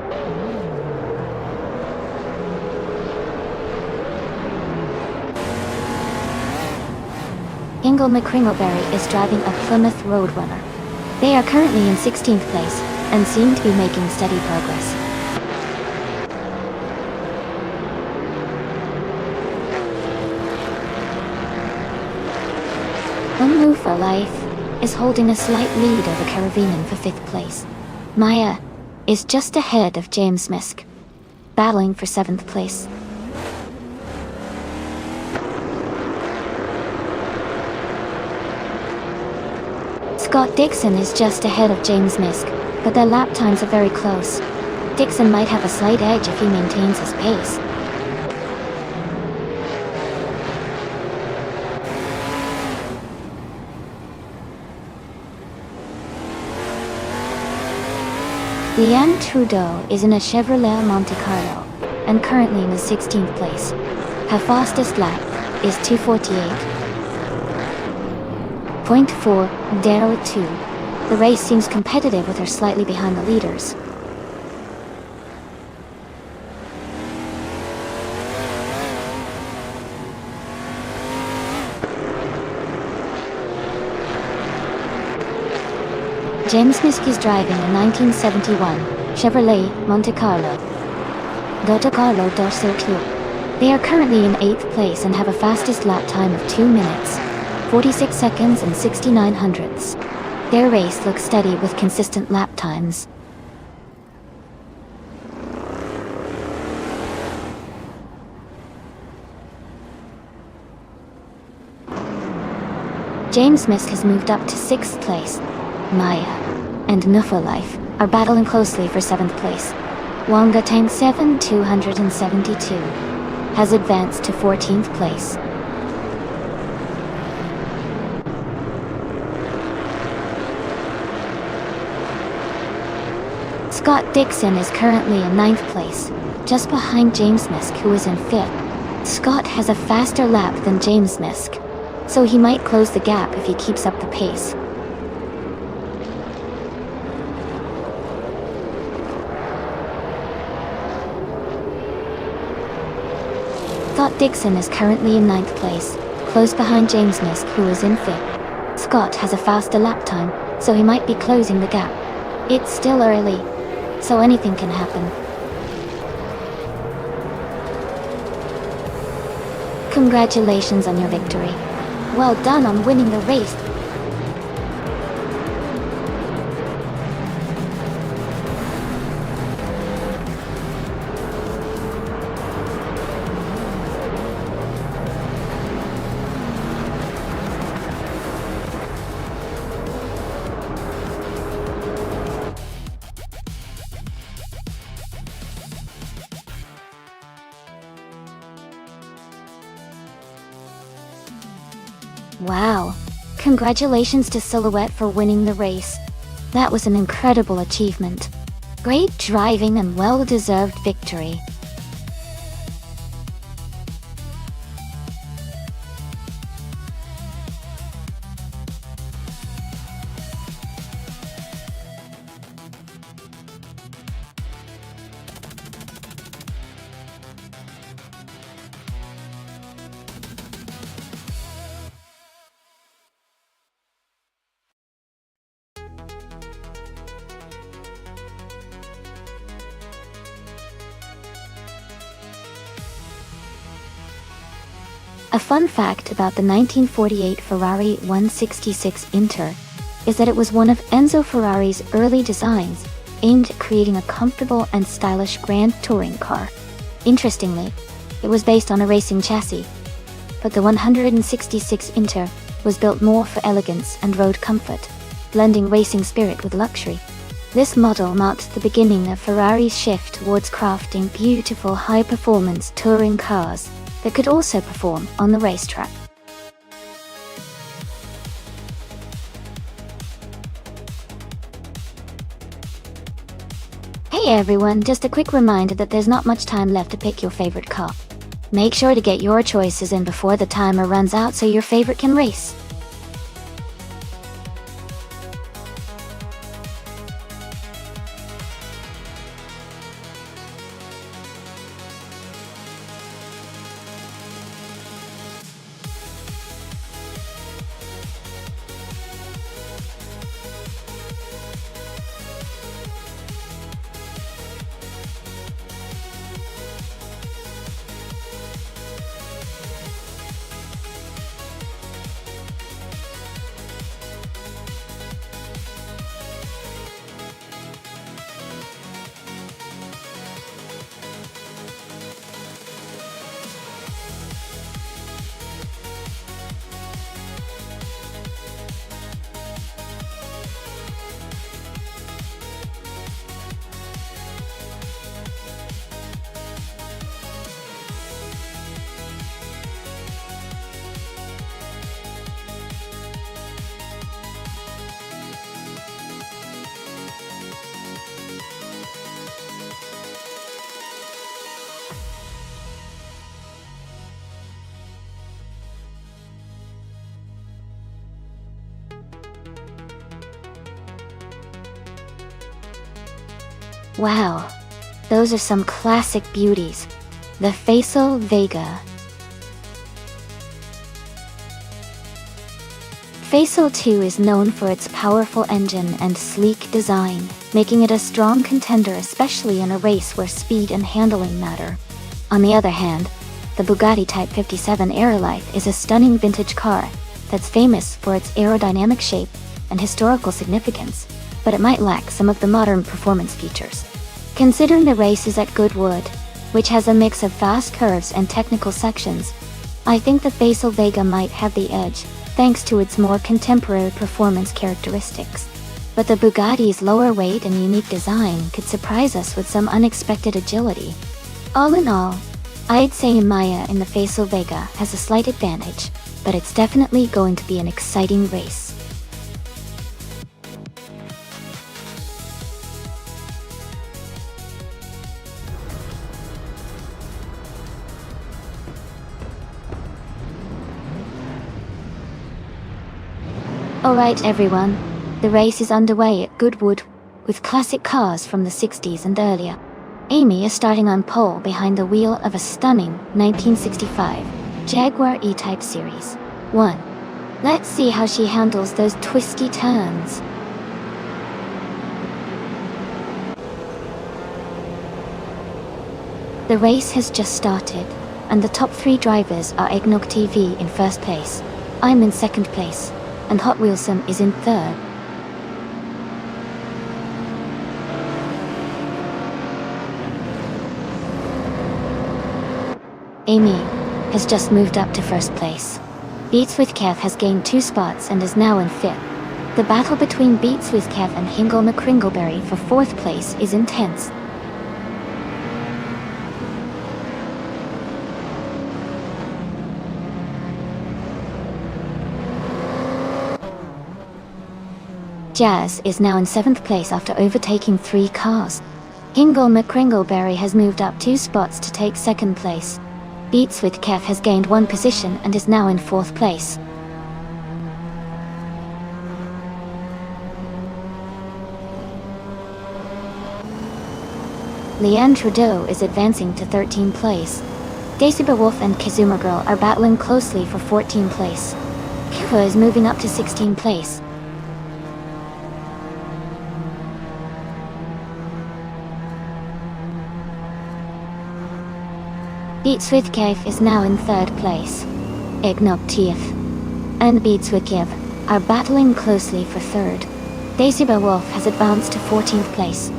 Ingle McCringleberry is driving a Plymouth Roadrunner. They are currently in 16th place and seem to be making steady progress. One Move for Life is holding a slight lead over Karavinen for 5th place. Maya is just ahead of James Misk, battling for 7th place. Scott Dixon is just ahead of James Misk, but their lap times are very close. Dixon might have a slight edge if he maintains his pace. Leanne Trudeau is in a Chevrolet Monte Carlo, and currently in the 16th place. Her fastest lap is 2:48.402. The race seems competitive with her slightly behind the leaders. James Misk is driving a 1971 Chevrolet Monte Carlo. Monte Carlo del Circuit. They are currently in 8th place and have a fastest lap time of 2 minutes, 46 seconds and 69 hundredths. Their race looks steady with consistent lap times. James Misk has moved up to 6th place. Maya and Nufa Life are battling closely for 7th place. Wonga Tank 7272 has advanced to 14th place. Scott Dixon is currently in 9th place, just behind James Misk, who is in 5th. Scott has a faster lap than James Misk, so he might close the gap if he keeps up the pace. Scott Dixon is currently in 9th place, close behind James Misk, who is in 5th. Scott has a faster lap time, so he might be closing the gap. It's still early, so anything can happen. Congratulations on your victory. Well done on winning the race. Wow! Congratulations to Silhouette for winning the race. That was an incredible achievement. Great driving and well-deserved victory. A fun fact about the 1948 Ferrari 166 Inter is that it was one of Enzo Ferrari's early designs aimed at creating a comfortable and stylish grand touring car. Interestingly, it was based on a racing chassis. but the 166 Inter was built more for elegance and road comfort, blending racing spirit with luxury. This model marked the beginning of Ferrari's shift towards crafting beautiful high-performance touring cars that could also perform on the racetrack. Hey everyone, just a quick reminder that there's not much time left to pick your favorite car. Make sure to get your choices in before the timer runs out so your favorite can race. Wow, those are some classic beauties. The Facel Vega. Facel 2 is known for its powerful engine and sleek design, making it a strong contender especially in a race where speed and handling matter. On the other hand, the Bugatti Type 57 Aerolite is a stunning vintage car that's famous for its aerodynamic shape and historical significance, but it might lack some of the modern performance features. Considering the race is at Goodwood, which has a mix of fast curves and technical sections, I think the Facel Vega might have the edge, thanks to its more contemporary performance characteristics. But the Bugatti's lower weight and unique design could surprise us with some unexpected agility. All in all, I'd say Maya in the Facel Vega has a slight advantage, but it's definitely going to be an exciting race. Alright everyone, the race is underway at Goodwood, with classic cars from the 60s and earlier. Amy is starting on pole behind the wheel of a stunning 1965 Jaguar E-Type Series 1. Let's see how she handles those twisty turns. The race has just started, and the top 3 drivers are Eggnog TV in first place, I'm in second place, and Hot Wheelsome is in third. Amy has just moved up to first place. Beats with Kev has gained 2 spots and is now in fifth. The battle between Beats with Kev and Hingle McCringleberry for fourth place is intense. Jazz is now in 7th place after overtaking 3 cars. Hingle McCringleberry has moved up 2 spots to take 2nd place. Beats with Kev has gained 1 position and is now in 4th place. Leanne Trudeau is advancing to 13th place. Daisy Wolf and Kazuma Girl are battling closely for 14th place. Kiva is moving up to 16th place. Beats with Kev is now in 3rd place. Eggnog TF and Beats with Kev are battling closely for 3rd. Daisy Wolf has advanced to 14th place.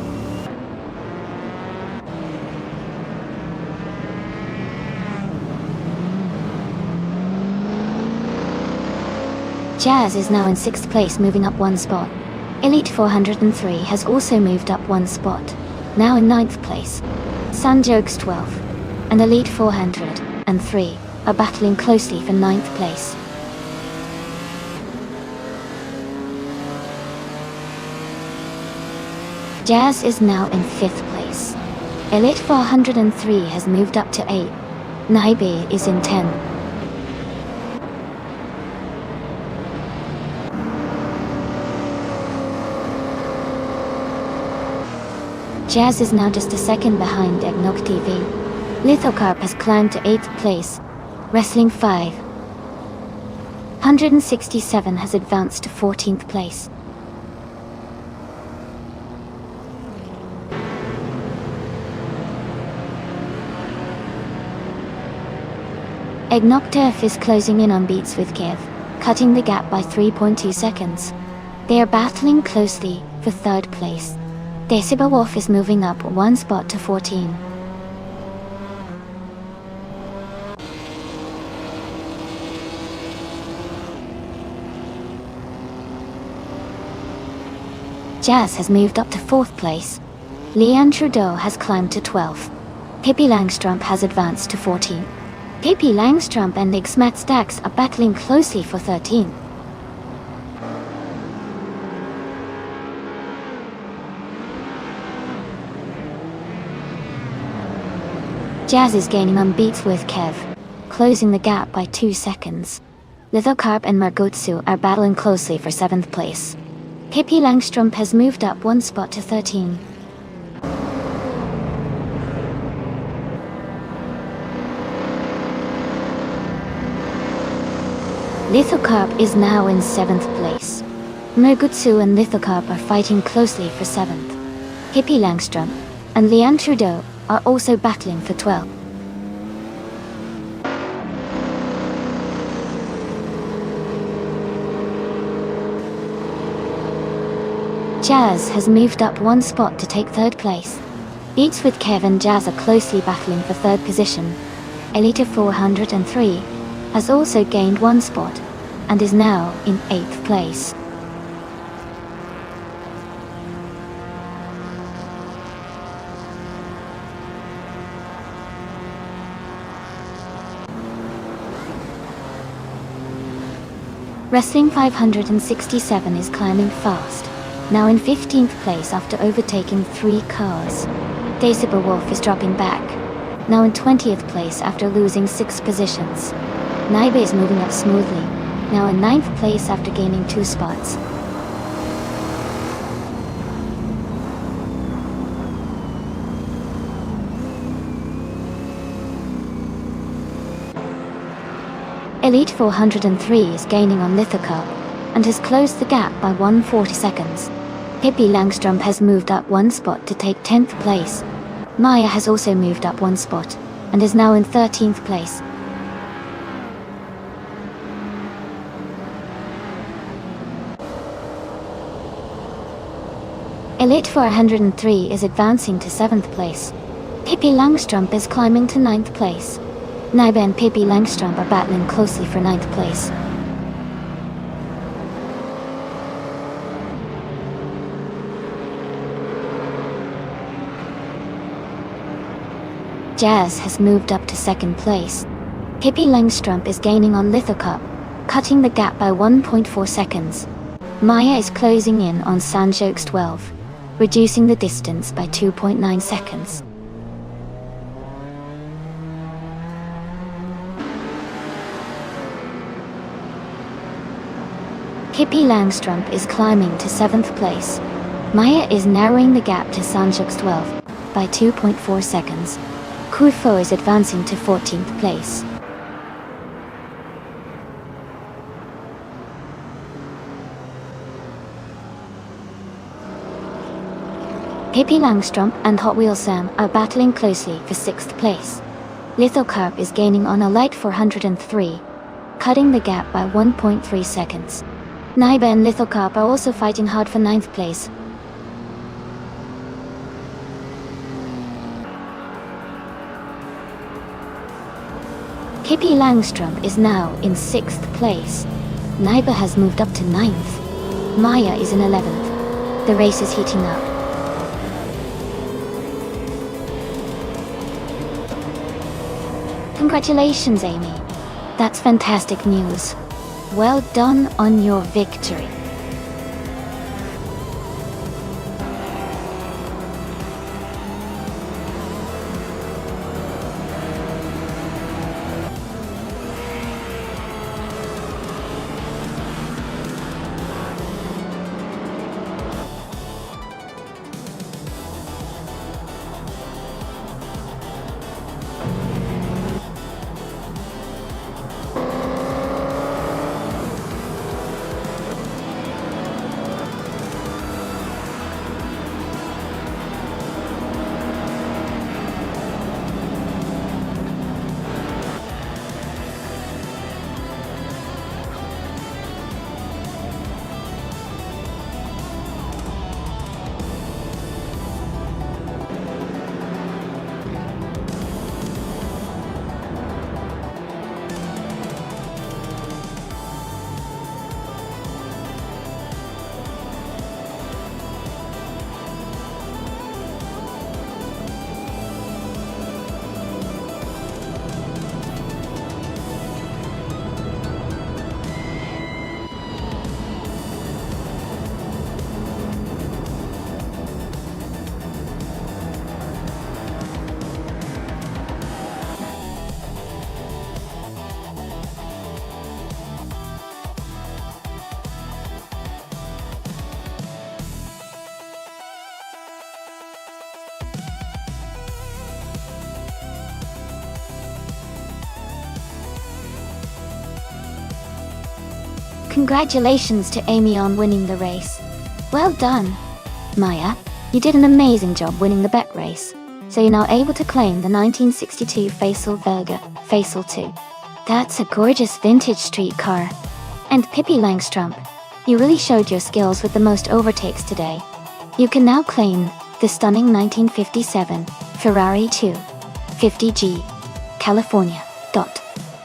Jazz is now in 6th place, moving up 1 spot. Elite 403 has also moved up 1 spot, now in 9th place. Sanjokes 12 and Elite 403 are battling closely for 9th place. Jazz is now in 5th place. Elite 403 has moved up to 8. Naibe is in 10. Jazz is now just a second behind Eggnog TV. Lithocarp has climbed to 8th place. Wrestling 5 167 has advanced to 14th place. Eggnog Turf is closing in on Beats with Kiev, cutting the gap by 3.2 seconds. They are battling closely for 3rd place. Decibel Wolf is moving up 1 spot to 14. Jazz has moved up to 4th place. Leanne Trudeau has climbed to 12th. Pippi Langstrump has advanced to 14. Pippi Langstrump and Xmat Stacks are battling closely for 13. Jazz is gaining on Beats with Kev, closing the gap by 2 seconds. Lithocarp and Margotsu are battling closely for 7th place. Pippi Langstrump has moved up 1 spot to 13. Lithocarp is now in 7th place. Margotsu and Lithocarp are fighting closely for 7th. Pippi Langstrump and Leanne Trudeau are also battling for 12th. Jazz has moved up 1 spot to take 3rd place. Beats with Kev and Jazz are closely battling for 3rd position. Elite 403 has also gained 1 spot and is now in 8th place. Wrestling 567 is climbing fast, now in 15th place after overtaking 3 cars. Decibel Wolf is dropping back, now in 20th place after losing 6 positions. Naibe is moving up smoothly, now in 9th place after gaining 2 spots. Elite 403 is gaining on Lithocarp and has closed the gap by 140 seconds. Pippi Langstrump has moved up 1 spot to take 10th place. Maya has also moved up 1 spot and is now in 13th place. Elite 403 is advancing to 7th place. Pippi Langstrump is climbing to 9th place. Naibe and Pippi Langstrump are battling closely for 9th place. Jazz has moved up to 2nd place. Pippi Langstrump is gaining on Lithocarp, cutting the gap by 1.4 seconds. Maya is closing in on Sanjokes 12, reducing the distance by 2.9 seconds. Pippi Langstrump is climbing to 7th place. Maya is narrowing the gap to Sanjokes 12 by 2.4 seconds. Kufo is advancing to 14th place. Pippi Langstrump and Hot Wheel Sam are battling closely for 6th place. Lithocarp is gaining on Elite 403, cutting the gap by 1.3 seconds. Naibe and Lithocarp are also fighting hard for 9th place. Pippi Langstrump is now in 6th place. Naiba has moved up to 9th. Maya is in 11th. The race is heating up. Congratulations, Amy. That's fantastic news. Well done on your victory. Congratulations to Amy on winning the race. Well done. Maya, you did an amazing job winning the bet race, so you're now able to claim the 1962 Faisal Verga, Faisal 2. That's a gorgeous vintage street car. And Pippi Langstrump, you really showed your skills with the most overtakes today. You can now claim the stunning 1957 Ferrari 250G, California.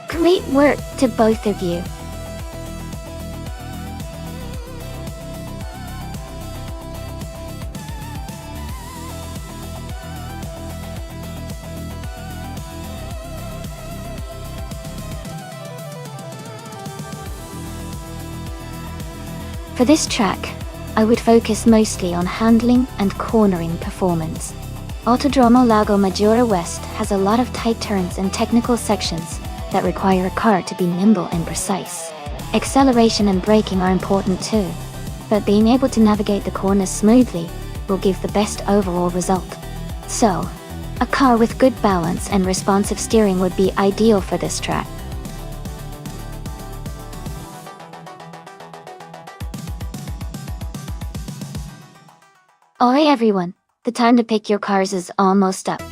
Great work to both of you. For this track, I would focus mostly on handling and cornering performance. Autodromo Lago Maggiore West has a lot of tight turns and technical sections that require a car to be nimble and precise. Acceleration and braking are important too, but being able to navigate the corners smoothly will give the best overall result. So, a car with good balance and responsive steering would be ideal for this track. Alright everyone, the time to pick your cars is almost up.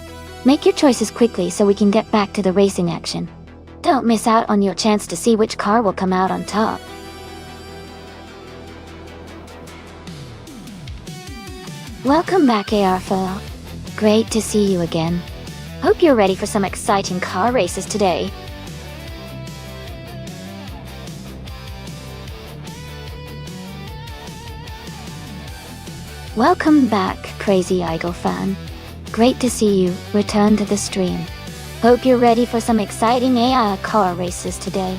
Make your choices quickly so we can get back to the racing action. Don't miss out on your chance to see which car will come out on top. Welcome back, AR4. Great to see you again. Hope you're ready for some exciting car races today. Welcome back, Crazy Idol fan. Great to see you return to the stream. Hope you're ready for some exciting AI car races today.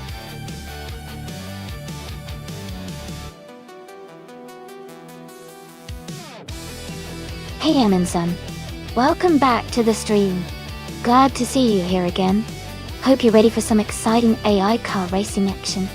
Hey Eminson, welcome back to the stream. Glad to see you here again. Hope you're ready for some exciting AI car racing action.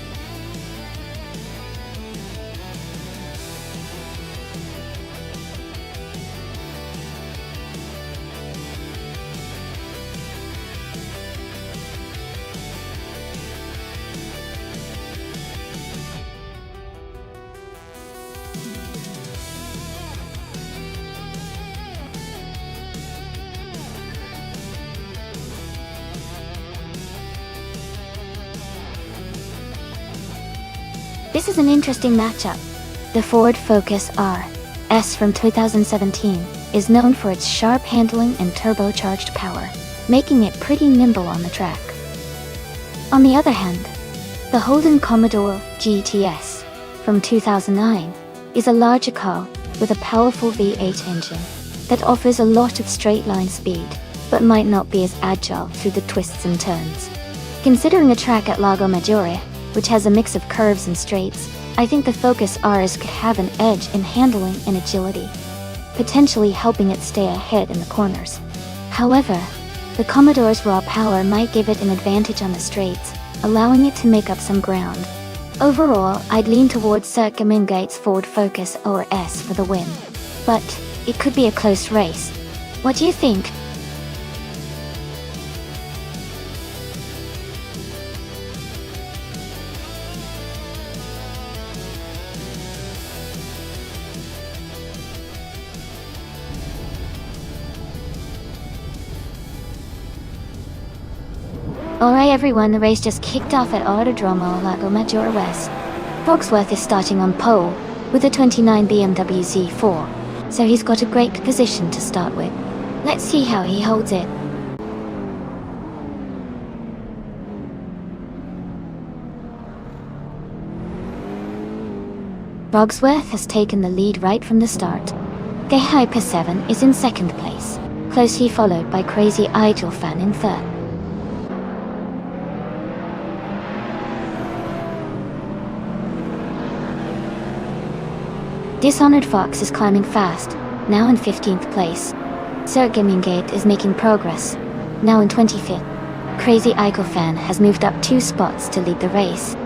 This is an interesting matchup. The Ford Focus RS from 2017 is known for its sharp handling and turbocharged power, making it pretty nimble on the track. On the other hand, The Holden Commodore GTS from 2009 is a larger car with a powerful V8 engine that offers a lot of straight-line speed, but might not be as agile through the twists and turns. Considering a track at Lago Maggiore, which has a mix of curves and straights, I think the Focus RS could have an edge in handling and agility, potentially helping it stay ahead in the corners. However, the Commodore's raw power might give it an advantage on the straights, allowing it to make up some ground. Overall, I'd lean towards Sir Gamingate's Ford Focus RS for the win, but it could be a close race. What do you think? Alright everyone, the race just kicked off at Autodromo Lago Maggiore West. Fogsworth is starting on pole with a 29 BMW Z4, so he's got a great position to start with. Let's see how he holds it. Fogsworth has taken the lead right from the start. The Hyper 7 is in second place, closely followed by Crazy Idol Fan in third. Dishonored Fox is climbing fast, now in 15th place. Sir Gamingate is making progress, now in 25th. Crazy Eichel Fan has moved up 2 spots to lead the race.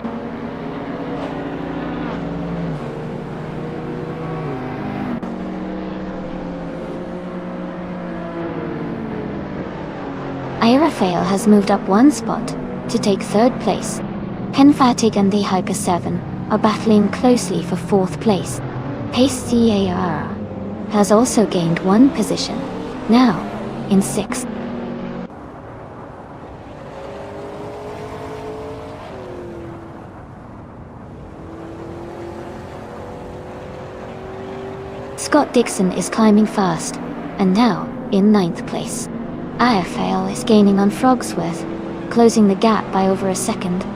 Rafael has moved up 1 spot to take 3rd place. Penfatig and the Hyper 7 are battling closely for 4th place. Pace CAR has also gained 1 position, now in 6th. Scott Dixon is climbing fast, and now in 9th place. IFL is gaining on Frogsworth, closing the gap by over a second.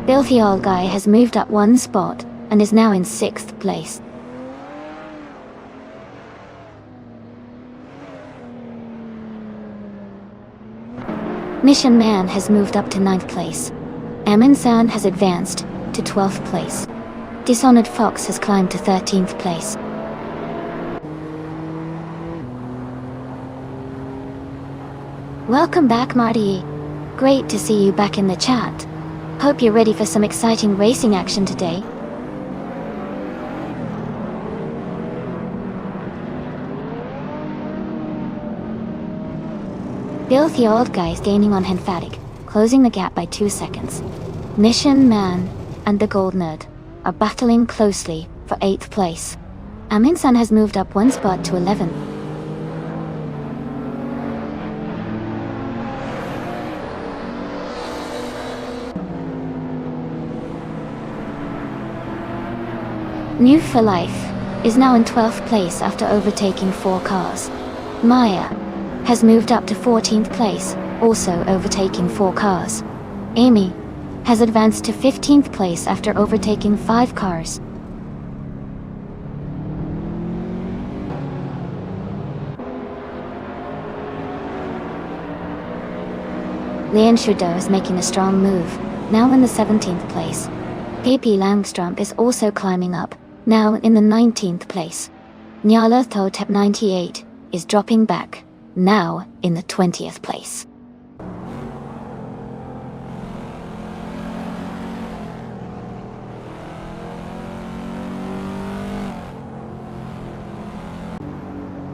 Filthy Old Guy has moved up 1 spot, and is now in 6th place. Mission Man has moved up to 9th place. Amin-san has advanced to 12th place. Dishonored Fox has climbed to 13th place. Welcome back, Marty. Great to see you back in the chat. Hope you're ready for some exciting racing action today. Filthy Old Guy is gaining on Henfatic, closing the gap by 2 seconds. Mission Man and the Gold Nerd are battling closely for 8th place. Amin-san has moved up 1 spot to 11th. New for Life is now in 12th place after overtaking 4 cars. Maya has moved up to 14th place, also overtaking 4 cars. Amy has advanced to 15th place after overtaking 5 cars. Leon Trudeau is making a strong move, now in the 17th place. KP Langstrom is also climbing up, now in the 19th place. Nyala Thotep 98 is dropping back, now in the 20th place.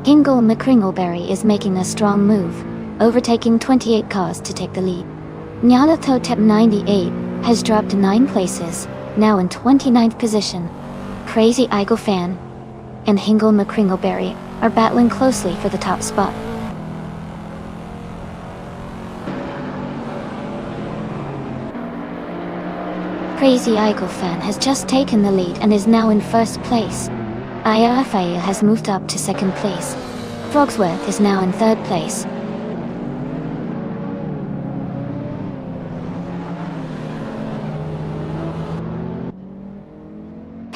Kingle McCringleberry is making a strong move, overtaking 28 cars to take the lead. Nyala Thotep 98 has dropped 9 places, now in 29th position. Crazy Eagle Fan and Hingle McCringleberry are battling closely for the top spot. Crazy Eagle Fan has just taken the lead and is now in 1st place. Ayafaya has moved up to 2nd place. Frogsworth is now in 3rd place.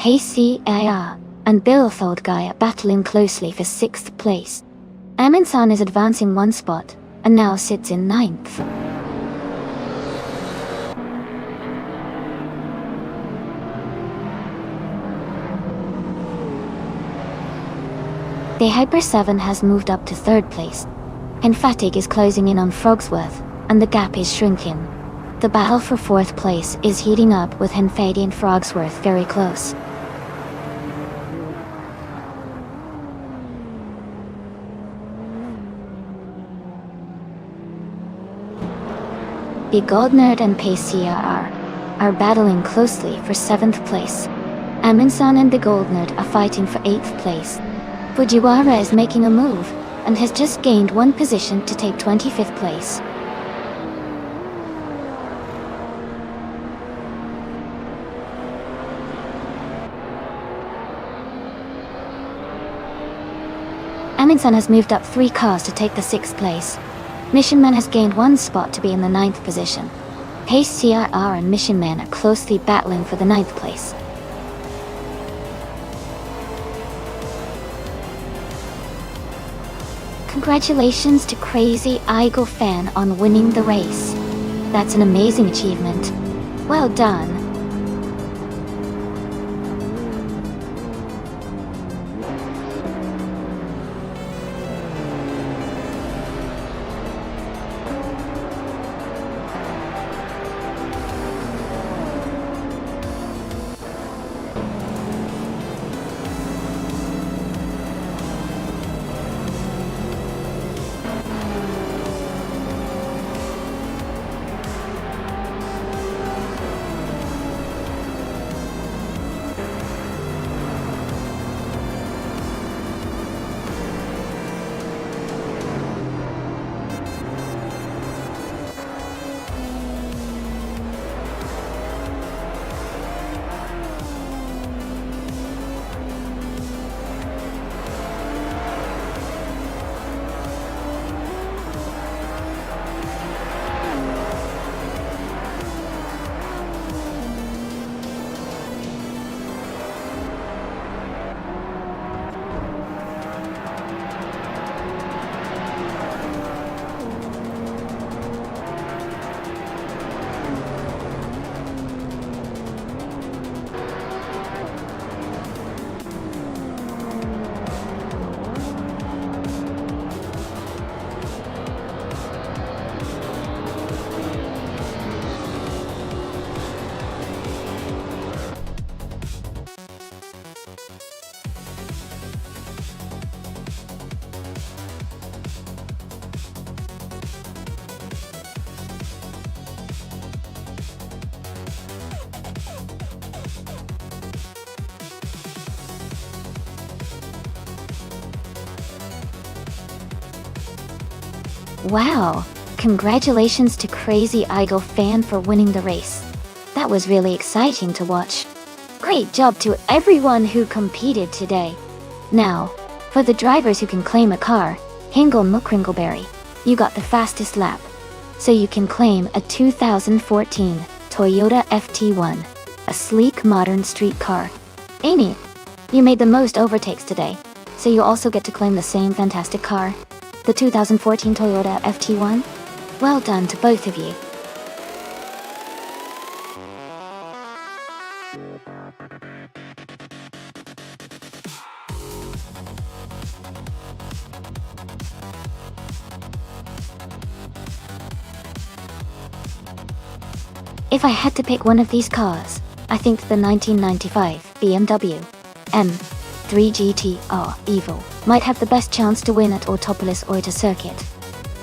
HCIR and Bilfold Guy are battling closely for 6th place. Amin-san is advancing 1 spot, and now sits in 9th. The Hyper 7 has moved up to 3rd place. Fatigue is closing in on Frogsworth, and the gap is shrinking. The battle for 4th place is heating up with Henfadi and Frogsworth very close. The Gold Nerd and PCRR are battling closely for 7th place. Amin-san and the Gold Nerd are fighting for 8th place. Fujiwara is making a move, and has just gained 1 position to take 25th place. Amin-san has moved up 3 cars to take the 6th place. Mission Man has gained 1 spot to be in the 9th position. HCRR and Mission Man are closely battling for the 9th place. Congratulations to Crazy Eagle Fan on winning the race. That's an amazing achievement. Well done. Wow! Congratulations to Crazy Eagle Fan for winning the race. That was really exciting to watch. Great job to everyone who competed today. Now, for the drivers who can claim a car, Hingle Muckringleberry, you got the fastest lap. So you can claim a 2014 Toyota FT1, a sleek modern street car. Amy, you made the most overtakes today, so you also get to claim the same fantastic car, the 2014 Toyota FT1. Well done to both of you. If I had to pick one of these cars, I think the 1995 BMW M3 GT-R Evo might have the best chance to win at Autopolis Oita Circuit.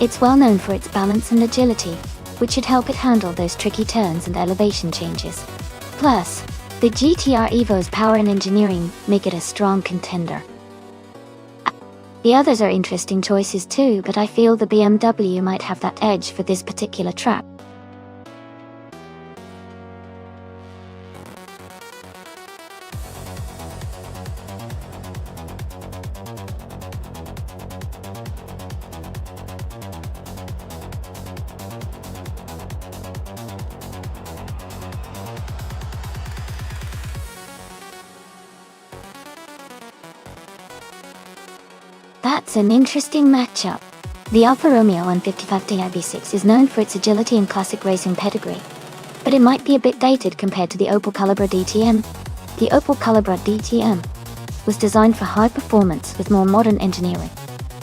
It's well known for its balance and agility, which should help it handle those tricky turns and elevation changes. Plus, the GT-R Evo's power and engineering make it a strong contender. The others are interesting choices too, but I feel the BMW might have that edge for this particular track. That's an interesting matchup. The Alfa Romeo 155 DIB6 is known for its agility and classic racing pedigree, but it might be a bit dated compared to the Opel Calibra DTM. The Opel Calibra DTM was designed for high performance with more modern engineering.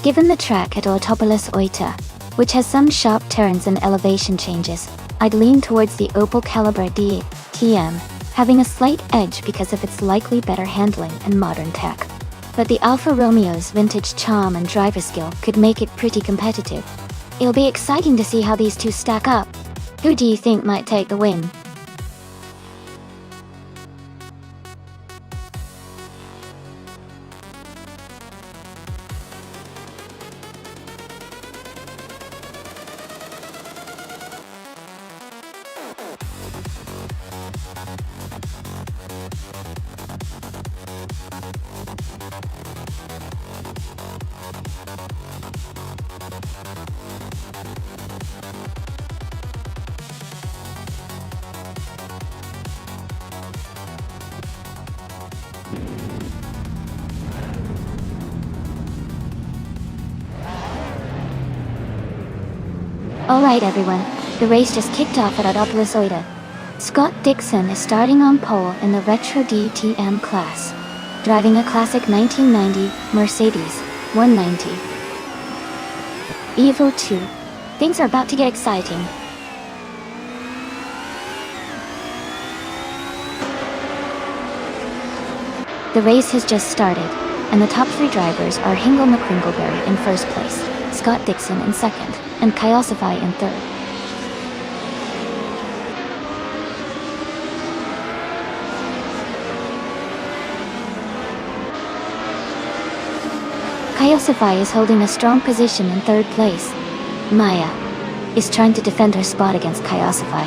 Given the track at Autopolis Oita, which has some sharp turns and elevation changes, I'd lean towards the Opel Calibra DTM, having a slight edge because of its likely better handling and modern tech. But the Alfa Romeo's vintage charm and driver skill could make it pretty competitive. It'll be exciting to see how these two stack up. Who do you think might take the win? Alright everyone, the race just kicked off at Autopolis Oita. Scott Dixon is starting on pole in the Retro DTM class, driving a classic 1990 Mercedes 190 Evo 2. Things are about to get exciting. The race has just started, and the top three drivers are Hingle McCringleberry in first place, Scott Dixon in second, and Kyosify in third. Kyosify is holding a strong position in third place. Maya is trying to defend her spot against Kyosify.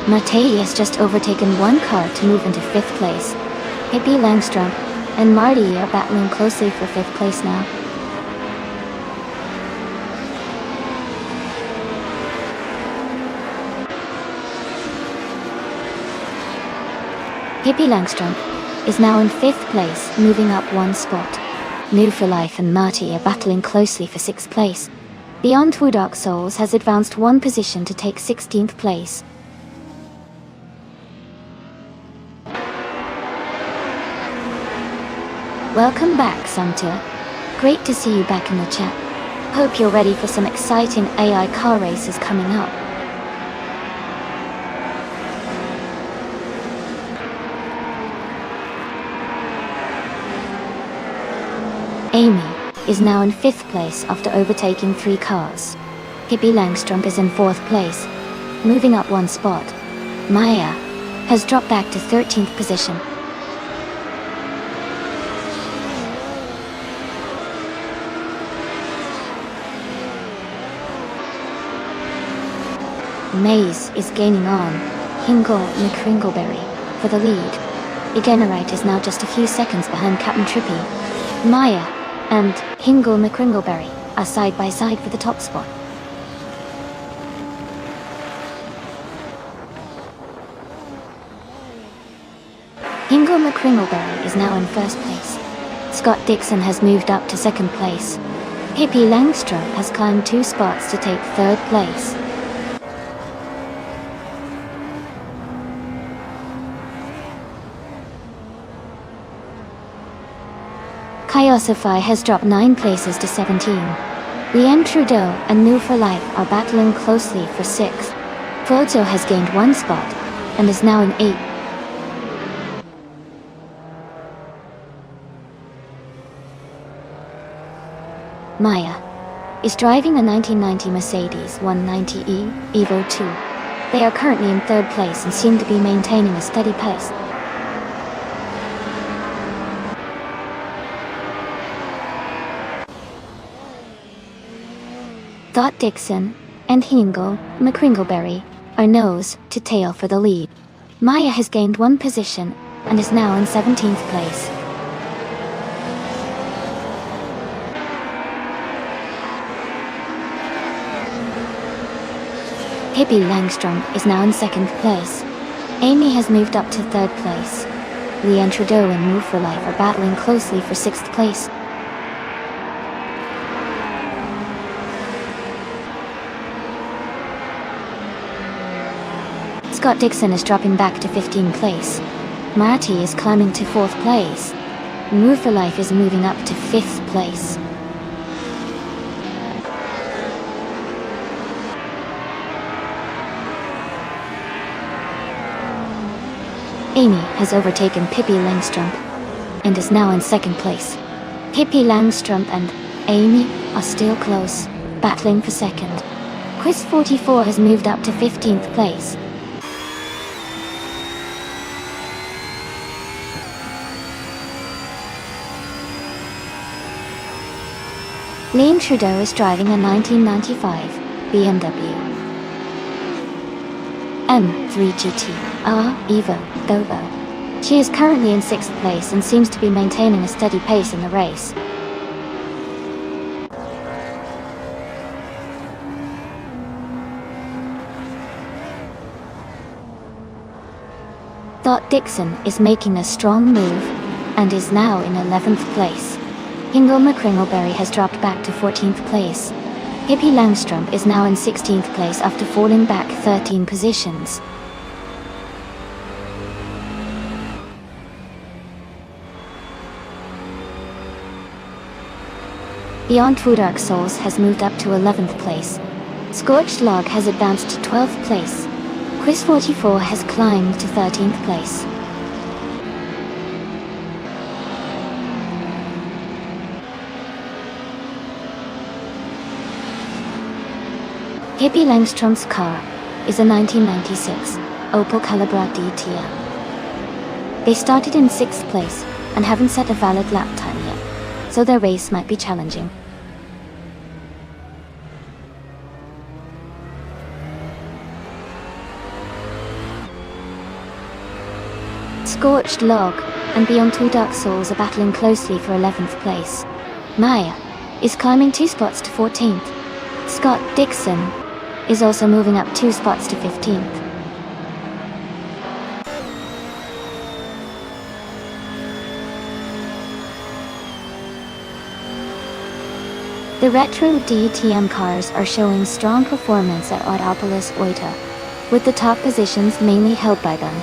Matei has just overtaken one car to move into fifth place. Hippie Langstrom and Marty are battling closely for fifth place now. Hippie Langstrom is now in fifth place, moving up one spot. New for Life and Marty are battling closely for sixth place. Beyond Two Dark Souls has advanced one position to take 16th place. Welcome back, Sumter. Great to see you back in the chat. Hope you're ready for some exciting AI car races coming up. Amy is now in fifth place after overtaking three cars. Hippie Langstrom is in fourth place, moving up one spot. Maya has dropped back to 13th position. Maze is gaining on Hingle McCringleberry for the lead. Igennerite is now just a few seconds behind Captain Trippy. Maya and Hingle McCringleberry are side by side for the top spot. Hingle McCringleberry is now in first place. Scott Dixon has moved up to second place. Hippie Langstrom has climbed 2 spots to take third place. Kyosify has dropped 9 places to 17. Leanne Trudeau and New for Life are battling closely for 6th. Flozo has gained 1 spot and is now in 8th. Maya is driving a 1990 Mercedes 190E Evo 2. They are currently in 3rd place and seem to be maintaining a steady pace. Scott Dixon and Hingle McCringleberry are nose to tail for the lead. Maya has gained 1 position and is now in 17th place. Hippie Langstrom is now in 2nd place. Amy has moved up to 3rd place. Leanne Trudeau and Move for Life are battling closely for 6th place. Scott Dixon is dropping back to 15th place. Marty is climbing to 4th place. Move for Life is moving up to 5th place. Amy has overtaken Pippi Langstrump and is now in 2nd place. Pippi Langstrump and Amy are still close, battling for 2nd. Quiz 44 has moved up to 15th place. Liam Trudeau is driving a 1995 BMW M3 GT-R Evo Govo. She is currently in 6th place and seems to be maintaining a steady pace in the race. Scott Dixon is making a strong move and is now in 11th place. Ingle McCringleberry has dropped back to 14th place. Pippi Langstrump is now in 16th place after falling back 13 positions. Beyond Two Dark Souls has moved up to 11th place. Scorched Log has advanced to 12th place. Quiz 44 has climbed to 13th place. Pippi Langstrump's car is a 1996 Opel Calibra DTM. They started in 6th place and haven't set a valid lap time yet, so their race might be challenging. Scorched Log and Beyond Two Dark Souls are battling closely for 11th place. Maya is climbing 2 spots to 14th. Scott Dixon is also moving up 2 spots to 15th. The retro DTM cars are showing strong performance at Autopolis Oita, with the top positions mainly held by them.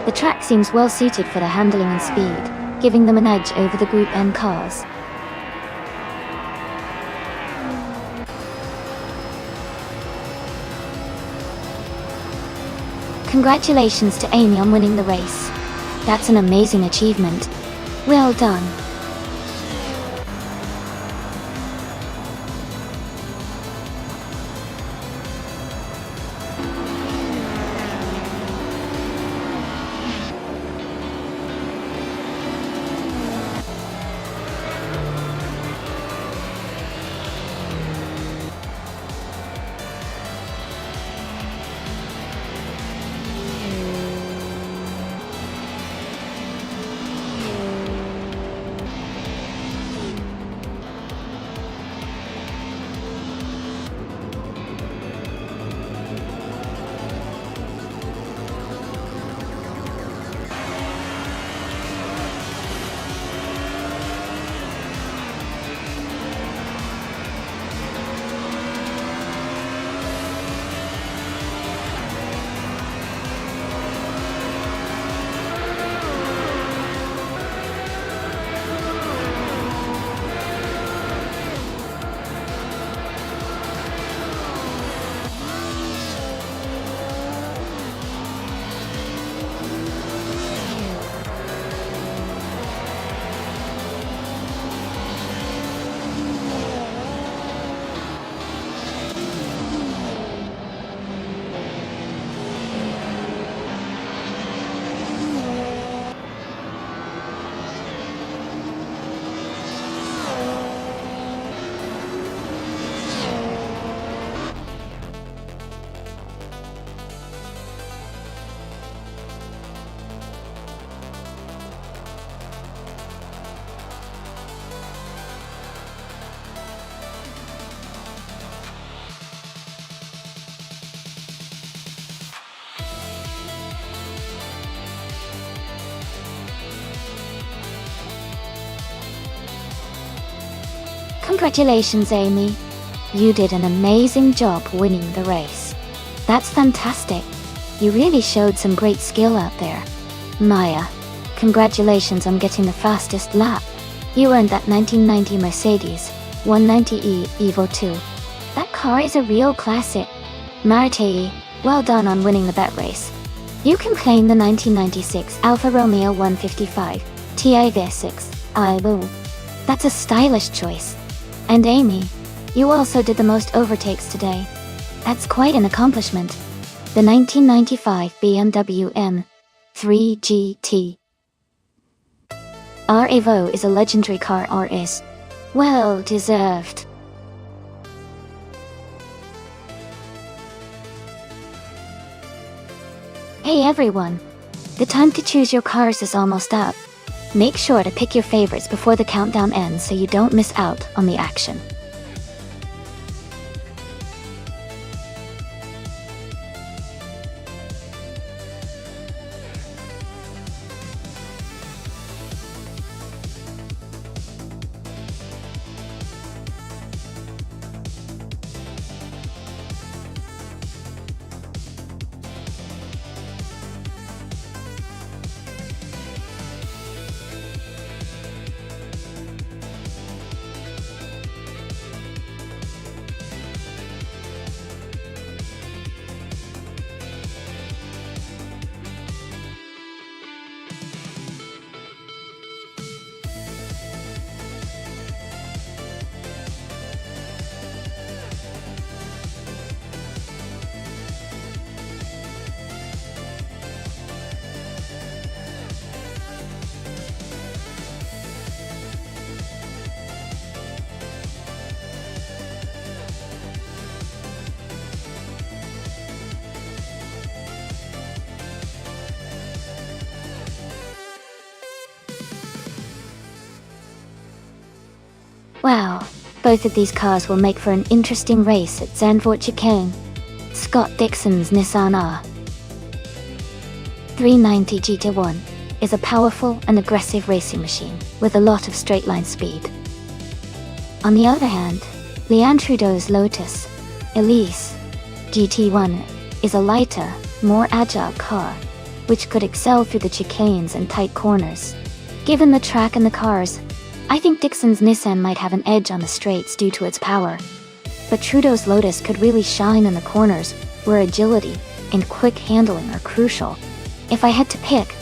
The track seems well suited for the handling and speed, giving them an edge over the Group N cars. Congratulations to Amy on winning the race. That's an amazing achievement. Well done. Congratulations, Amy. You did an amazing job winning the race. That's fantastic. You really showed some great skill out there. Maya, congratulations on getting the fastest lap. You earned that 1990 Mercedes 190e Evo 2. That car is a real classic. Maritei, well done on winning the bet race. You can claim the 1996 Alfa Romeo 155 Ti V6 ILU. That's a stylish choice. And Amy, you also did the most overtakes today. That's quite an accomplishment. The 1995 BMW M3 GT. Our Evo is a legendary car or is well deserved. Hey everyone! The time to choose your cars is almost up. Make sure to pick your favorites before the countdown ends so you don't miss out on the action. Wow, both of these cars will make for an interesting race at Zandvoort Chicane. Scott Dixon's Nissan R390 GT1 is a powerful and aggressive racing machine with a lot of straight-line speed. On the other hand, Leanne Trudeau's Lotus Elise GT1 is a lighter, more agile car, which could excel through the chicanes and tight corners. Given the track and the cars, I think Dixon's Nissan might have an edge on the straights due to its power. But Trudeau's Lotus could really shine in the corners, where agility and quick handling are crucial. If I had to pick,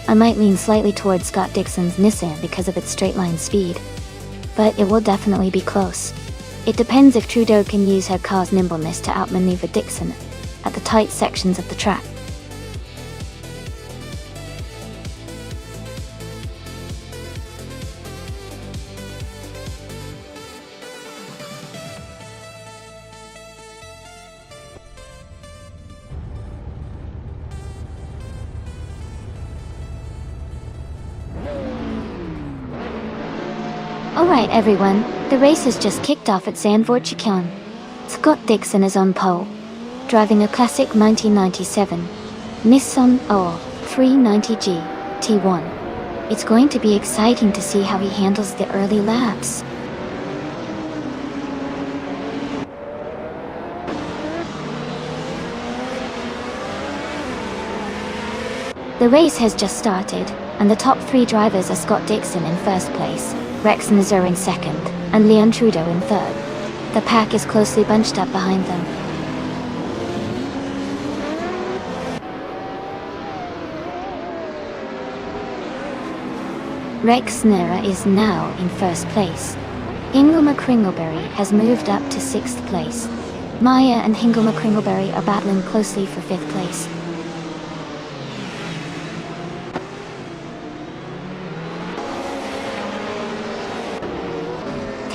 I might lean slightly towards Scott Dixon's Nissan because of its straight-line speed. But it will definitely be close. It depends if Trudeau can use her car's nimbleness to outmaneuver Dixon at the tight sections of the track. Alright everyone, the race has just kicked off at Zandvoort Chicane. Scott Dixon is on pole, driving a classic 1997 Nissan R390G T1. It's going to be exciting to see how he handles the early laps. The race has just started, and the top three drivers are Scott Dixon in first place, Rex Nazar in second, and Leanne Trudeau in third. The pack is closely bunched up behind them. Rex Nera is now in first place. Hingelma Kringleberry has moved up to sixth place. Maya and Hingelma Kringleberry are battling closely for fifth place.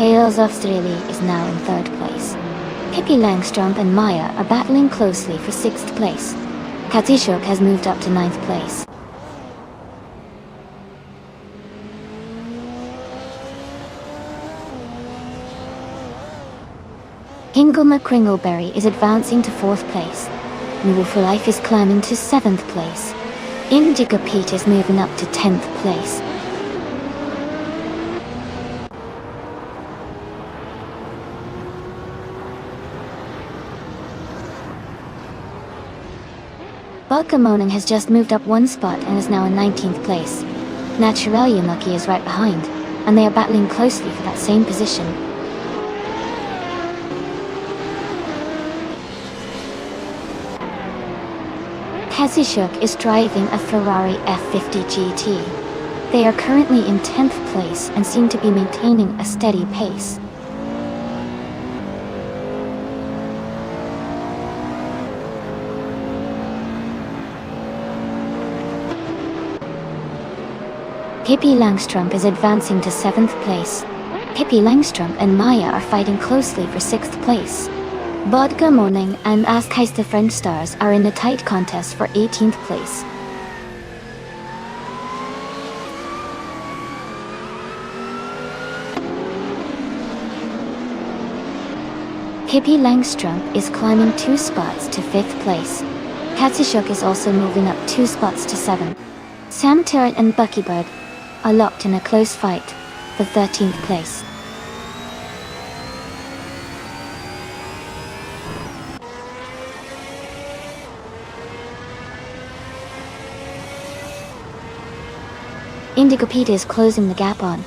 Tails Australia is now in third place. Pippi Langström and Maya are battling closely for sixth place. Katishuk has moved up to ninth place. Hingelma Kringleberry is advancing to fourth place. Noodle for Life is climbing to seventh place. Indigo Pete is moving up to 10th place. Balkamoning has just moved up one spot and is now in 19th place. Naturally Unlucky is right behind, and they are battling closely for that same position. Kazishuk is driving a Ferrari F50 GT. They are currently in 10th place and seem to be maintaining a steady pace. Pippi Langstrump is advancing to 7th place. Pippi Langstrump and Maya are fighting closely for 6th place. Vodka Morning and Askheis the French Stars are in a tight contest for 18th place. Pippi Langstrump is climbing 2 spots to 5th place. Katsishuk is also moving up 2 spots to 7th. Sam Turret and Buckybird are locked in a close fight for 13th place. Indigo Pete is closing the gap on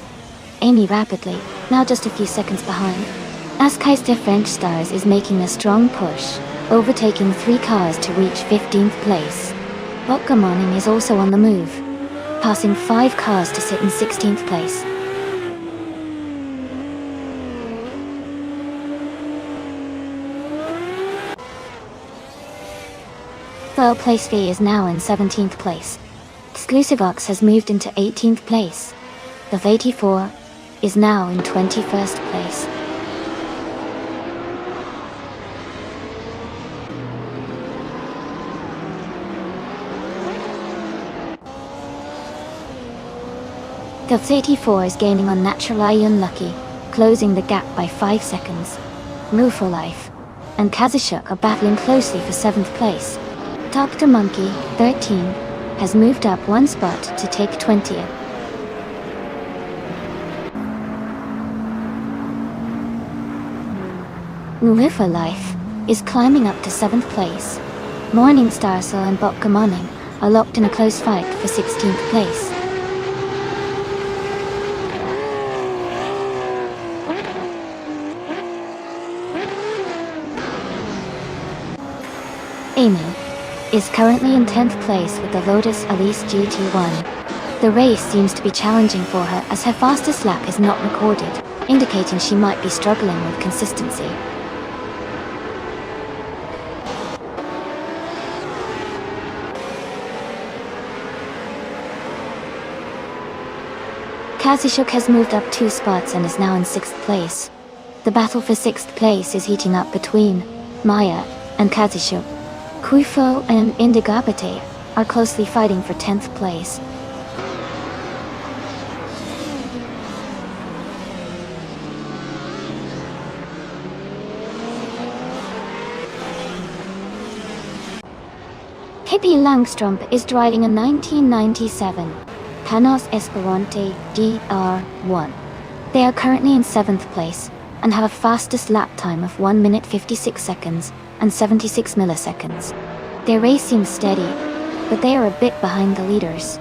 Amy rapidly, now just a few seconds behind. Askheis the French Stars is making a strong push, overtaking 3 cars to reach 15th place. Vodka Morning is also on the move, passing 5 cars to sit in 16th place. Third place V is now in 17th place. Exclusivox has moved into 18th place. The 84 is now in 21st place. The 84 is gaining on Naturally Unlucky, closing the gap by 5 seconds. Rufo Life and Kazishuk are battling closely for 7th place. Dr. Monkey, 13, has moved up 1 spot to take 20th. Rufo Life is climbing up to 7th place. Morning Star Soul and Vodka Morning are locked in a close fight for 16th place. Amy is currently in 10th place with the Lotus Elise GT1. The race seems to be challenging for her as her fastest lap is not recorded, indicating she might be struggling with consistency. Kazishuk has moved up 2 spots and is now in 6th place. The battle for 6th place is heating up between Maya and Kazishuk. Kuifo and Indigabate are closely fighting for 10th place. Pippi Langstrump is driving a 1997 Canos Esperante GR1. They are currently in 7th place and have a fastest lap time of 1 minute 56 seconds and 76 milliseconds. Their race seems steady, but they are a bit behind the leaders.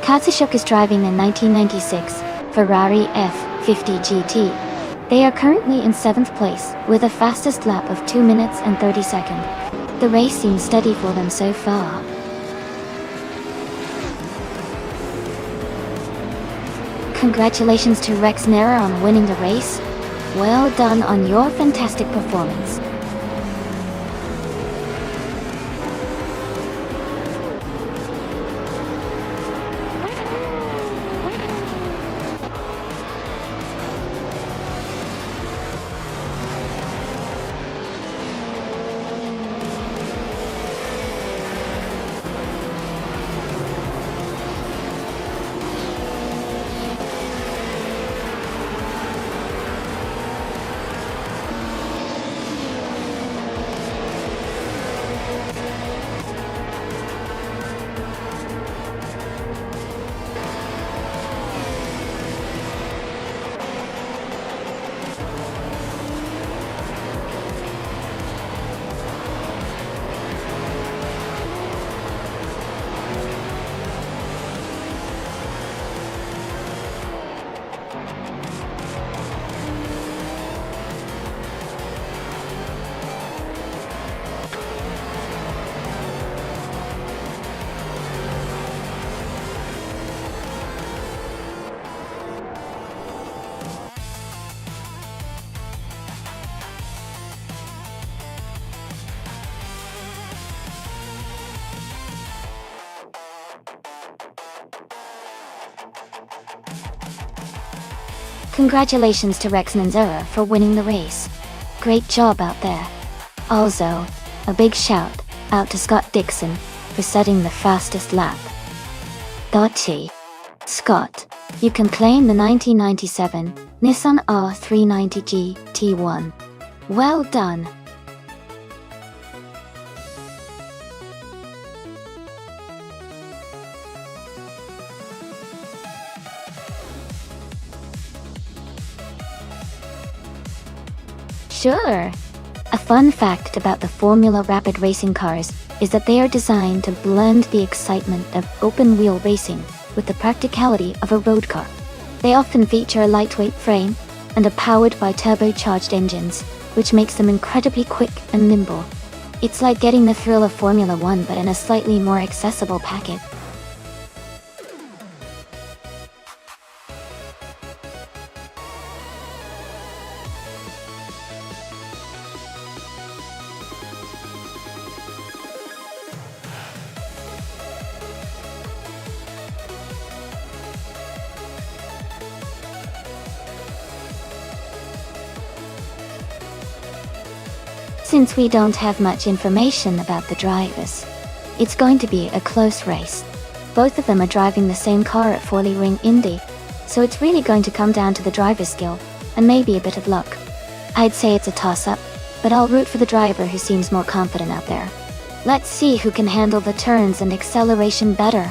Katsishuk is driving a 1996 Ferrari F50 GT. They are currently in 7th place with a fastest lap of 2 minutes and 30 seconds. The race seems steady for them so far. Congratulations to Rex Nera on winning the race. Well done on your fantastic performance. Congratulations to Rex Nanzera for winning the race. Great job out there. Also, a big shout out to Scott Dixon for setting the fastest lap. T. Scott, you can claim the 1997 Nissan R390 GT1. Well done. Sure. A fun fact about the Formula Rapid racing cars is that they are designed to blend the excitement of open-wheel racing with the practicality of a road car. They often feature a lightweight frame and are powered by turbocharged engines, which makes them incredibly quick and nimble. It's like getting the thrill of Formula One but in a slightly more accessible package. Since we don't have much information about the drivers, it's going to be a close race. Both of them are driving the same car at Forley Ring Indy, so it's really going to come down to the driver's skill and maybe a bit of luck. I'd say it's a toss-up, but I'll root for the driver who seems more confident out there. Let's see who can handle the turns and acceleration better.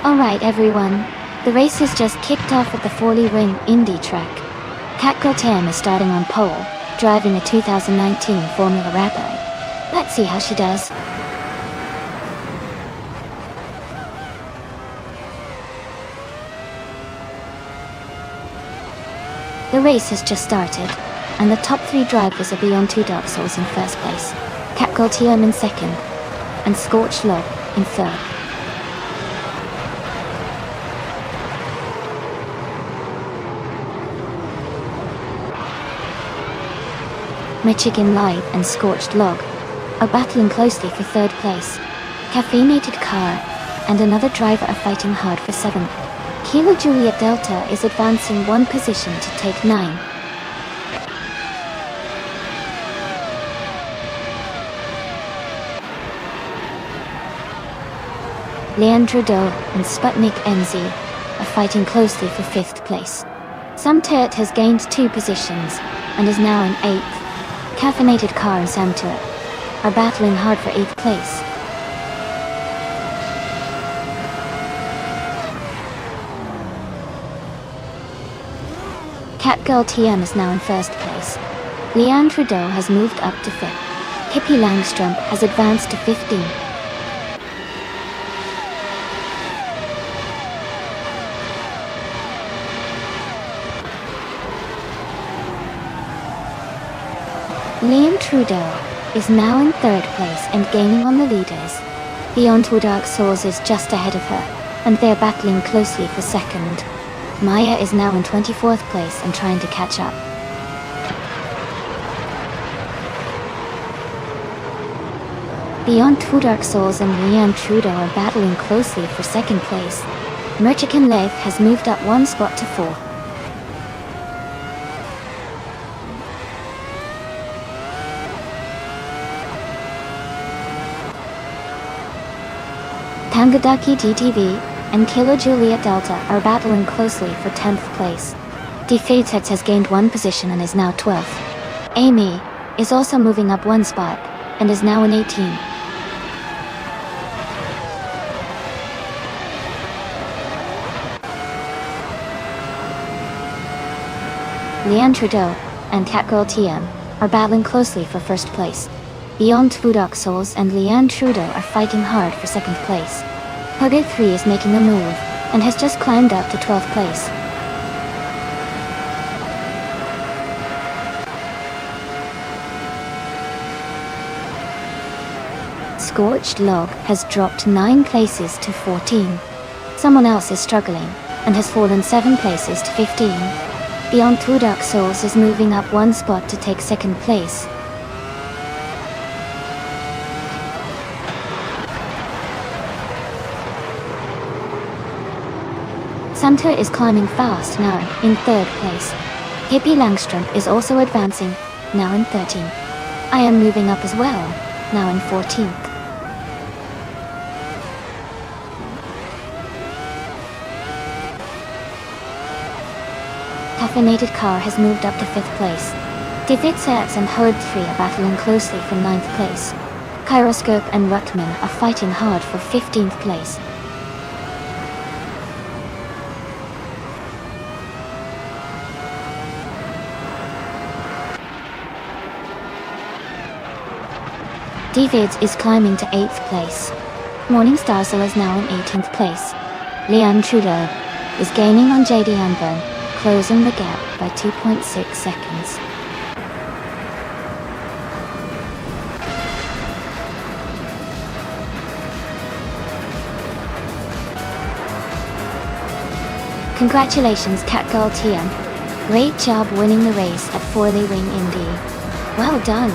Alright everyone, the race has just kicked off at the Forley Ring Indy track. Kat Gotam is starting on pole, driving a 2019 Formula Rapid. Let's see how she does. The race has just started, and the top three drivers are Beyond Two Dark Souls in first place, Kat Gotam in second, and Scorched Log in third. My Chicken Live and Scorched Log are battling closely for third place. Caffeinated Car and another driver are fighting hard for seventh. Kilo Juliet Delta is advancing one position to take 9. Leandro Do and Sputnik NZ are fighting closely for 5th place. Samtet has gained 2 positions and is now in 8th. Caffeinated Car and Samtet are battling hard for 8th place. Catgirl TM is now in 1st place. Leanne Trudeau has moved up to 5th. Hippie Langstrom has advanced to 15. Liam Trudeau is now in 3rd place and gaining on the leaders. Beyond Two Dark Souls is just ahead of her, and they're battling closely for 2nd. Maya is now in 24th place and trying to catch up. Beyond Two Dark Souls and Liam Trudeau are battling closely for 2nd place. Merchikan Lev has moved up 1 spot to 4th. Tangadaki GTV and Kilo Juliet Delta are battling closely for 10th place. Defeated has gained 1 position and is now 12th. Amy is also moving up 1 spot and is now in 18. Leanne Trudeau and Catgirl TM are battling closely for 1st place. Beyond Fudoc Souls and Leanne Trudeau are fighting hard for 2nd place. Pugget 3 is making a move and has just climbed up to 12th place. Scorched Log has dropped 9 places to 14. Someone else is struggling and has fallen 7 places to 15. Beyond Two Dark Souls is moving up 1 spot to take 2nd place. Santa is climbing fast now in 3rd place. Hippie Langstrom is also advancing, now in 13th. I am moving up as well, now in 14th. Caffeinated Car has moved up to 5th place. Divitsets and Horde 3 are battling closely for 9th place. Kyroscope and Rutman are fighting hard for 15th place. Davids is climbing to 8th place. Morning Starsel is now in 18th place. Leanne Trudeau is gaining on JD Anburn, closing the gap by 2.6 seconds. Congratulations Catgirl TM. Great job winning the race at 4-Day Wing Indy. Well done.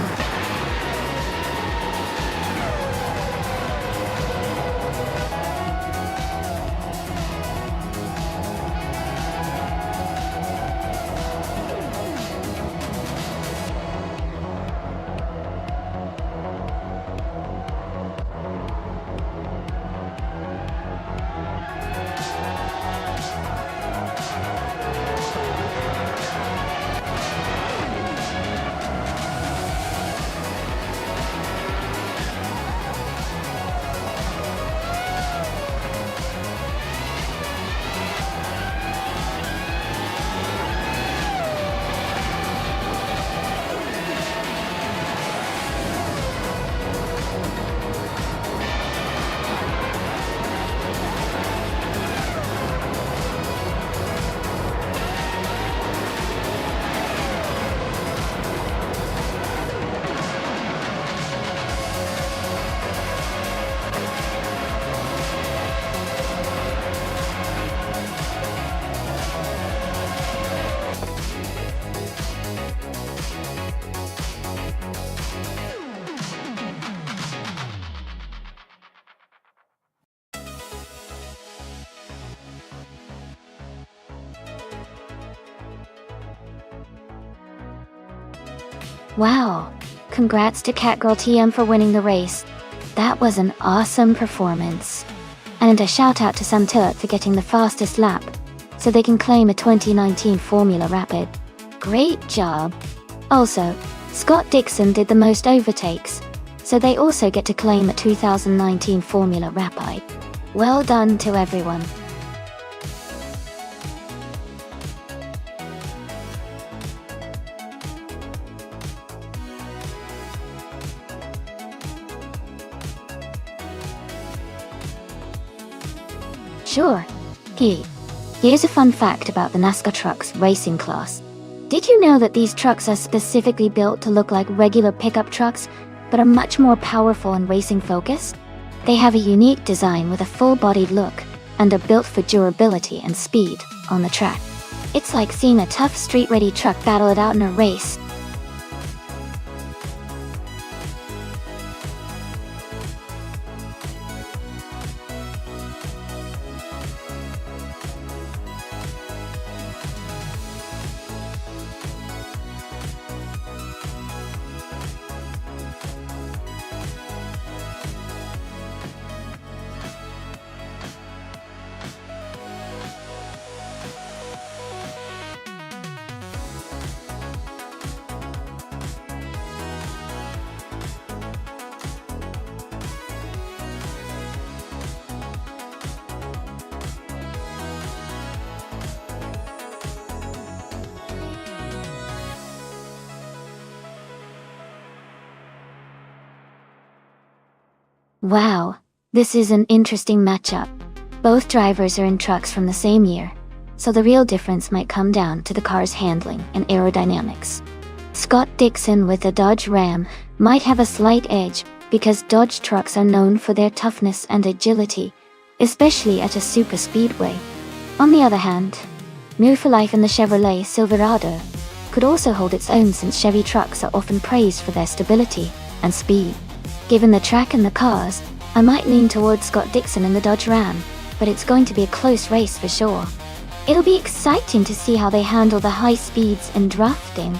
Wow, congrats to Catgirl TM for winning the race. That was an awesome performance. And a shout out to Samtut for getting the fastest lap, so they can claim a 2019 Formula Rapid. Great job. Also, Scott Dixon did the most overtakes, so they also get to claim a 2019 Formula Rapide. Well done to everyone. Sure. Here's a fun fact about the NASCAR trucks racing class. Did you know that these trucks are specifically built to look like regular pickup trucks, but are much more powerful and racing focused? They have a unique design with a full-bodied look, and are built for durability and speed on the track. It's like seeing a tough street-ready truck battle it out in a race. Wow, this is an interesting matchup. Both drivers are in trucks from the same year, so the real difference might come down to the car's handling and aerodynamics. Scott Dixon with a Dodge Ram might have a slight edge because Dodge trucks are known for their toughness and agility, especially at a super speedway. On the other hand, Move for Life in the Chevrolet Silverado could also hold its own since Chevy trucks are often praised for their stability and speed. Given the track and the cars, I might lean towards Scott Dixon in the Dodge Ram, but it's going to be a close race for sure. It'll be exciting to see how they handle the high speeds and drafting.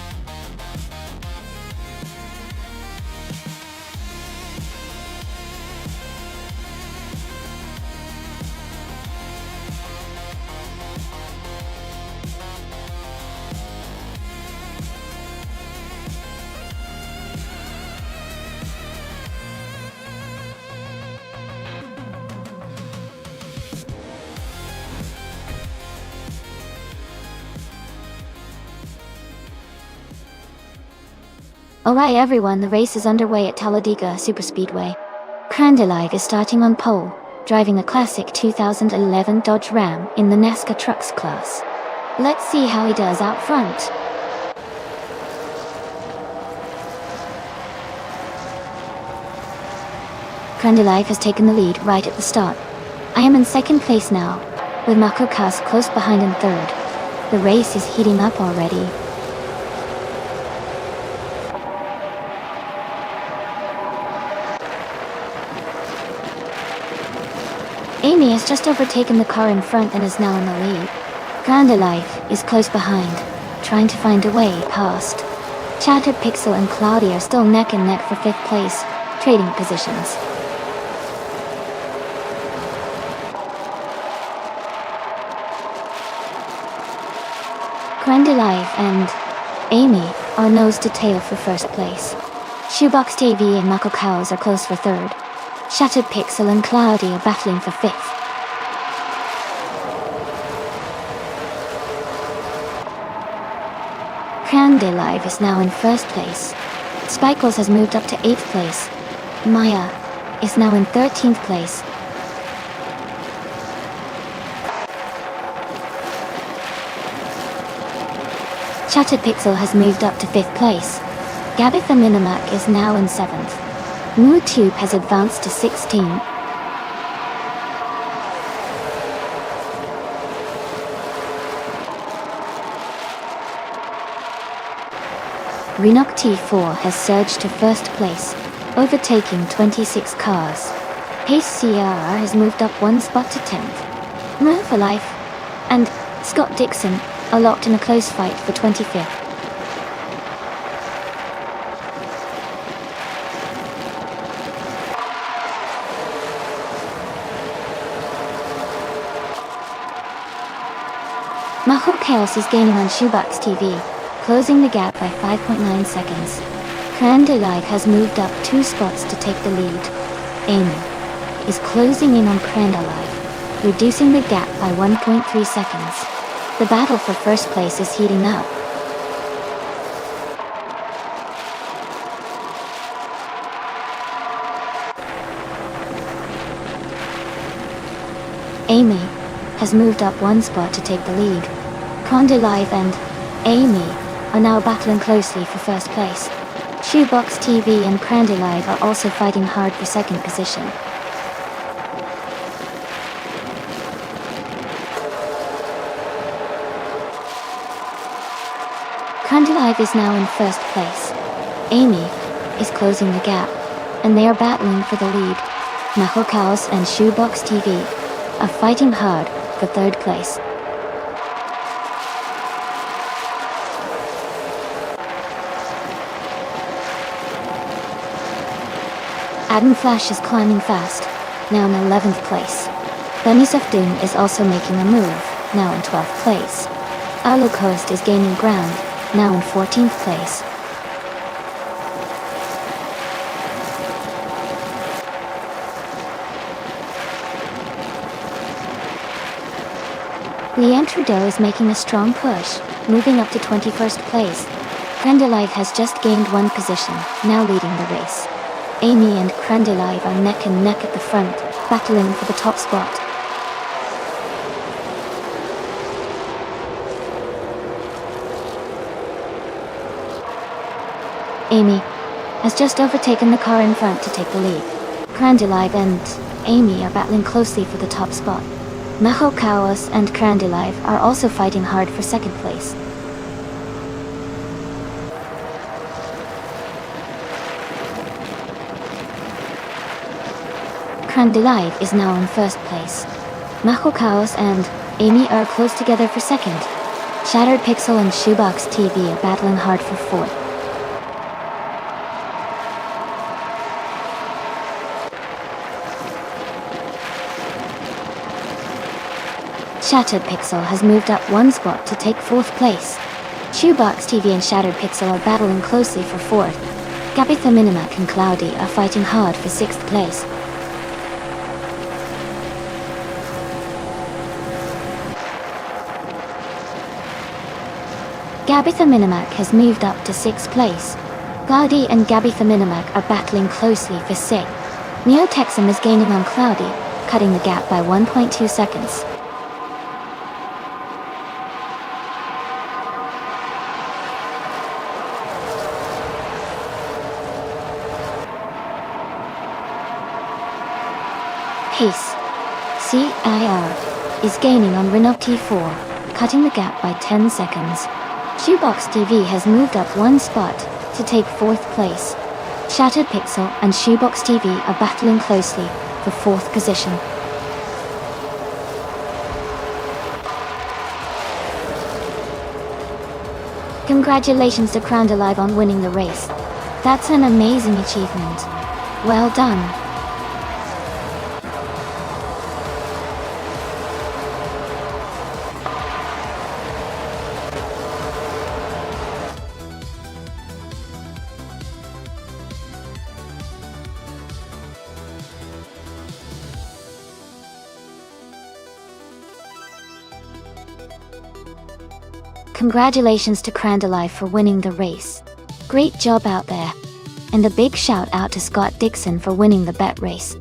Alright everyone, the race is underway at Talladega Superspeedway. Crandelive is starting on pole, driving a classic 2011 Dodge Ram in the NASCAR Trucks class. Let's see how he does out front. Crandelive has taken the lead right at the start. I am in second place now, with Marco Cas close behind in third. The race is heating up already. Amy has just overtaken the car in front and is now in the lead. Crandelive is close behind, trying to find a way past. Shattered Pixel and Cloudy are still neck and neck for 5th place, trading positions. Crandelive and Amy are nose to tail for 1st place. Shoebox TV and Mako Cows are close for 3rd. Shattered Pixel and Cloudy are battling for 5th. Crandelive is now in 1st place. Spikles has moved up to 8th place. Maya is now in 13th place. Shattered Pixel has moved up to 5th place. Gabitha Minimac is now in 7th. MooTube has advanced to 16. Renok T4 has surged to 1st place, overtaking 26 cars. Pace CR has moved up 1 spot to 10th. Move for Life and Scott Dixon are locked in a close fight for 25th. Mahou Chaos is gaining on Shoebox TV, closing the gap by 5.9 seconds. Crandelive has moved up 2 spots to take the lead. Amy is closing in on Crandelive, reducing the gap by 1.3 seconds. The battle for 1st place is heating up. Amy has moved up 1 spot to take the lead. Crandelive and Amy are now battling closely for 1st place. Shoebox TV and Crandelive are also fighting hard for 2nd position. Crandelive is now in 1st place. Amy is closing the gap, and they are battling for the lead. Mahou Chaos and Shoebox TV are fighting hard for 3rd place. Adam Flash is climbing fast, now in 11th place. Bunnies of Doom is also making a move, now in 12th place. Arlo Coast is gaining ground, now in 14th place. Leandro is making a strong push, moving up to 21st place. Crandelive has just gained 1 position, now leading the race. Amy and Crandalive are neck and neck at the front, battling for the top spot. Amy has just overtaken the car in front to take the lead. Crandalive and Amy are battling closely for the top spot. Maho Chaos and Crandalive are also fighting hard for second place. Crandalive is now in first place. Maho Chaos and Amy are close together for second. Shattered Pixel and Shoebox TV are battling hard for fourth. Shattered Pixel has moved up one spot to take fourth place. Shoebox TV and Shattered Pixel are battling closely for fourth. Gabitha Minimac and Cloudy are fighting hard for sixth place. Gabitha Minimac has moved up to sixth place. Cloudy and Gabitha Minimac are battling closely for sixth. Neo Texan is gaining on Cloudy, cutting the gap by 1.2 seconds. Pace CIR is gaining on Renault T4, cutting the gap by 10 seconds. Shoebox TV has moved up one spot to take fourth place. Shattered Pixel and Shoebox TV are battling closely for fourth position. Congratulations to Crandalive on winning the race. That's an amazing achievement. Well done. Congratulations to Crandalive for winning the race. Great job out there. And a big shout out to Scott Dixon for winning the bet race.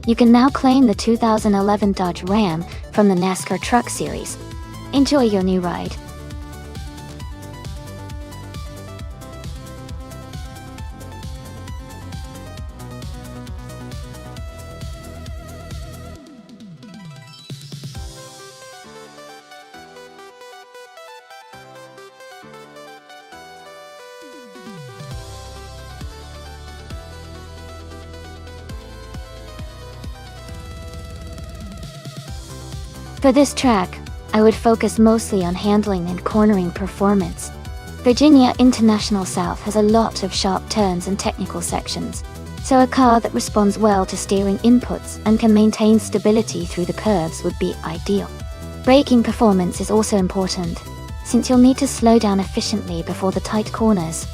You can now claim the 2011 Dodge Ram from the NASCAR Truck Series. Enjoy your new ride. For this track, I would focus mostly on handling and cornering performance. Virginia International South has a lot of sharp turns and technical sections, so a car that responds well to steering inputs and can maintain stability through the curves would be ideal. Braking performance is also important, since you'll need to slow down efficiently before the tight corners.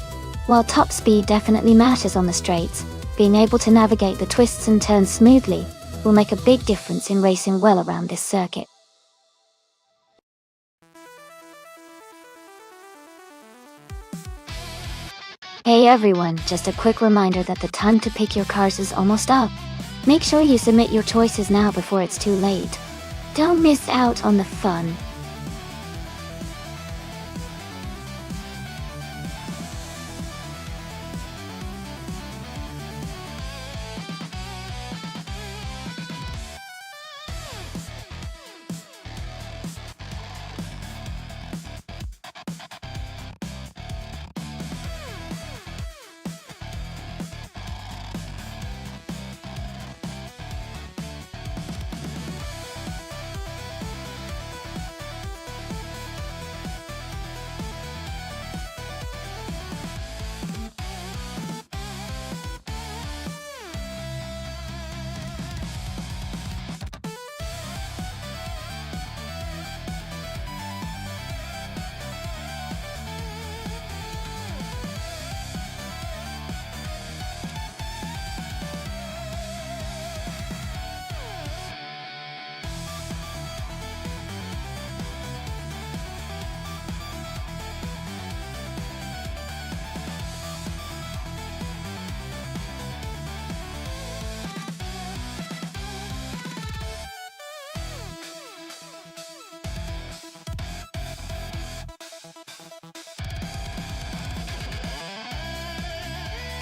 While top speed definitely matters on the straights, being able to navigate the twists and turns smoothly will make a big difference in racing well around this circuit. Hey everyone, just a quick reminder that the time to pick your cars is almost up. Make sure you submit your choices now before it's too late. Don't miss out on the fun.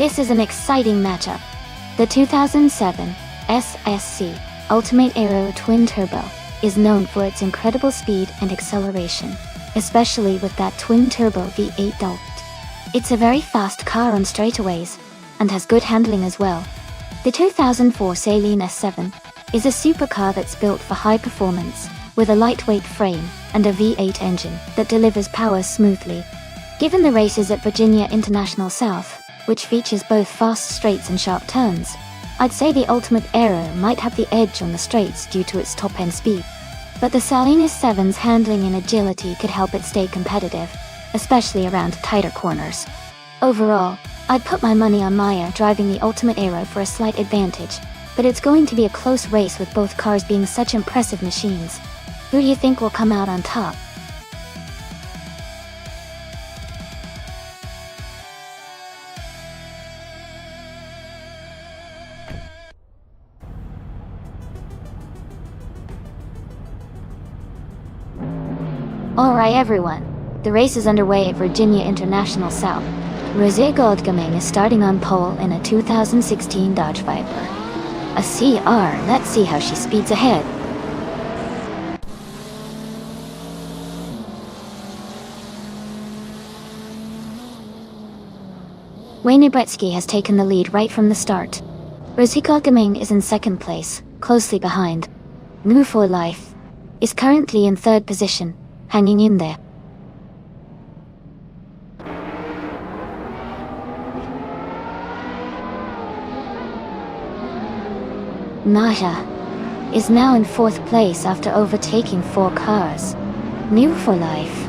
This is an exciting matchup. The 2007 SSC Ultimate Aero Twin Turbo is known for its incredible speed and acceleration, especially with that twin-turbo V8 duct. It's a very fast car on straightaways, and has good handling as well. The 2004 Saleen S7 is a supercar that's built for high performance, with a lightweight frame and a V8 engine that delivers power smoothly. Given the races at Virginia International South, which features both fast straights and sharp turns, I'd say the Ultimate Aero might have the edge on the straights due to its top-end speed. But the Saleen S7's handling and agility could help it stay competitive, especially around tighter corners. Overall, I'd put my money on Maya driving the Ultimate Aero for a slight advantage, but it's going to be a close race with both cars being such impressive machines. Who do you think will come out on top? Alright everyone, the race is underway at Virginia International South. Rosé Goldgaming is starting on pole in a 2016 Dodge Viper. A CR, let's see how she speeds ahead. Wayne Gretzky has taken the lead right from the start. Rosé Goldgaming is in second place, closely behind. New for Life is currently in third position, hanging in there. Naja is now in fourth place after overtaking 4 cars. New for Life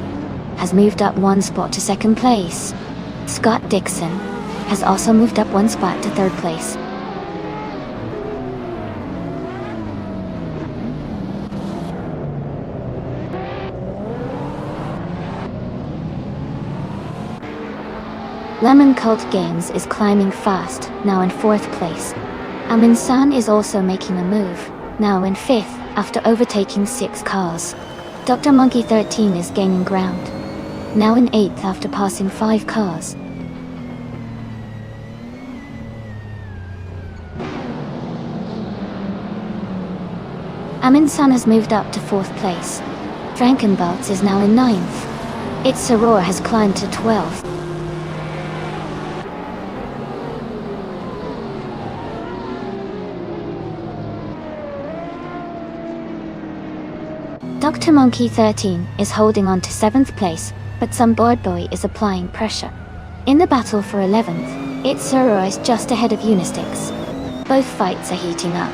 has moved up 1 spot to second place. Scott Dixon has also moved up 1 spot to third place. Lemon Cult Games is climbing fast, now in 4th place. Amin San is also making a move, now in 5th after overtaking 6 cars. Dr. Monkey 13 is gaining ground, now in 8th after passing 5 cars. Amin San has moved up to 4th place. Frankenbaltz is now in 9th. Its Soror has climbed to 12th. Dr. Monkey 13 is holding on to 7th place, but some board boy is applying pressure. In the battle for 11th, its Soror is just ahead of Unistix. Both fights are heating up.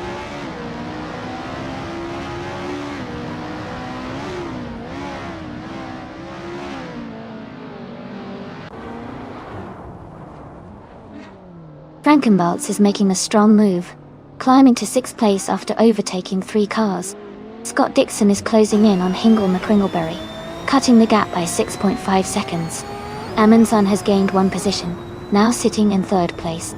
Frankenbaltz is making a strong move, climbing to 6th place after overtaking 3 cars. Scott Dixon is closing in on Hingle McCringleberry, cutting the gap by 6.5 seconds. Amundsen has gained 1 position, now sitting in 3rd place.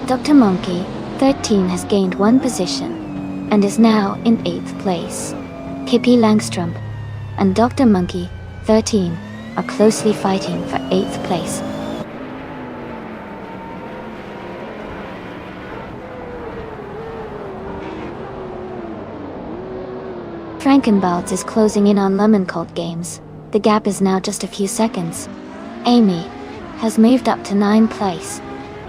Dr. Monkey 13 has gained 1 position, and is now in 8th place. Hippie Langstrom and Dr. Monkey 13 are closely fighting for 8th place. Frankenbaltz is closing in on Lemon Cult Games. The gap is now just a few seconds. Amy has moved up to 9th place.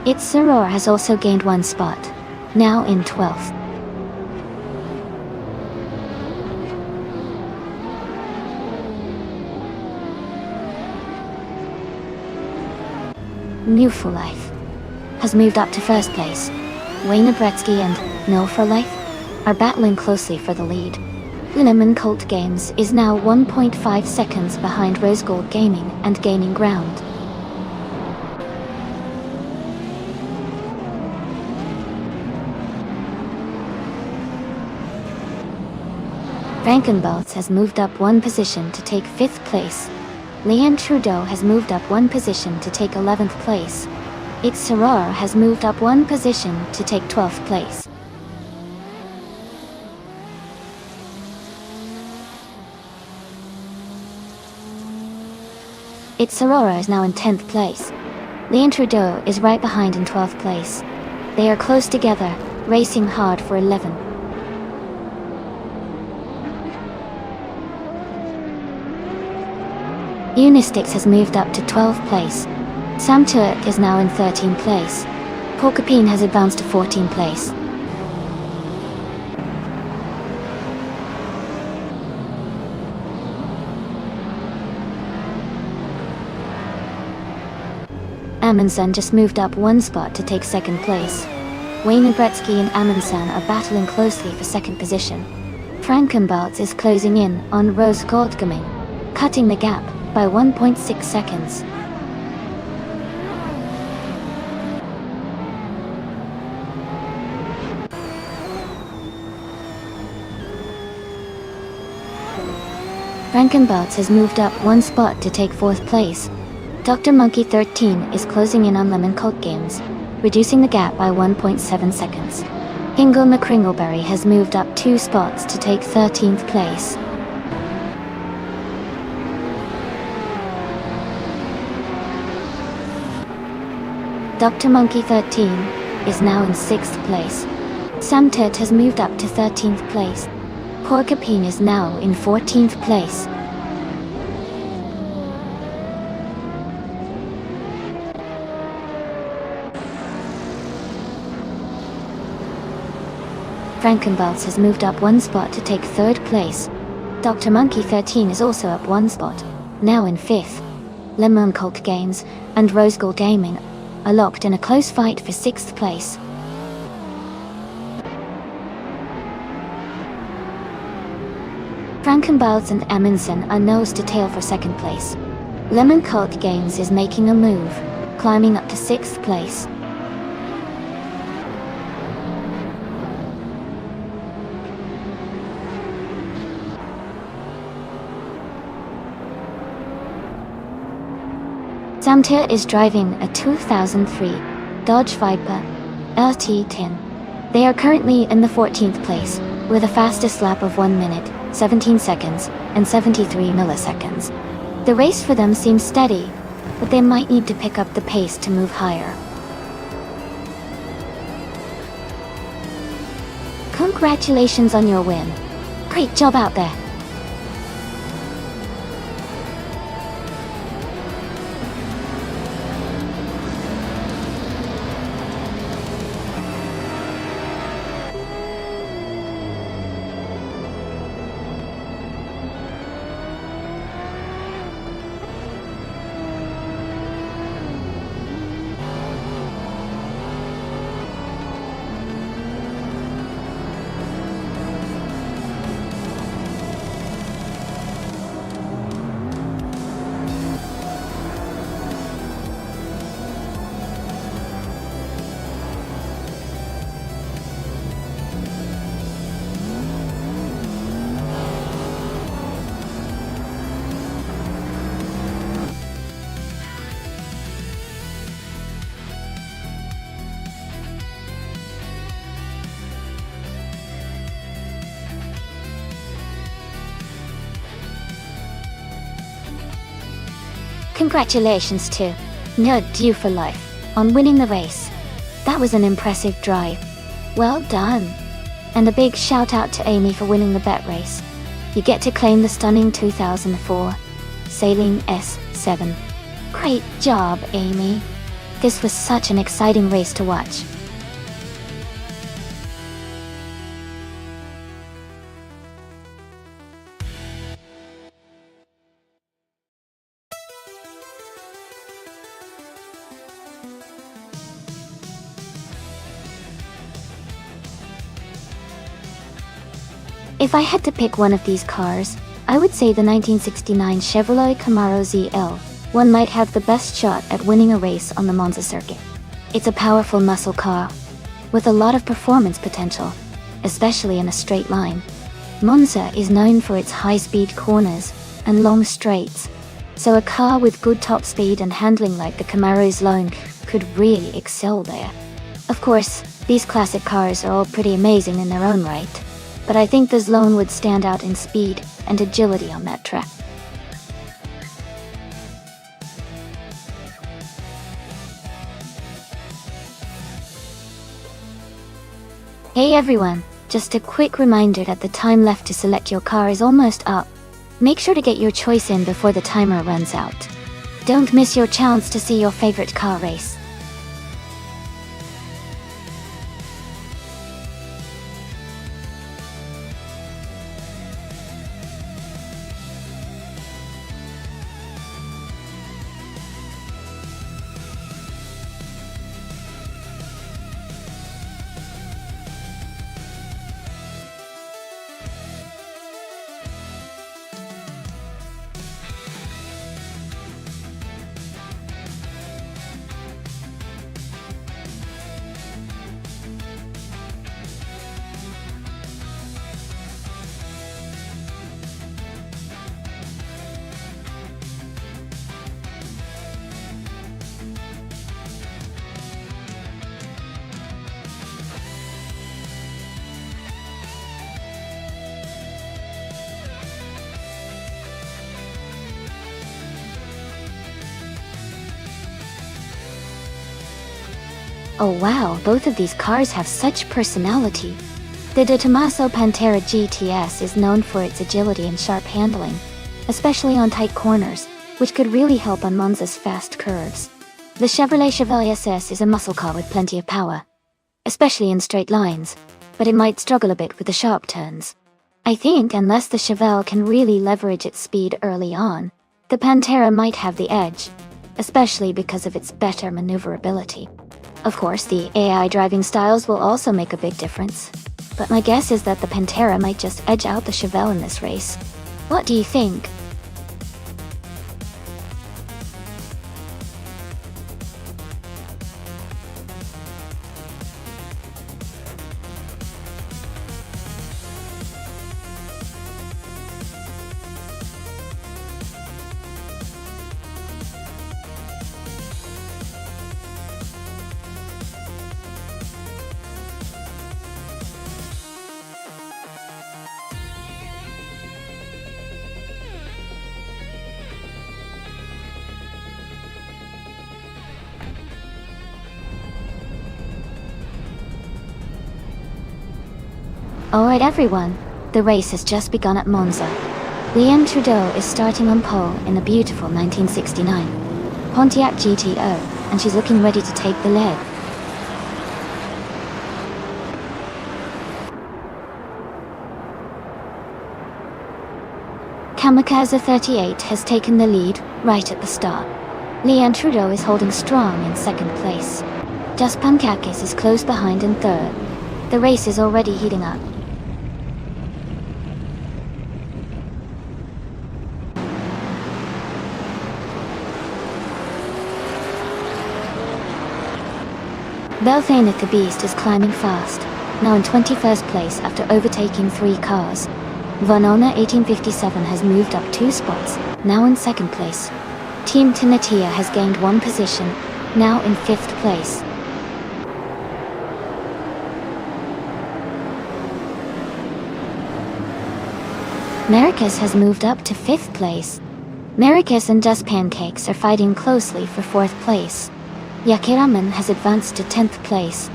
Its Soror has also gained 1 spot, now in 12th. New for Life has moved up to 1st place. Wayne Gretzky and No for Life are battling closely for the lead. Lemon Cult Games is now 1.5 seconds behind Rose Gold Gaming and gaining ground. Frankenbaltz has moved up 1 position to take 5th place. Leanne Trudeau has moved up 1 position to take 11th place. Its Soror has moved up 1 position to take 12th place. Its Aurora is now in 10th place. The Intrudo is right behind in 12th place. They are close together, racing hard for 11. Unistix has moved up to 12th place. Sam Turk is now in 13th place. Porcupine has advanced to 14th place. Amundsen just moved up one spot to take 2nd place. Wayne and Gretzky and Amundsen are battling closely for 2nd position. Frankenbalz is closing in on Rose Goldgaming, cutting the gap by 1.6 seconds. Frankenbalz has moved up one spot to take 4th place. Dr. Monkey 13 is closing in on Lemon Cult Games, reducing the gap by 1.7 seconds. Hingle McCringleberry has moved up 2 spots to take 13th place. Dr. Monkey 13 is now in 6th place. Samtet has moved up to 13th place. Porcupine is now in 14th place. Frankenbalz has moved up one spot to take 3rd place. Dr. Monkey 13 is also up one spot, now in 5th. Lemon Cult Games and Rose Gold Gaming are locked in a close fight for 6th place. Frankenbalz and Amundsen are nose to tail for 2nd place. Lemon Cult Games is making a move, climbing up to 6th place. Samtir is driving a 2003 Dodge Viper LT10. They are currently in the 14th place, with a fastest lap of 1 minute, 17 seconds, and 73 milliseconds. The race for them seems steady, but they might need to pick up the pace to move higher. Congratulations on your win. Great job out there. Congratulations to Nerd You for Life on winning the race. That was an impressive drive. Well done. And a big shout out to Amy for winning the bet race. You get to claim the stunning 2004 Sailing S7. Great job, Amy. This was such an exciting race to watch. If I had to pick one of these cars, I would say the 1969 Chevrolet Camaro ZL. One might have the best shot at winning a race on the Monza circuit. It's a powerful muscle car, with a lot of performance potential, especially in a straight line. Monza is known for its high-speed corners and long straights, so a car with good top speed and handling like the Camaro's Lone could really excel there. Of course, these classic cars are all pretty amazing in their own right, but I think the Zlone would stand out in speed and agility on that track. Hey everyone, just a quick reminder that the time left to select your car is almost up. Make sure to get your choice in before the timer runs out. Don't miss your chance to see your favorite car race. Oh wow, both of these cars have such personality. The De Tomaso Pantera GTS is known for its agility and sharp handling, especially on tight corners, which could really help on Monza's fast curves. The Chevrolet Chevelle SS is a muscle car with plenty of power, especially in straight lines, but it might struggle a bit with the sharp turns. I think unless the Chevelle can really leverage its speed early on, the Pantera might have the edge, especially because of its better maneuverability. Of course, the AI driving styles will also make a big difference, but my guess is that the Pantera might just edge out the Chevelle in this race. What do you think? Alright everyone, the race has just begun at Monza. Leanne Trudeau is starting on pole in the beautiful 1969 Pontiac GTO, and she's looking ready to take the lead. Kamikaze 38 has taken the lead right at the start. Leanne Trudeau is holding strong in second place. Just Pankakis is close behind in third. The race is already heating up. Belthanet the Beast is climbing fast, now in 21st place after overtaking 3 cars. Vanona 1857 has moved up 2 spots, now in 2nd place. Team Tinatia has gained 1 position, now in 5th place. Maricus has moved up to 5th place. Maricus and Dust Pancakes are fighting closely for 4th place. Yakiraman has advanced to 10th place.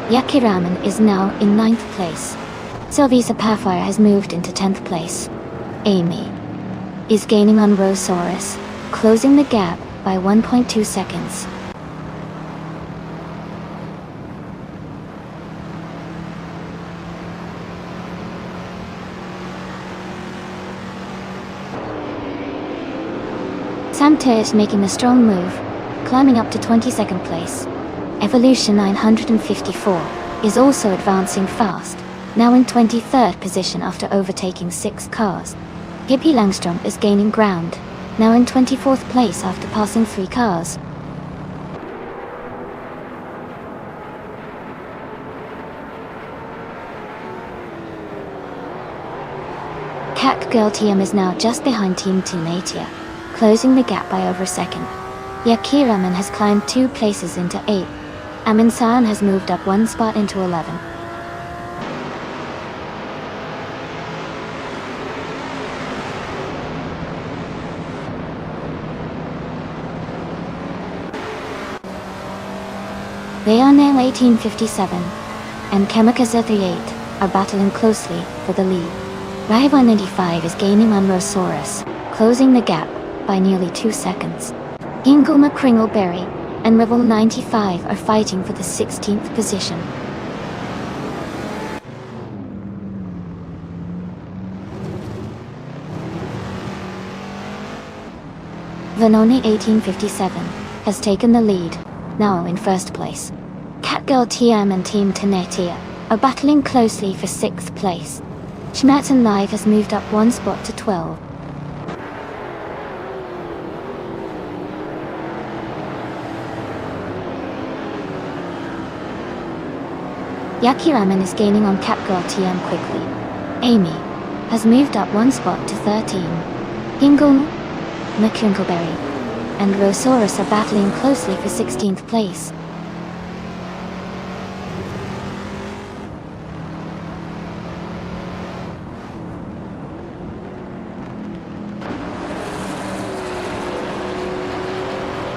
Yakiraman is now in 9th place. Sylvisa Pathfire has moved into 10th place. Amy is gaining on Rosaurus, closing the gap by 1.2 seconds. Samte is making a strong move, climbing up to 22nd place. Evolution 954 is also advancing fast, now in 23rd position after overtaking 6 cars. Hippie Langstrom is gaining ground, now in 24th place after passing 3 cars. Cat Girl TM is now just behind Team Tinatia, closing the gap by over a second. Yakiraman has climbed 2 places into 8th. Aminsan has moved up 1 spot into 11th. They are now 1857, and Kamikaze 38 are battling closely for the lead. Rival 95 is gaining on Rosaurus, closing the gap by nearly 2 seconds. Ingle McCringleberry and Rebel 95 are fighting for the 16th position. Vanoni 1857 has taken the lead, now in first place. Catgirl TM and Team Tenetia are battling closely for 6th place. Schmerzen Live has moved up 1 spot to 12. Yakiramen is gaining on Catgirl TM quickly. Amy has moved up 1 spot to 13. Ingle McCringleberry and Rosaurus are battling closely for 16th place.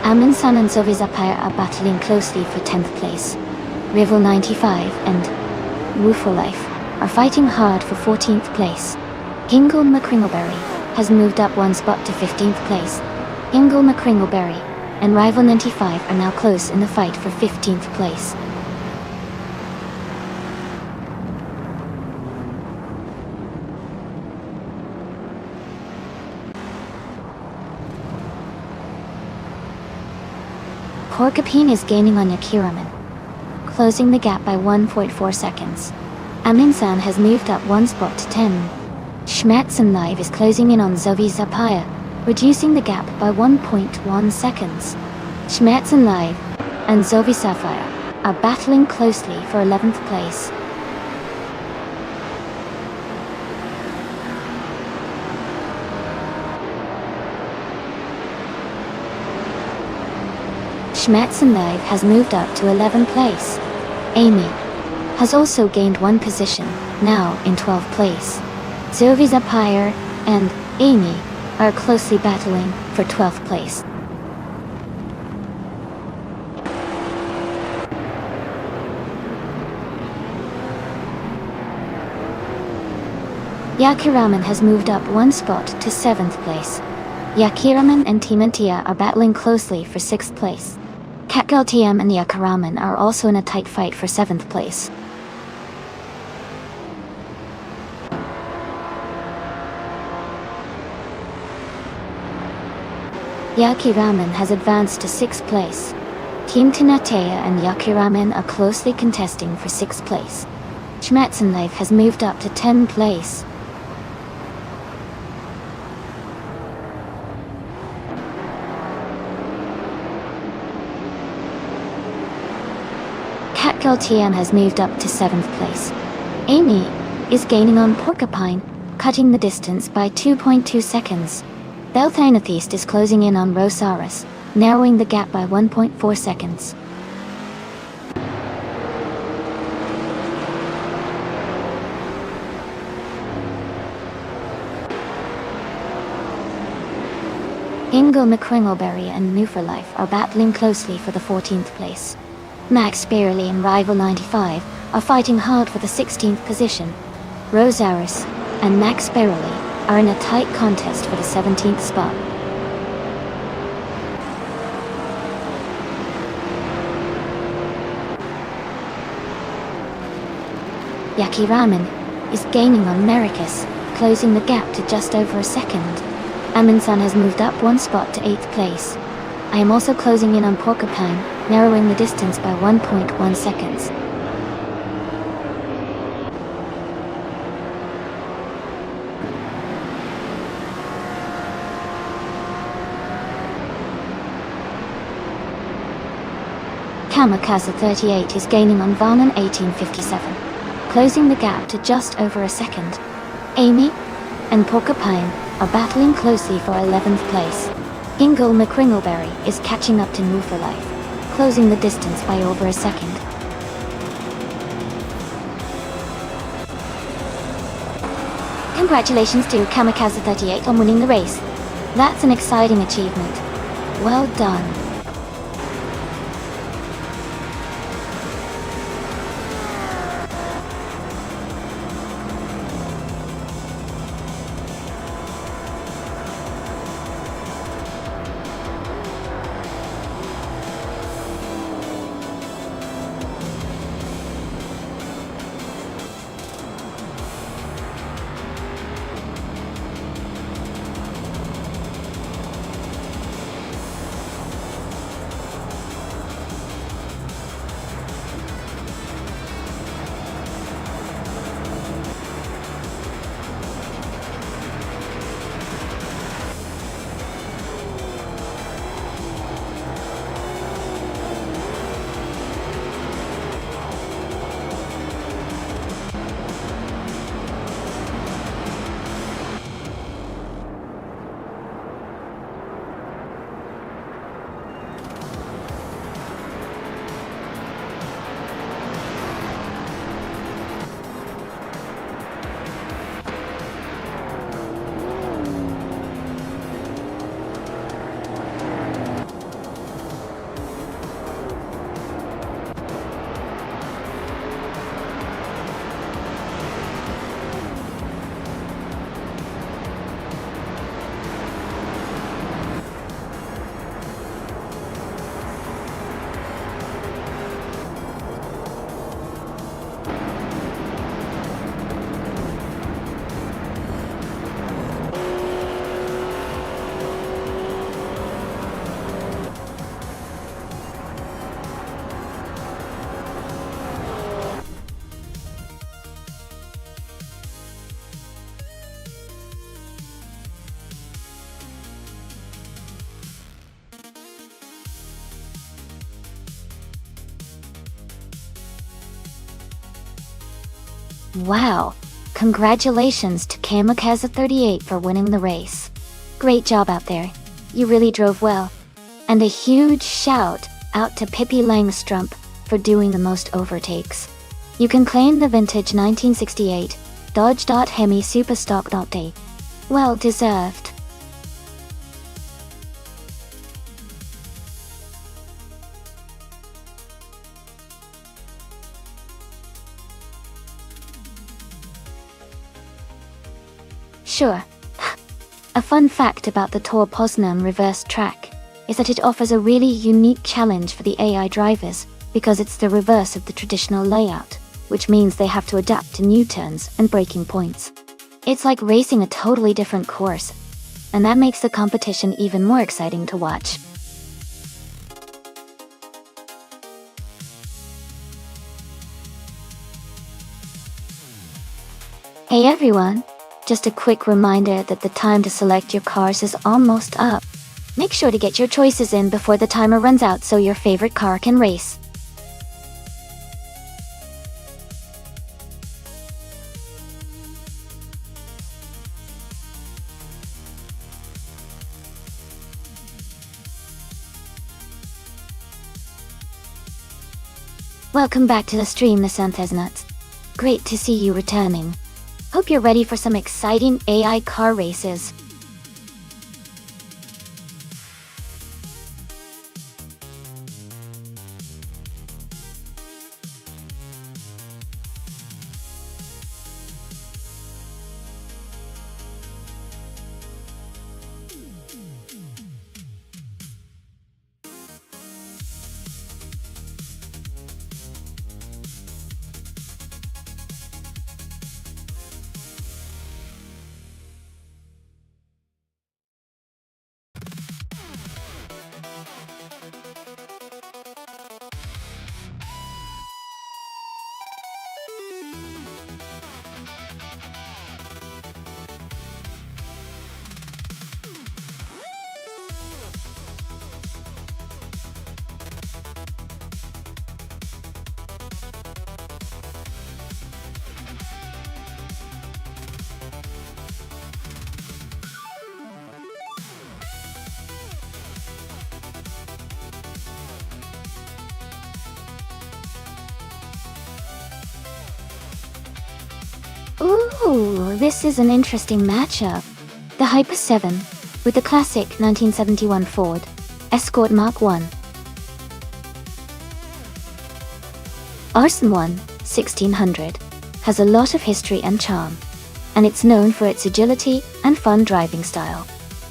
Amin-san and Zovizapire are battling closely for 10th place. Rival 95 and Woo for Life are fighting hard for 14th place. Ingle McCringleberry has moved up 1 spot to 15th place. Ingle McCringleberry and Rival 95 are now close in the fight for 15th place. Porcupine is gaining on Yakiramen, closing the gap by 1.4 seconds. Amin-san has moved up 1 spot to 10. Schmerzen Live is closing in on Zovizapire, reducing the gap by 1.1 seconds. Schmerzen Live and Zovizapire are battling closely for 11th place. Schmerzen Live has moved up to 11th place. Amy has also gained 1 position, now in 12th place. Zovizapire and Amy are closely battling for 12th place. Yakiramen has moved up 1 spot to 7th place. Yakiramen and Tementia are battling closely for 6th place. Catgirl TM and Yakiramen are also in a tight fight for 7th place. Yakiramen has advanced to 6th place. Team Tenetea and Yakiramen are closely contesting for 6th place. Schmerzen Live has moved up to 10th place. Catgirl TM has moved up to 7th place. Amy is gaining on Porcupine, cutting the distance by 2.2 seconds. Belthanatheist is closing in on Rosaurus, narrowing the gap by 1.4 seconds. Ingle McCringleberry and New for Life are battling closely for the 14th place. Max Barely and Rival 95 are fighting hard for the 16th position. Rosaurus and Max Barely are in a tight contest for the 17th spot. Yakiramen is gaining on Mericus, closing the gap to just over a second. Amin-san has moved up 1 spot to 8th place. I am also closing in on Porcupine, narrowing the distance by 1.1 seconds. Kamikaze 38 is gaining on Varnon 1857, closing the gap to just over a second. Amy and Porcupine are battling closely for 11th place. Ingle McCringleberry is catching up to Move for Life, closing the distance by over a second. Congratulations to Kamikaze 38 on winning the race. That's an exciting achievement. Well done. Wow! Congratulations to Kamikaze38 for winning the race. Great job out there. You really drove well. And a huge shout out to Pippi Langstrump for doing the most overtakes. You can claim the vintage 1968 Dodge Hemi Superstock Day. Well deserved. Sure. A fun fact about the Tor Poznan reverse track is that it offers a really unique challenge for the AI drivers because it's the reverse of the traditional layout, which means they have to adapt to new turns and braking points. It's like racing a totally different course, and that makes the competition even more exciting to watch. Hey everyone! Just a quick reminder that the time to select your cars is almost up. Make sure to get your choices in before the timer runs out so your favorite car can race. Welcome back to the stream, Nuts. Great to see you returning. Hope you're ready for some exciting AI car races. Ooh, this is an interesting matchup. The Hyper 7 with the classic 1971 Ford Escort Mark I. Arson 1 1600 has a lot of history and charm, and it's known for its agility and fun driving style.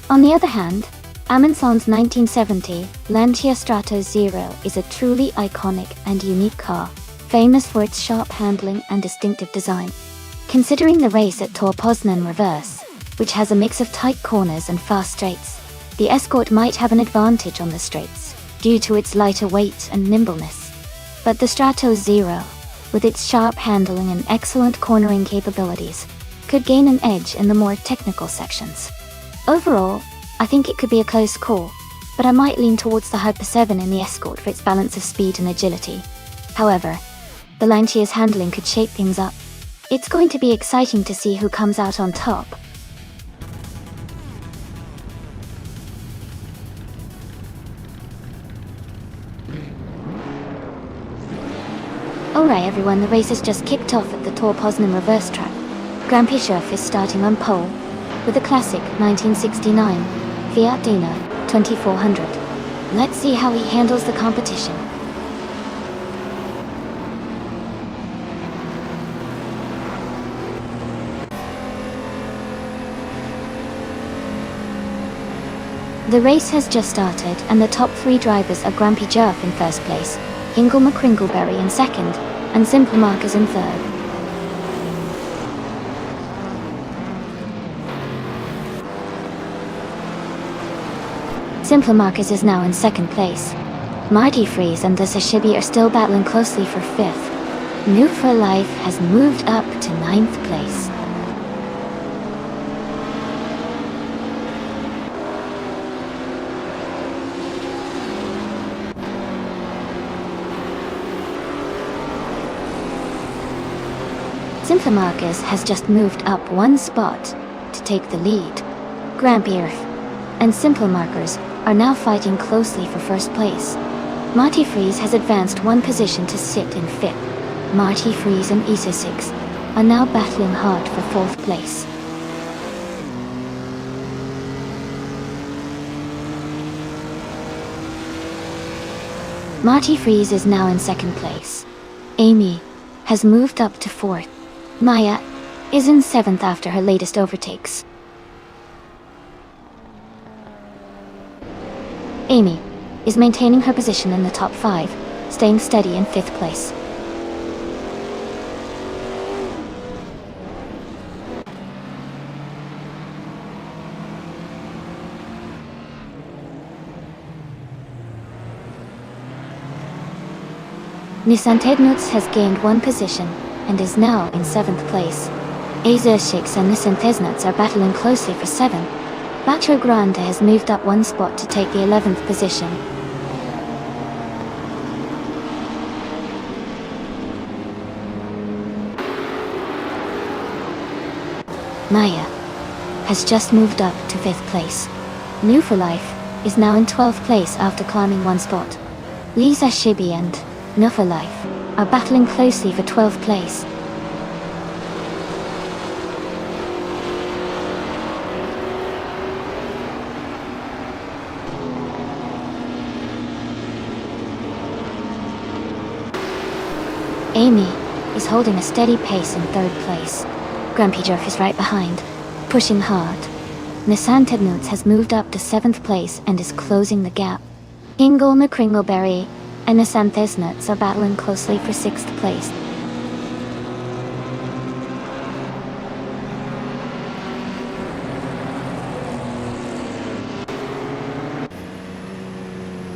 On the other hand, Amundsen's 1970 Lancia Stratos Zero is a truly iconic and unique car, famous for its sharp handling and distinctive design. Considering the race at Tor Poznan Reverse, which has a mix of tight corners and fast straights, the Escort might have an advantage on the straights, due to its lighter weight and nimbleness. But the Stratos Zero, with its sharp handling and excellent cornering capabilities, could gain an edge in the more technical sections. Overall, I think it could be a close call, but I might lean towards the Hyper 7 in the Escort for its balance of speed and agility. However, the Lancia's handling could shake things up. It's going to be exciting to see who comes out on top. Alright everyone, the race has just kicked off at the Tor Poznan reverse track. Grand Bischoff is starting on pole with a classic 1969 Fiat Dino 2400. Let's see how he handles the competition. The race has just started, and the top three drivers are Grand Bischoff in first place, Ingle McCringleberry in second, and Simple Markers in third. Simple Markers is now in second place. Marty Freeze and the Sashibi are still battling closely for fifth. New for Life has moved up to ninth place. Simple Marcus has just moved up one spot to take the lead. Grampy Earth and Simple Markers are now fighting closely for first place. Marty Freeze has advanced one position to sit in fifth. Marty Freeze and Isa 6 are now battling hard for fourth place. Marty Freeze is now in second place. Amy has moved up to fourth. Maya is in seventh after her latest overtakes. Amy is maintaining her position in the top 5, staying steady in 5th place. Nisantednuts has gained one position and is now in 7th place. Azershix and Nisantesnuts are battling closely for 7th. Bacho Grande has moved up one spot to take the 11th position. Maya has just moved up to 5th place. New for Life is now in 12th place after climbing one spot. Lisa Shibi and New for Life are battling closely for 12th place. Amy is holding a steady pace in 3rd place. Grumpy Jerf is right behind, pushing hard. Nisantednuts has moved up to 7th place and is closing the gap. Ingle McCringleberry and Nisantesnuts are battling closely for 6th place.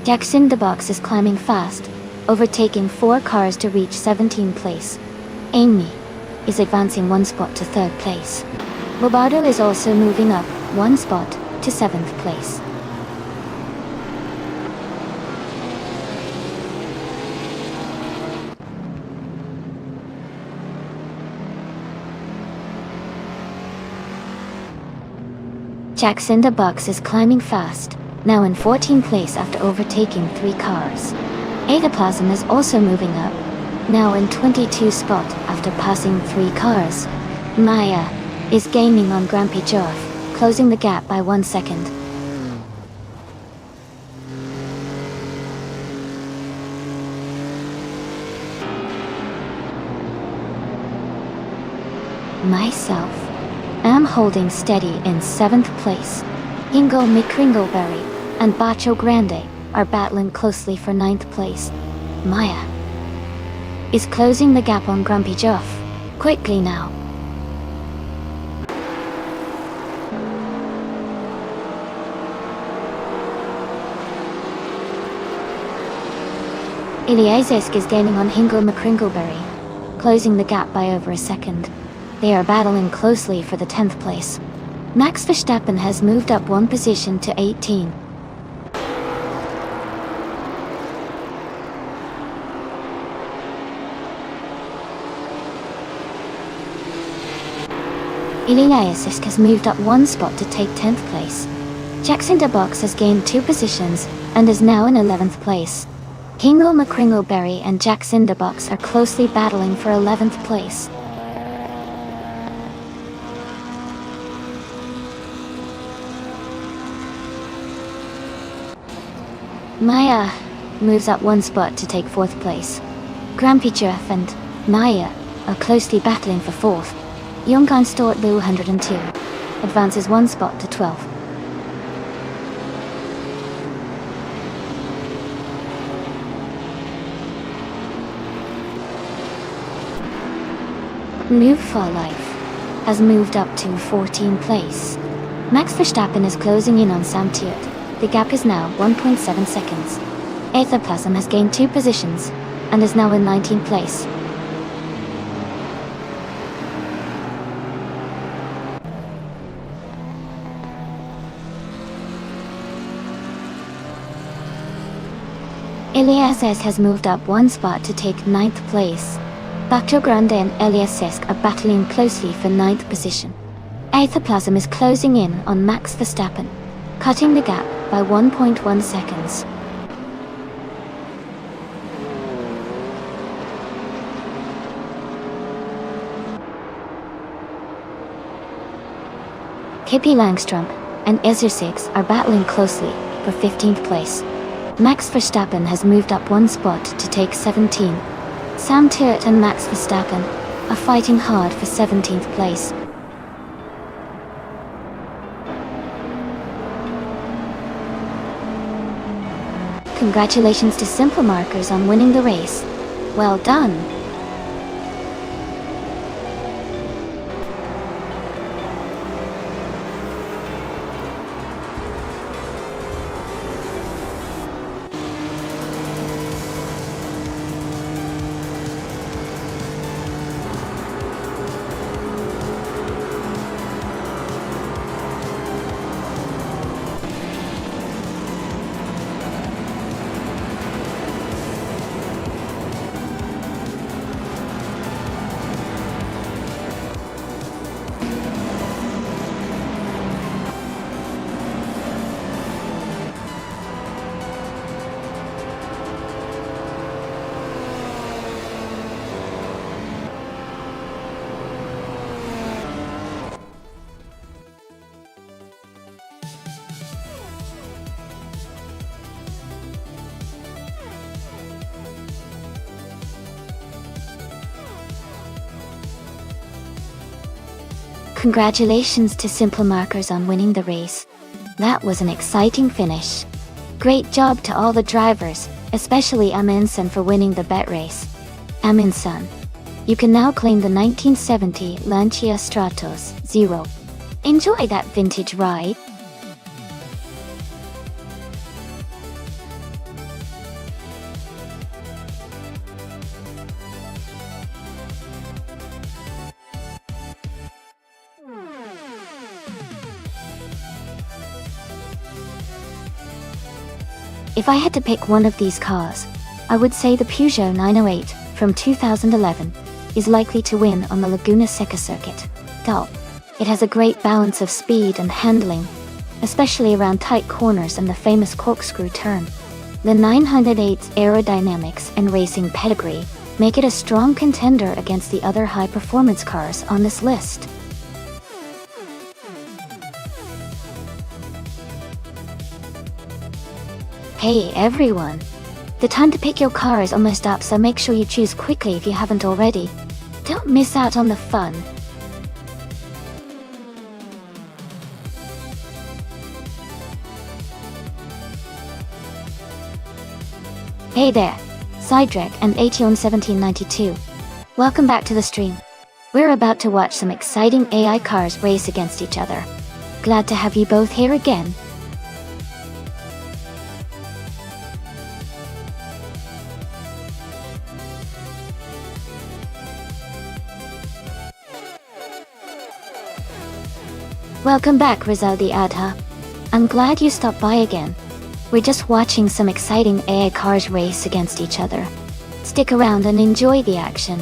Jackson the Box is climbing fast, overtaking 4 cars to reach 17th place. Amy is advancing one spot to 3rd place. Robardo is also moving up one spot to 7th place. Jackson the Box is climbing fast, now in 14th place after overtaking 3 cars. Adaplasm is also moving up, now in 22 spot after passing 3 cars. Maya is gaining on Grumpy Jerf, closing the gap by 1 second. Myself am holding steady in 7th place. Ingo McCringleberry and Bacho Grande are battling closely for 9th place. Maya is closing the gap on Grumpy Jerf, quickly now. Ilyazesk is gaining on Hingle McCringleberry, closing the gap by over a second. They are battling closely for the 10th place. Max Verstappen has moved up one position to 18. Ilyazesk has moved up one spot to take 10th place. Jackson the Box has gained 2 positions and is now in 11th place. Hingle McCringleberry and Jackson the Box are closely battling for 11th place. Maya moves up one spot to take 4th place. Grumpy Jerf and Maya are closely battling for 4th. Yongan Stort Lu 102 advances one spot to 12th. New for Life has moved up to 14th place. Max Verstappen is closing in on Sam Tiert. The gap is now 1.7 seconds. Aetherplasm has gained 2 positions and is now in 19th place. Eliasses has moved up one spot to take 9th place. Bacto Grande and Elias Sisk are battling closely for 9th position. Aetherplasm is closing in on Max Verstappen, cutting the gap by 1.1 seconds. Pippi Langström and Ezra are battling closely for 15th place. Max Verstappen has moved up one spot to take 17. Sam Tyrrell and Max Verstappen are fighting hard for 17th place. Congratulations to Simple Markers on winning the race. Well done! Congratulations to Simple Markers on winning the race. That was an exciting finish. Great job to all the drivers, especially Amundsen for winning the bet race. Amundsen, you can now claim the 1970 Lancia Stratos 0. Enjoy that vintage ride. If I had to pick one of these cars, I would say the Peugeot 908 from 2011 is likely to win on the Laguna Seca circuit. It has a great balance of speed and handling, especially around tight corners and the famous corkscrew turn. The 908's aerodynamics and racing pedigree make it a strong contender against the other high-performance cars on this list. Hey everyone! The time to pick your car is almost up, so make sure you choose quickly if you haven't already. Don't miss out on the fun. Hey there, Sidrek and Ation1792. Welcome back to the stream. We're about to watch some exciting AI cars race against each other. Glad to have you both here again. Welcome back, Rizaldi Adha. I'm glad you stopped by again. We're just watching some exciting AI cars race against each other. Stick around and enjoy the action.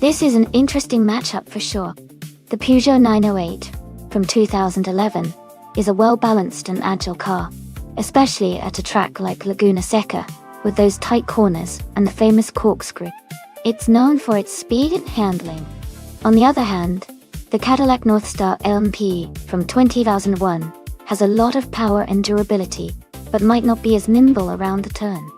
This is an interesting matchup for sure. The Peugeot 908 from 2011 is a well-balanced and agile car, especially at a track like Laguna Seca, with those tight corners and the famous corkscrew. It's known for its speed and handling. On the other hand, the Cadillac Northstar LMP from 2001 has a lot of power and durability, but might not be as nimble around the turn.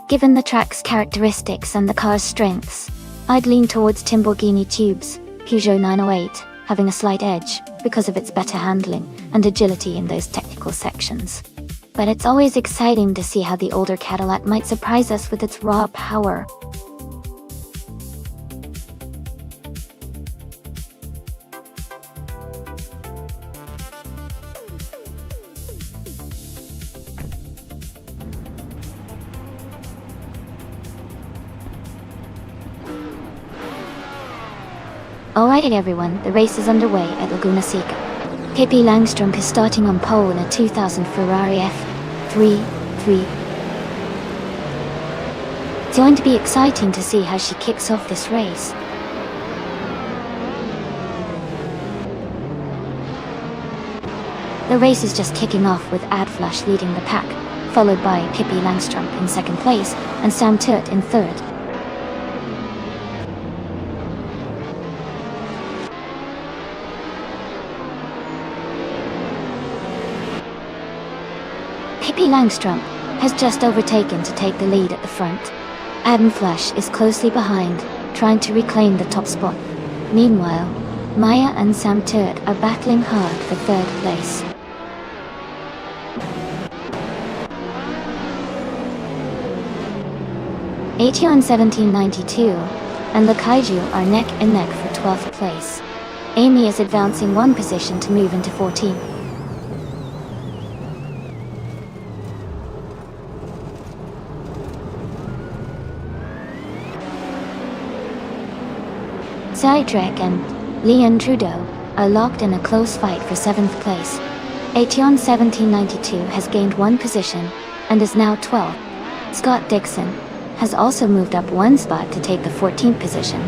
Given the track's characteristics and the car's strengths, I'd lean towards Timborghini Tube's Peugeot 908 having a slight edge because of its better handling and agility in those technical sections. But it's always exciting to see how the older Cadillac might surprise us with its raw power. Alright everyone, the race is underway at Laguna Seca. Pippi Langstrumpf is starting on pole in a 2000 Ferrari F33. It's going to be exciting to see how she kicks off this race. The race is just kicking off with Adflash leading the pack, followed by Pippi Langstrumpf in second place and Sam Turt in third. Pippi Langstrumpf has just overtaken to take the lead at the front. Adflash is closely behind, trying to reclaim the top spot. Meanwhile, Maya and Sam Turt are battling hard for third place. Aetion 1792 and the Kaiju are neck and neck for 12th place. Amy is advancing one position to move into 14th. Cydrek and Leon Trudeau are locked in a close fight for 7th place. Aetion 1792 has gained one position and is now 12th. Scott Dixon has also moved up one spot to take the 14th position.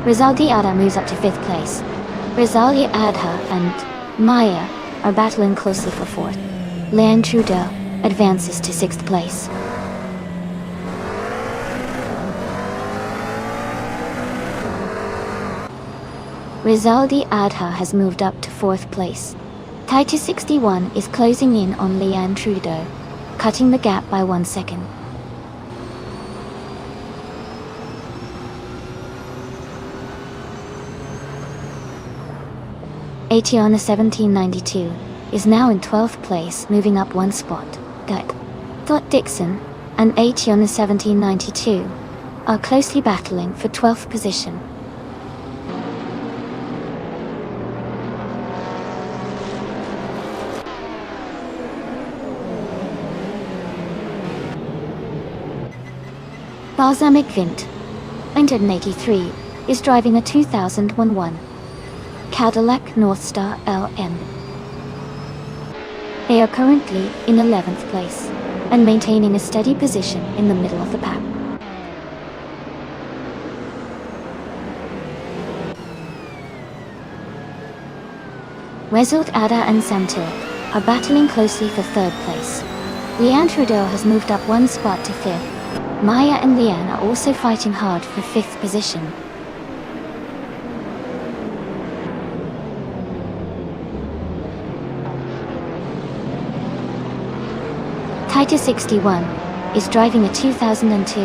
Rizaldi Adha moves up to 5th place. Rizaldi Adha and Maya are battling closely for 4th. Leon Trudeau advances to 6th place. Rizaldi Adha has moved up to 4th place. Titus 61 is closing in on Leanne Trudeau, cutting the gap by 1 second. Aetion 1792 is now in 12th place, moving up one spot. Scott Dixon and Aetion 1792 are closely battling for 12th position. Balsamic Vint, 183, is driving a 2001 Cadillac Northstar LM. They are currently in 11th place and maintaining a steady position in the middle of the pack. Result Ada and Sam Turt are battling closely for 3rd place. Leanne Trudeau has moved up one spot to 5th. Maya and Leanne are also fighting hard for 5th position. Titus 61 is driving a 2002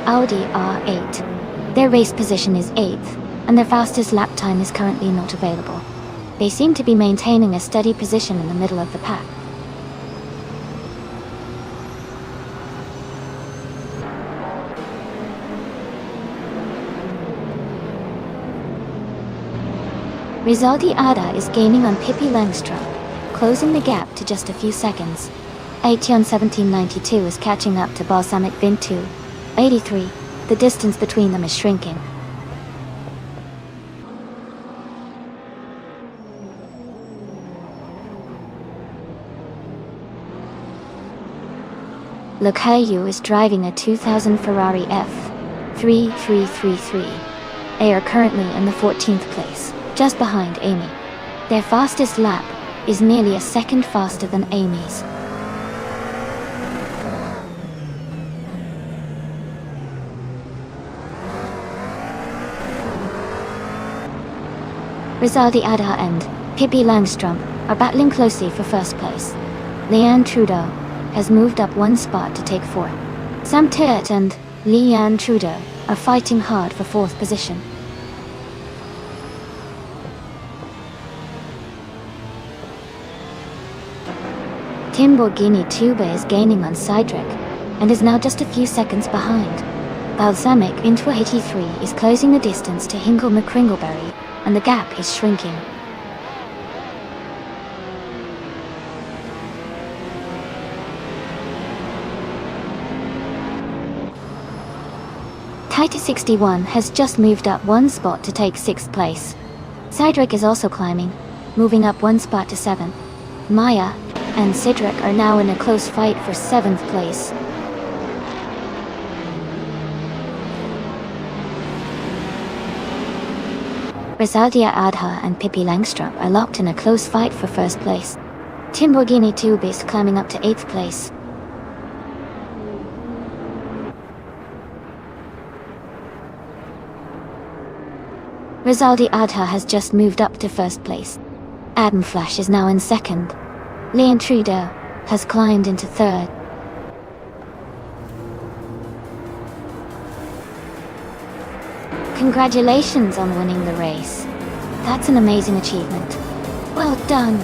Audi R8. Their race position is 8th, and their fastest lap time is currently not available. They seem to be maintaining a steady position in the middle of the pack. Rizaldi Ada is gaining on Pippi Langstrumpf, closing the gap to just a few seconds. Aetion 1792 is catching up to Balsamic Vint 283. The distance between them is shrinking. Lukayu is driving a 2000 Ferrari F3333. They are currently in the 14th place, just behind Amy. Their fastest lap is nearly a second faster than Amy's. Rizaldi Adha and Pippi Langstrumpf are battling closely for 1st place. Leanne Trudeau has moved up one spot to take 4th. Sam Turt and Leanne Trudeau are fighting hard for 4th position. Timborghini Tuba is gaining on Cydrek and is now just a few seconds behind. Balsamic Vint 283 is closing the distance to Hinkle McCringleberry, and the gap is shrinking. Taita 61 has just moved up one spot to take 6th place. Cydric is also climbing, moving up one spot to 7th. Maya and Cydric are now in a close fight for 7th place. Rosaldia Adha and Pippi Langstrup are locked in a close fight for 1st place. Timborghini Tube is climbing up to 8th place. Rosaldi Adha has just moved up to 1st place. Adam Flash is now in 2nd. Leon Trudeau has climbed into 3rd. Congratulations on winning the race. That's an amazing achievement. Well done.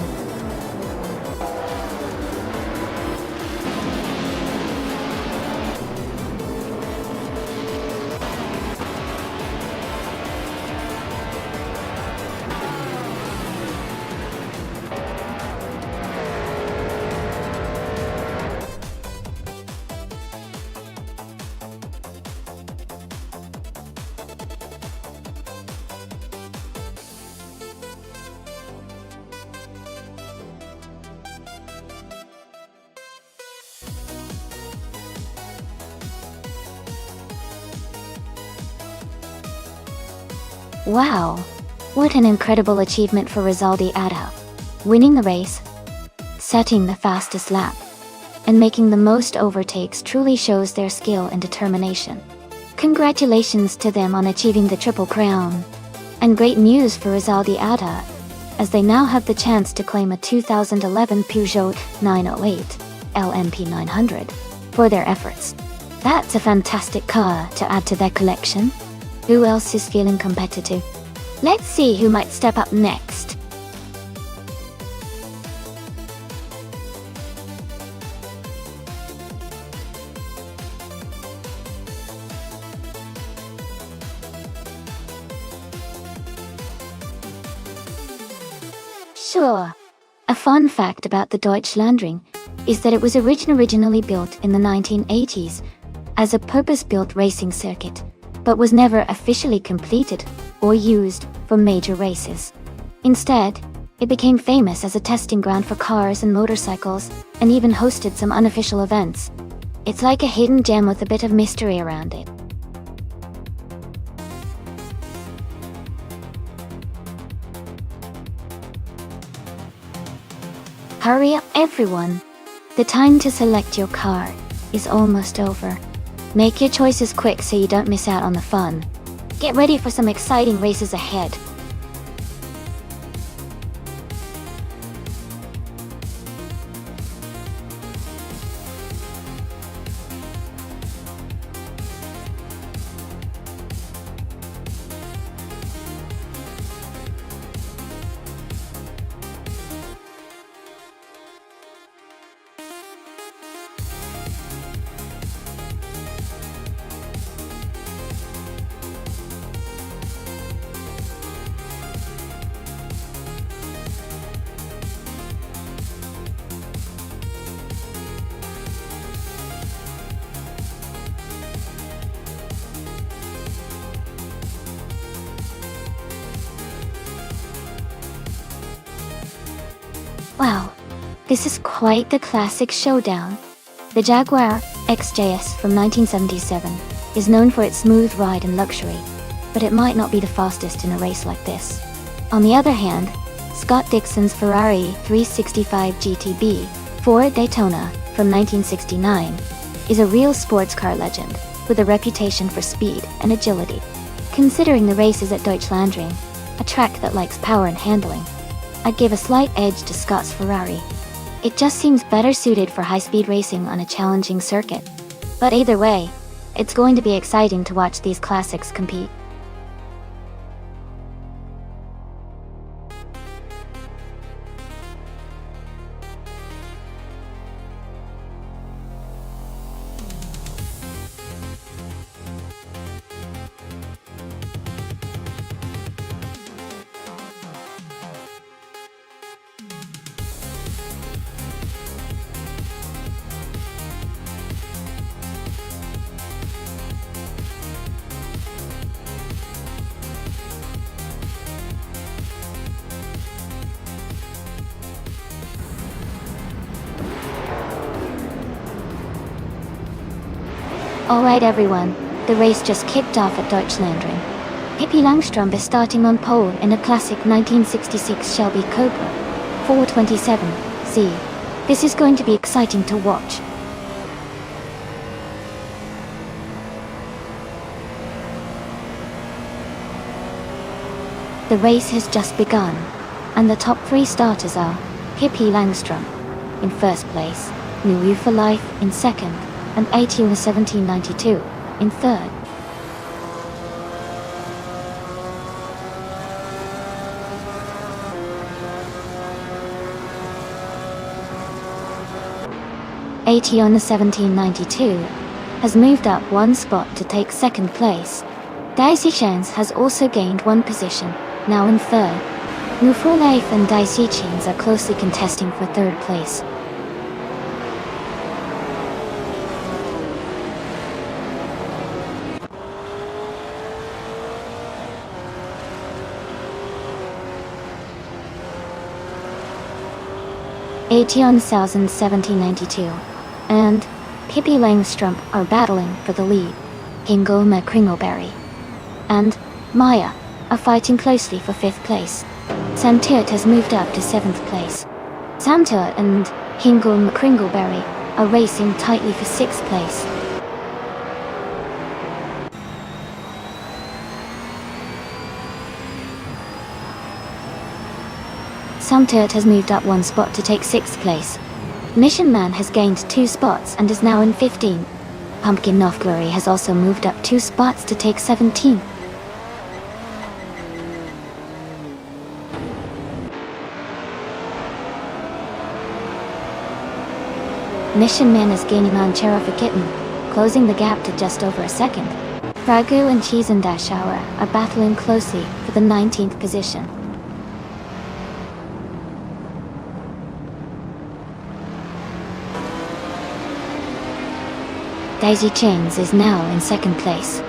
Wow! What an incredible achievement for Rosaldi Adha. Winning the race, setting the fastest lap, and making the most overtakes truly shows their skill and determination. Congratulations to them on achieving the Triple Crown. And great news for Rosaldi Adha, as they now have the chance to claim a 2011 Peugeot 908 LMP 900 for their efforts. That's a fantastic car to add to their collection. Who else is feeling competitive? Let's see who might step up next. Sure. A fun fact about the Deutschlandring is that it was originally built in the 1980s as a purpose-built racing circuit, but was never officially completed or used for major races. Instead, it became famous as a testing ground for cars and motorcycles, and even hosted some unofficial events. It's like a hidden gem with a bit of mystery around it. Hurry up, everyone! The time to select your car is almost over. Make your choices quick so you don't miss out on the fun. Get ready for some exciting races ahead. Wow, this is quite the classic showdown. The Jaguar XJS from 1977 is known for its smooth ride and luxury, but it might not be the fastest in a race like this. On the other hand, Scott Dixon's Ferrari 365 GTB for Daytona from 1969 is a real sports car legend with a reputation for speed and agility. Considering the race is at Deutschlandring, a track that likes power and handling, I'd give a slight edge to Scott's Ferrari. It just seems better suited for high-speed racing on a challenging circuit. But either way, it's going to be exciting to watch these classics compete. Alright everyone, the race just kicked off at Deutschlandring. Pippi Langstrumpf is starting on pole in a classic 1966 Shelby Cobra 427C. This is going to be exciting to watch. The race has just begun, and the top 3 starters are Pippi Langstrumpf in first place, New for Life in second, and 1792 in third. On the 1792 has moved up 1 spot to take second place. Daisy Chance has also gained 1 position, now in third. New for Life and Daisy Chance are closely contesting for third place. On 1792 and Pippi Langstrumpf are battling for the lead. Ingo Kringleberry and Maya are fighting closely for 5th place. Sam Tut has moved up to 7th place. Sam Tut and Ingo Kringleberry are racing tightly for 6th place. Sam Tut has moved up 1 spot to take 6th place. Mission Man has gained 2 spots and is now in 15th. Pumpkin of Glory has also moved up 2 spots to take 17th. Mission Man is gaining on Cherokee Kitten, closing the gap to just over a second. Ragu and Cheese and Dash Hour are battling closely for the 19th position. Daisy Chains is now in 2nd place.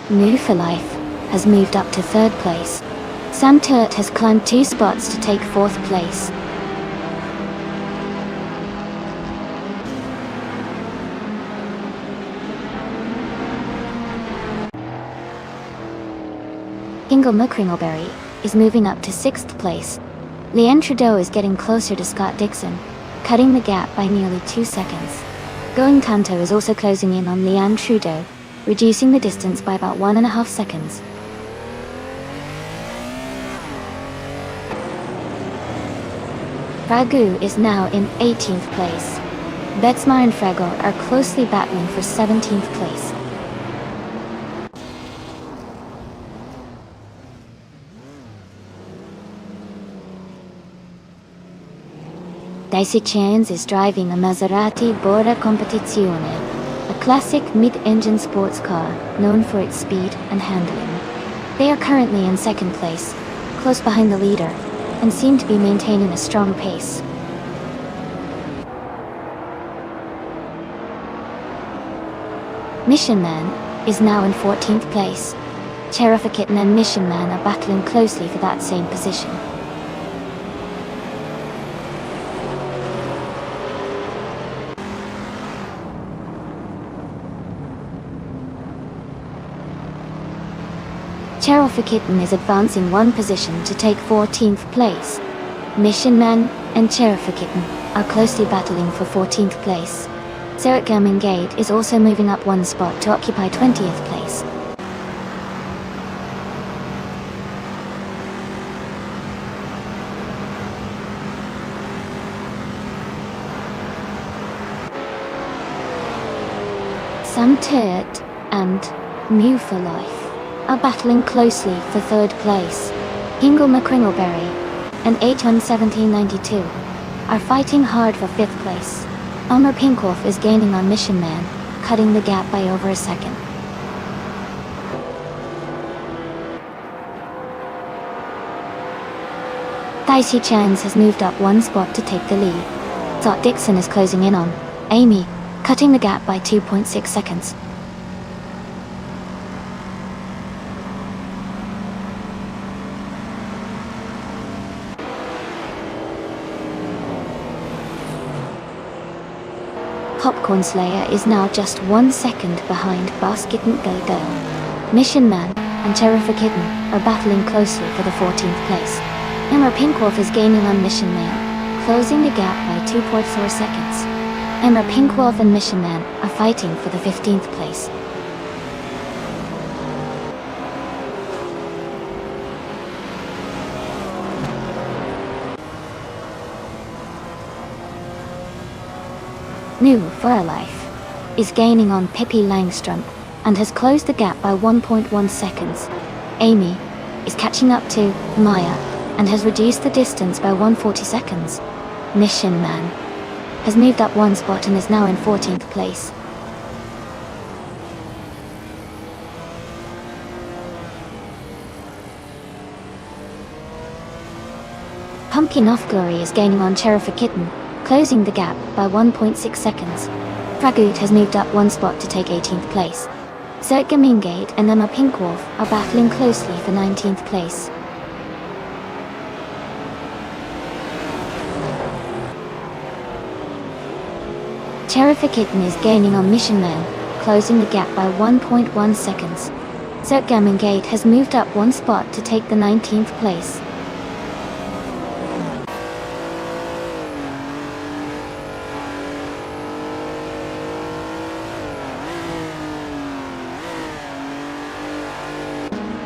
New for Life has moved up to 3rd place. Sam Tut has climbed 2 spots to take 4th place. Ingo Kringleberry is moving up to 6th place. Leanne Trudeau is getting closer to Scott Dixon, cutting the gap by nearly 2 seconds. Going Tanto is also closing in on Leanne Trudeau, reducing the distance by about 1.5 seconds. Ragu is now in 18th place. Betsmar and Fraggle are closely battling for 17th place. Daisy Chains is driving a Maserati Bora Competizione, a classic mid-engine sports car known for its speed and handling. They are currently in 2nd place, close behind the leader, and seem to be maintaining a strong pace. Mission Man is now in 14th place. Cherokee Kitten and Mission Man are battling closely for that same position. Cherokee Kitten is advancing 1 position to take 14th place. Mission Man and Cherokee Kitten are closely battling for 14th place. Sarah Gate is also moving up 1 spot to occupy 20th place. Sam Tut and New for Life are battling closely for 3rd place. Ingo Kringleberry and 1792 are fighting hard for 5th place. Elmer Pinkoff is gaining on Mission Man, cutting the gap by over a second. Daisy Chance has moved up 1 spot to take the lead. Scott Dixon is closing in on Amy, cutting the gap by 2.6 seconds. Popcorn Slayer is now just 1 second behind Basket and Go Go. Mission Man and Terrific Kitten are battling closely for the 14th place. Emma Pinkwolf is gaining on Mission Man, closing the gap by 2.4 seconds. Emma Pinkwolf and Mission Man are fighting for the 15th place. New For Her Life is gaining on Pippi Langstrom and has closed the gap by 1.1 seconds. Amy is catching up to Maya and has reduced the distance by 140 seconds. Mission Man has moved up 1 spot and is now in 14th place. Pumpkin of Glory is gaining on Terrific Kitten, closing the gap by 1.6 seconds. Dragoot has moved up 1 spot to take 18th place. Zertgamingate and Emma Pinkwolf are battling closely for 19th place. Terrific Kitten is gaining on Mission Man, closing the gap by 1.1 seconds. Zertgamingate has moved up 1 spot to take the 19th place.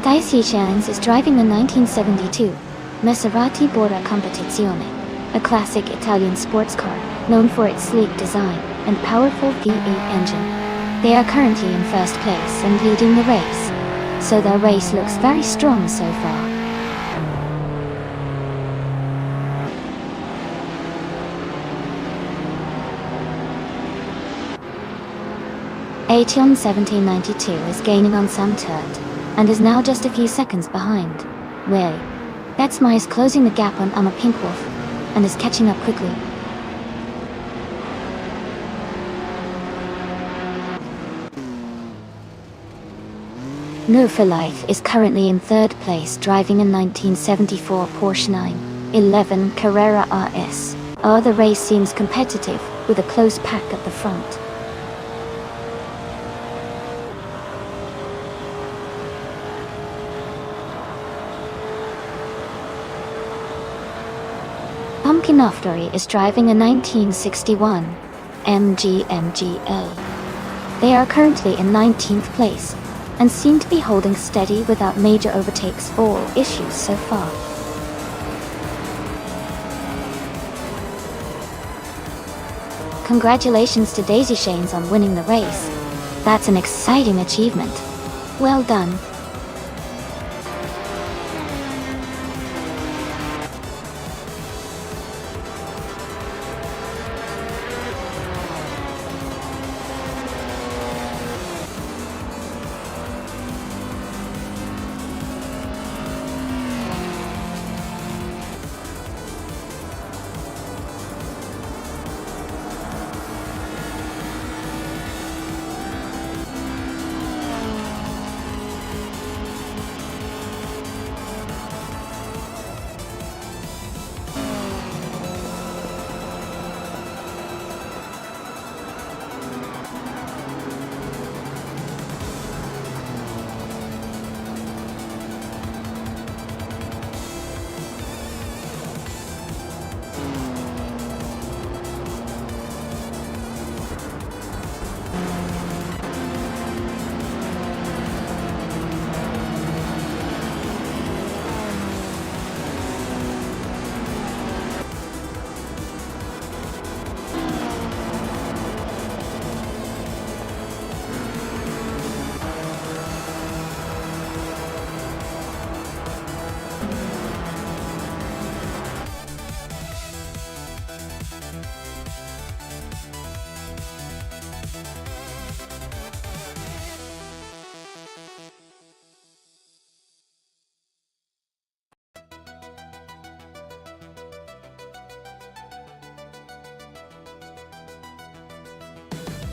Daisy Chains is driving the 1972 Maserati Bora Competizione, a classic Italian sports car known for its sleek design and powerful V8 engine. They are currently in first place and leading the race, so their race looks very strong so far. Aetion 1792 is gaining on Sam Turt and is now just a few seconds behind. Will Betsma is closing the gap on Emma Pinkwolf and is catching up quickly. No For Life is currently in 3rd place driving a 1974 Porsche 911 Carrera RS. The race seems competitive with a close pack at the front. Pumpkin of Glory is driving a 1961 MG MGL. They are currently in 19th place and seem to be holding steady without major overtakes or issues so far. Congratulations to Daisy Chains on winning the race. That's an exciting achievement. Well done.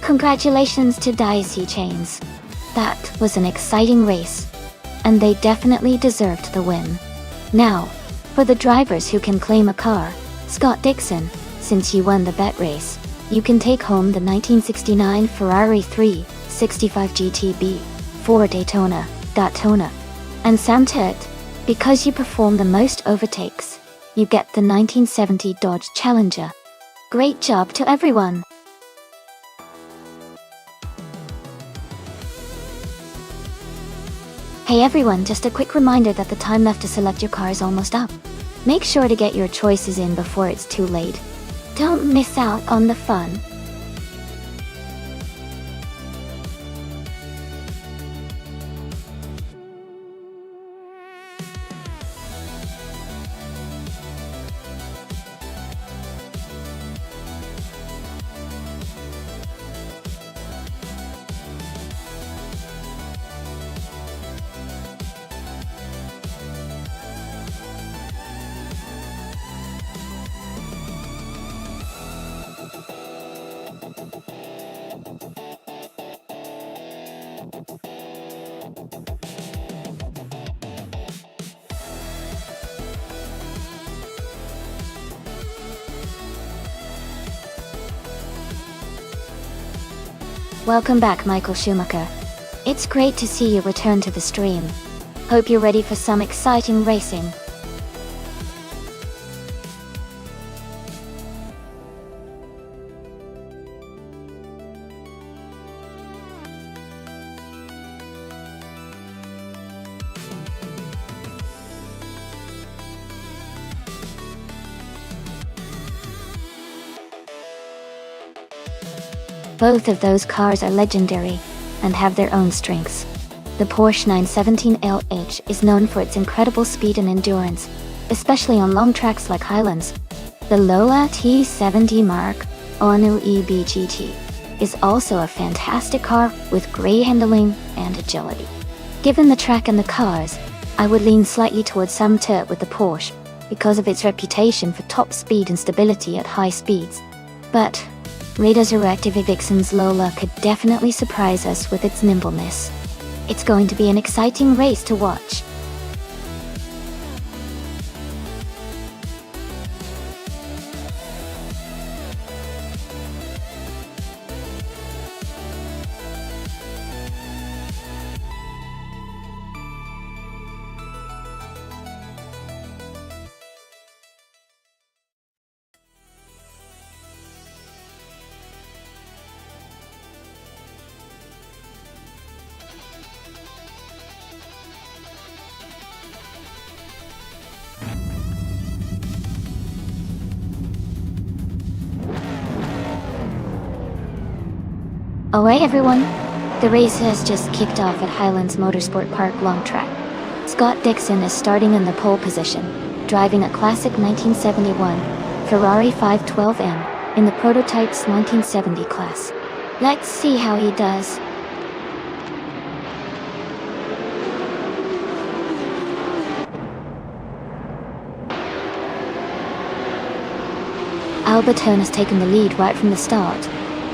Congratulations to Daisy Chains. That was an exciting race, and they definitely deserved the win. Now, for the drivers who can claim a car, Scott Dixon, since you won the bet race, you can take home the 1969 Ferrari 365 GTB for Daytona, and Samtert. Because you perform the most overtakes, you get the 1970 Dodge Challenger. Great job to everyone! Hey everyone, just a quick reminder that the time left to select your car is almost up. Make sure to get your choices in before it's too late. Don't miss out on the fun. Welcome back, Michael Schumacher. It's great to see you return to the stream. Hope you're ready for some exciting racing. Both of those cars are legendary and have their own strengths. The Porsche 917 LH is known for its incredible speed and endurance, especially on long tracks like Highlands. The Lola T70 Mark Onu EB GT is also a fantastic car with great handling and agility. Given the track and the cars, I would lean slightly towards Samtert with the Porsche because of its reputation for top speed and stability at high speeds. But Radar Zero Active Vixen's Lola could definitely surprise us with its nimbleness. It's going to be an exciting race to watch. Alright everyone, the race has just kicked off at Highlands Motorsport Park Long Track. Scott Dixon is starting in the pole position, driving a classic 1971 Ferrari 512M in the prototype's 1970 class. Let's see how he does. Albertone has taken the lead right from the start.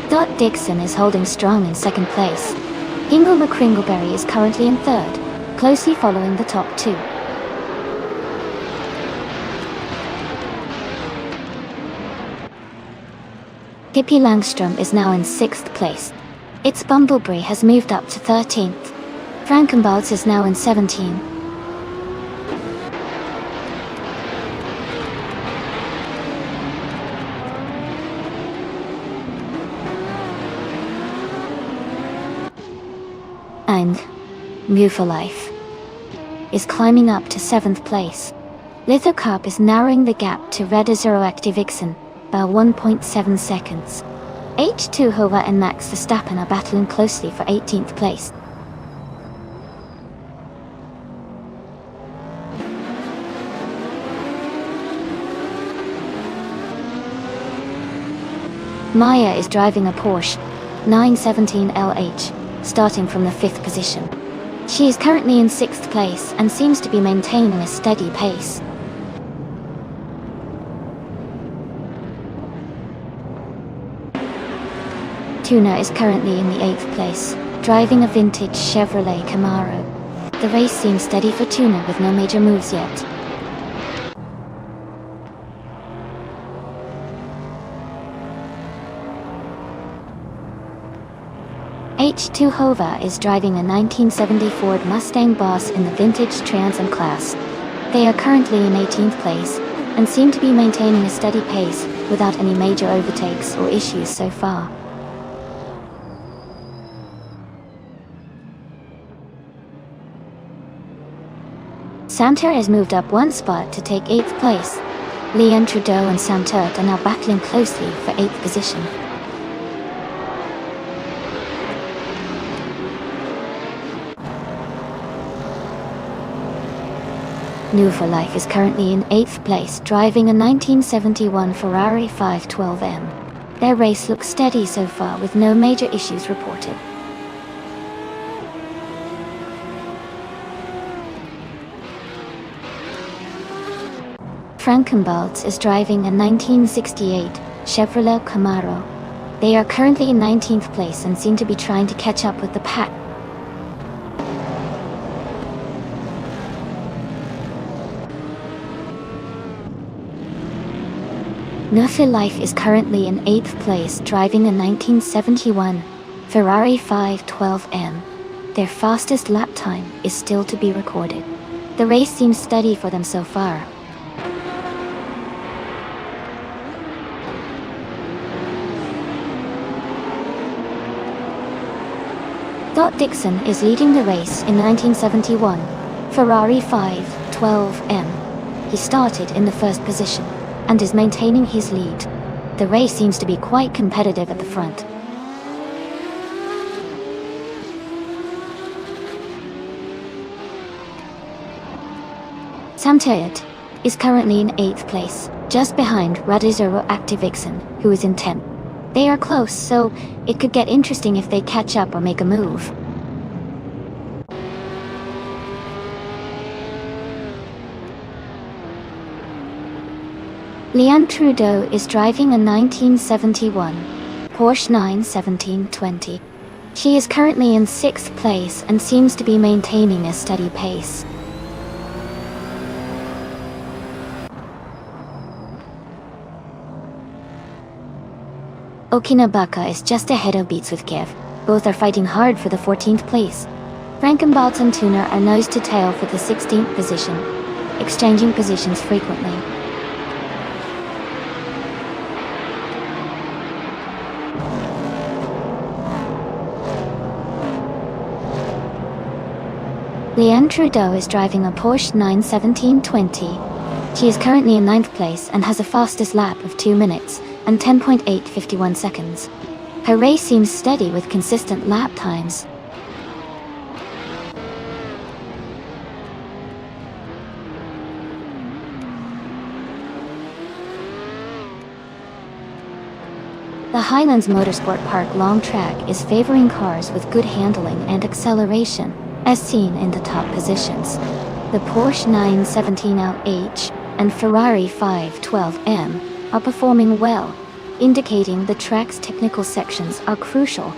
Scott Dixon is holding strong in second place. Ingle McCringleberry is currently in third, closely following the top two. Pippi Langstrom is now in sixth place. Its Bumblebee has moved up to 13th. Frankenbalds is now in 17th. And Mew for Life is climbing up to 7th place. Lithocarp is narrowing the gap to Radar Zero Active Vixen by 1.7 seconds. H2 Hova and Max Verstappen are battling closely for 18th place. Maya is driving a Porsche 917 LH, starting from the 5th position. She is currently in 6th place and seems to be maintaining a steady pace. Tuna is currently in the 8th place, driving a vintage Chevrolet Camaro. The race seems steady for Tuna with no major moves yet. H2 Hova is driving a 1970 Ford Mustang Boss in the vintage Trans Am class. They are currently in 18th place, and seem to be maintaining a steady pace, without any major overtakes or issues so far. Santer has moved up one spot to take 8th place. Leon Trudeau and Sam Turt are now battling closely for 8th position. New for Life is currently in 8th place, driving a 1971 Ferrari 512M. Their race looks steady so far, with no major issues reported. Frankenbalds is driving a 1968 Chevrolet Camaro. They are currently in 19th place and seem to be trying to catch up with the pack. New for Life is currently in 8th place, driving a 1971 Ferrari 512M. Their fastest lap time is still to be recorded. The race seems steady for them so far. Dot Dixon is leading the race in 1971 Ferrari 512M. He started in the first position and is maintaining his lead. The race seems to be quite competitive at the front. Sam Turt is currently in 8th place, just behind Radizero Activixon, who is in 10th. They are close, so it could get interesting if they catch up or make a move. Leon Trudeau is driving a 1971 Porsche 91720. She is currently in 6th place and seems to be maintaining a steady pace. Okinabaka is just ahead of Beats with Kev. Both are fighting hard for the 14th place. Frankenbalds and Tuner are nose to tail for the 16th position, exchanging positions frequently. Leanne Trudeau is driving a Porsche 91720. She is currently in 9th place and has a fastest lap of 2 minutes and 10.851 seconds. Her race seems steady with consistent lap times. The Highlands Motorsport Park long track is favoring cars with good handling and acceleration, as seen in the top positions. The Porsche 917LH and Ferrari 512M are performing well, indicating the track's technical sections are crucial.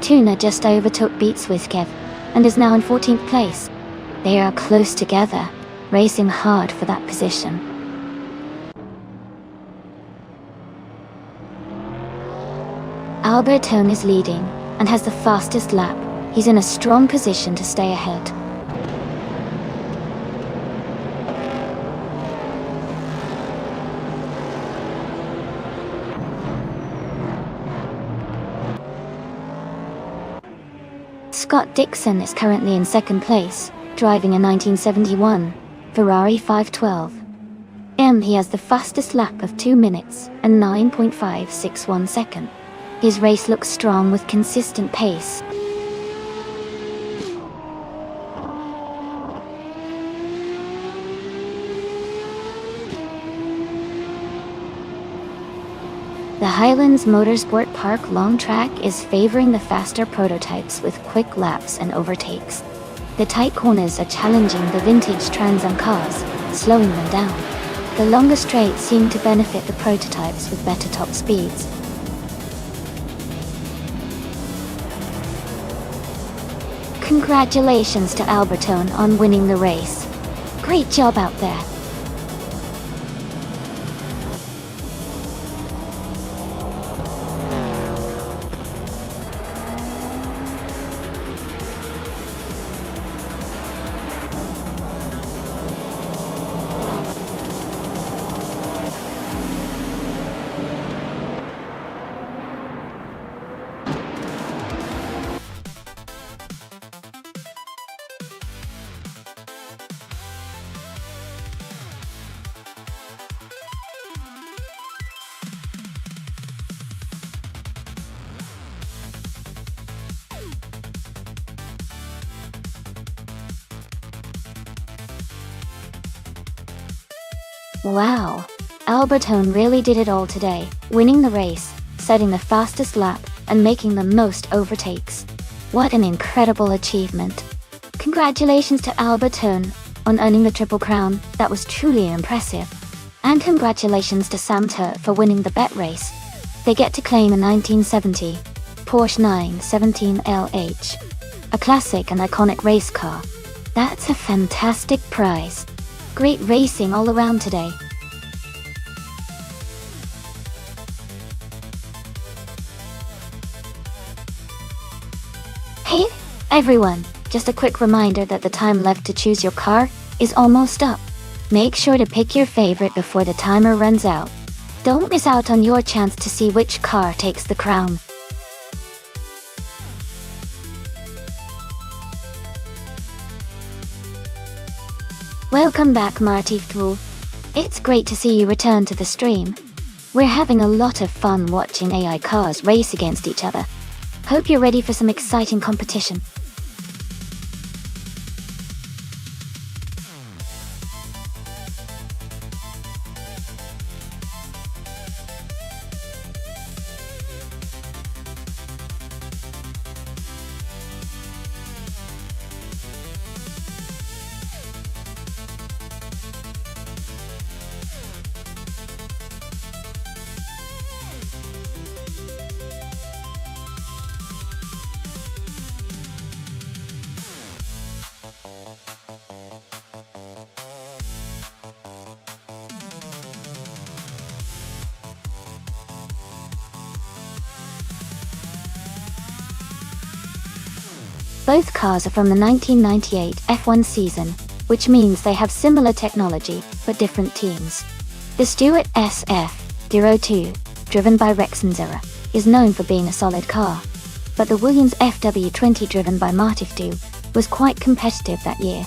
Tuna just overtook Beats with Kev and is now in 14th place. They are close together, racing hard for that position. Albertone is leading and has the fastest lap. He's in a strong position to stay ahead. Scott Dixon is currently in 2nd place, driving a 1971 Ferrari 512M. He has the fastest lap of 2 minutes and 9.561 seconds. His race looks strong with consistent pace. The Highlands Motorsport Park long track is favoring the faster prototypes with quick laps and overtakes. The tight corners are challenging the vintage Trans Am cars, slowing them down. The longer straights seem to benefit the prototypes with better top speeds. Congratulations to Albertone on winning the race. Great job out there. Wow, Albertone really did it all today, winning the race, setting the fastest lap, and making the most overtakes. What an incredible achievement. Congratulations to Albertone on earning the Triple Crown, that was truly impressive. And congratulations to Sam Tur for winning the bet race. They get to claim a 1970 Porsche 917 LH, a classic and iconic race car. That's a fantastic prize. Great racing all around today. Hey, everyone, just a quick reminder that the time left to choose your car is almost up. Make sure to pick your favorite before the timer runs out. Don't miss out on your chance to see which car takes the crown. Welcome back, Marty Through. It's great to see you return to the stream. We're having a lot of fun watching AI cars race against each other. Hope you're ready for some exciting competition. Both cars are from the 1998 F1 season, which means they have similar technology, but different teams. The Stewart SF02, driven by Rex Zera, is known for being a solid car. But the Williams FW20 driven by Martifdu was quite competitive that year.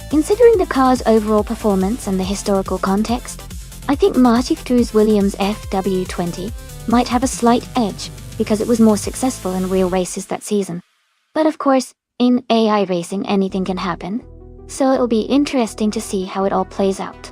Considering the car's overall performance and the historical context, I think Martifdu's Williams FW20 might have a slight edge because it was more successful in real races that season. But of course, in AI racing anything can happen, so it'll be interesting to see how it all plays out.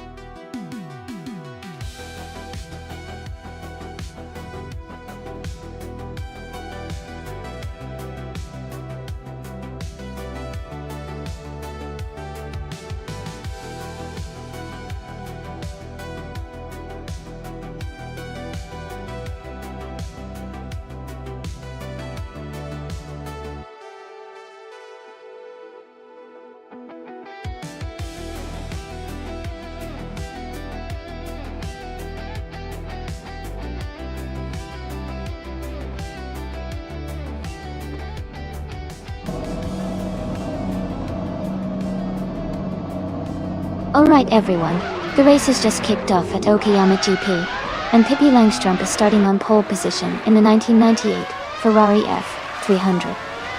Alright everyone, the race has just kicked off at Okayama GP, and Pippi Langstrup is starting on pole position in the 1998 Ferrari F300.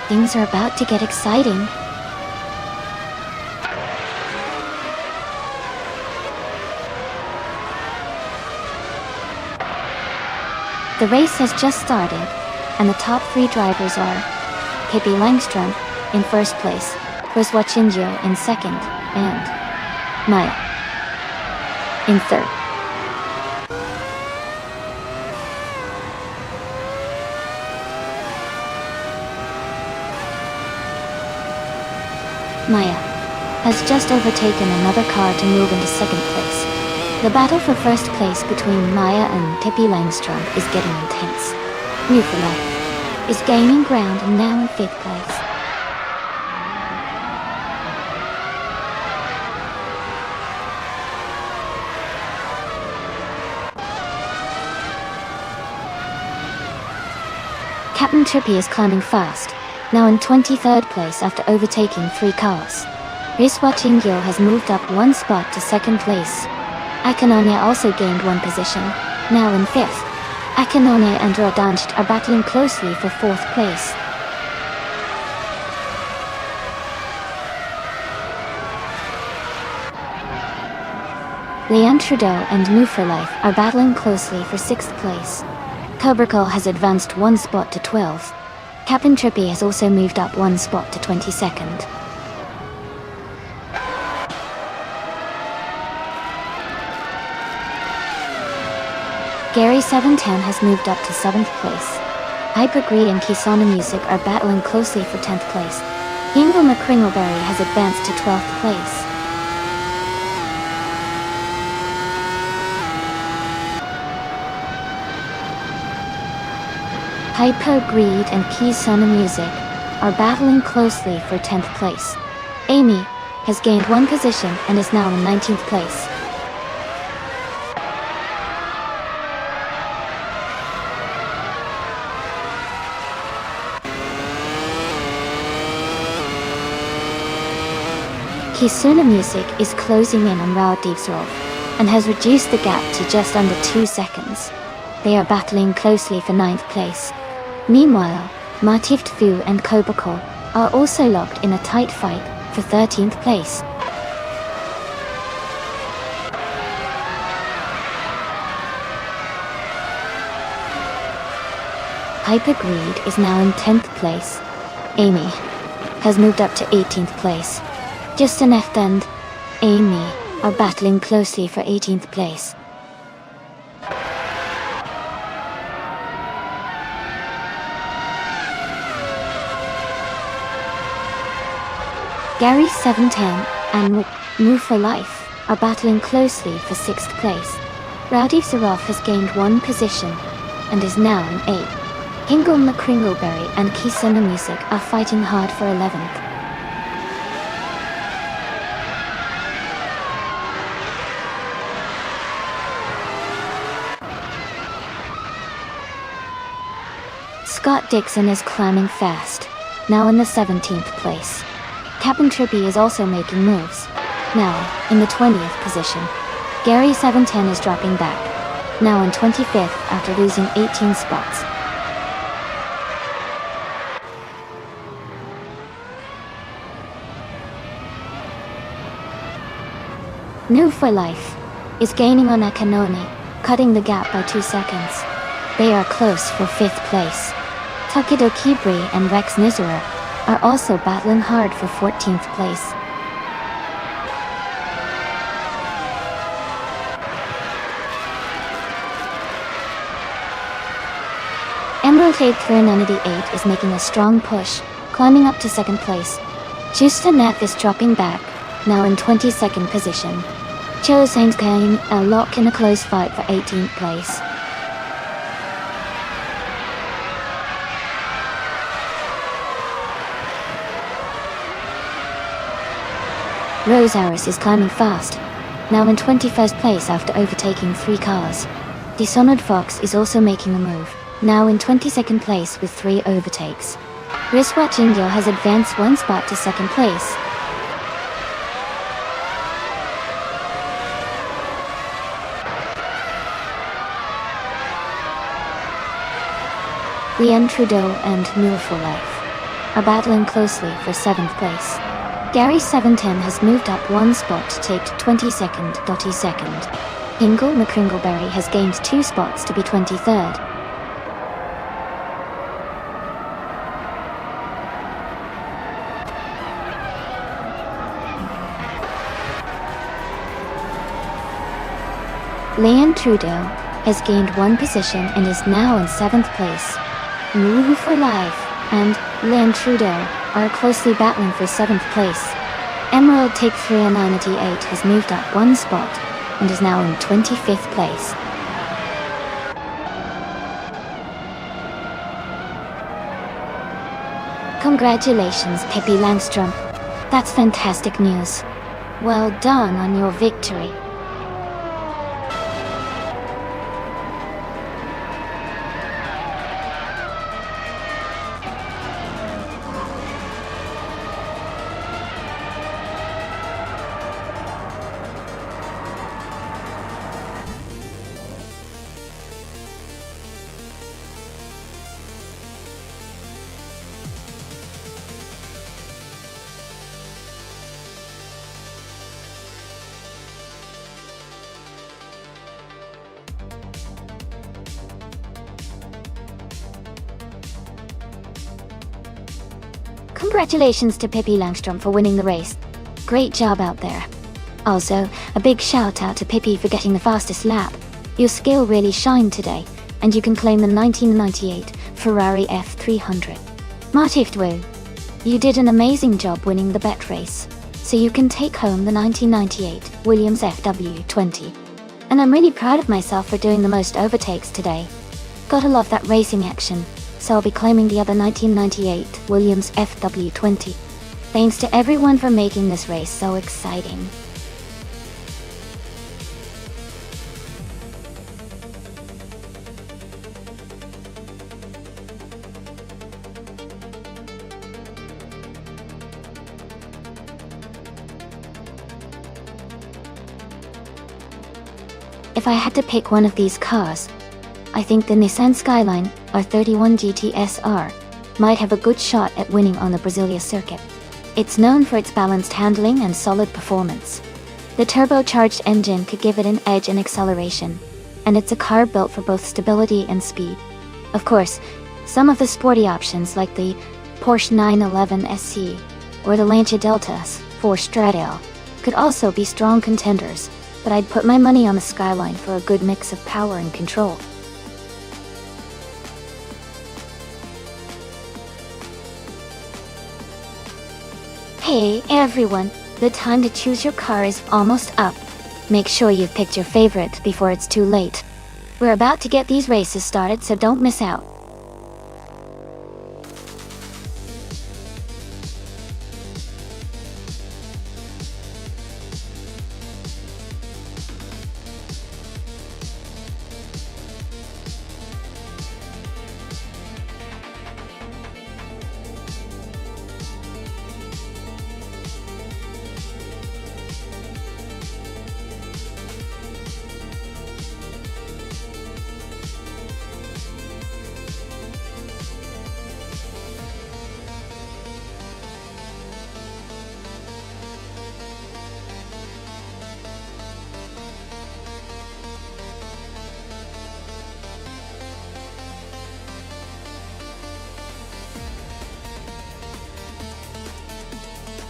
Things are about to get exciting. The race has just started, and the top three drivers are Pippi Langstrup in first place, Joshua Chinjo in second, and Maya in third. Maya has just overtaken another car to move into second place. The battle for first place between Maya and Pippi Langstrup is getting intense. New for Life is gaining ground and now in fifth place. Captain Trippy is climbing fast, now in 23rd place after overtaking three cars. Joshua Chinjo has moved up one spot to second place. Akanone also gained one position, now in fifth. Akanone and Rodancht are battling closely for fourth place. Leanne Trudeau and Move for Life are battling closely for sixth place. Cobracle has advanced one spot to 12th. Captain Trippy has also moved up one spot to 22nd. Gary 710 has moved up to 7th place. Hypergreed and Kisana Music are battling closely for 10th place. Ingo McCringleberry has advanced to 12th place. Hypergreed and Kisana Music are battling closely for 10th place. Amy has gained 1 position and is now in 19th place. Kisuna Music is closing in on Raudivsrov and has reduced the gap to just under 2 seconds. They are battling closely for 9th place. Meanwhile, Matift Fu and Kobako are also locked in a tight fight for 13th place. Hypergreed is now in 10th place. Amy has moved up to 18th place. Justin F and Amy are battling closely for 18th place. Gary 710 and Move for Life are battling closely for 6th place. Rowdy Zarov has gained 1 position and is now in 8th. Ingo McCringleberry and Kisuna Music are fighting hard for 11th. Scott Dixon is climbing fast, now in the 17th place. Captain Trippy is also making moves, now in the 20th position. Gary 710 is dropping back, now in 25th after losing 18 spots. New for Life is gaining on Akanoni, cutting the gap by 2 seconds. They are close for 5th place. Takedo Kibri and Rex Nizura are also battling hard for 14th place. Emerald 8398 is making a strong push, climbing up to 2nd place. Justa Neff is dropping back, now in 22nd position. Cho Sang-Kane are locked in a close fight for 18th place. Rose Aris is climbing fast, now in 21st place after overtaking 3 cars. Dishonored Fox is also making a move, now in 22nd place with 3 overtakes. Wristwatch India has advanced 1 spot to 2nd place. Leanne Trudeau and Mule for Life are battling closely for 7th place. Gary 710 has moved up 1 spot to take 22nd. Ingo McCringleberry has gained 2 spots to be 23rd. Leanne Trudeau has gained 1 position and is now in 7th place. Move for Life and Leanne Trudeau are closely battling for 7th place. Emerald Take 3988 has moved up 1 spot and is now in 25th place. Congratulations, Pippi Langstrom. That's fantastic news. Well done on your victory. Congratulations to Pippi Langstrom for winning the race. Great job out there. Also, a big shout out to Pippi for getting the fastest lap. Your skill really shined today, and you can claim the 1998 Ferrari F300. Motivdwo. You did an amazing job winning the bet race, so you can take home the 1998 Williams FW20. And I'm really proud of myself for doing the most overtakes today. Gotta love that racing action, so I'll be claiming the other 1998 Williams FW20. Thanks to everyone for making this race so exciting. If I had to pick one of these cars, I think the Nissan Skyline R31 GT SR might have a good shot at winning on the Brasilia circuit. It's known for its balanced handling and solid performance. The turbocharged engine could give it an edge in acceleration, and it's a car built for both stability and speed. Of course, some of the sporty options like the Porsche 911 SC or the Lancia Delta 4 Stradale could also be strong contenders, but I'd put my money on the Skyline for a good mix of power and control. Hey everyone, the time to choose your car is almost up. Make sure you've picked your favorite before it's too late. We're about to get these races started, so don't miss out.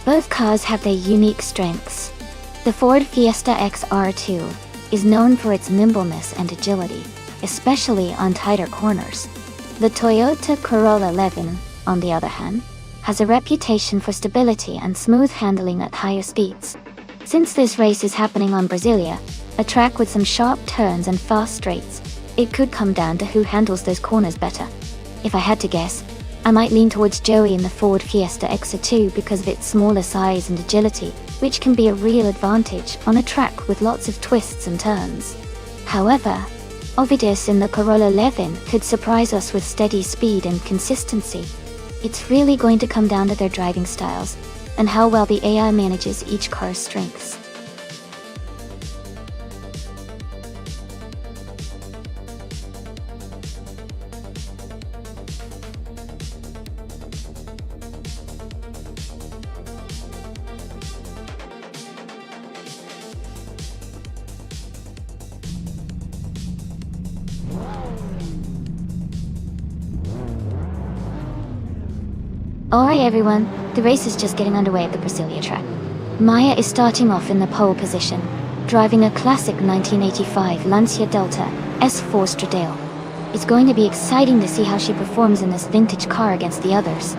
Both cars have their unique strengths. The Ford Fiesta XR2 is known for its nimbleness and agility, especially on tighter corners. The Toyota Corolla 11, on the other hand, has a reputation for stability and smooth handling at higher speeds. Since this race is happening on Brasilia, a track with some sharp turns and fast straights, it could come down to who handles those corners better. If I had to guess, I might lean towards Joey in the Ford Fiesta XR2 because of its smaller size and agility, which can be a real advantage on a track with lots of twists and turns. However, Ovidis in the Corolla 11 could surprise us with steady speed and consistency. It's really going to come down to their driving styles, and how well the AI manages each car's strengths. Alright everyone, the race is just getting underway at the Brasilia track. Maya is starting off in the pole position, driving a classic 1985 Lancia Delta S4 Stradale. It's going to be exciting to see how she performs in this vintage car against the others.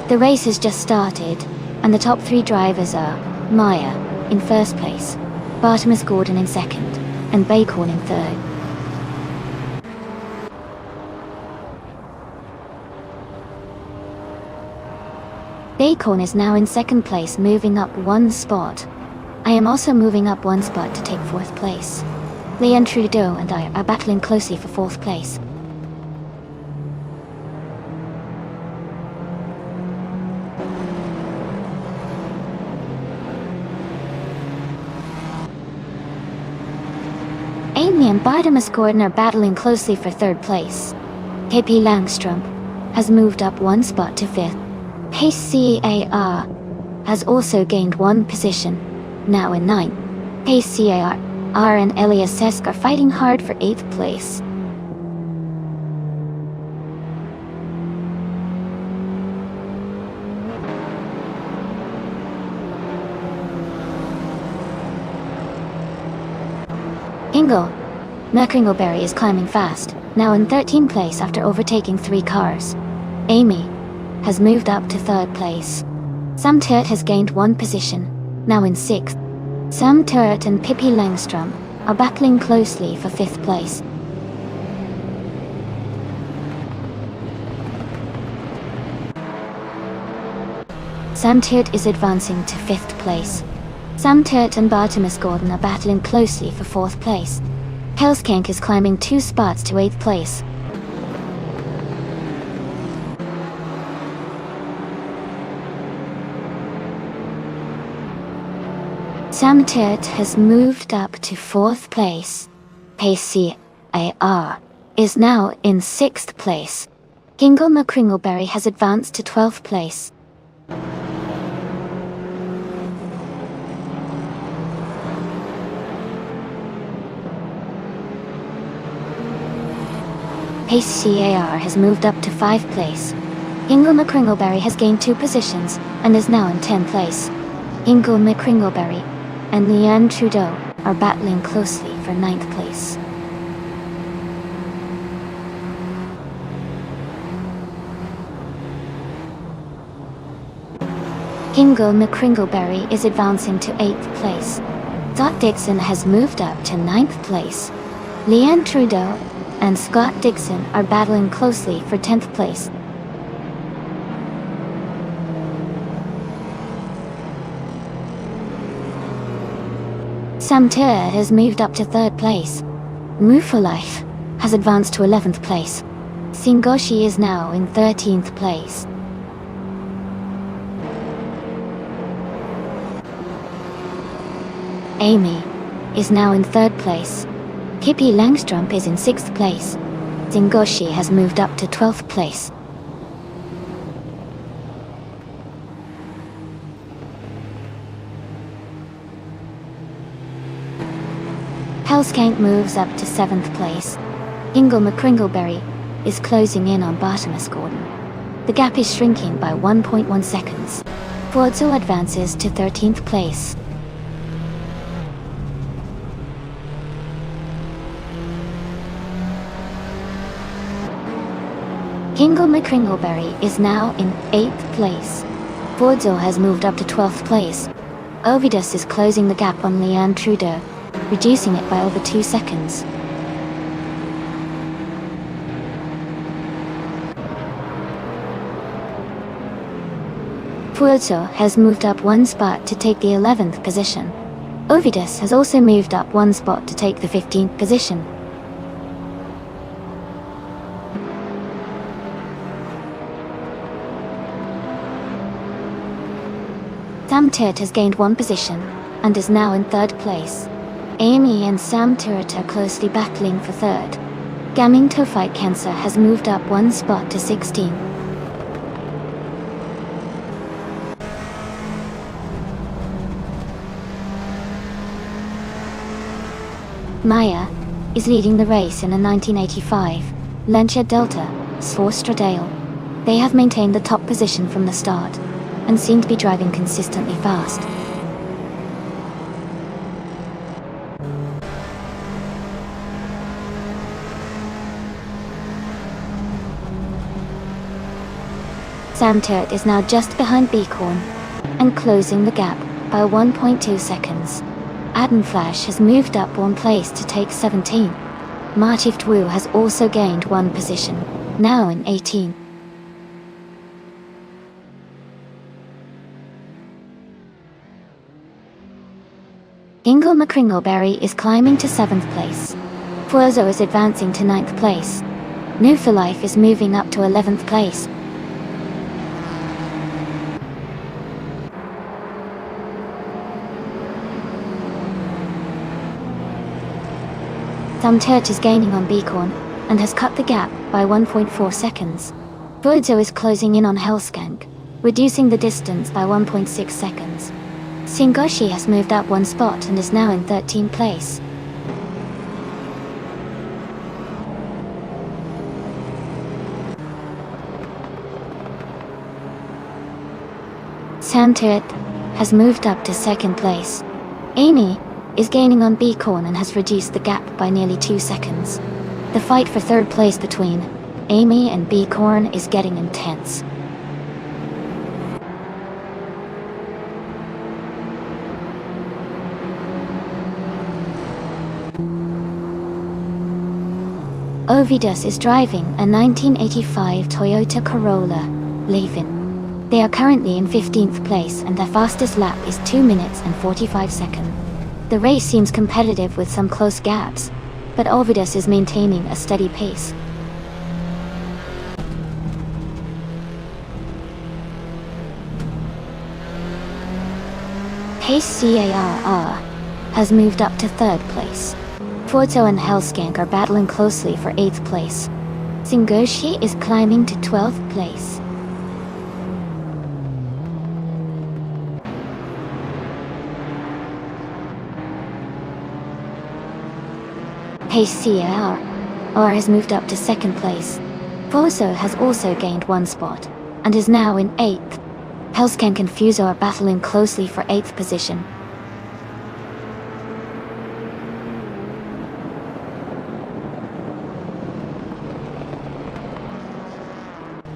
The race has just started, and the top three drivers are Maya in first place, Bartimus Gordon in second, and Bacon in third. Bacon is now in second place, moving up one spot. I am also moving up one spot to take fourth place. Leon Trudeau and I are battling closely for fourth place. Amy and Bartimus Gordon are battling closely for third place. KP Langstrom has moved up one spot to fifth. HCAR has also gained one position, now in ninth. HCAR and Elias Sesk are fighting hard for 8th place. Ingle McCringleberry is climbing fast, now in 13th place after overtaking 3 cars. Amy has moved up to 3rd place. Sam Turret has gained 1 position, now in 6th. Sam Turret and Pippi Langstrom are battling closely for 5th place. Sam Turret is advancing to 5th place. Sam Turret and Bartimus Gordon are battling closely for 4th place. Hellskank is climbing 2 spots to 8th place. Sam Turret has moved up to 4th place. PCAR is now in 6th place. Ingle McCringleberry has advanced to 12th place. PCAR has moved up to 5th place. Ingle McCringleberry has gained 2 positions and is now in 10th place. Ingle McCringleberry and Leanne Trudeau are battling closely for 9th place. Ingle McCringleberry is advancing to 8th place. Scott Dixon has moved up to 9th place. Leanne Trudeau and Scott Dixon are battling closely for 10th place. Sam Turret has moved up to 3rd place. Mufalife has advanced to 11th place. Singoshi is now in 13th place. Amy is now in 3rd place. Pippi Langstrom is in 6th place. Singoshi has moved up to 12th place. Hellskank moves up to 7th place. Ingle McCringleberry is closing in on Bartimus Gordon. The gap is shrinking by 1.1 seconds. Forzo advances to 13th place. Ingle McCringleberry is now in 8th place. Forzo has moved up to 12th place. Ovidus is closing the gap on Leanne Trudeau, reducing it by over 2 seconds. Forzo has moved up 1 spot to take the 11th position. Ovidus has also moved up 1 spot to take the 15th position. Sam Turret has gained 1 position and is now in 3rd place. Amy and Sam Turret are closely battling for 3rd. Gaming Tophyte Cancer has moved up 1 spot to 16. Maya is leading the race in a 1985 Lancia Delta Stradale. They have maintained the top position from the start and seem to be driving consistently fast. Sam Turret is now just behind Beacorn and closing the gap by 1.2 seconds. Adam Flash has moved up 1 place to take 17. Martif Wu has also gained 1 position, now in 18. Ingle McCringleberry is climbing to 7th place. Forzo is advancing to 9th place. Newforlife is moving up to 11th place. Sam Turret is gaining on Beacorn and has cut the gap by 1.4 seconds. Forzo is closing in on Hellskank, reducing the distance by 1.6 seconds. Singoshi has moved up 1 spot and is now in 13th place. Sam Turret has moved up to 2nd place. Amy is gaining on Beacon and has reduced the gap by nearly 2 seconds. The fight for third place between Amy and Beacon is getting intense. Ovidus is driving a 1985 Toyota Corolla, Levin. They are currently in 15th place and their fastest lap is 2 minutes and 45 seconds. The race seems competitive with some close gaps, but Ovidus is maintaining a steady pace. Pace CARR has moved up to 3rd place. Forzo and Hellskank are battling closely for 8th place. Singoshi is climbing to 12th place. Pace CAR has moved up to 2nd place. Forzo has also gained 1 spot, and is now in 8th. Hellskank and Fuso are battling closely for 8th position.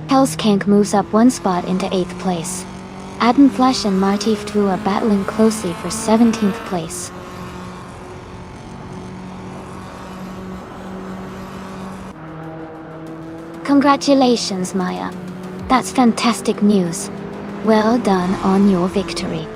Hellskank moves up 1 spot into 8th place. Adenflash and Martif Tvu are battling closely for 17th place. Congratulations, Maya. That's fantastic news. Well done on your victory.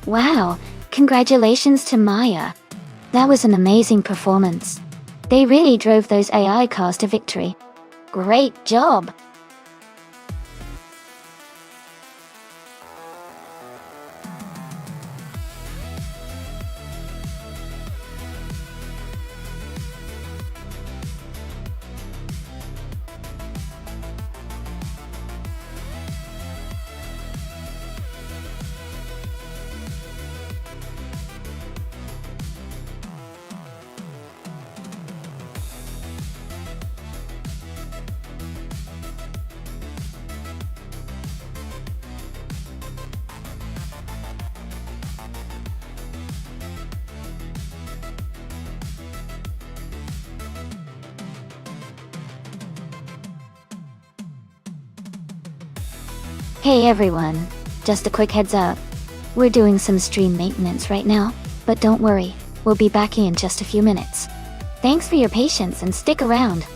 Wow, congratulations to Maya. That was an amazing performance. They really drove those AI cars to victory. Great job! Hey everyone, just a quick heads up. We're doing some stream maintenance right now, but don't worry, we'll be back in just a few minutes. Thanks for your patience and stick around.